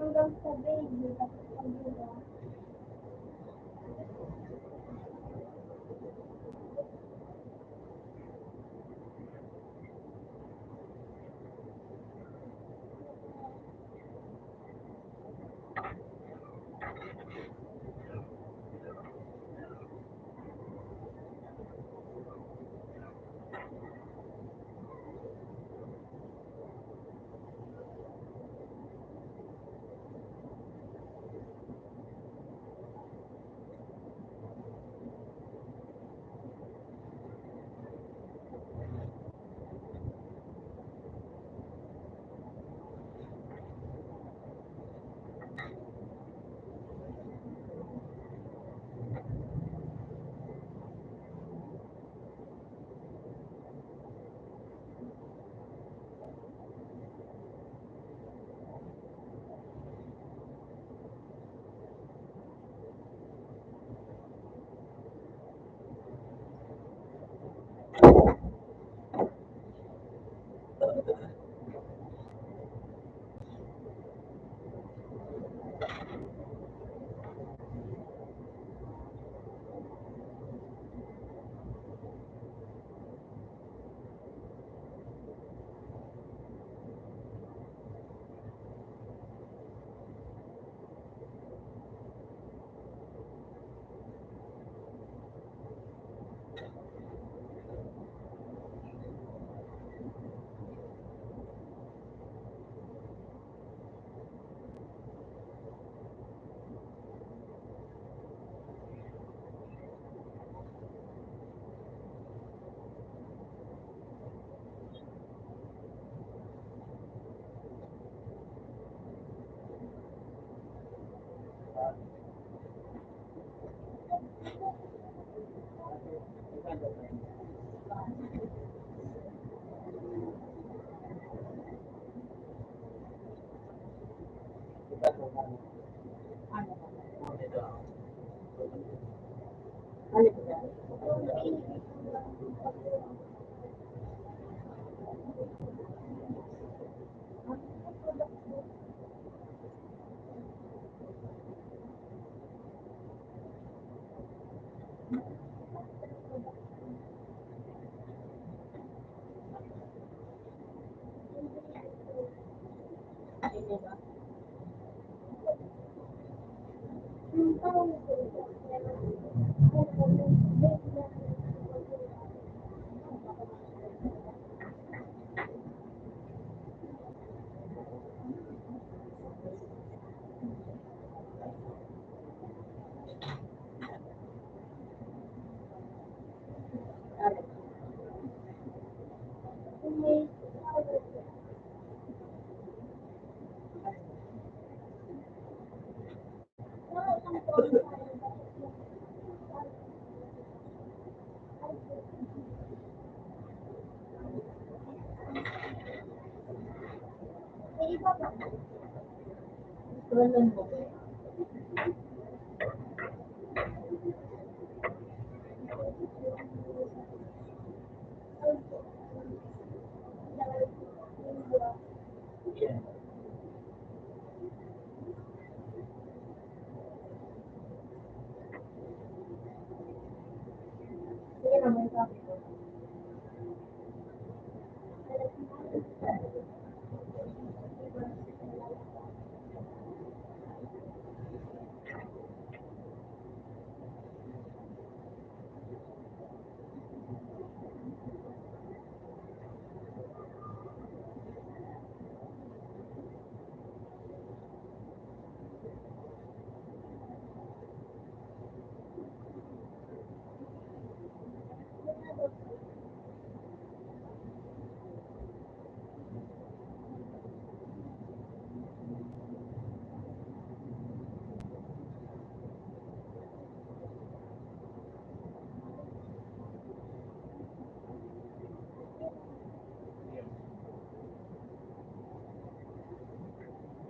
Hanggang sa baby, tapos pag-iba.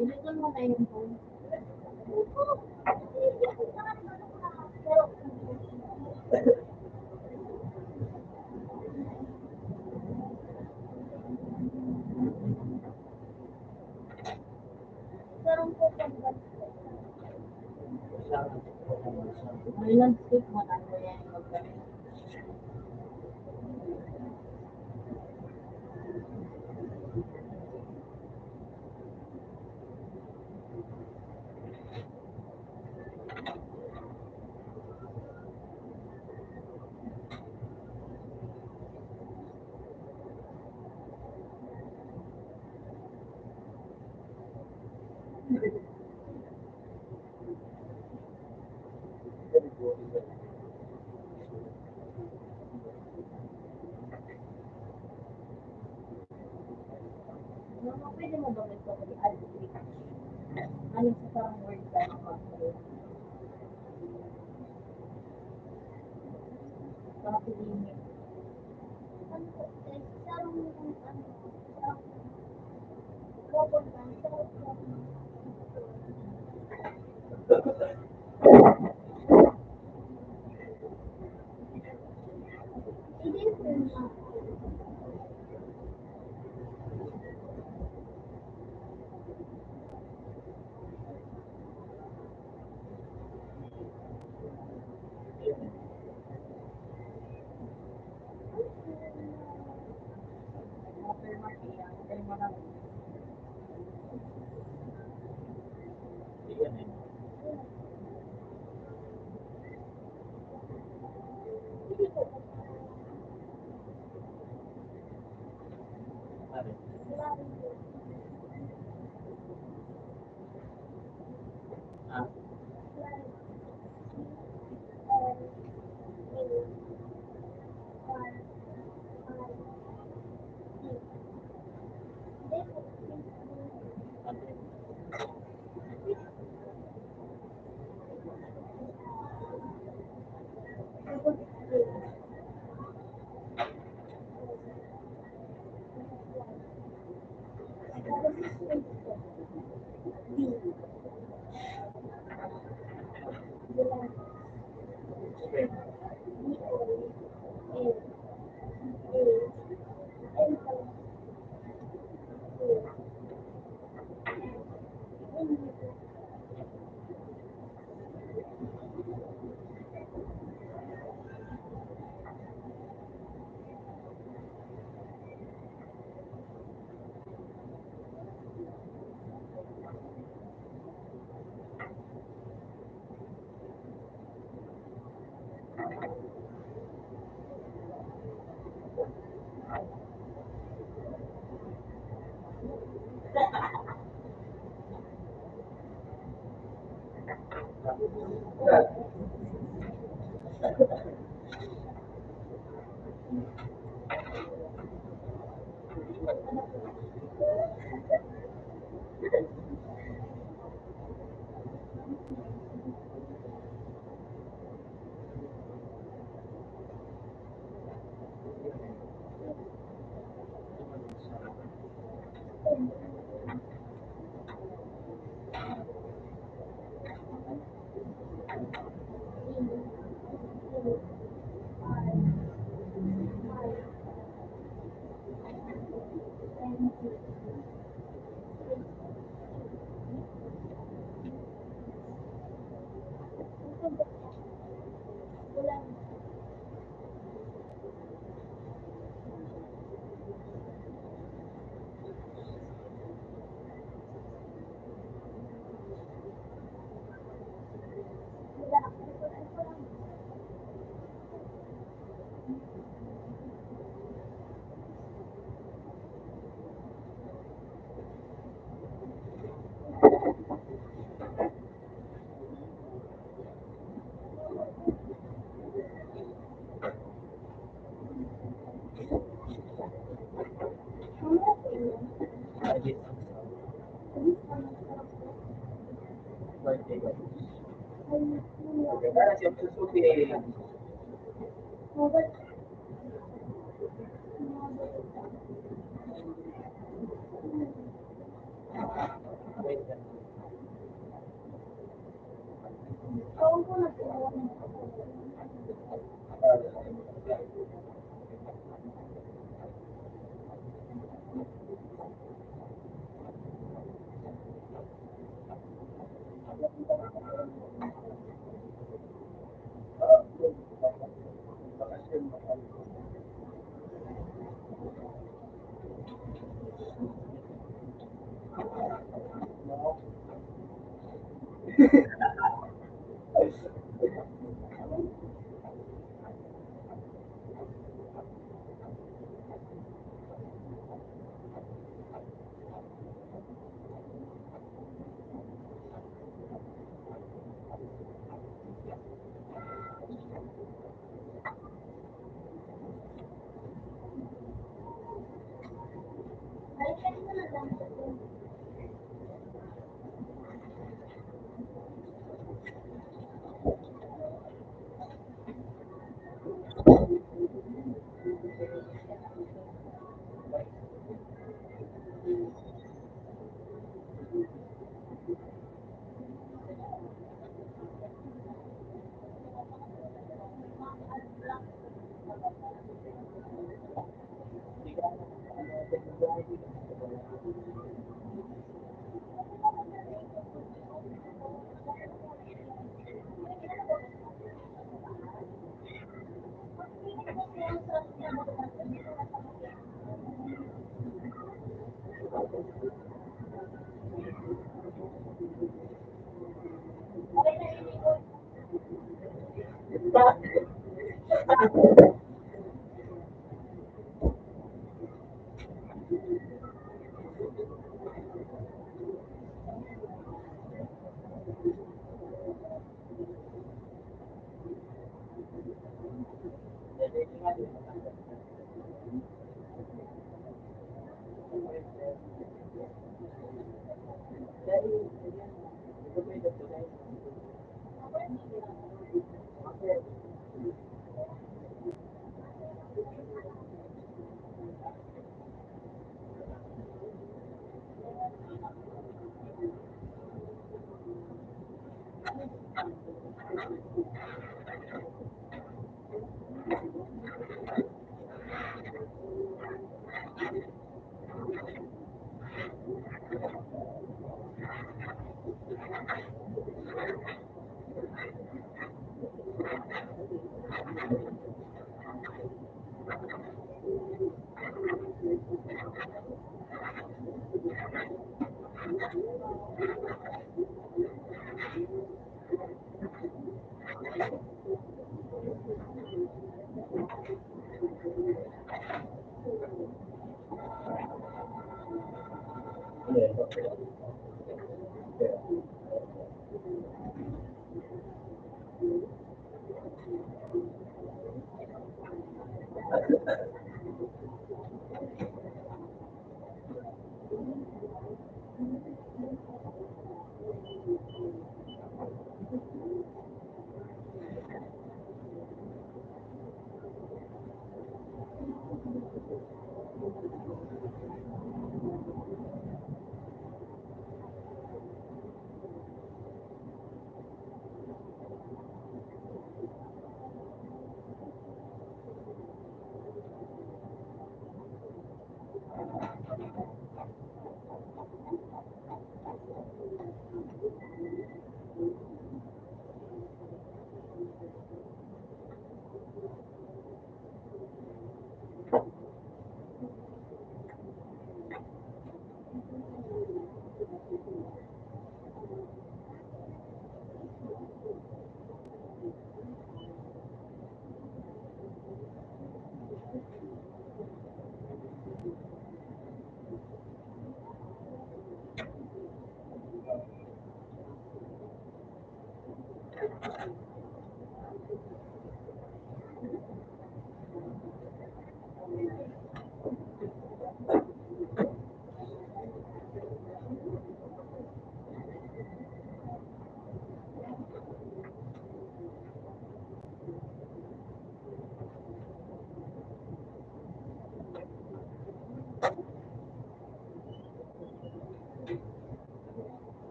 Ilitan mo na yung phone. May landscape mo na ano yan. Pwede mo ba ito kung i-advocate? Ano sa parang word ka na mag-alert? Parang limit. Bulan. Okay. Birthday ko. Para siya susupi eh. Wait lang.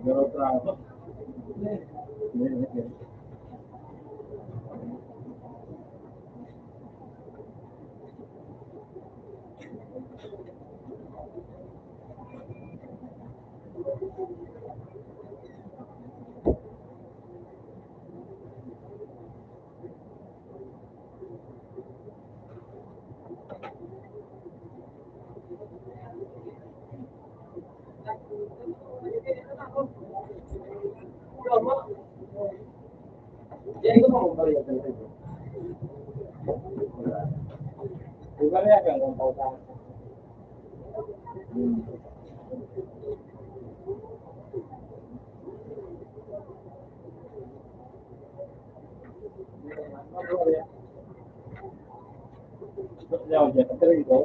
Meron Yan ito mo balik ka talaga. Iba na yan kung pauta. ako dyan. Pero ito,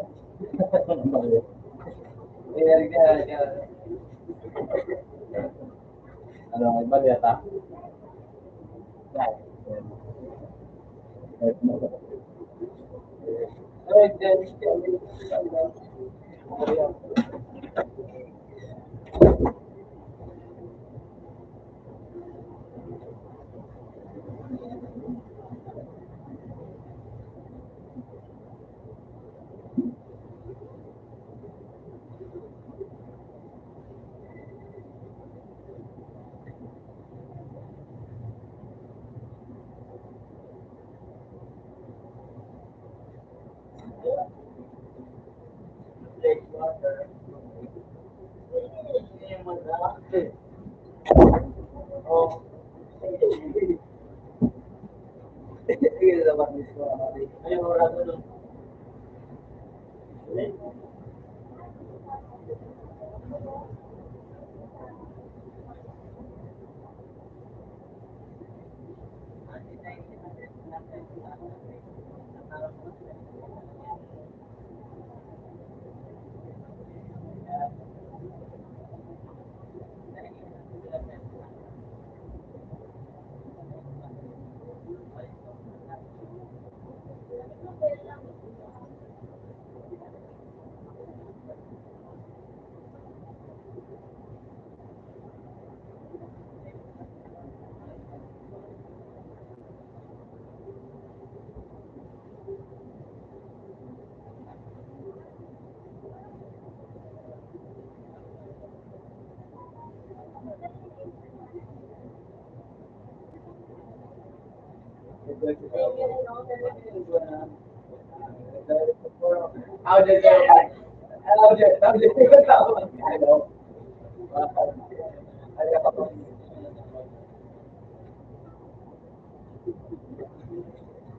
ano, may mali yata?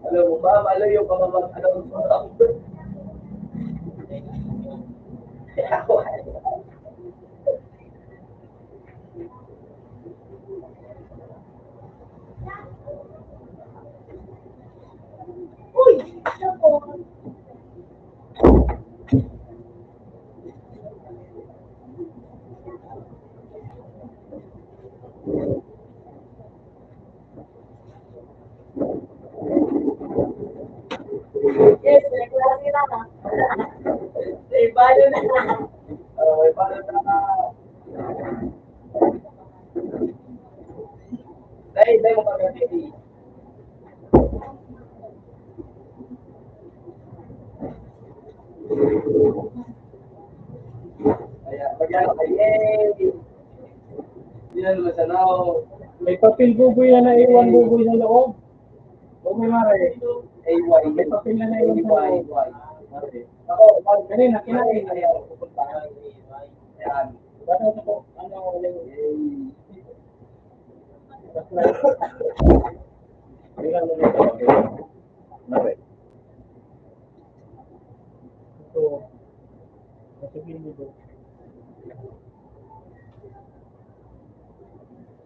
Alam mo ba, malayo yung pamabang, alam mo ba? Uy! Ano po? Yes, naglalaki na na. Iba yun na. Paano na? Dahil mo pag-ibig. Kaya, pag-ano, yay! Yan mo sa now. May papel buboy na naiwan buboy sa loob. O may mare. AY. May papel na naiwan sa AY. loob. Ako, Kanina, kinain na yan. Yan. Ba't ako, ano, Tingnan mo nito. Mare. Ito. Sasabihin mo doon.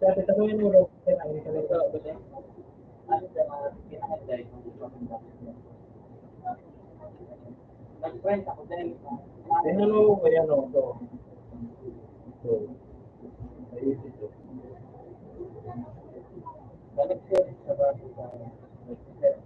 Dati, sasabihin mo doon. Kailangan ka lang ito. Ano sa mga pinakagay kung ito ang nag-friend ako dahil Tingnan mo, ayan o. Ito. Ito. Ayun ito. balik sa bago sa nag-set.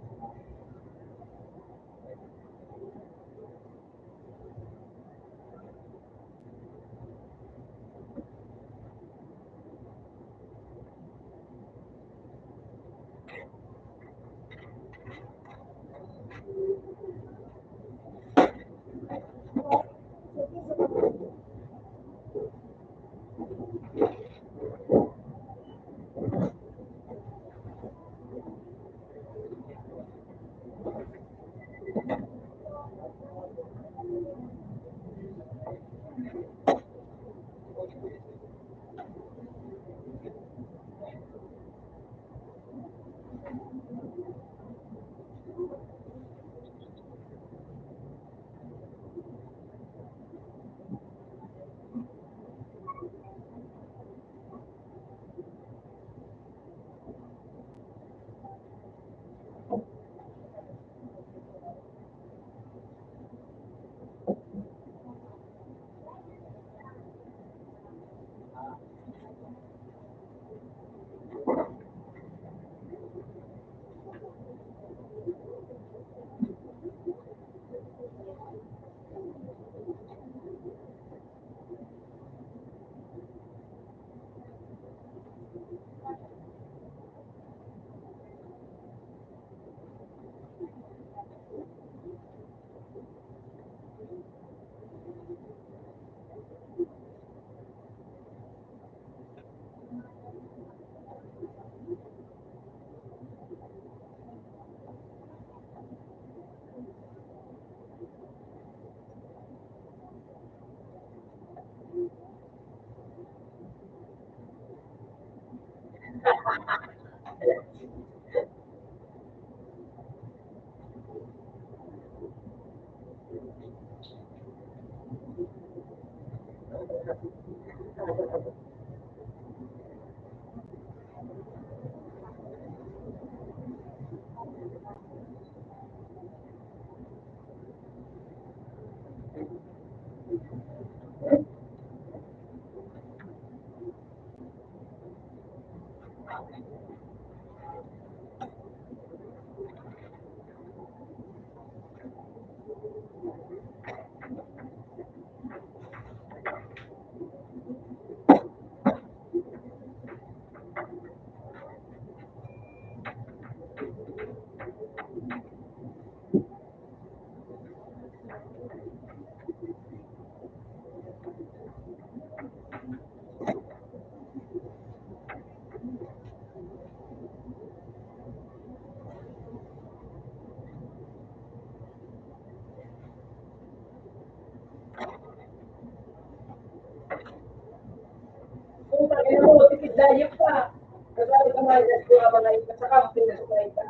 Kung tayo mo, tipid dayok pa. Kasali ka mga ilas ko mga ilas, saka pinasukay ka.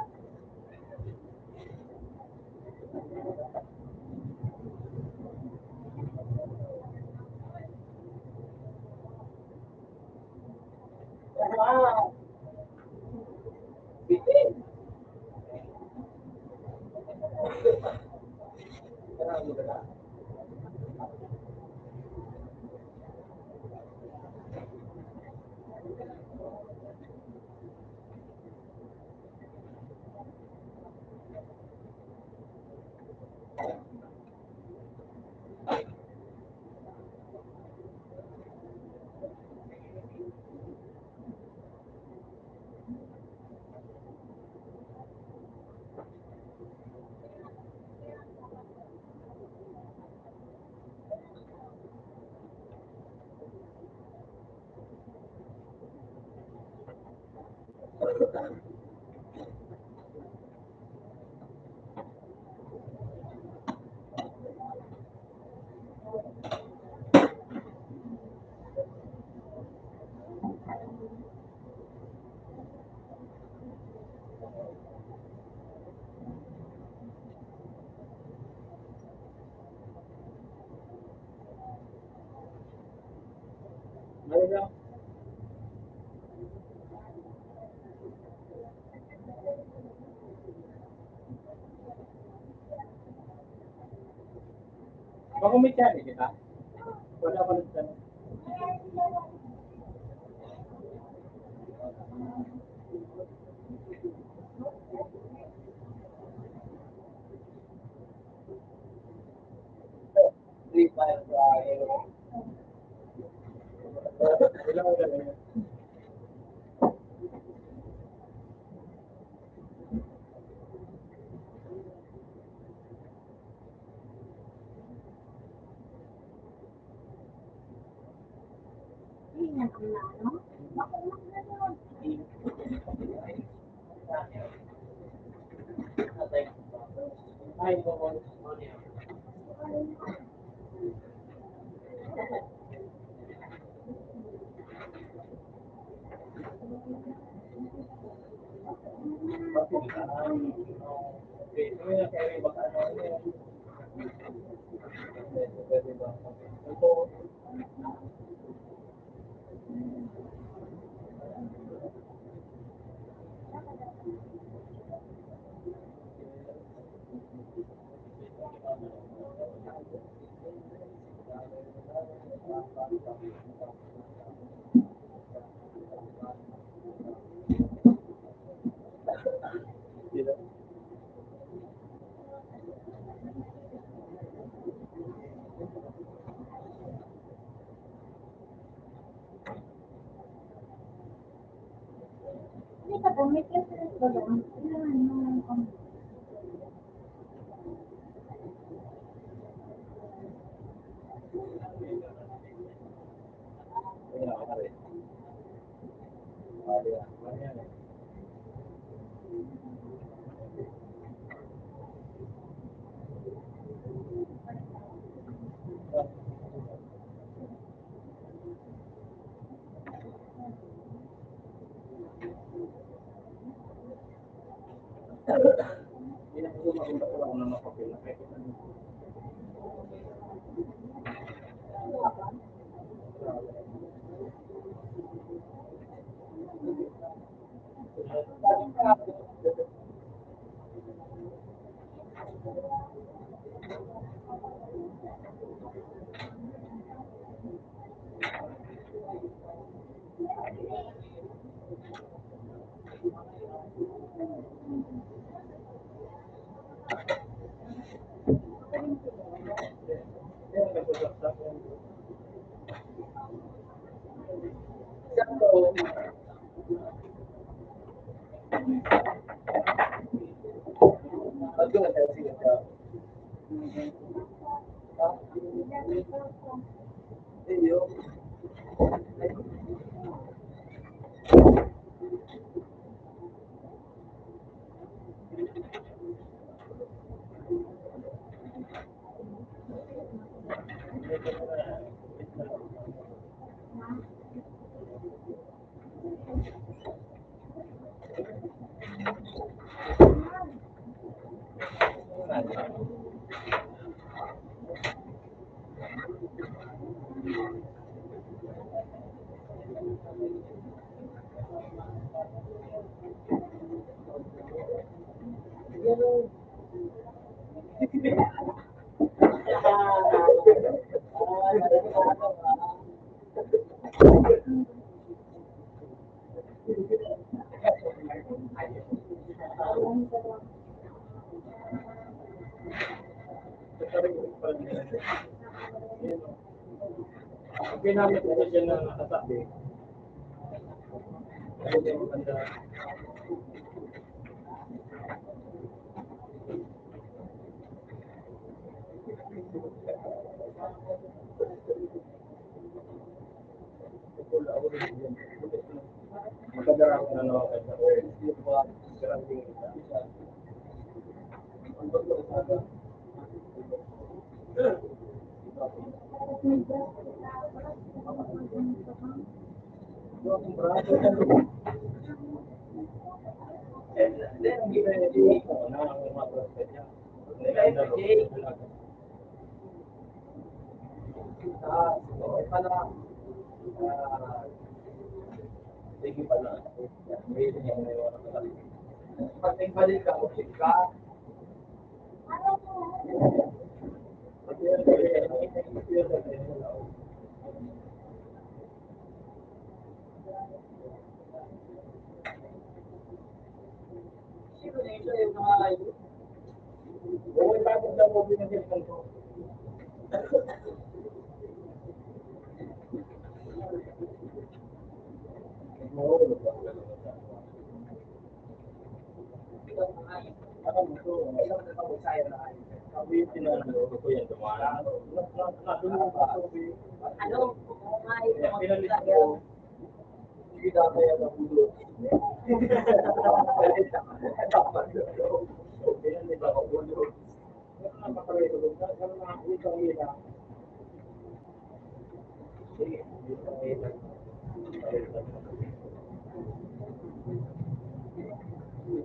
Wow. Bitin. Marami ka na. Meron baka may channel kita? Wala pa rin channel. Free Fire Fire. Wala. Tingnan ko na, no? Bakit lang gano'n? Ay, po. Hindi ka ba? May preference ba doon? Kailangan mo ng Ang ginamit ko dyan na nakatabi. Ay, yung maganda. Maganda ako na nawakan sa granding isa. Sige pala. May pag balik ka, okay ka. Okay, tapos na po pinag-ipan ko.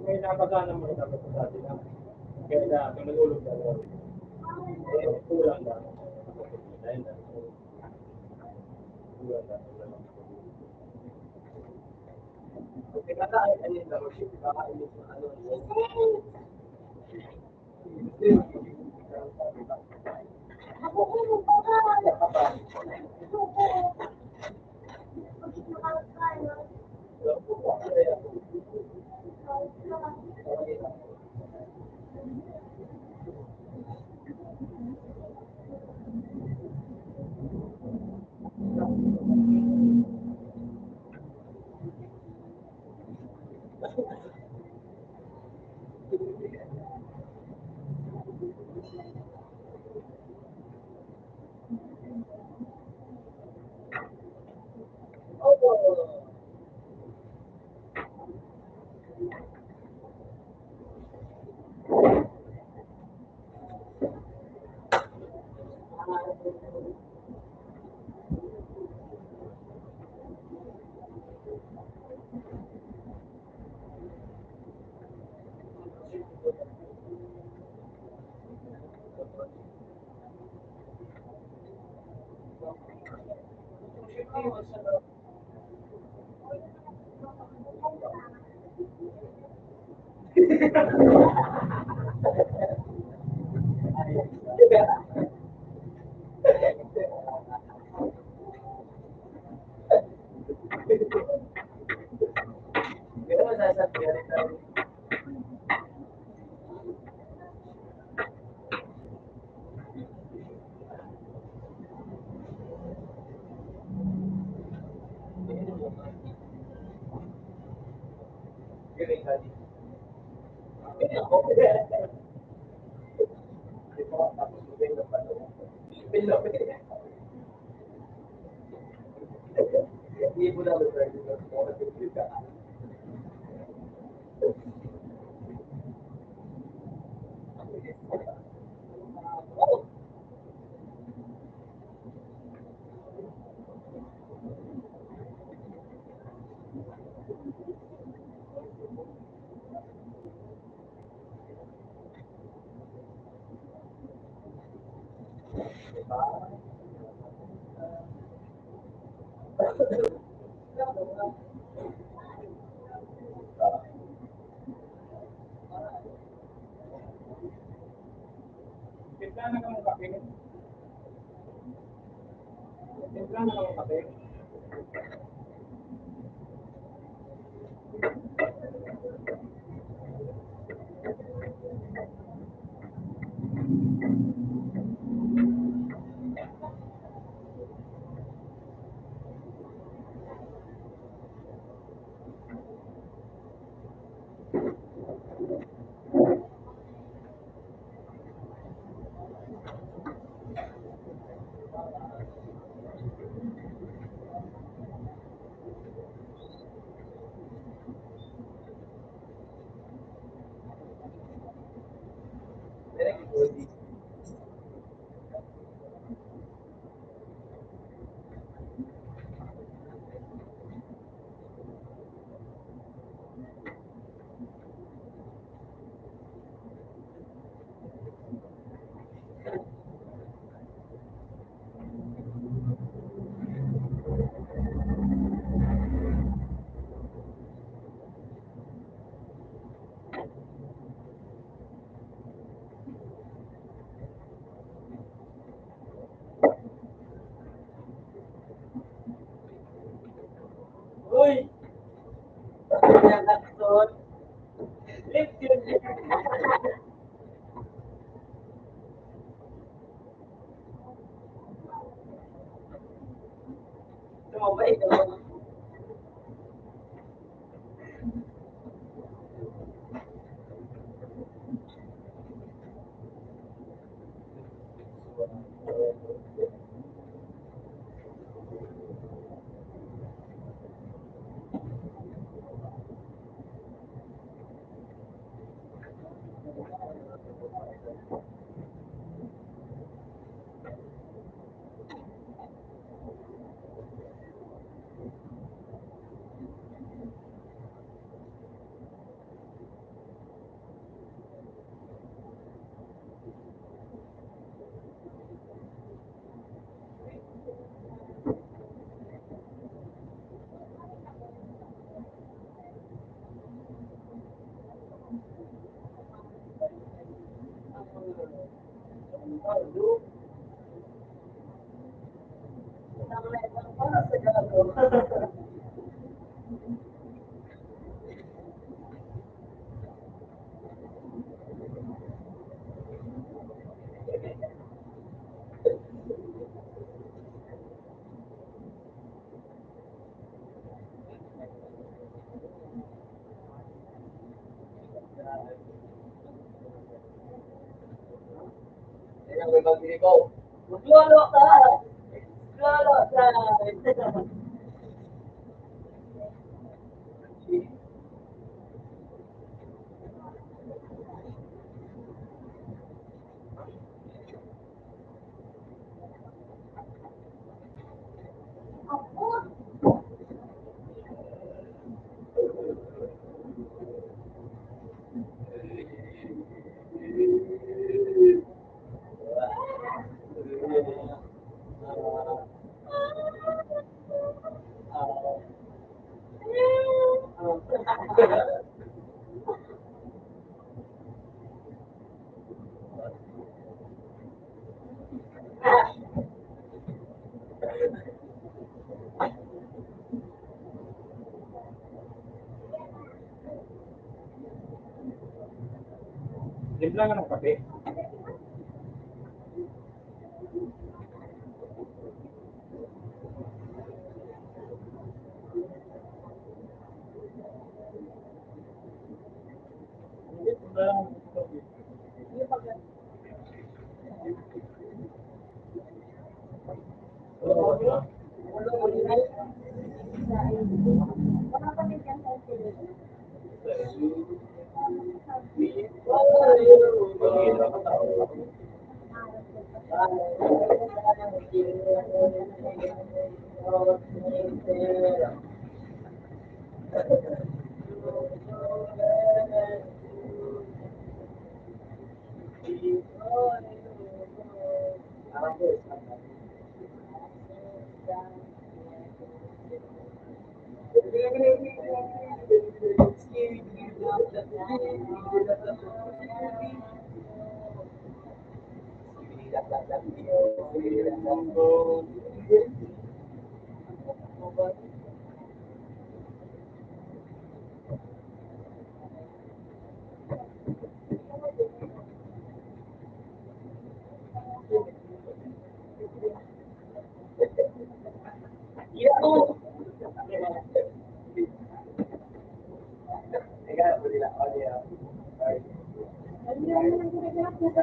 May napagana mo dapat sa atin na kaya kung nag-ulog na kulang na. Dahil na. Kulang na. Okay, kataay ano yung worship ka? Ano Pero masasabihan rin tayo. Galing ka din. Ako. Tapos maganda pa no? Pilo. Hindi mo na ba Timpla na kang kape. Timpla na kang kape. Uy! Yang aktor. Lift yun. Tumabay ka lang. Yan ang magbibigay ko. Maglolo ka! Maglolo ka! Timpla nga ng kape. Wala kami dyan sa Philippines. Hindi naman ang ginagawa ko sa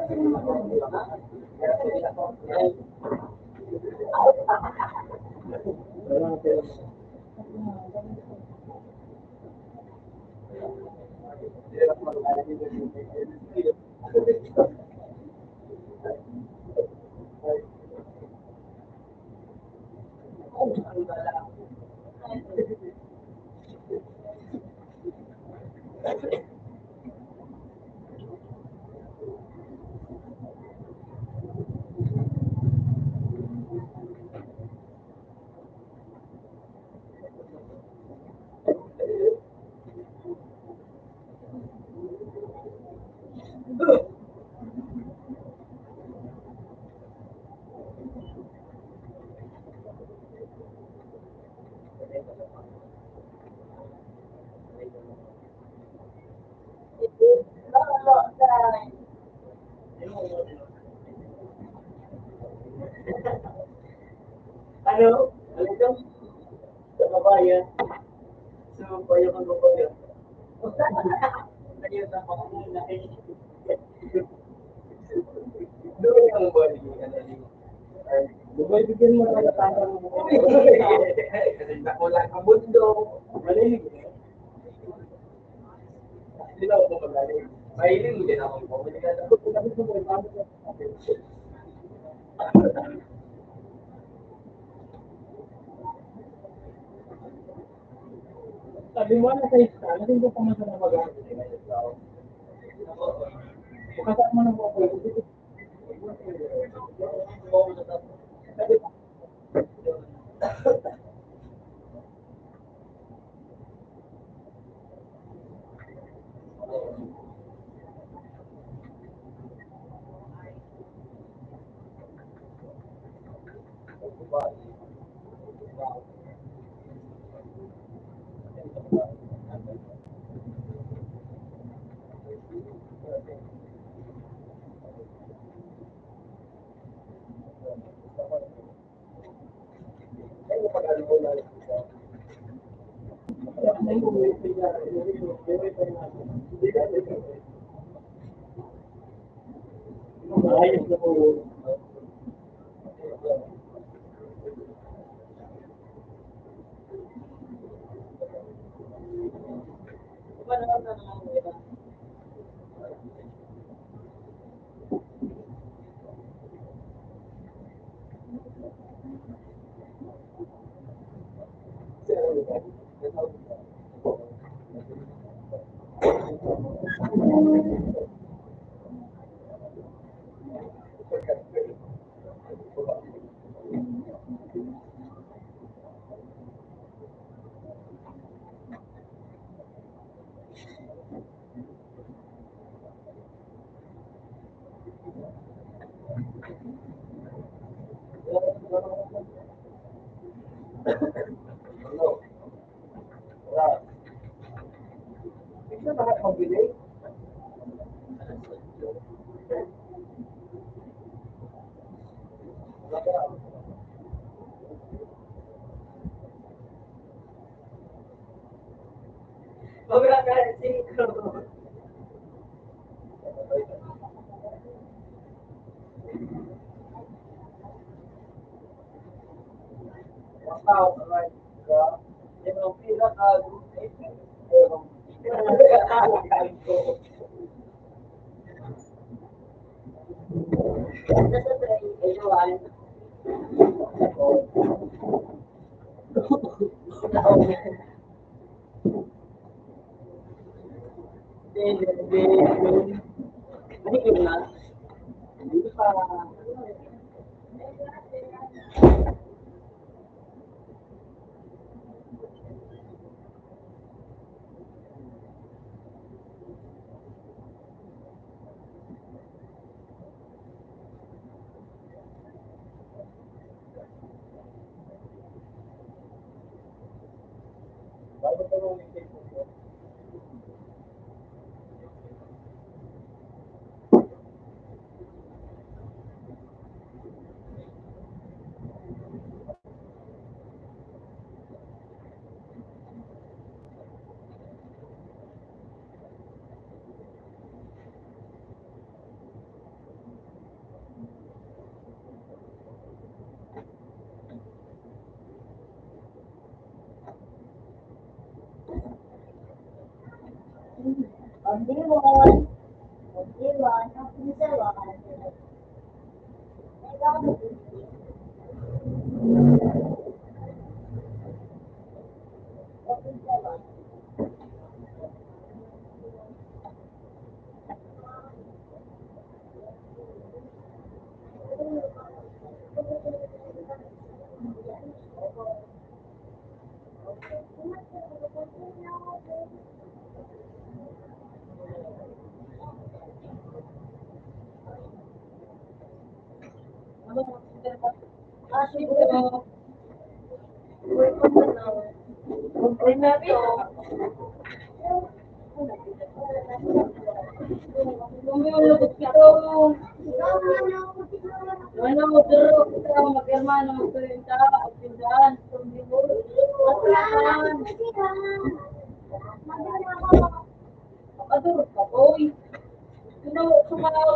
Ano? Ano ito? Sa kabayan. Sa kabayan ang kabayan. Ayun na ako muna eh. Doon ang bali. Bumay bigyan mo na tanong mo. Kasi nakulang ang mundo. Mali. Hindi na ako magaling. Mahiling mo din ako. Sabi mo na sa isa, hindi ko pa masama mag-aaral. Kasama mo na po ako. Ayos na po. Ano? Wala. Hindi na lahat mabili. Wala ka. Wala ka, 5. Wow, right. Yung pinaka Only one, only one. Ah, siguro. Okay na to. Lumulubog ito. Ano mo, duro kita mag-hermano mo ito yung tao at tindahan. Aduro ka, boy. Sumaw.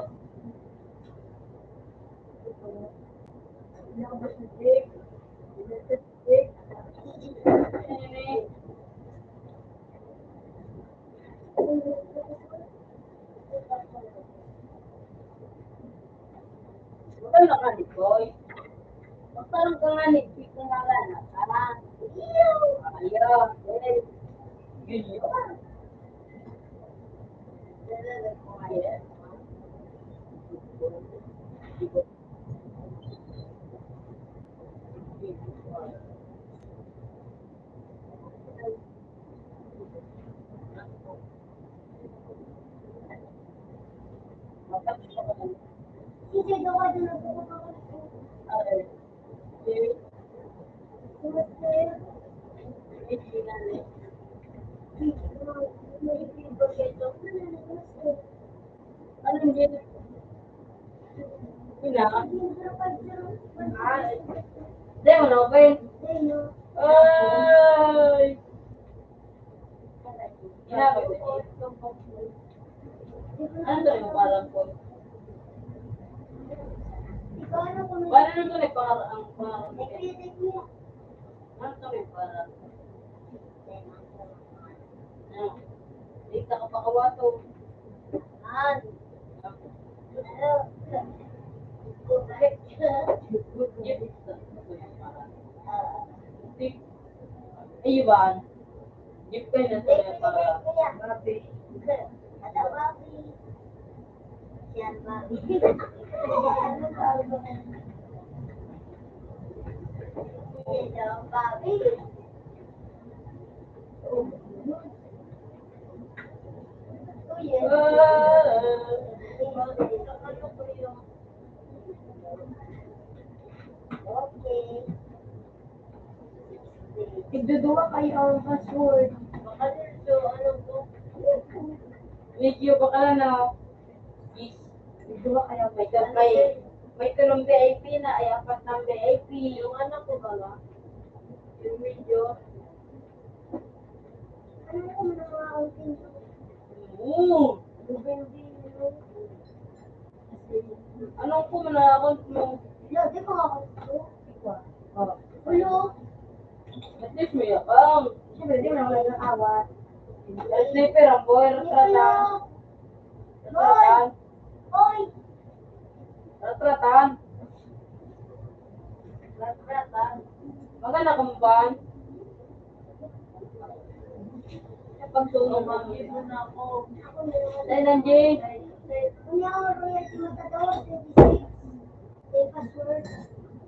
Bukan nakanit, boy. Magkaroon ka nga nitpick na nalala. Ayaw. Yun yun. Anong yun? Sila? Hindi mo na open. Ay! Ginagawa ko. Ano to yung parang po? Paano nito nagpangarap ang pangarap? Ano to yung parang? Ano? Dito ka pa kawato. Iwan, gift kayo na sila para babi. Igdudua kayo ang password. Baka dito, ano to? Medyo baka na. Yes. Igdudua kayo May tulong VIP na, ay apat ng VIP. Yung anak ko ba? Yung medyo. Ano ko na mga outing? Oo. Anong ko manakot mo? Di ko ako. Oh. Ulo. At least may akang. Siyempre, di mo naman nag-awat. Sniper ang boy, ratratan. Ratratan. Hoy! Ratratan. Ratratan. Maganda kang ban. Pagsunog mami mo na ako. Dahil nandiyan. Kunya ako royalty matador. 26. May password.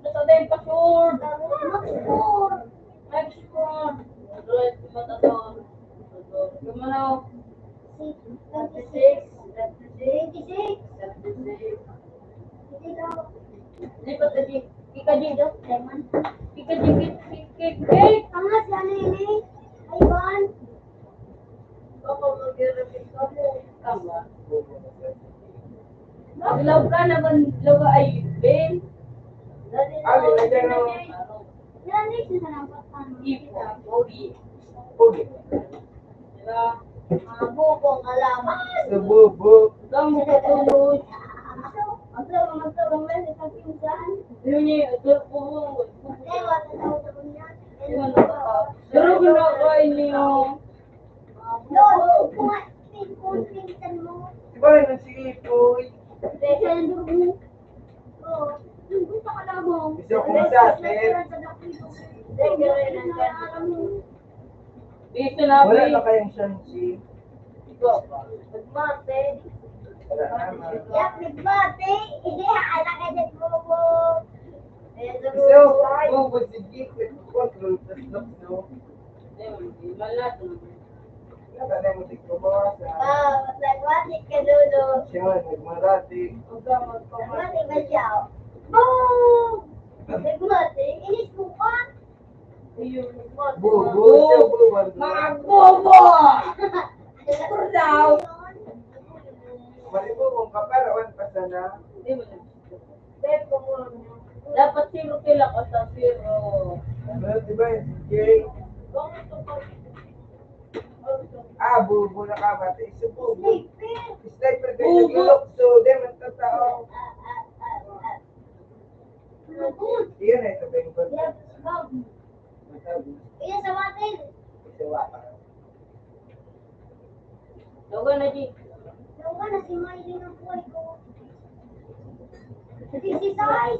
Nasa dahil password. Mag-score. Next one. Android, matador. Gumanaw. 26. 26. 26. Hindi daw. Di pa tadi. Ika di. Lemon. Ika di. Kik. Tama si ano yun eh. Ivan. Ako mag-repeat ka mo. Tama. Law ka naman. Law ay Ben. Ali, nandiyan o. Ilan days na nampak ano? Ipo. Odi. Pudi. Diba? Bubong alaman. Sa bubo. Kamu katulog. Magtawang lang sa pinsan. Yun niya. Ewan na daw sa kunya. Pero ginagawa niyo. Lord, kung pinsan mo. Di ba yun si Ipoy? Defender mo. Oo. Yung gusto ka lang mo. Gusto ko sa atin. Dito na. Wala na kayong shansi. Ito. Nagmate. Wala naman. Yak, nagbate. Anak ka dyan mo po. So, bubo si Gik. Control sa slope, no? Malat. Wala na mo si Kubawa sa... Nagwatik ka dulo. Siya, nagmarati. Nagwatik ba siya? Boom! Nagwatik? Inis mo pa? Bubo, siya bubo. Mga bobo! Daw. Maribubong ka para wan pa sana. Dapat zero kila ko sa zero. Ano, di ba yun si Jay? Bubo na ka ba? Isa bubo. Sniper kayo nag-ilok, so di man tatao. Iyan ay sabihin ko. Iya sa matin. Isawa ka. Doga na di. Yung na si Miley ng buhay ko. Si Sai.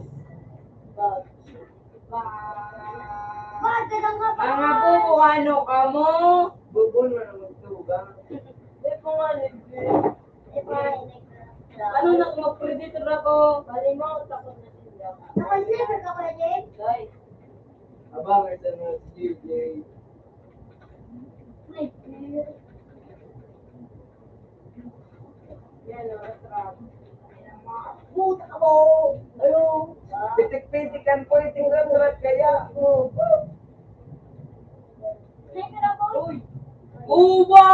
Bakit ka lang nga pa? Mga bobo, ano ka mo? Bubo na naman tugang. Ano na kung mag-predator ako? Malimot ako na siya. Naka-sniper ka ba, Jay? Guys, Abangan sa mga si Jay. Sniper. yan o, trap. Puta ka mo. Ano? Pitik-pitikan po iting rambrat kaya. Sniper ako. Uy! Ubo!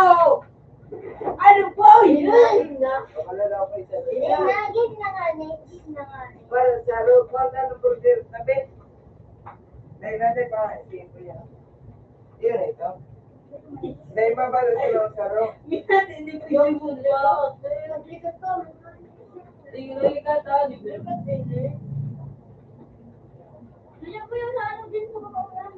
Ano po yun? Makalala ko isa. Gis na nga, gis na nga. Para sa road, ng burger tabi. Dahil natin pa, hindi ko yan. Yun ito. Dahil mabalo sila sa road. Minat, hindi ko yung bulo. Nag-likat ko. Tingnan ka ta, di ba ka tinin? Kaya ko yung ano din sa mga ulan.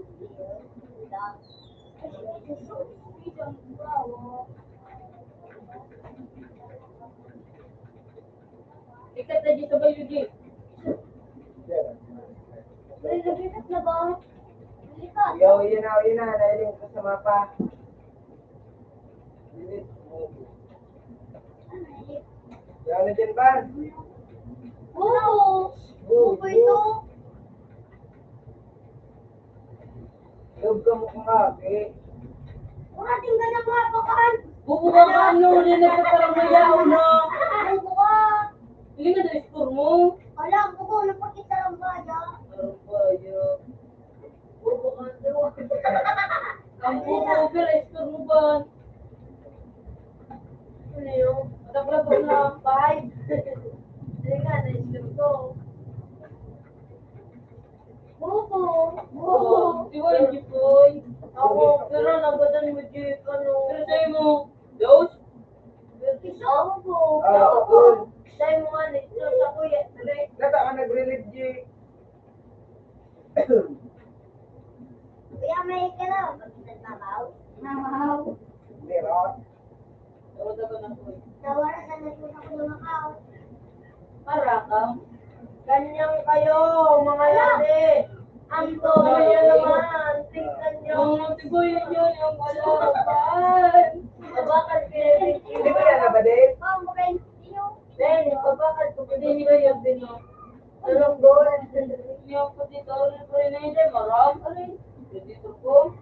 Ikat na dito ba yun, Jay? Ay, nag-likat na ba? Nag-likat. Yo, yun na. Dahil yung kasama pa. Yan na dyan ba? Oo. Bubo ito. Huwag ka mo kumaki. Kurating ka ng mapakan. Bubuka ka ano, hindi na sa parang mayaw na. Bubo ka. Hindi na na score mo. Wala, bubo. Napakita lang ba, ya? Ano ba yun? Bubuka ka Ang puto, pero explore mo ba? Ano yun? Matakla ko na 5. Hindi nga, na-explore ko. Bubo. Oo, di ba yung Jipoy? Ako, pero nabadan mo Jip, ano? Pero sa'yo mo, Dose? Piso. Bubo. Good. Sa'yo mo nga, na-explore sa kuya. Nata ka nag-relieve, G. Kuya, may ka na. Nagmamaw. Mamaw. Meron. Tawad ako ng kuya. Nawala na nagpunta ko ng makaw. Para ka? Ganyan kayo, mga lade. Ang tono nyo naman. Tingnan nyo. Ang tibuyan nyo yung kalaban. Babakal kayo. Hindi ko yan nabadit. Ma'am, friend, sino? Ben, babakal ko. Hindi nyo yung bino. Anong goal? Yung dito rin ko rin hindi. Marami ka rin. Dito ko.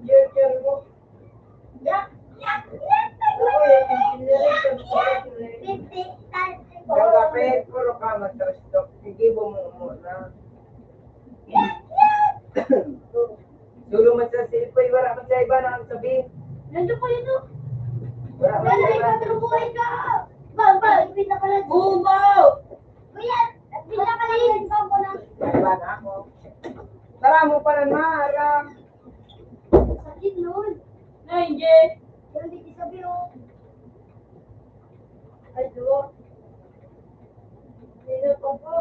Cheer mo. Yak, yak, Ako yung engineering ko. 50 times. Yung kapit, puro ka mag-trustok. Sige, bumumo na. Sulo man sa silpoy, wala man sa iba na ang sabihin. Nandun ko yun, no? Wala man Wala, sa iba. ikaw, trubuhay ka! Bang, ipin na pala. Bumaw! Kuya, pinakaligin ko ko ng Wala na ako. Tara mo pa ng maharap. sakit nun. Nandiye! Pero di ko sabi, oh. Ay, duwa. Sino pa po?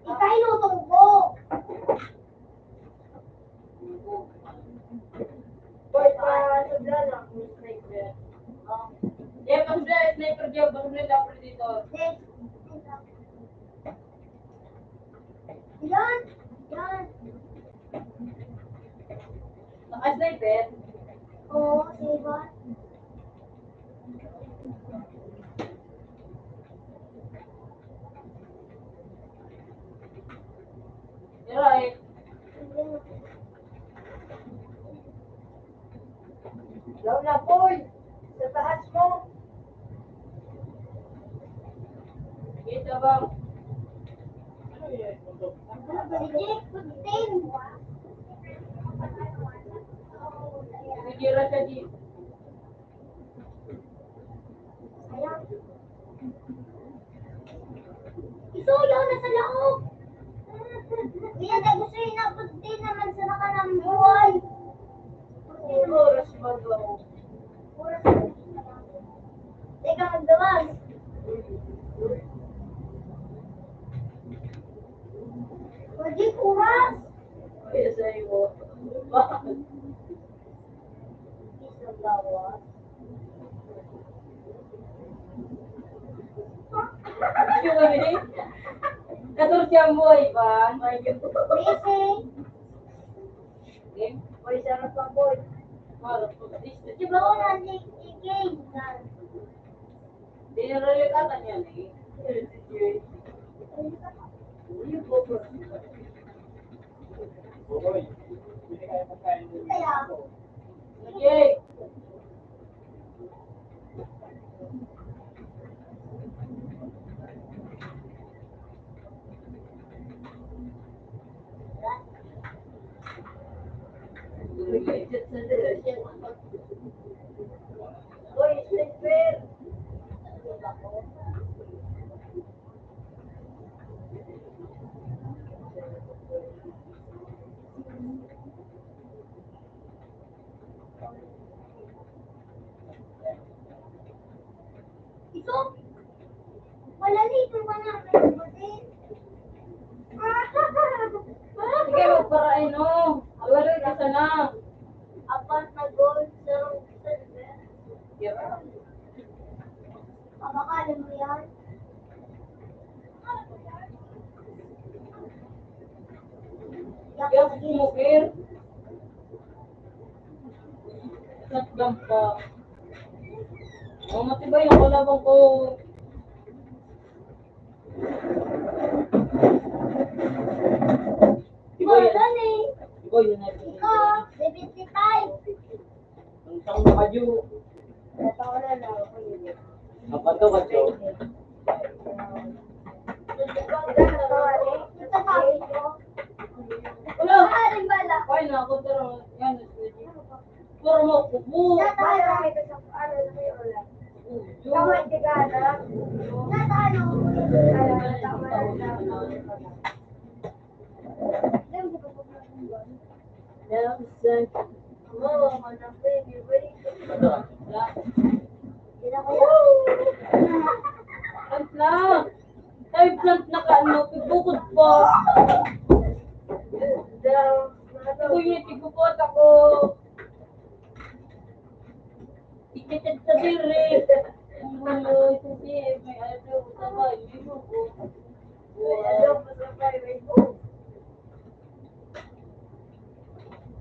Ikainutong ko. Boy, pa, sabla na. Sniper. Eh, pasabla, sniper diyo. Pasabla na ako dito. Next. Yan. Yan. Naka-sniper. Oo, diba? You're right. Daw na, boy. Sa taas mo. Kita ba? Legit, 15. Bigyan siya di. Ayan. Isulo na sa loob. Kuya, gusto yun na din naman sa nakanang buhay. Oras magaw. Teka, magdawag. Legit, oras. Kaya sa iyo. Isang lawas. Yung kami. Katulad siyang boy ba? Busy. Game? Boy, sarap pa boy. Marap ko. Di ba ko na-game na? Dinarali ka na niyan eh. Yung bobo. Boy, hindi kaya pagkain mo. Kaya, Okay. Boy, sniper. ito, wala dito pa na. May buti. Sige, magparain no. Awalay ka sana. Apat na gold sa silver. Kamakalan mo yan? Kaya sumukir. Shotgun pa. Matibay ang kalabang ko. Iba yun. Wala eh. Iba yun na yun. Ikaw, 75. Ang tang na kayo. Natawala na ako yun. Kapag ka ba, Joe? Ito sabi ko. Wala. Maaaring bala. Kaya na ako pero yan. Puro mo kubo. Nasa ito sa ano na may ulan. Tama yung tigana. Nasa ano? Tama Plant na ka, ano, pibukod po. Kuya, tigupot ako. Ikitid sa diri. Ano, hindi, may ano, sabay, hindi mo po.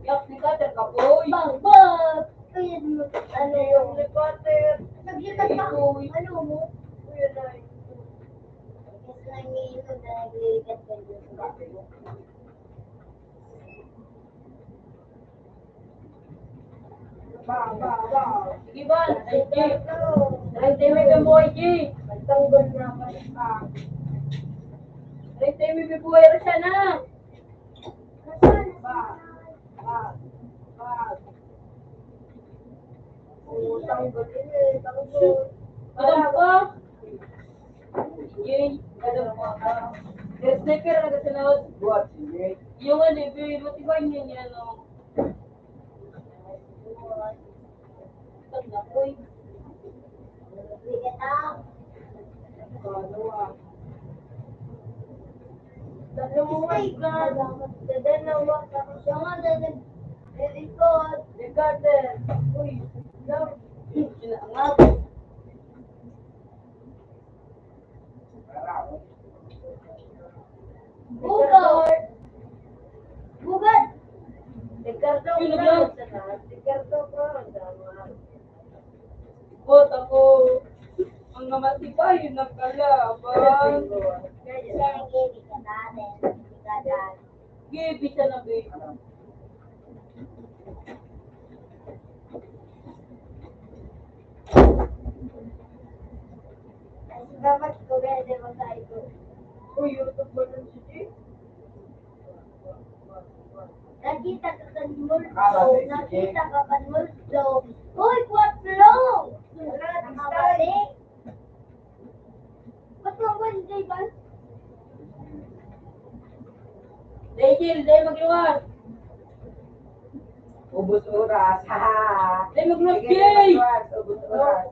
Yak, ni Kater ka po. Bang! Ano yung reporter? Naglikat pa ako. Ano mo? Kuya na Gusto na ngayon na naglikat ka dito. Sige ba? Ay, G. Ay, timi ka boy, G. Magtanggol na ako sa Ay, timi ka boy, siya na. Tanggol ini, tanggol. Kadang pa. Yay, kadang pa. Yung sniper na kasi na, Buat sige. yung ano, matibay niya niya, no. Pag na po, Bigat ako. Dalawang God. Dadalawa. Siya nga, ikot. Regarded. Uy, love. Sinangat. Bugat. Bugat. Ricardo, Sino Ricardo. ba? Ricardo ko. Bot ako. Ang namatibay, yung nagkalaban. Kaya nag-ibig ka natin. Bigadan. Gibi siya na, babe. Dapat ko pwede mo sa ito. Uy, YouTube ba nun si G? Nakita ka kan multo. Nakita ka kan multo. Uy, 4 Wala na nakabalik. Ba't mo ba hindi ba? Dahil, dahil mag-iwan. Ubus oras. Ha. Dahil mag-iwan, Sige, Jay! mag-iwas, ubus oras.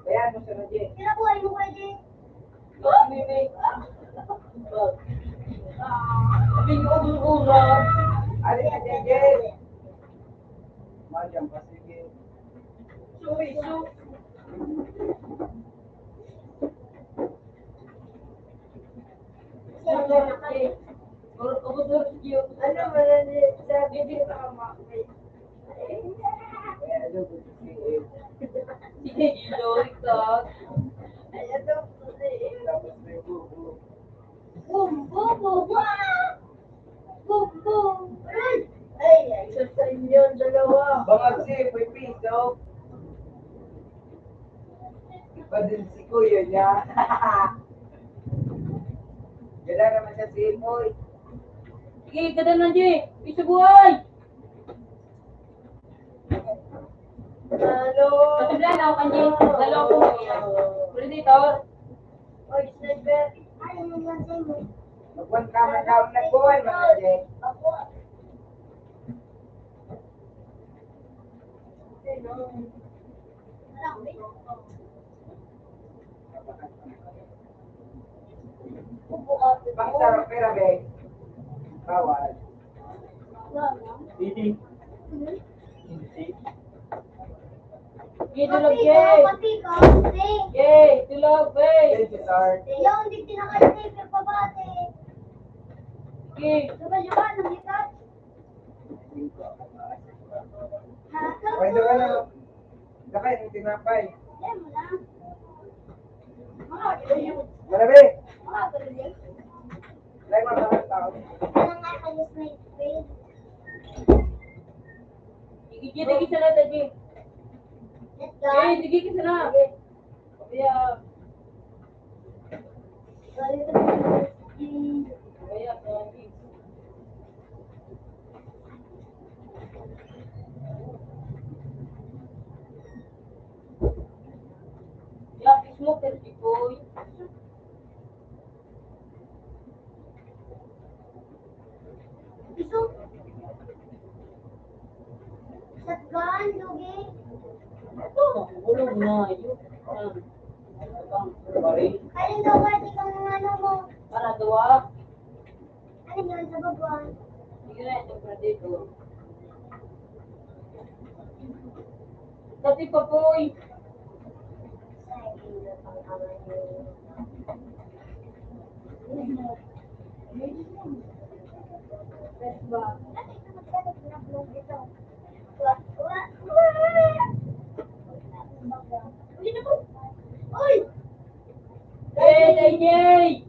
Ayan mo siya na Jay. Kinabuhay mo kayo din. Mimi. Sabi ko, urat. Ano na Jay Jay? Magyam pa sige. Suwi, su. Ano ba na sabi din sa ama? Ano po sige. Sige, Joy, ka. Ay, ano po Tapos may bubu. Boom, boom, boom, boom, boom. Ay, isa sa inyo, dalawa. Bangag si may piso. Iba din si kuya niya. Wala naman siya si Moy. Sige, kada na, Jay. Bisa buhay. Halo. Matiblan ako kanji. Dalawa ko. Predator. Oy, sniper. Ay, ano yan sa'yo? Magwan ka man daw nagbuhay man Jay. Ako. Sino? Marami. Upo ka. Basta pera be. Bawal. Eating. Sige, tulog, Jay. Pati ka, pati. Jay, tulog, babe. Thank you, sir. Yung hindi tinaka-sniper pa ba, ate? Sige. Diba, namikat? Ha? Pwede ka na. Dakay, yung tinapay. Eh, mo na. Mga ganyan. Malabi. Mga ganyan. Lay mo mga tao. Ano nga kayo sniper? Sige, Jay, tigil sa natin, Jay. Let's go. Jay, tigil ka sa na. Kaya, kaya, ang lugi? Ito, ulog na. Yun. Alin daw ba ikaw ng ano mo? Para dua. Ano yun sa baba? Sige na, ito para dito. Dati pa po eh. Ano ito magkano pinablog ito? Uli na po! Uy! Hey, Jay!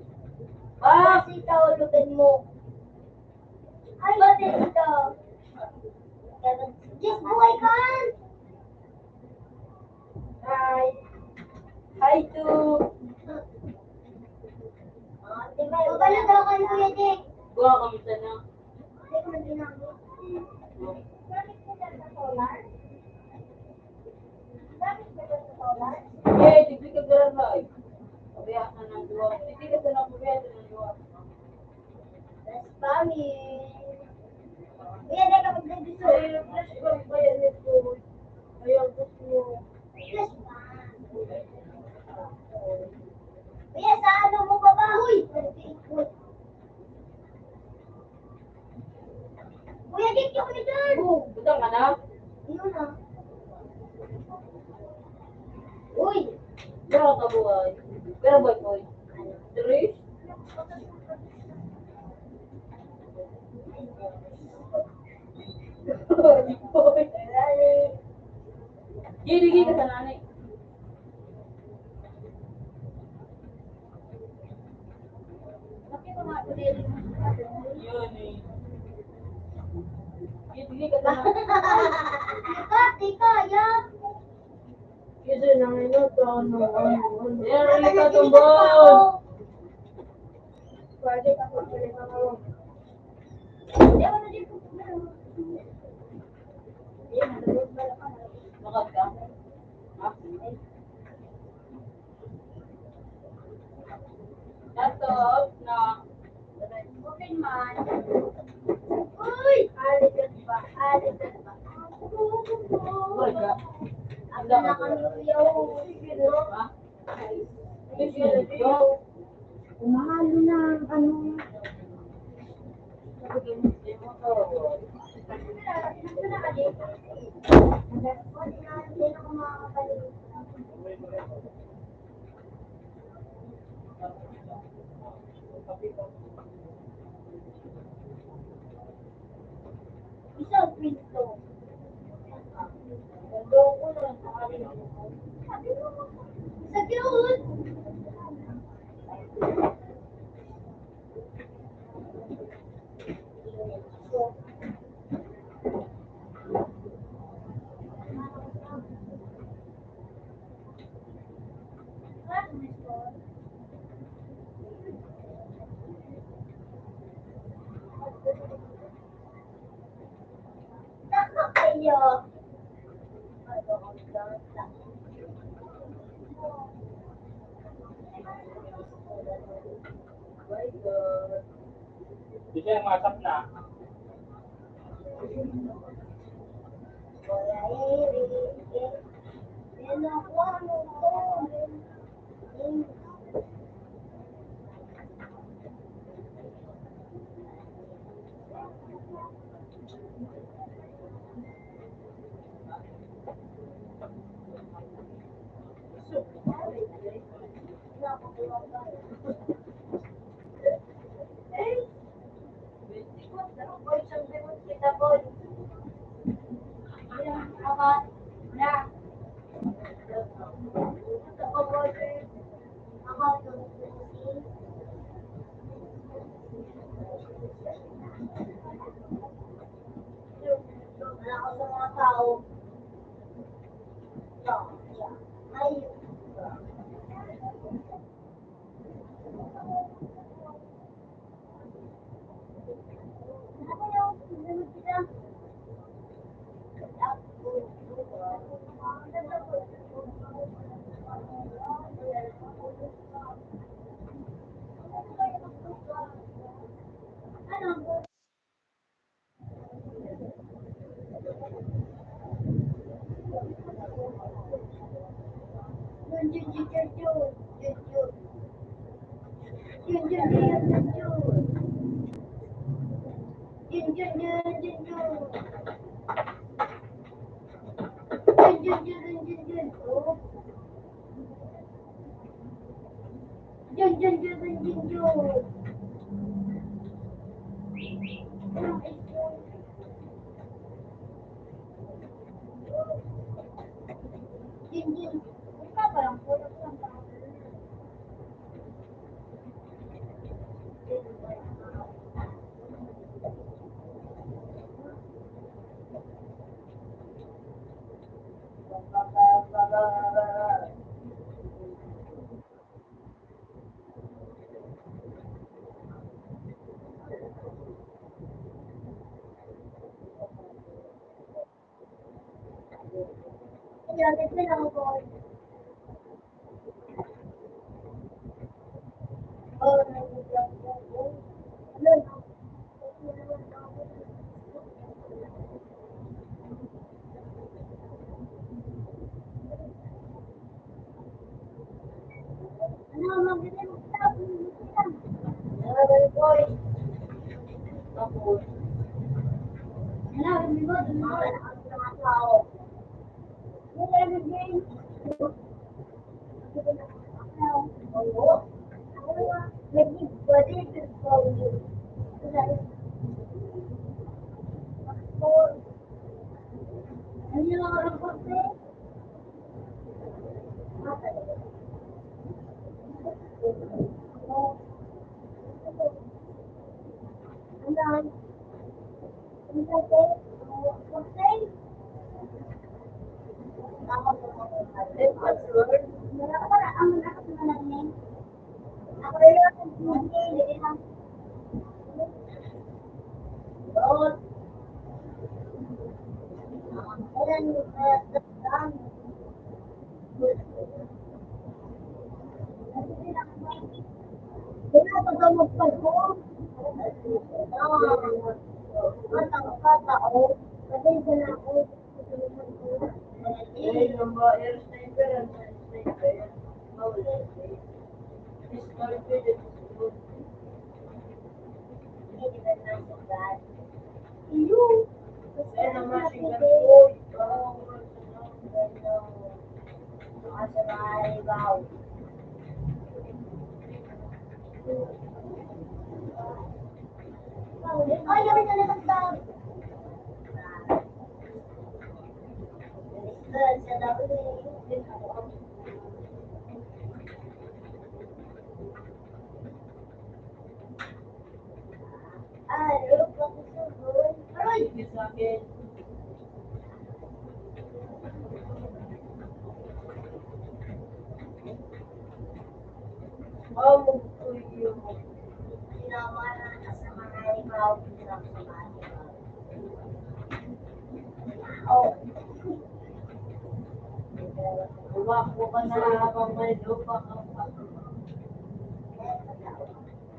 Ah! Kasi ulugan mo. Ay, dito. Just buhay ka! Hi! Hi to! Babala daw kayo, Kuya Dick. Buha kami sana. Hindi ko na ginamit. Gamit mo dyan sa solar? Gamit mo dyan sa solar? Hey, tigli ka gara ray. Pabayaan ng dua. Tigli ka sana pabayaan ng dua. That's funny. Kuya Dick, kapag nandito. Flash ko ba yan ito? Ayaw gusto mo. Yes, man. Kuya, sa ano mo ba ba? Uy! Kuya Dick, yung na dyan! Butang ka na? Yun na. Uy! Pero ka buhay. Pero boy boy. Three? Boy. Gigi ka sa nanay. Nakita nga ko din. Yun eh. Gigi ka sa nanay. Tika, yan. Kasi nang ino to ano. Yan, ka tumbong. Pwede ka po pwede ka po. Hindi ako na din po. Makat ka? Ha? Laptop na. Open man. Uy! Alitan ba? Alitan ba? Boy ka. Ang na kami yung Ha? Yo. Umahalo na ang ano. Isang pinto. Gandong ko na sa akin. Sa cute! Kayo. Di siya yung WhatsApp na. Jun, Jun, Jun, Jun. Jun, Jun, Jun, Jun, Jun. Oh. Jun, Jun, Jun, Jun, Jun, Jun. Jun, Jun. Ikaw parang puro ko lang tao. Kaya, ito lang ako. Oh, nag-vlog ko. Ano? Ano, mag-vlog ko. Boy. Tapos. Ano, mag-vlog ko. Mga tao. Yung game. Oo. Nag-body ko yun. Ano yung mga report eh? Ano? Ay, yung nalagdag. Umakbo ka na habang may lupa kang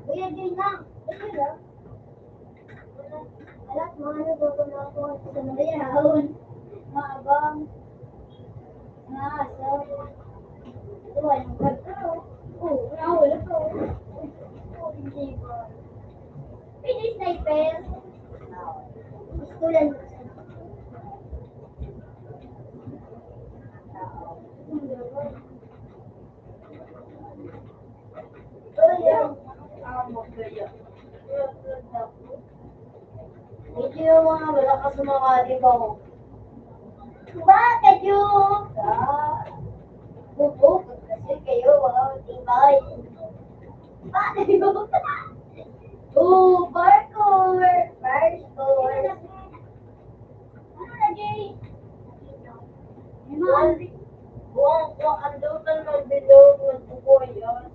Kuya, din lang. Ayun lang. Alam, mga nagogo na ako sa Mariahon. Maabang. So, ito ay yung pagkaro. Oo, wala ko. Oo, hindi ko. Pwede sniper. Gusto lang. Hindi yung mga malakas na mga libaw. Bakit yung? Bubuk kasi kayo mga matibay. Bakit yung? Oh, parkour! Parkour! Ano na, Jay? Buwang andutan ng bilog ng buko yun.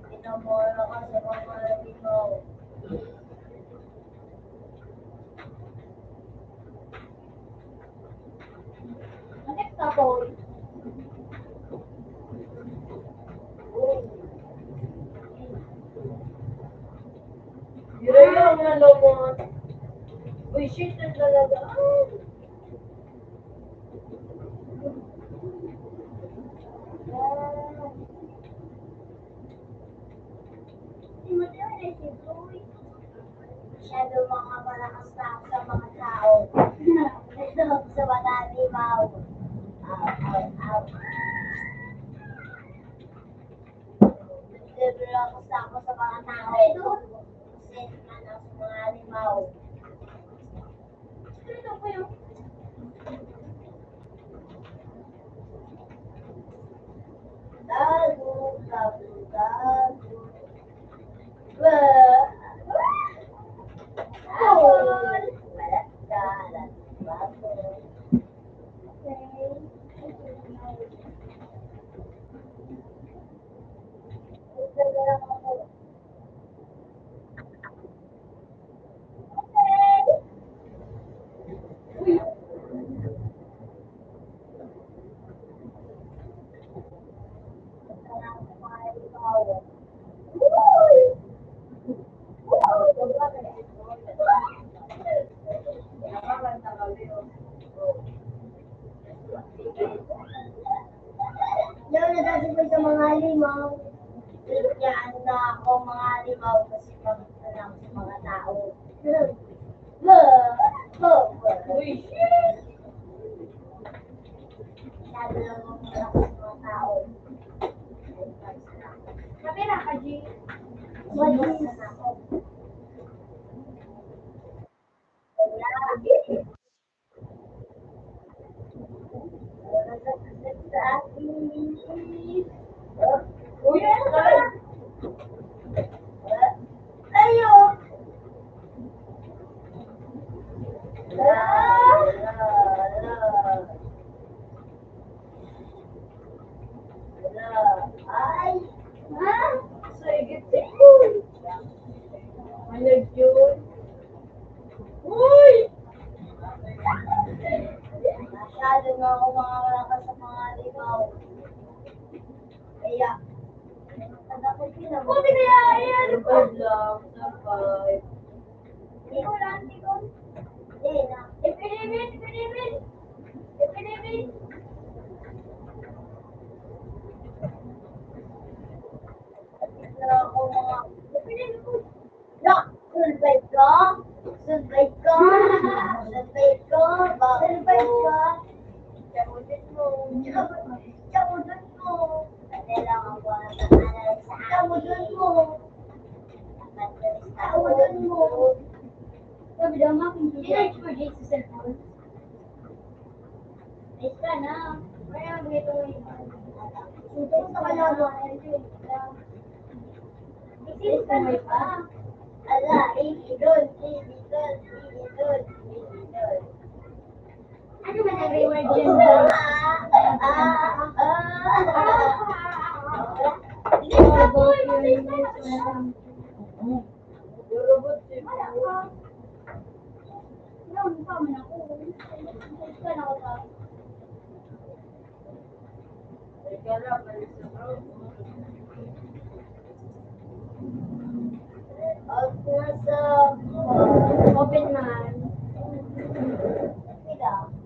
Pinamora ka sa mga libaw. Bakit ka po? Yun yung nalumot. Uy, shit na talaga. Si Mateo na si Chloe. Masyado mga malakas na ako sa mga tao. Ito sa mga limaw. Aw. Libre ako sa mga tao. Kasi ano sa mga limaw. Ito po yung Dago. Apple. Kalat. Yung nagsasabi sa mga limaw, bigyan na ako mga limaw kasi pagpunta na ako sa mga tao. Uy! Masyado lang ako sa mga tao. Kapira ka, G. Wala na ako. Uy, ayo. Ay. Ha? Sige, sige. Ano yun? Uy! Masyado nga ako mga malakas sa mga limaw. Kaya, buti kaya yan. Sabay lang, sabay. Ikaw lang, ikaw. Hindi na. Ipinimin. Wala ako mga, ipinimin ko. Na, sulbay ka. Samutin mo. Kasi lang ako nakakalala sa akin. Samutin mo. Sabi daw ma, kung sinarch mo dito sa cellphone. Ayos ka na. Kaya ganito yung ito sa kalaban. Isis ka na pa. Ala, idol. Ano ba nag-reward dyan ba? Open man. Tidak.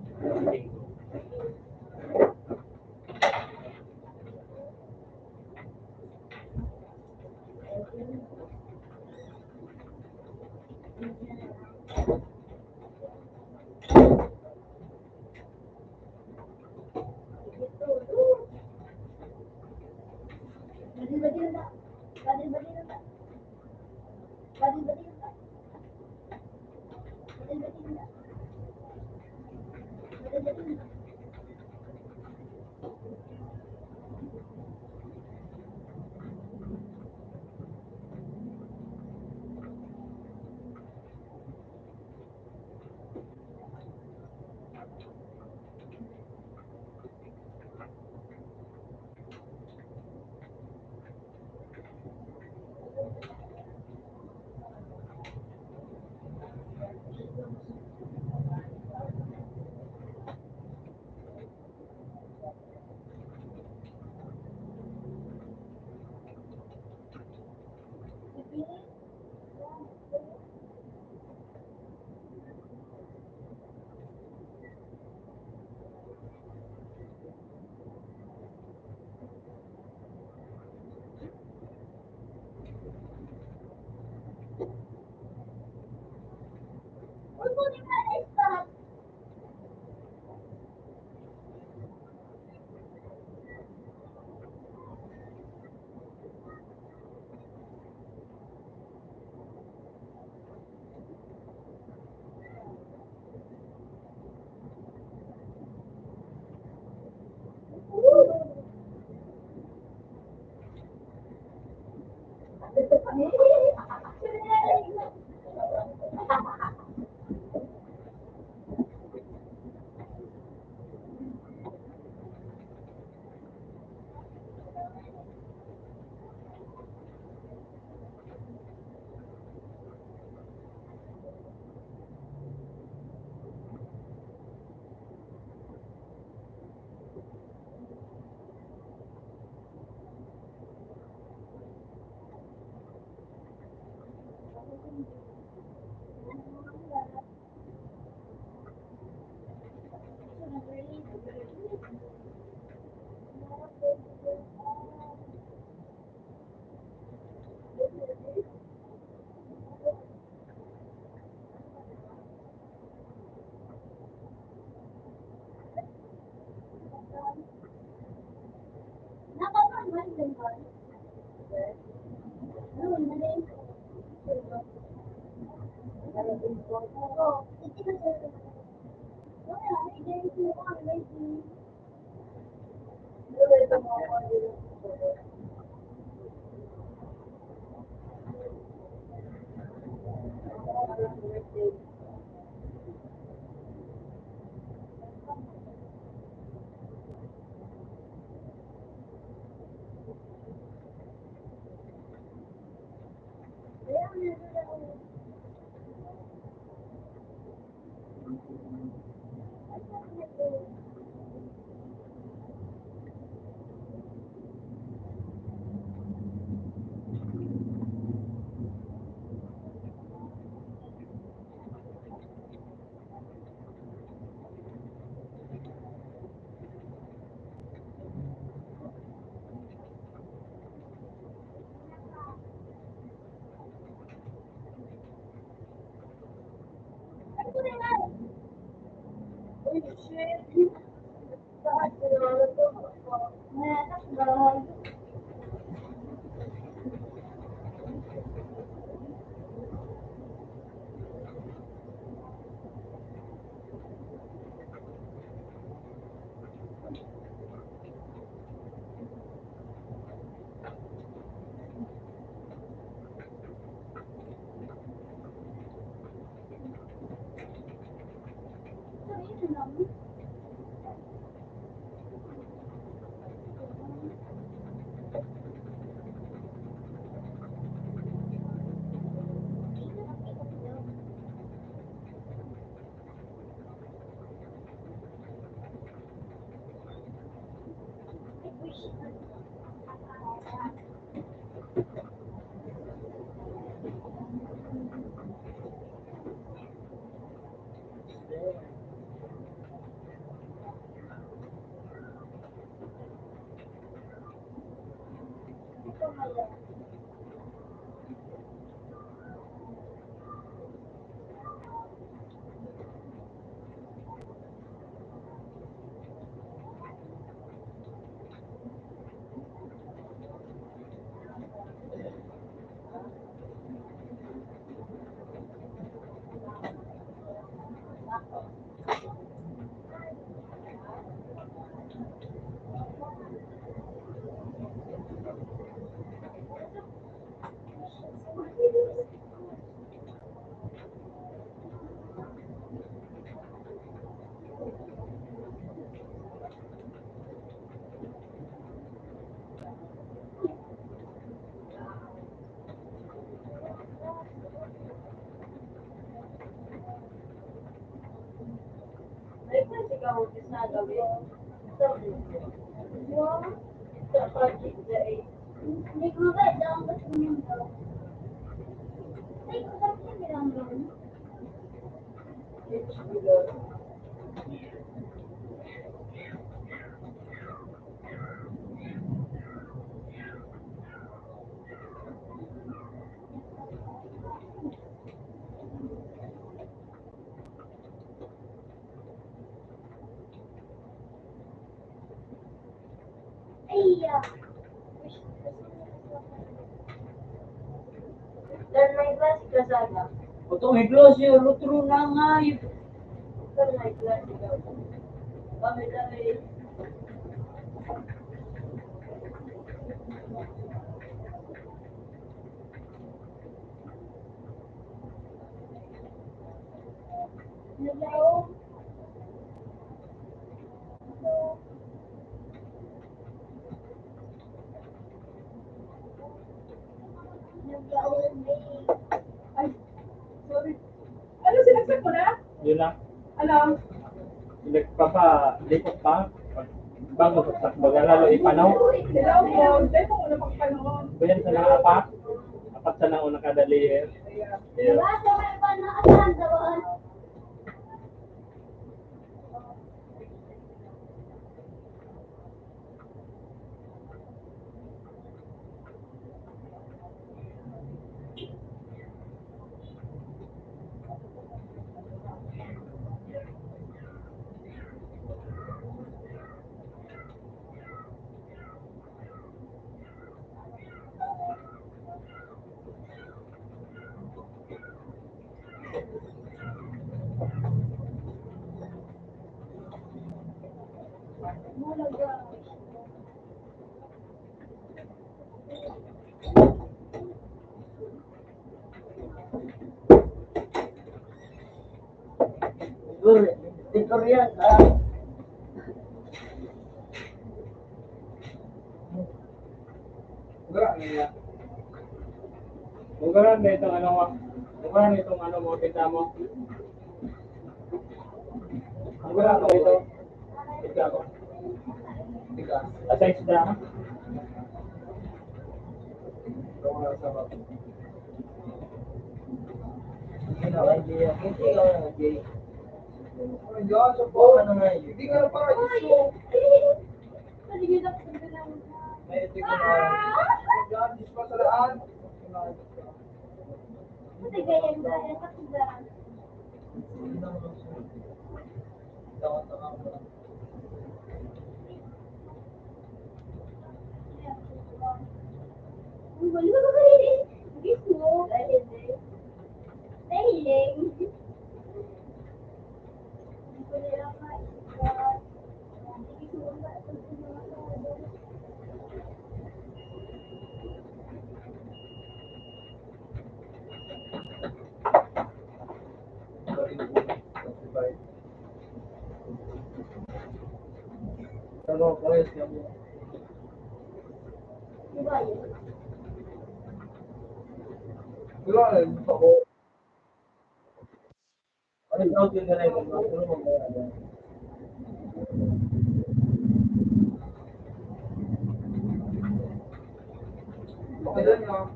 May pwede ka mag-is na gawin. Sa project na eh. Hindi ko ba daw gusto mo daw? Ay, kung saan ka nilang It's below. Turn my glass, kasada. Ito may gloss yun, lutro na nga yun. Turn my glass, ikaw. Kami. Hello? Ay, sorry. Ano, sinaksak mo na? Yun lang. Ano? Nagpapalikot pa. Bago sa baga lalo ipanaw. Hello po. Dahil po una pang panahon. Bayan sa nakapat. Apat sa nauna kada layer. Yeah. Diba? Sa may panaasan doon. Victoria, Bugaran na itong ano mo. Bugaran na itong ano mo. Kita mo. Bugaran na ito. Kita mo. Asay sila ha. Hindi ka na para iso. May hindi ko na. Diyan, dispasalaan. Kasi ganyan ba? Kapag wala ba kayo? Gusto. Dahiling. Hindi ko nila maikat. Hindi ko maikat. Ano, parehas kami. Diba yun? Wala na, ako. Ano yung out yun na rin? Ano mo ba yan? Okay lang yun.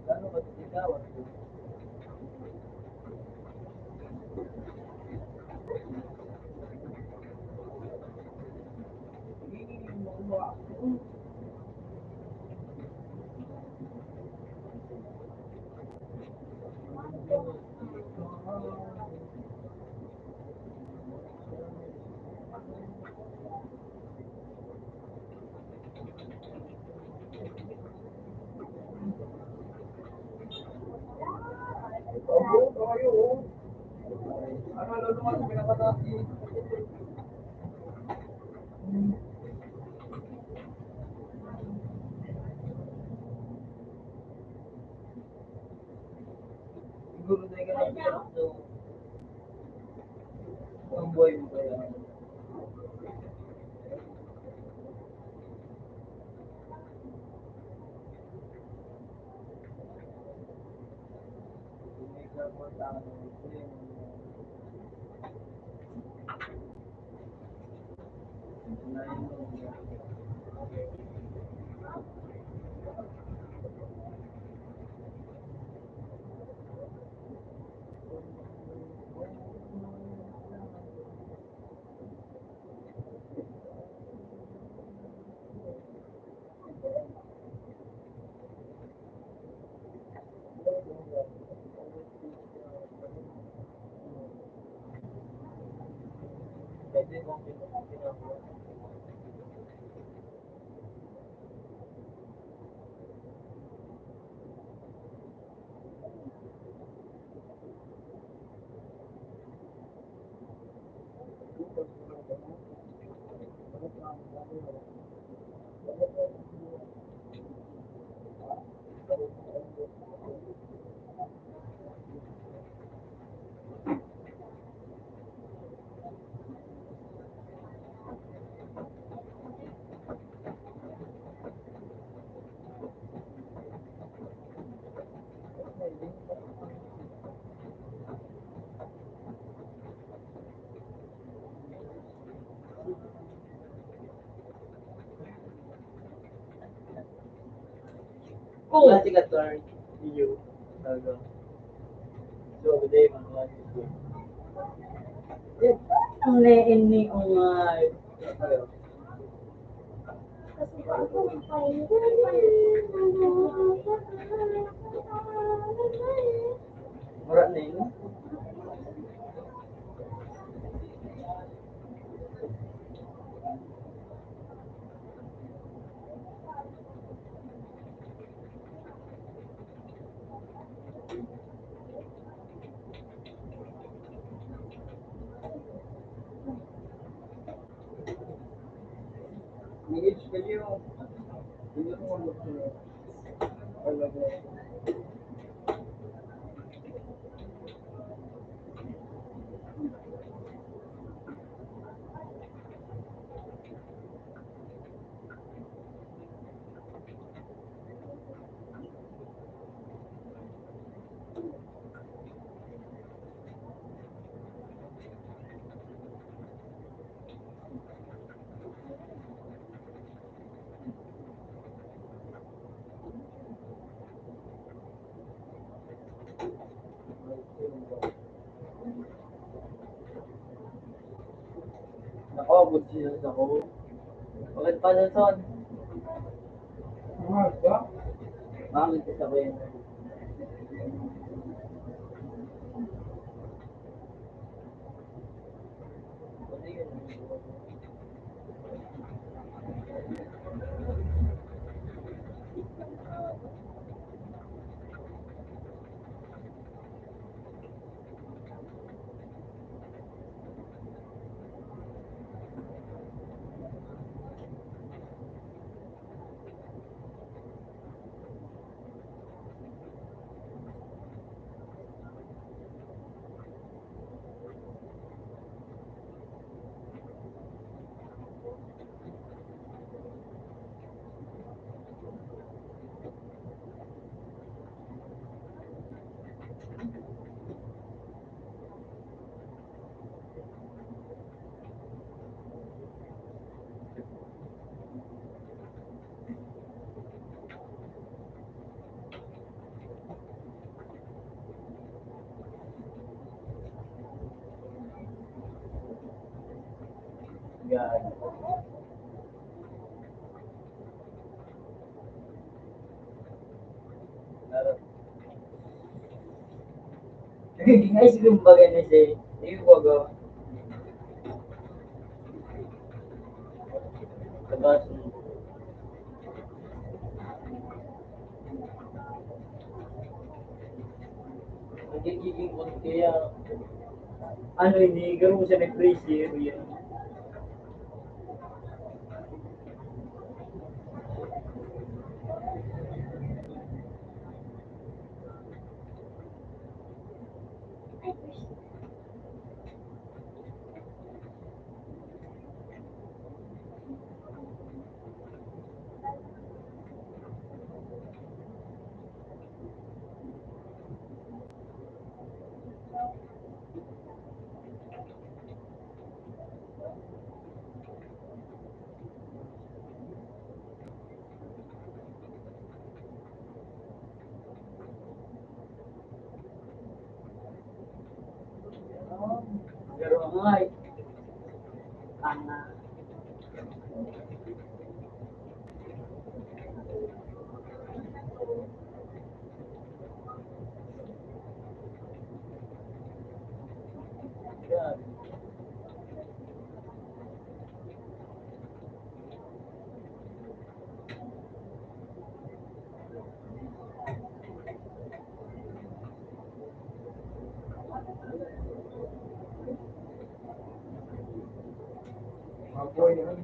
Ano ba ito ikaw? Ano, lulungan, pinakataki. Siguro tayo ka lang pero so, ang buhay mo kaya. Hindi ka mo tao. Pwede kong pinagawa. Wala si Katar, iyo. Talaga. So, today, mga klase ko. Ang leen ni Ungay. Kasi ako kayo. Mura na yun. Mingit kayo. Hindi mo gusto. Talaga. Nakabot siya sa ko. Bakit pa na son? Ba? Bakit ka sabihin? Ano yun? God. Laro. Ngay sigumbaga na siya. Yung bago. Tapos, nagiging kaya, ano hindi, gano'n mo siya nag-pressure yun. Pero ngay, ana. God. Ako yan.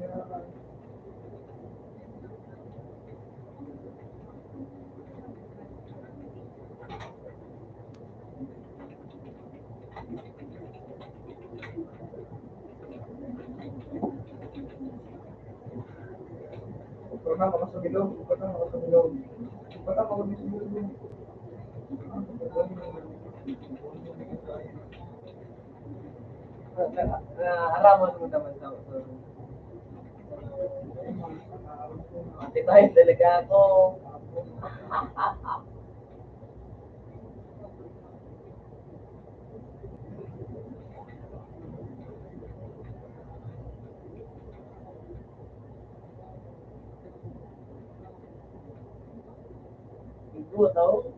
Patama ka sa bilog. Patama ka sa bilog. Patama ka sa bilog. Haraman mo naman sa tayo talaga ako. Ibu tau.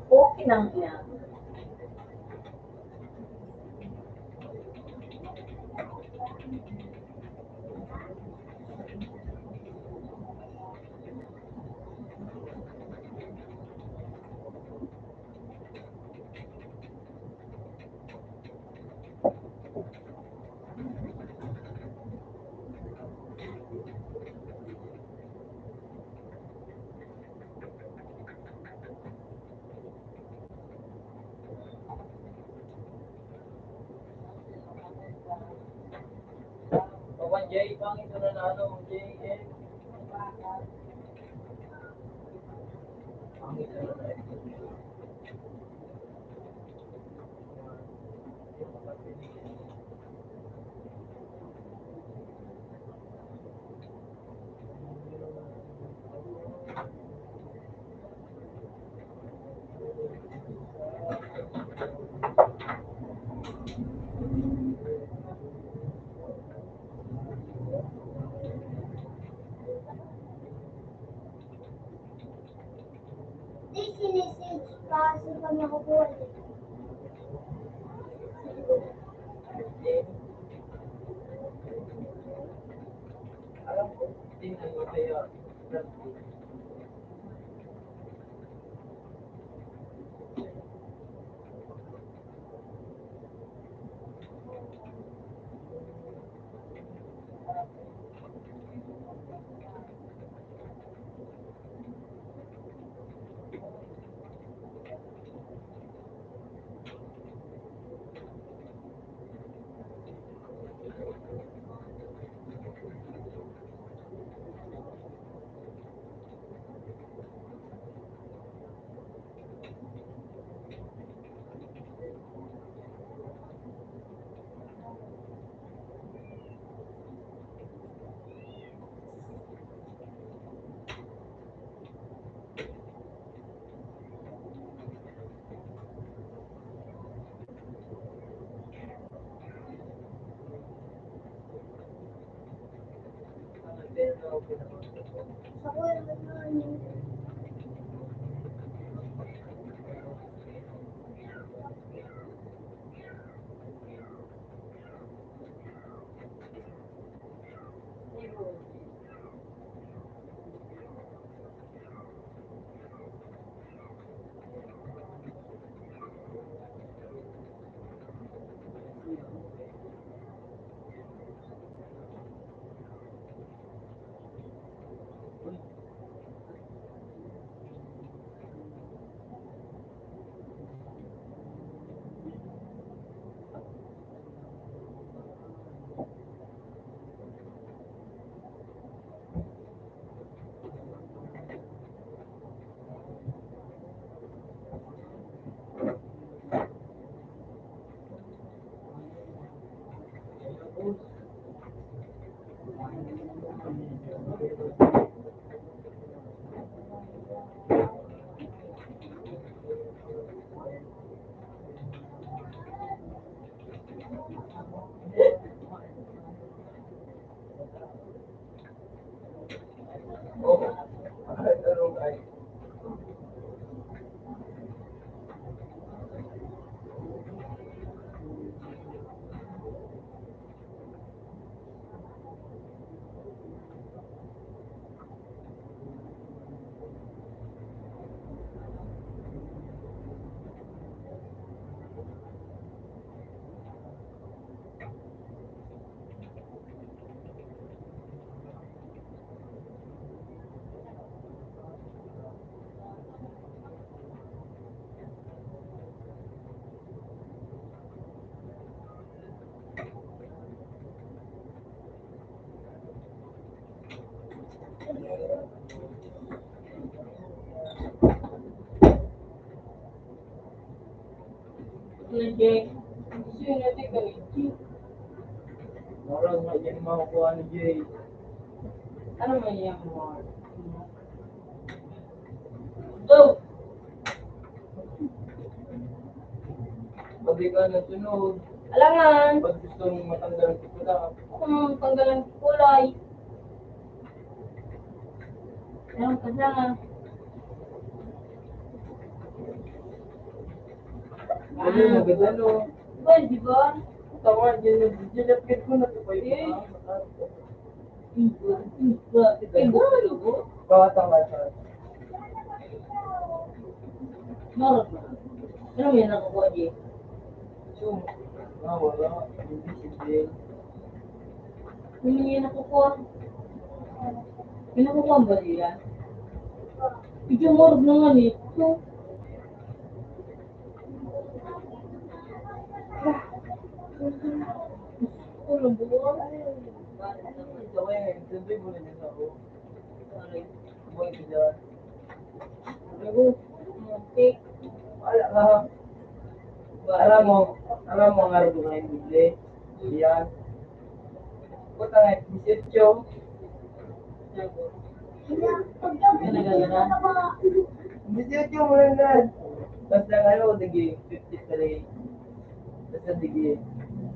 Okay lang yan. Pawan Jay, pangit na nanalo mo Jay. Pangit na nanalo. Di sinisage kasi kami ako po. Alam ko, tingnan mo kaya. Ako yung Oh, ano guys? Jay. Gusto yun natin gawin, Jay. Marang nga yan makukuha ni Jay. Ano man yan mo? Go! Pag di ka nasunod, Alangan! pag gusto mong matanggal ang tipula, Ako naman tanggalan ng kulay. Alam ka na. ano mo gano? Well, di ba? Tawa, dinapit ko na ito pa Eh. yun. Marot Baka na. Ano yan nakukuha, Jay? yung, wala, invisible. Ano yan nakukuha? Pinakukuha ba nila? Ito marot na nga nito. Ulo buo. Ito eh, siyempre mo na din ako. Buhay ka dyan. Ako, okay. Wala ka. Alam mo ang araw ko ngayon bigli. Yan. Puta nga, 18. Bisyo mo lang na. Basta ano, naging 50 talaga. Basta naging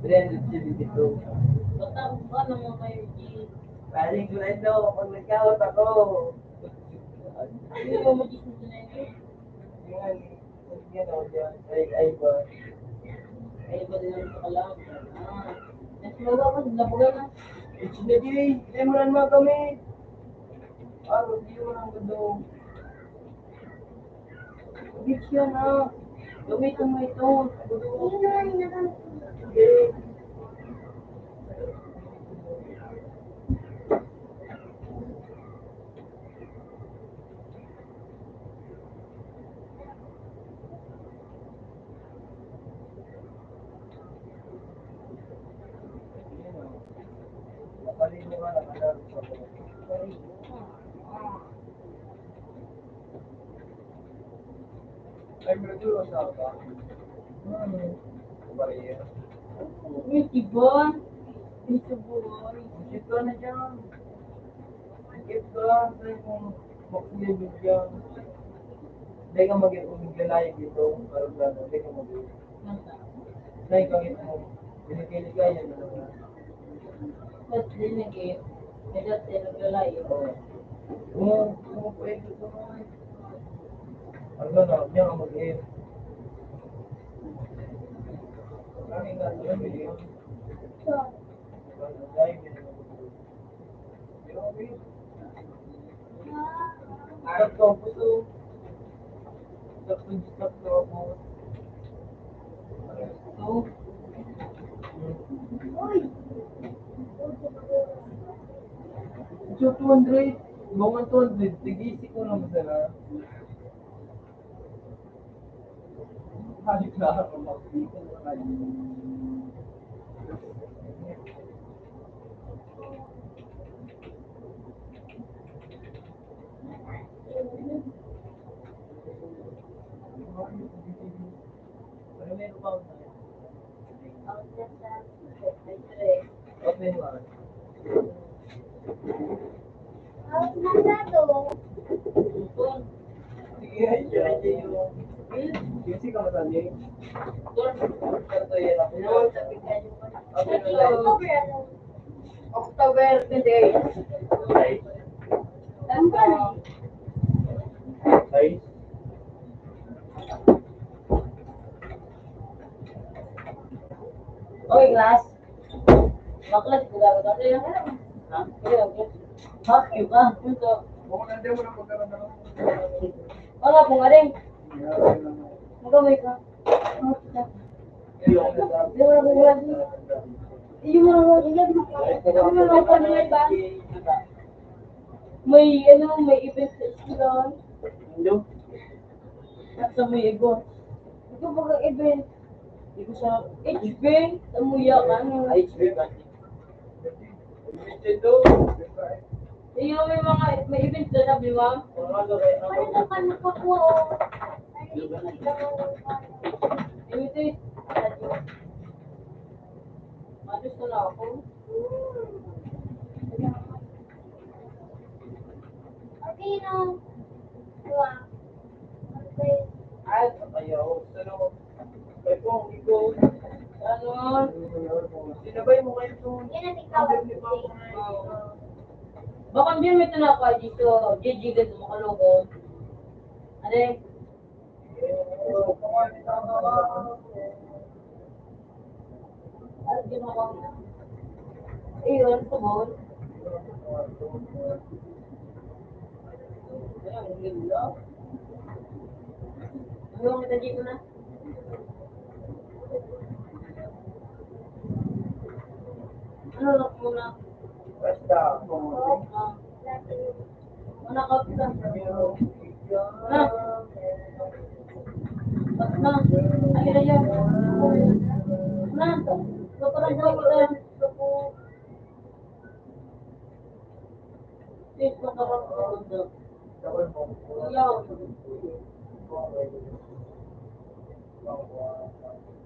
372. Basta, ano mo kayo, Jay? Paling ko na ito, pag nagkawat ako. Hindi mo mag-isip na yun. Yan o, yan. Ay ba? Ay, ba din ang kalam? Nasa baba ka, nabugan na. Hindi, limuran mo kami. Hindi mo lang gusto. Bitch yan ha. Gamitin mo ito. Okay. Nakaliliman ang alam sa mga. Ay, pero sa ka. Bariya. Uy, diba? Ito buhay. Sikip ka na dyan. Sikip ka. Sa'yo kung makulibig dyan. Hindi ka mag-umigalayag dito. Parang gano'n. Hindi ka mag-umigalayag. Nasa? Sa'yo kang ito mo. Binigay-ligayan na naman. Ba't dinigit? Medyo tinaglalay. Kung pwede ko naman. Ang gano'n, diyan ka mag-air. Ano yung gano'n? Ano yun? Arap ko po ito. Stop ko ako. Ito. Ito 200. Bungan 200. Tigisi ko naman sana. Halik na ako mag-ito. Ano meron pa ako sa'yo? Open mo. Nasa to. Ito. Kasi ka masali. October 28. Size. Okay, class. Baklas, gagawin ka rin. Ha? Ha? Yung ka? Ito. Kung nandiyan mo na pagkaroon na lang. Wala po nga rin. Magawin ka. Yung may may event sa school. Hindi. Sa may ego. Ito ba event? Ito sa HB, tamuya ka no. HB ba? Yung may event sa sabi mo. Ano naman nakakuha o? Imitate. Matos na ako. Okay, no. Diba? Okay. Ay, kayo. Ano? Kaya po, ikaw. Ano? Sinabay mo kayo doon. Yan ang ikaw. Baka hindi mo ito na ako dito. Jijigan mo kaloko. Ade? Ano din ako? Ayun, tubod. Ayan, gila. Ano kita dito na? Ano lang muna? Basta. Mana ka pila? Na? Ba't na? Ay, na yan. Na? So, parang buhay kita. Sis, makaroon ko. Yaw.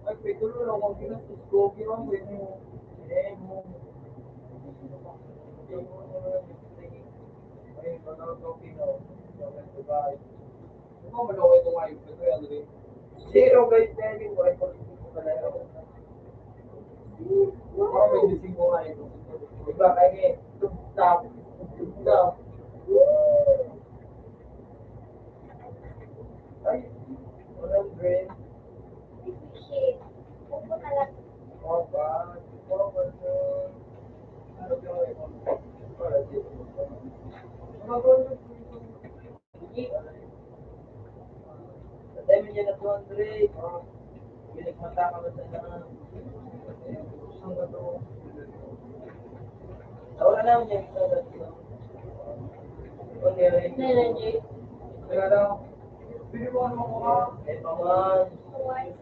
Ay, pitulo lang kung kinasis ko. Kira mo yun yung mo. Ay, manalo ko kino. Ano mo malaway ko ngayon? Ito yan rin. Zero guys, telling ko ay politiko ka na yun. Parang may gising ko ngayon. Diba, kaya nga, tugtap. Tugtap. Ay, walang brain. Appreciate. Upo na lang. Oh, ba? Oh, ano? Ano gawin mo? Para dito. Mga gondo po ito. Sa dami niya na 200. Pinagmata ka ba sa na? Ang gato. Wala naman niya ito. Okay. Hindi. Kaya lang, pili mo ano mo ka? Eh, paman.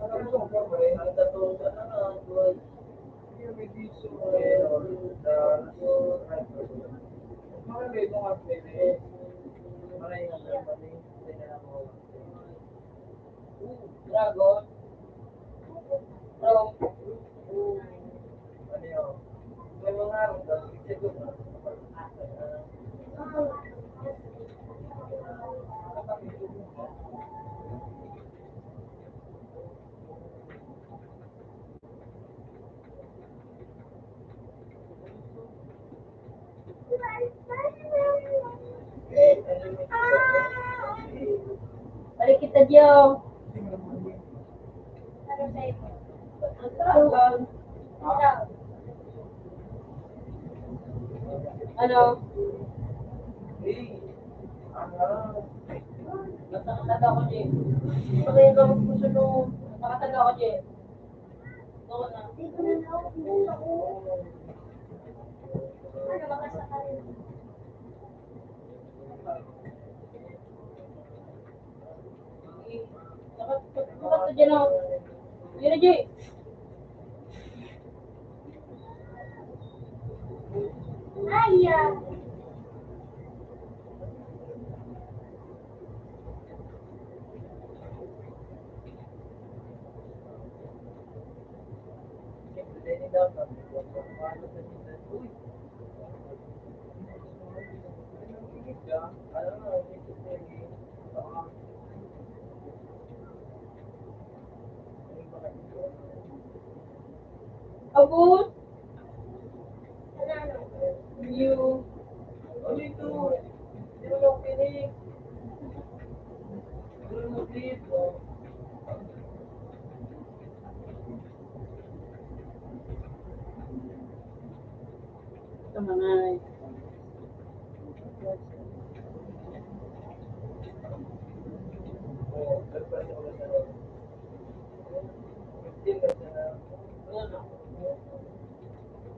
Ano ito? Ang tatulog ka na nga. Hindi may diso. Mga dito nga pili. Mga yung ano pati. Dragon. From. Ano yun? May mga araw ka. Balik kita Diyo. Ano sa'yo? Dragon. Ano? Nakataga ko, Jay. Pagay ka magpusunod. Nakataga ko, Jay. Oo na. Hindi ko na naupo sa ulo. Ano baka sakali? Nakataga dyan ako. Yun na, Jay. Ayan. Abot. Ano? You. Ano ito? Hindi mo lang kinig. Ano mo dito? Ito mga.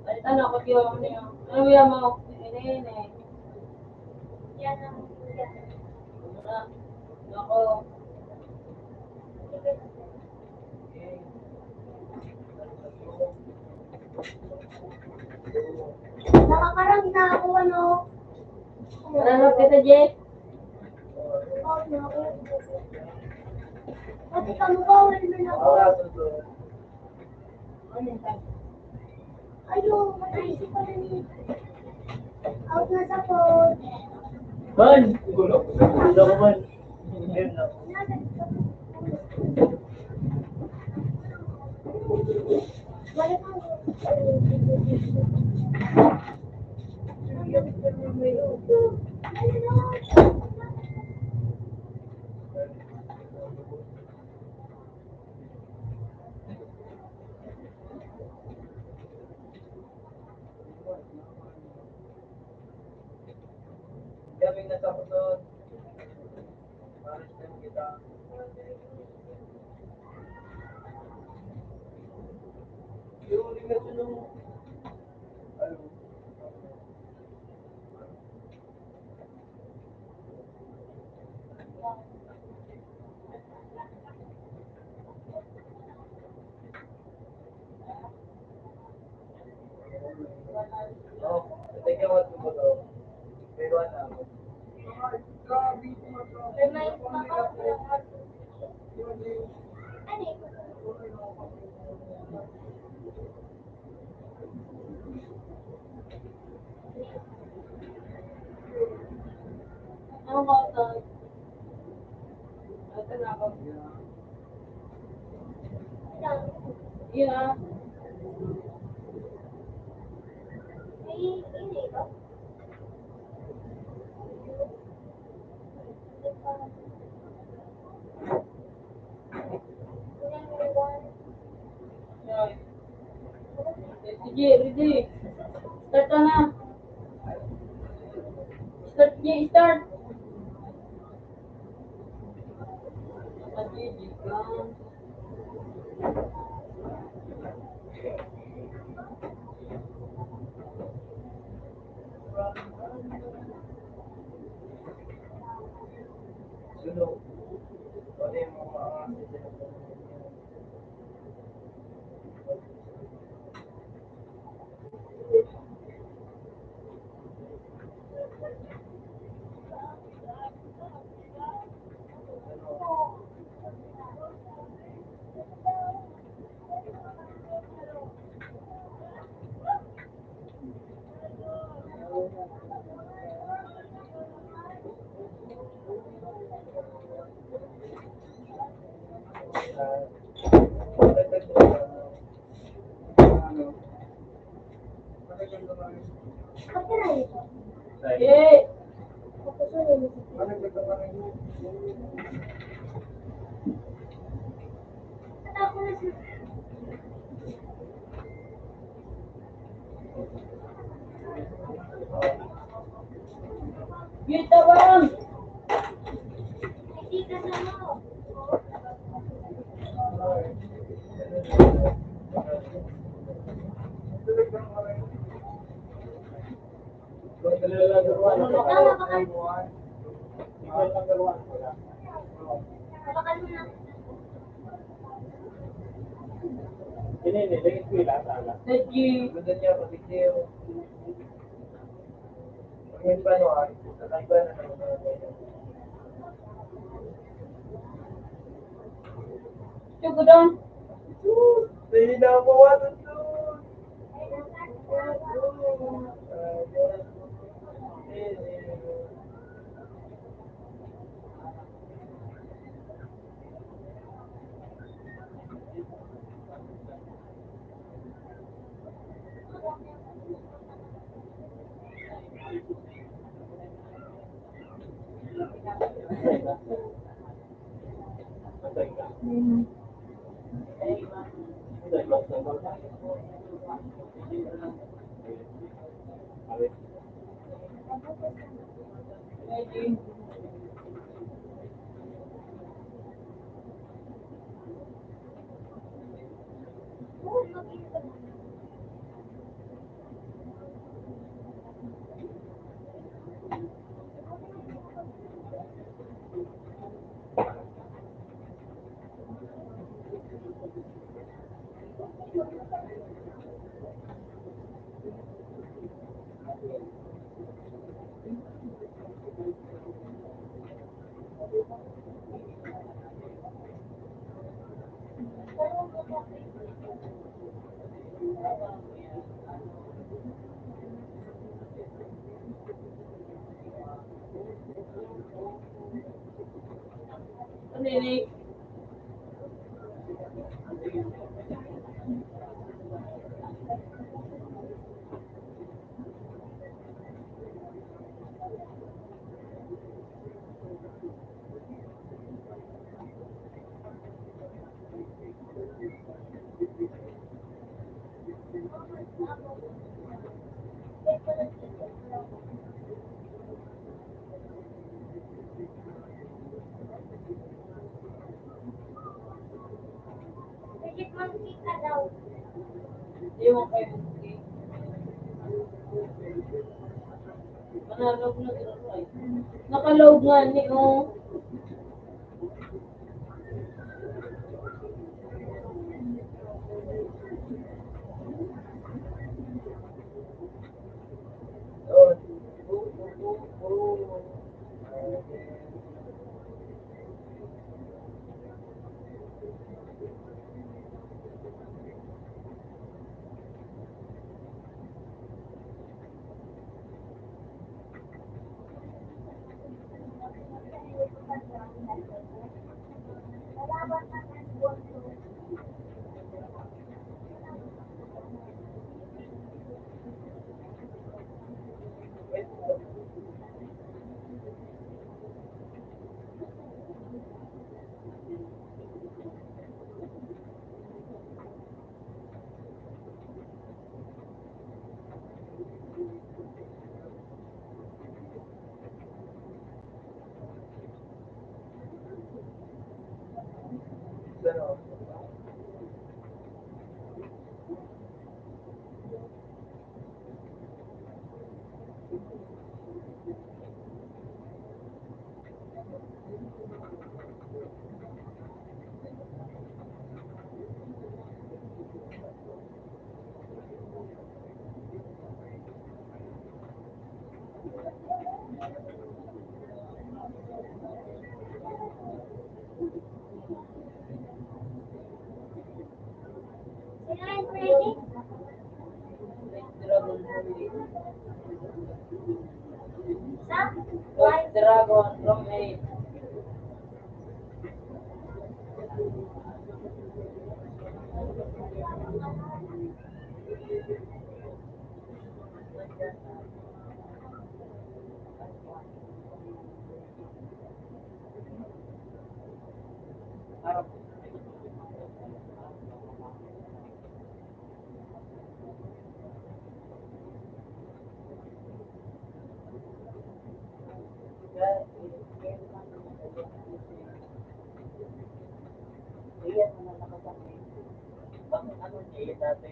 Ay, ano ako yung ano yung. Ano yung mga ini. Yan ang yan. Ako. Nakakarang na ako, ano. Nanonood kita, Jay? Oh, no. Pati ka mo ba, wala na ako. Ayun, mataisip ko rin. Out na sa phone. Man! Gulo ko man. Balik ako. Gawin na sa doon. Maris na kita. Yung ligasyon ng ano? Oh, tingnan mo ito ba? Pero ano? Grabe ito mo. May mic pa ka. Ano eh? Ano ba ito? Ito na ako. Yeah. May ini ba? Yeah. Sige, ready. Start ka na. Start, Jay, start. Sige, ka. Sunog. Ano yung mga Copyright. Jay. Ako na siya. Kita bang? Hindi ka na mo. Hawakan mo na. Ini, lagi sila sana. Sige. Ganda niya, patigil. Ngayon pa no, kakaiba na ng mga ganyan. Sige doon. Hindi na ako mawalan doon. Nini. Legit magkita daw. Iwan kayo ng cake. Manalog na gano'n ay. Nakaload nga ni oh. Lalaban naman bunso. Sino yung pretty? Sa? White Dragon from 8. Ano niya dati?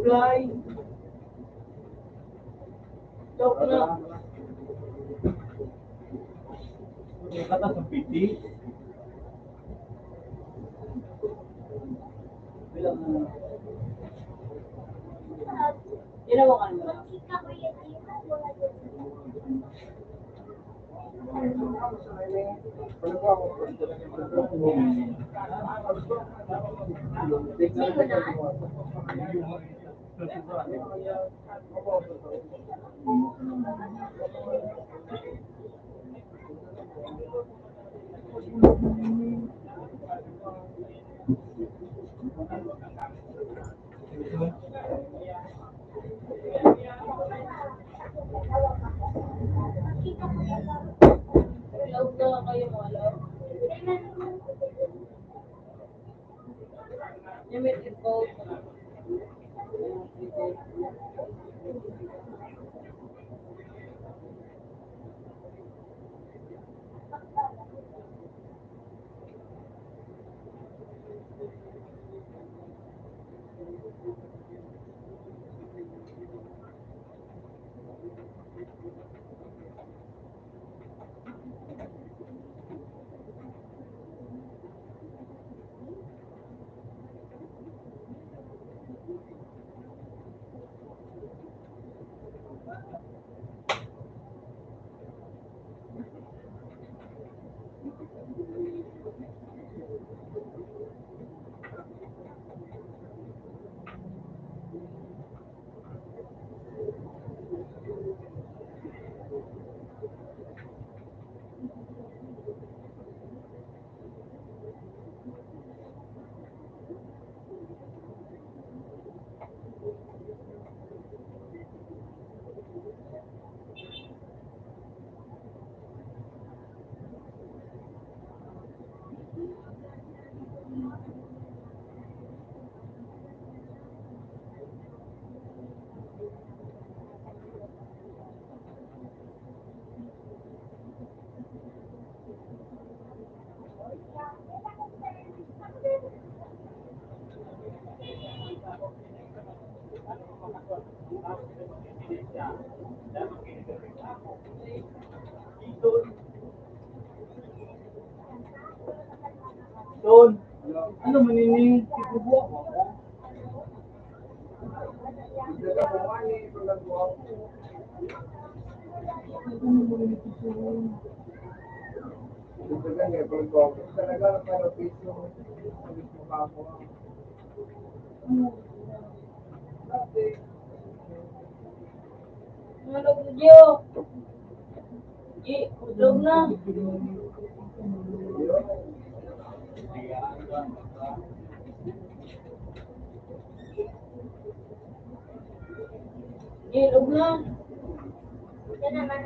Bagay. Joke na. Kata sa PT. Ginawa ka naman. Kita ko yan, wala yun. Sino na? Love na kayo mo, love. Yung may tipo. Doon. Ano manining? Ibubuak mo ako. Hindi ka kumani. Paglaguak mo. Hindi ka nga paglaguak mo. Talaga na para piso. Alis mo ka ako. Dati. Malog na, Gio. Love na. Love na. Yan naman.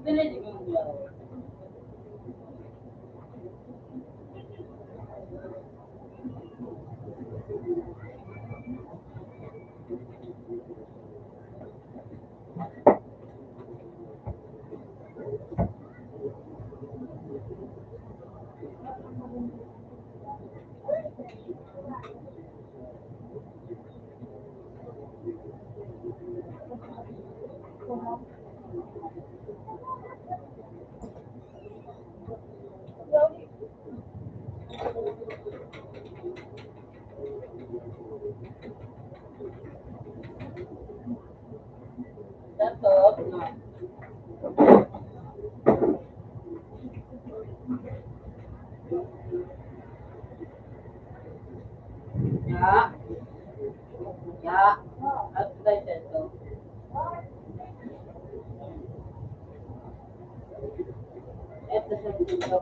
Pinili mo yung love. That's all. Ya. Ya. At tayo ito. Ito sa dito.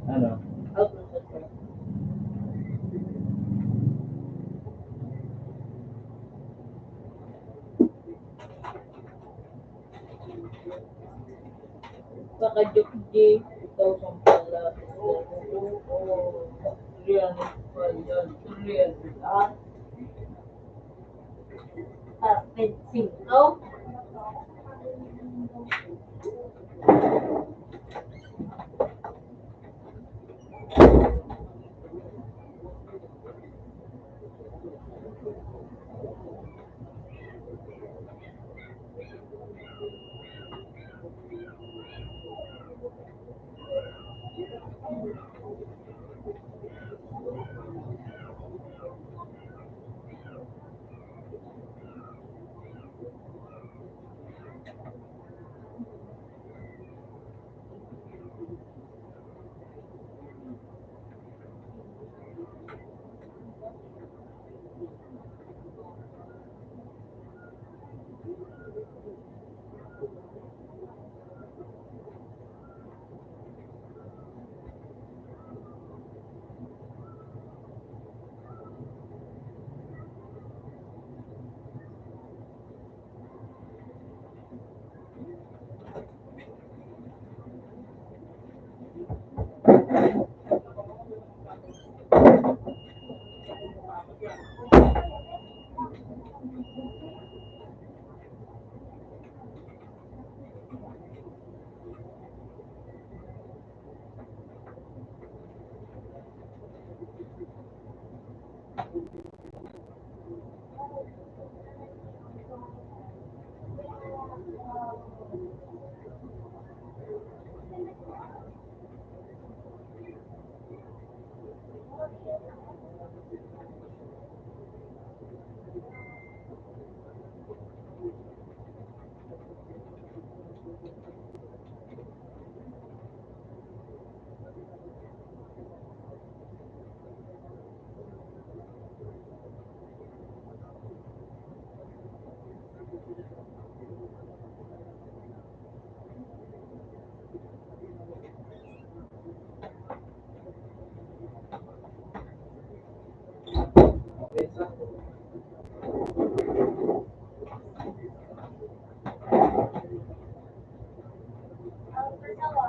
Ano? Out na sa ito. Baka Ang kasawa,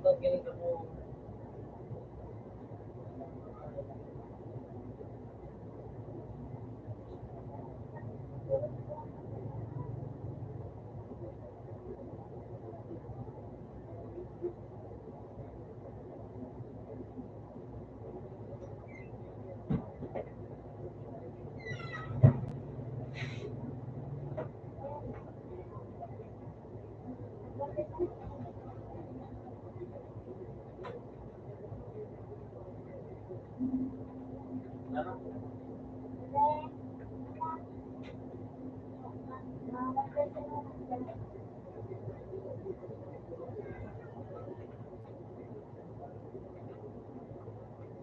ganun ako.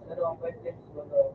Ano ang questions mo daw?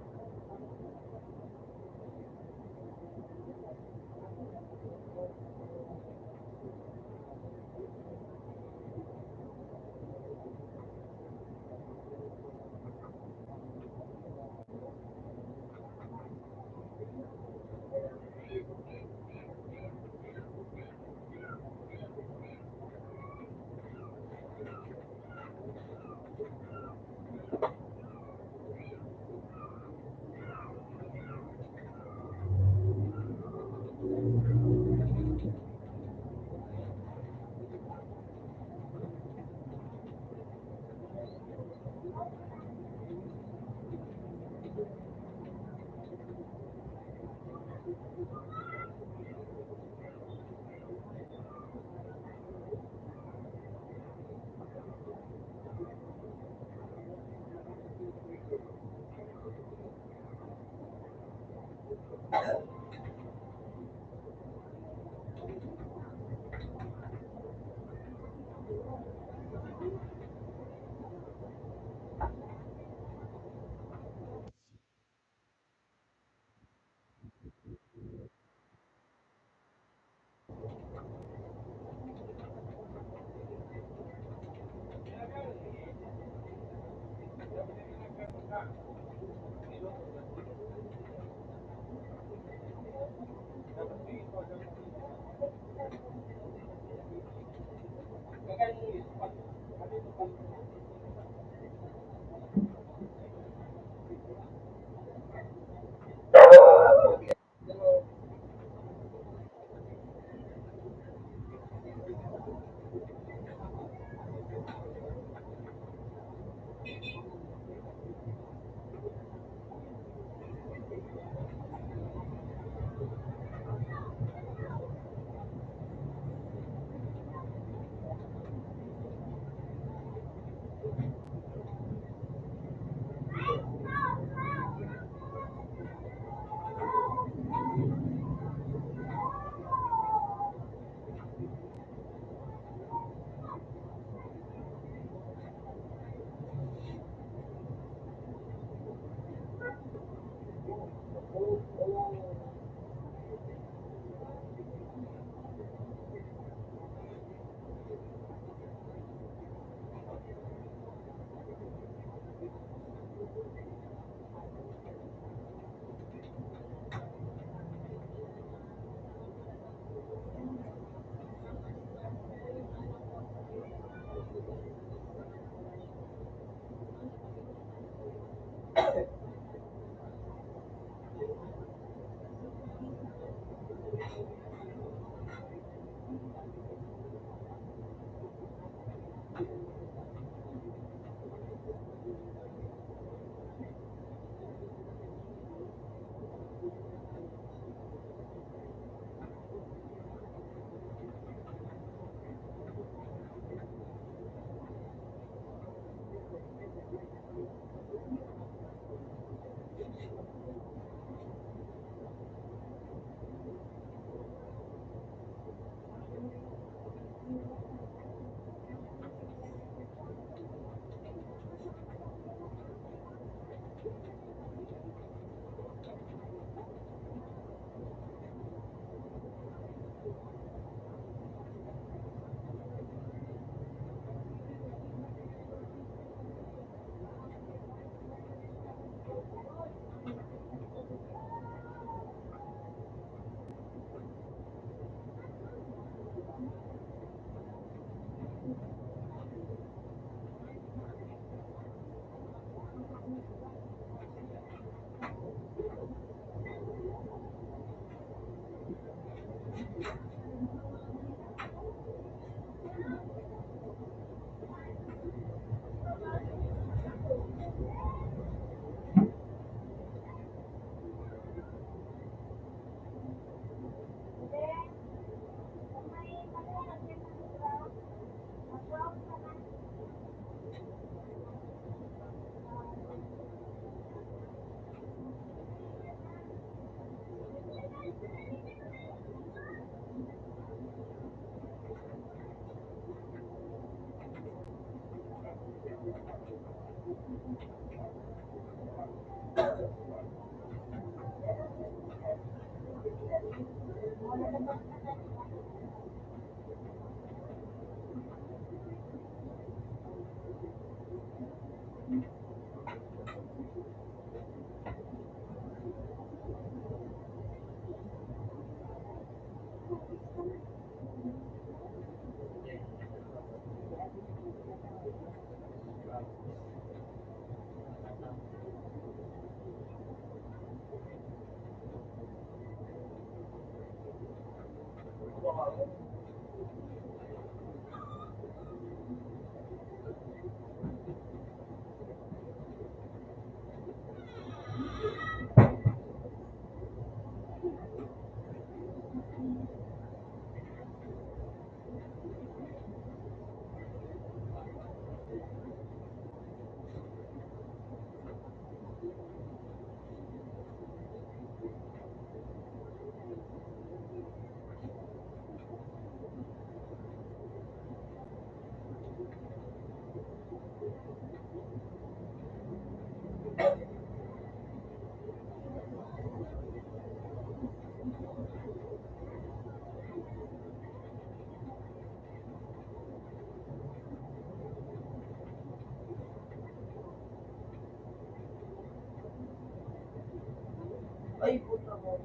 Ay, puta mo.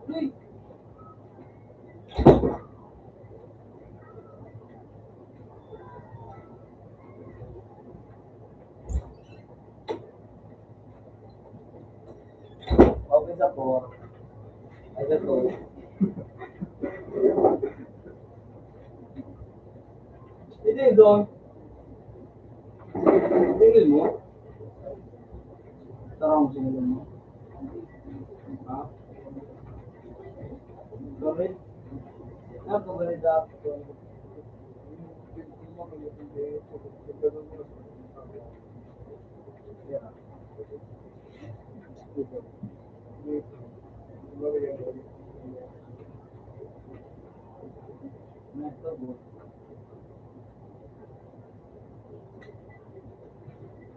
Uy. Okay sa po. Ay, ito. Hindi doon. Tingin mo? Sarang sinulong mo. Ha? Sorry. Ano po ganito ako?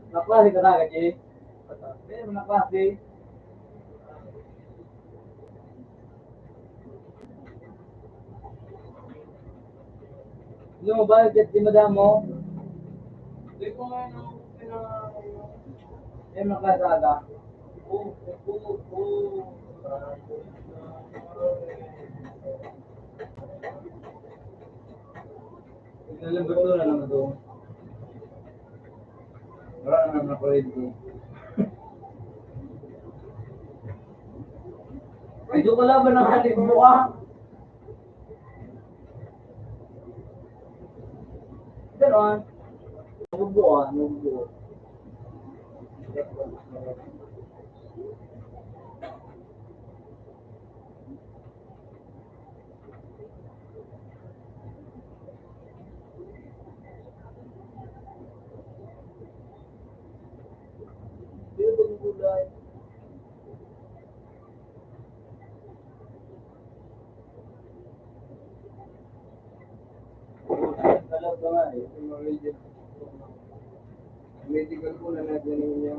Naklase ka na, Gaji? Pero naklase. Yung ba, get di madam mo? Hindi ko nga nang Yung naklase aga. Nalang gusto na naman doon. Wala na naman ako rin. Ay, doon ka laban ng halik mo ah. Ganon. Nubuan, nubuan. Yung origin. Medical po na nagaling niya.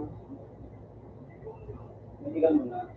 Medical muna.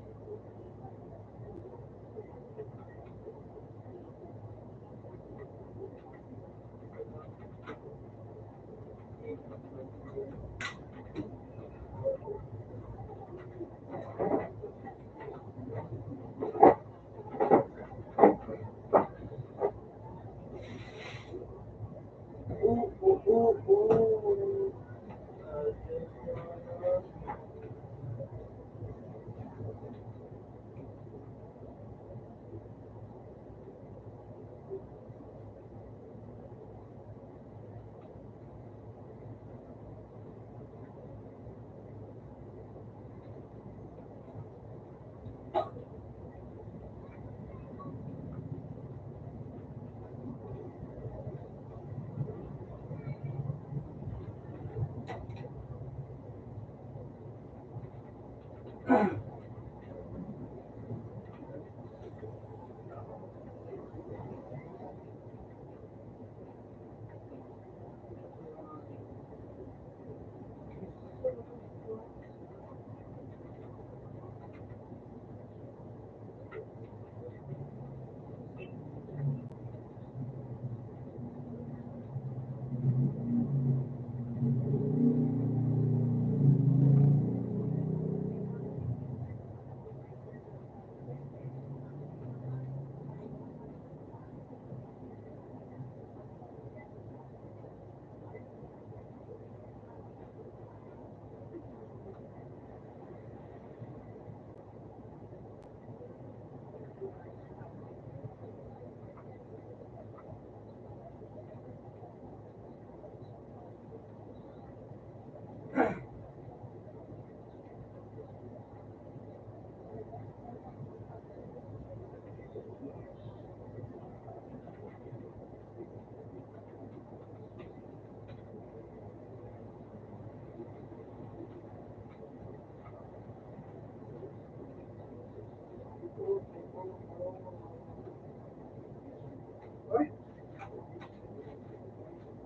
Uy!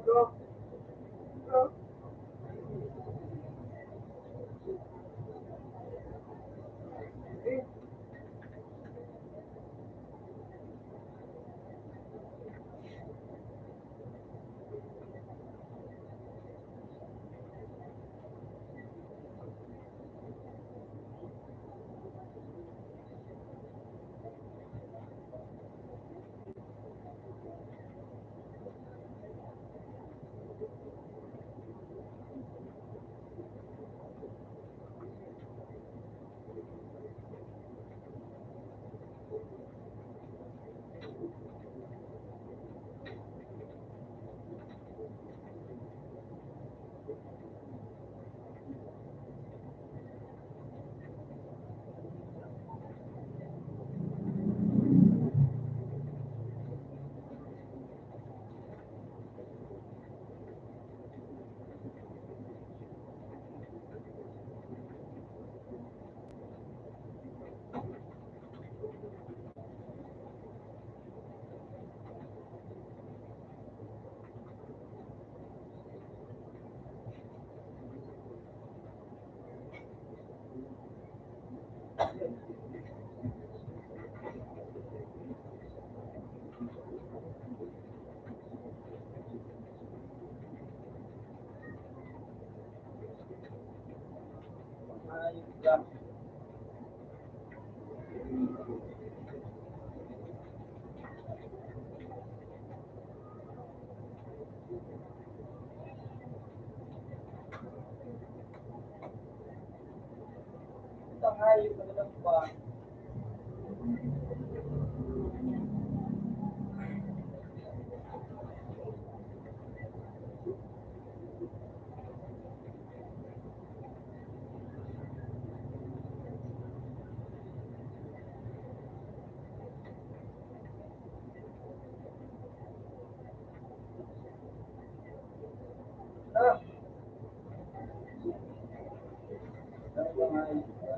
Bro! Bro! Eh! Ayos ka. Isang hayop na lang pa. Ah! Isang hayop ka.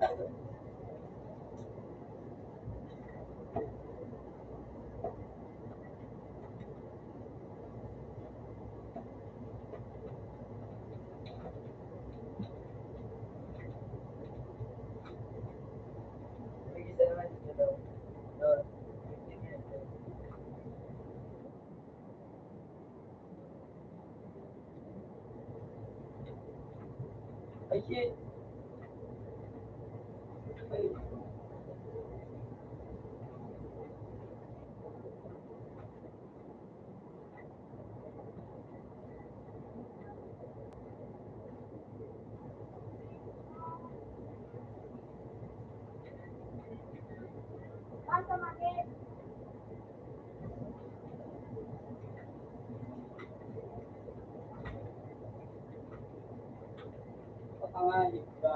Mag-isa naman siya daw. Doon. Ay, shit! Ay. Basta maliit. Papanganib ka.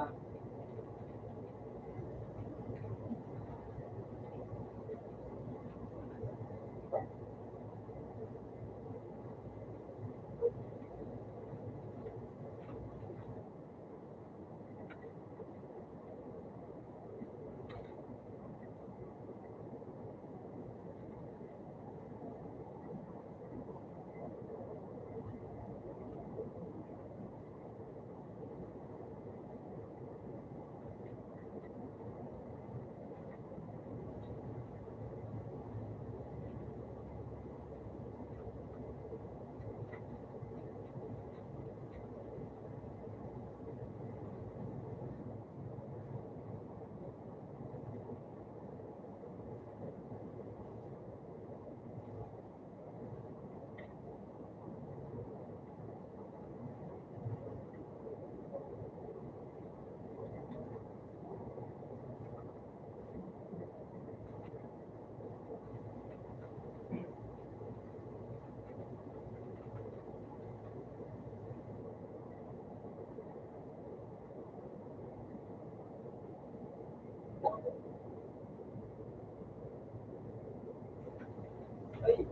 Ay!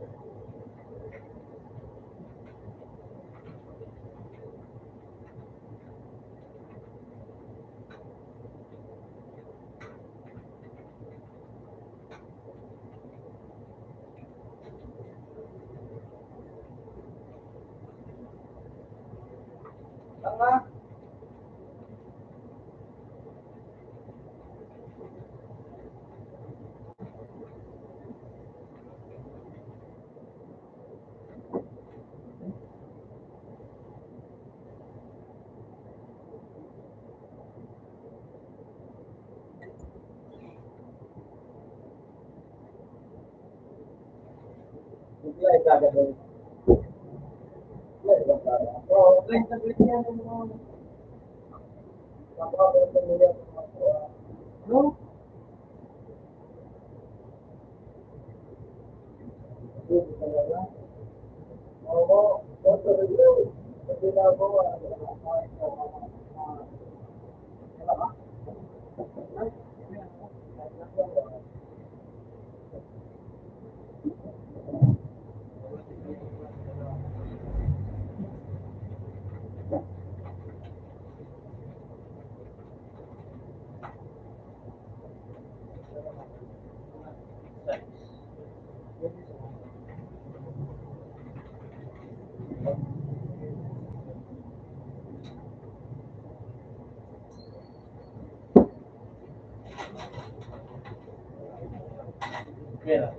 Tanga! Bigla ay gagawin. Bigla ay gagawin. Oo, saglit yan yung mga kapatid nila. No? Hindi talaga. Oo, boto review. Kasi nagawa. Yeah.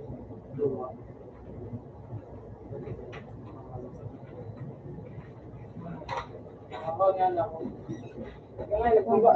Ako nga lang. Kaya nagkumba.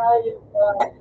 Ayun pa.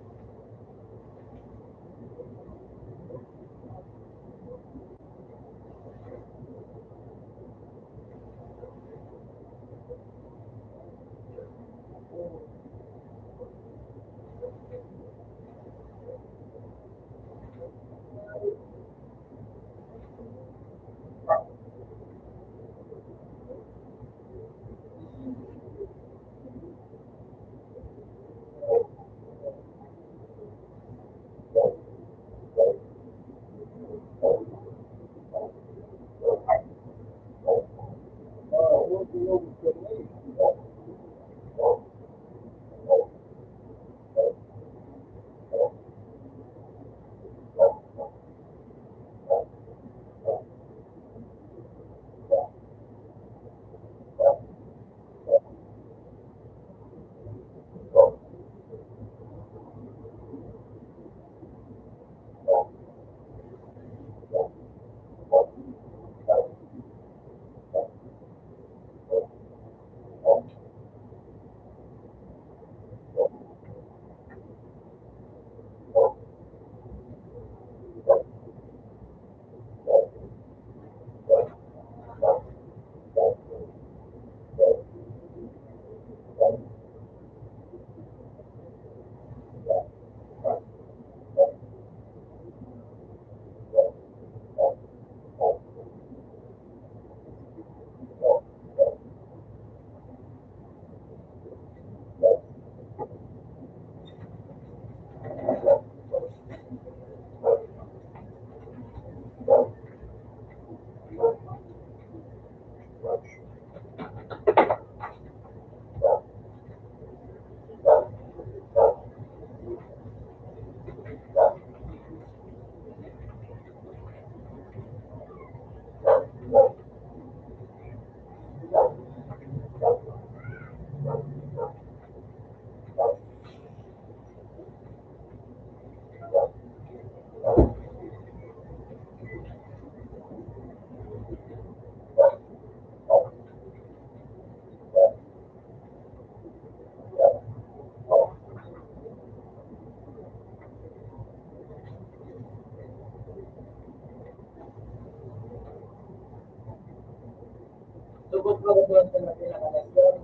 Subot mo ko doon sa pinakalasyon.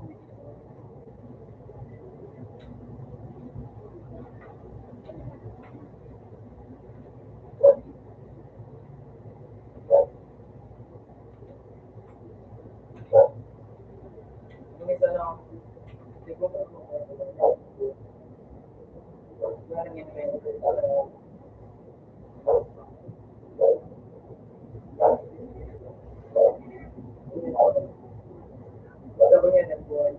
Yung isa no, siguro parang yun may Basta ko yan ang buhay.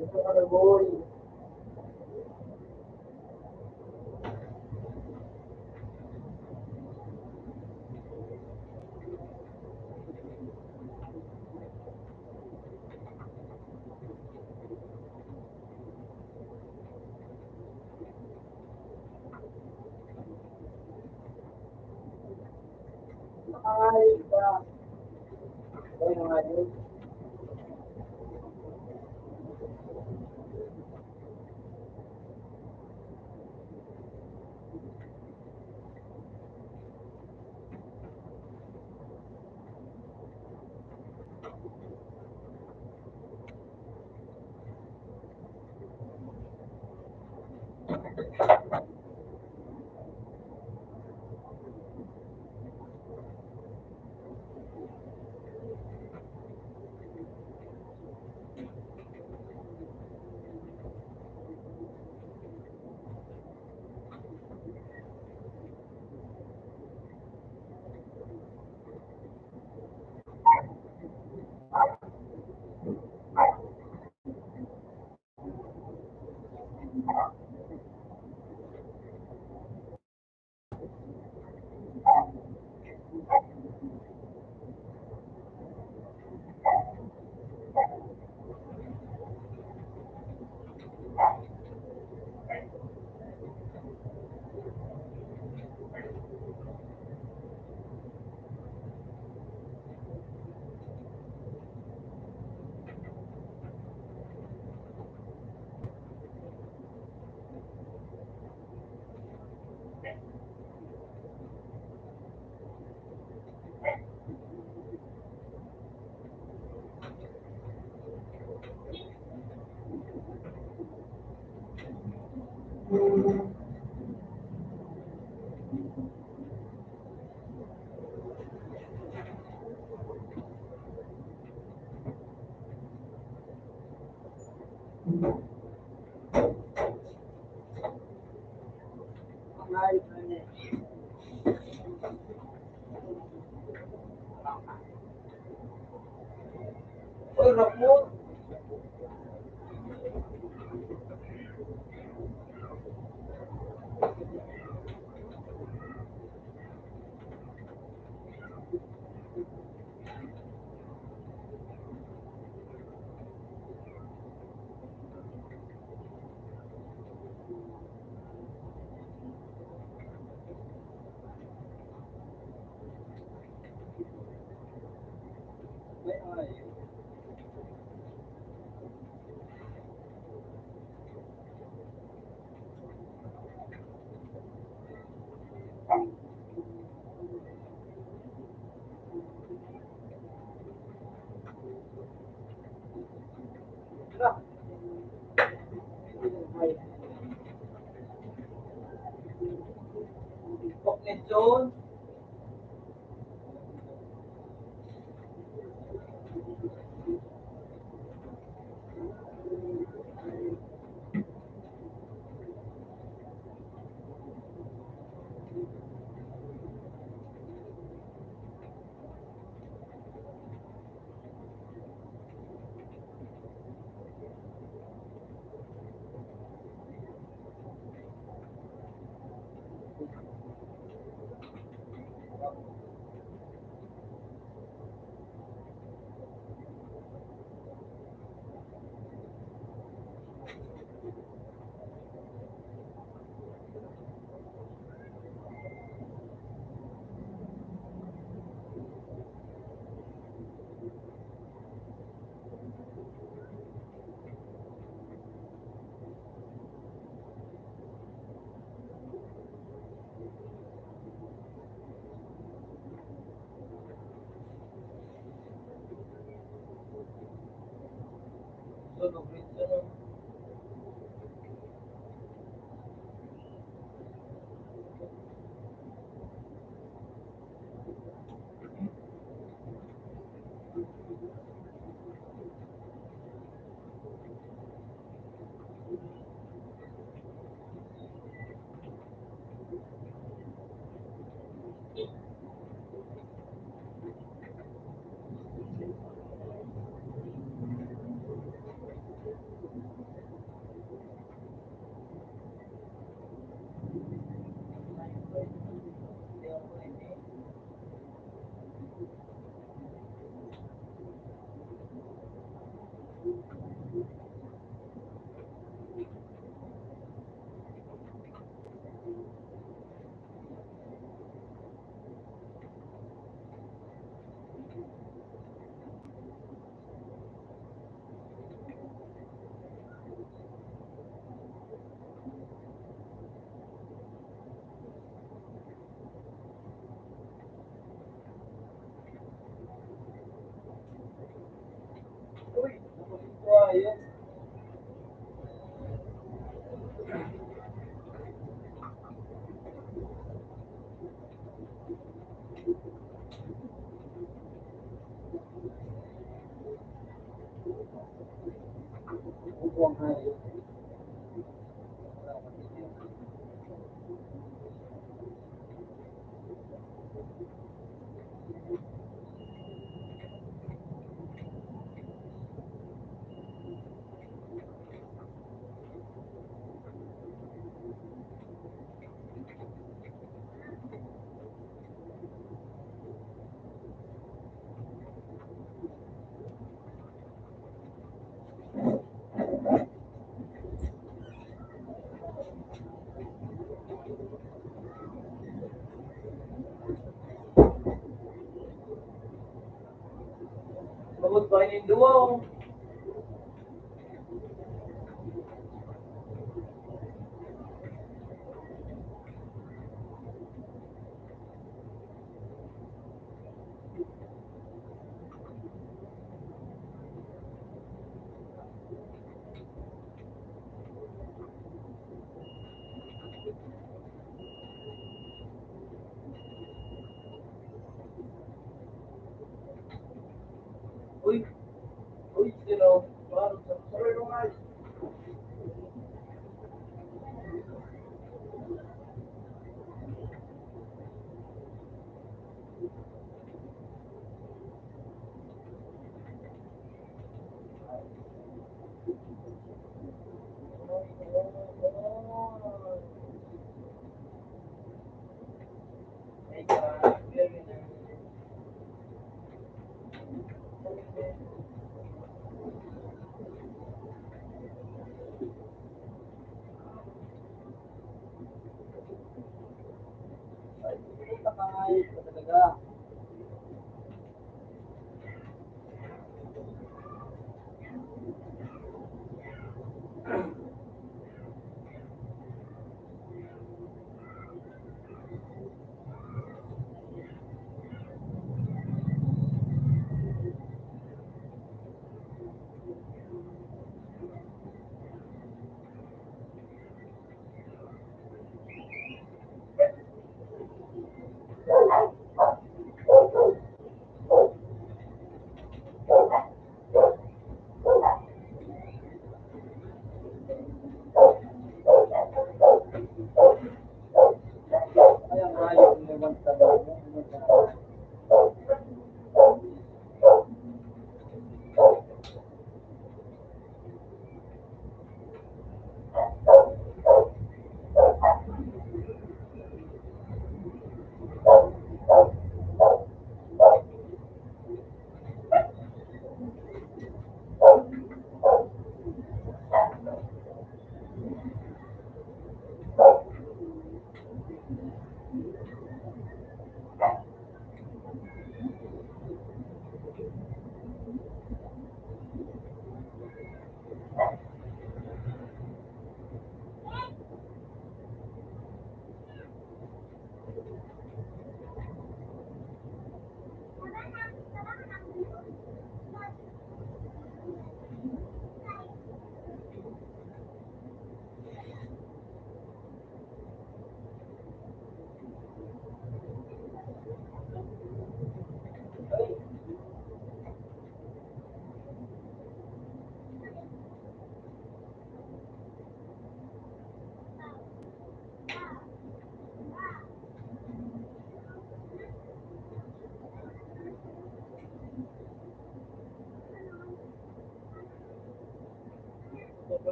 Gusto ko na boy. Ay, ba? Ay, mga yun. Ay, ano. Ay, naku. Ay, ay. Tara. Ay. Poknet John. Sabot ba yung duwa? Uy, sino? Sorry ko nga. Talaga. Ayang hayop na naman sa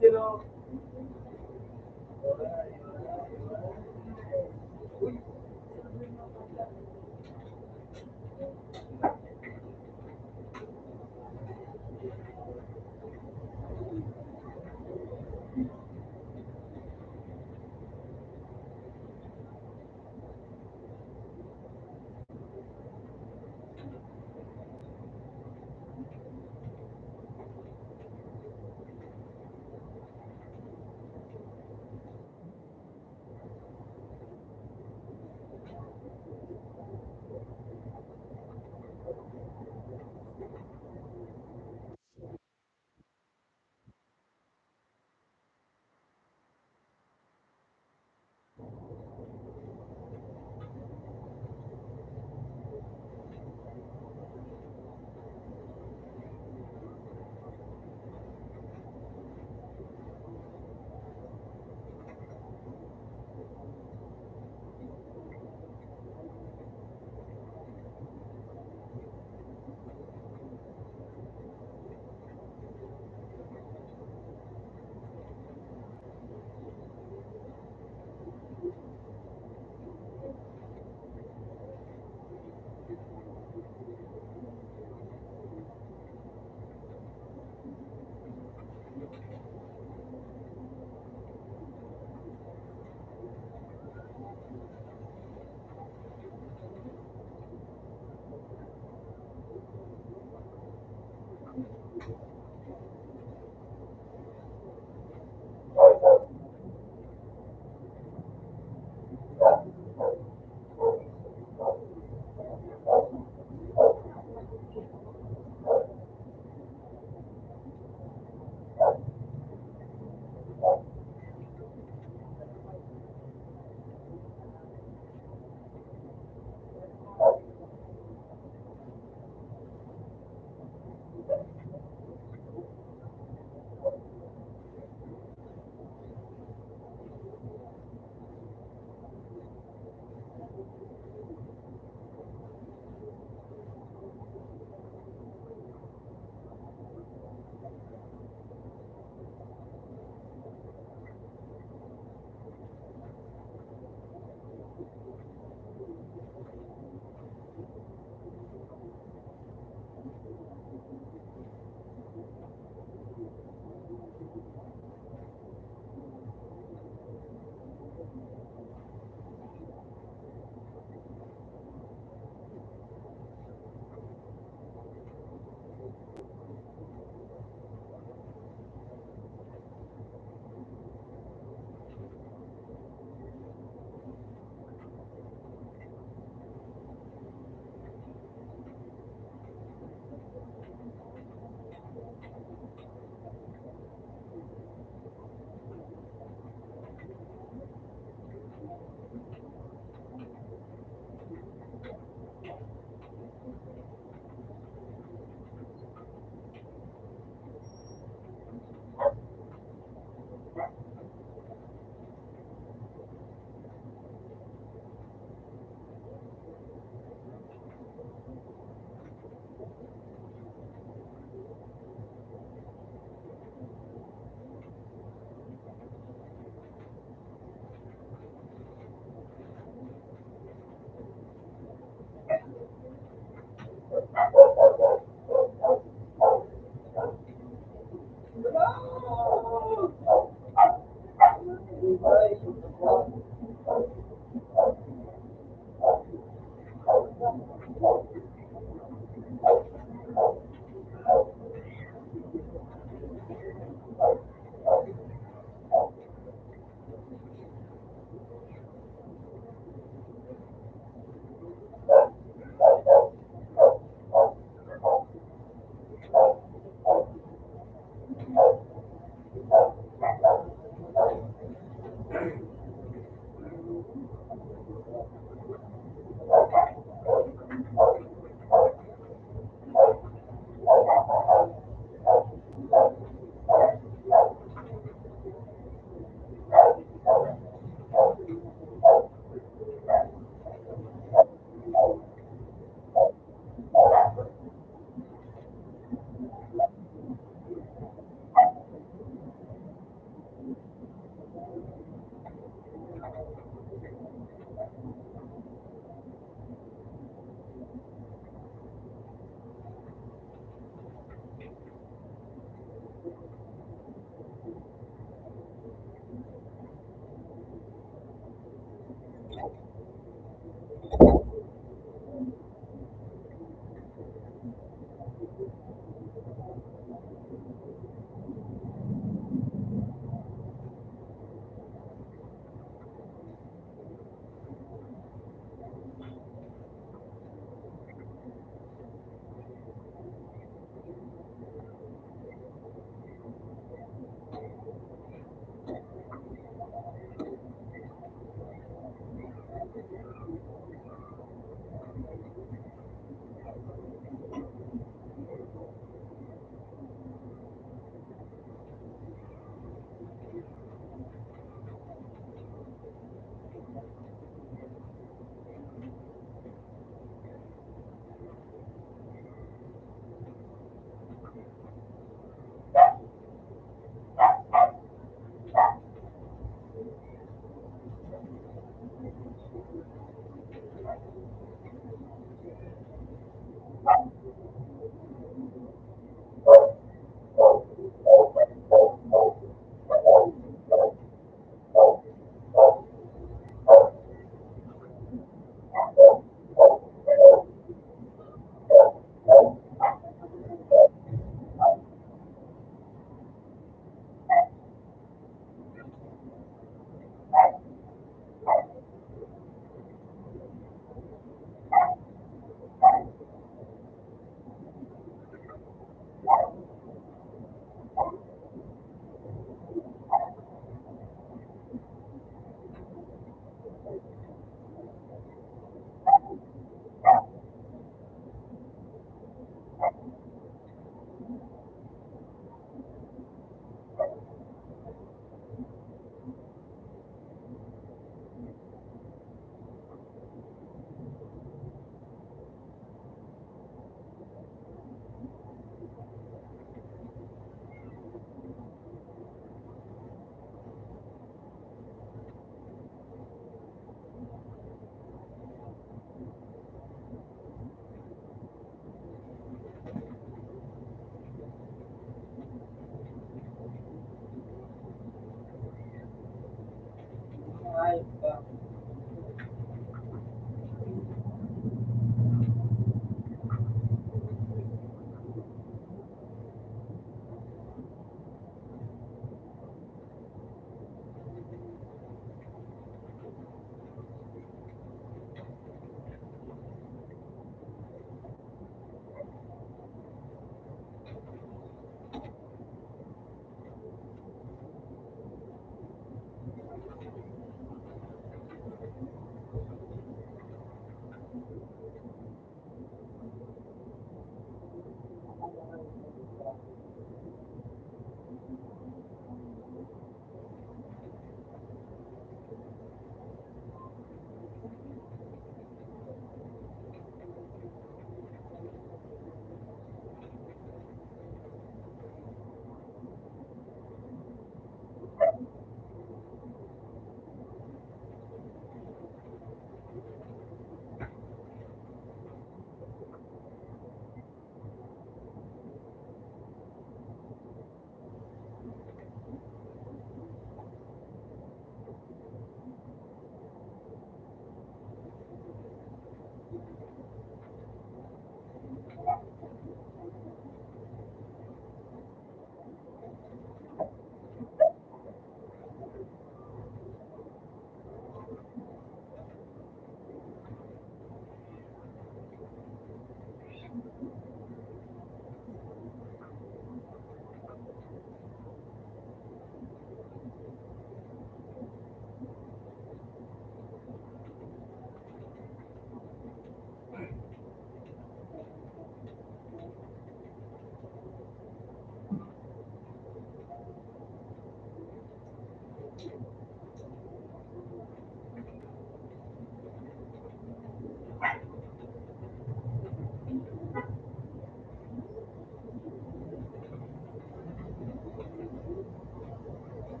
Sino?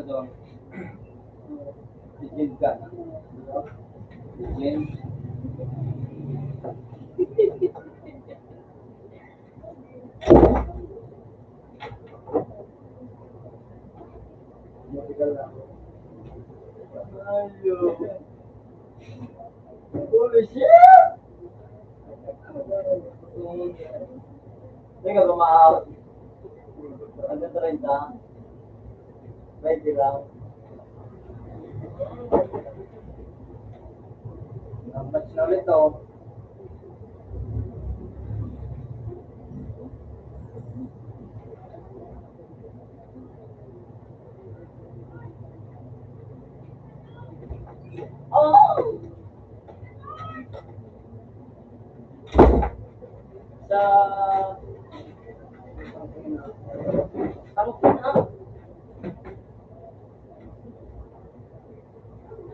ano doon? Si Jin ka. Si Jin. Ayo. Holy shit! Teka, lumaawat. Ano 30? 20 lang. Ang match na ulit, oh.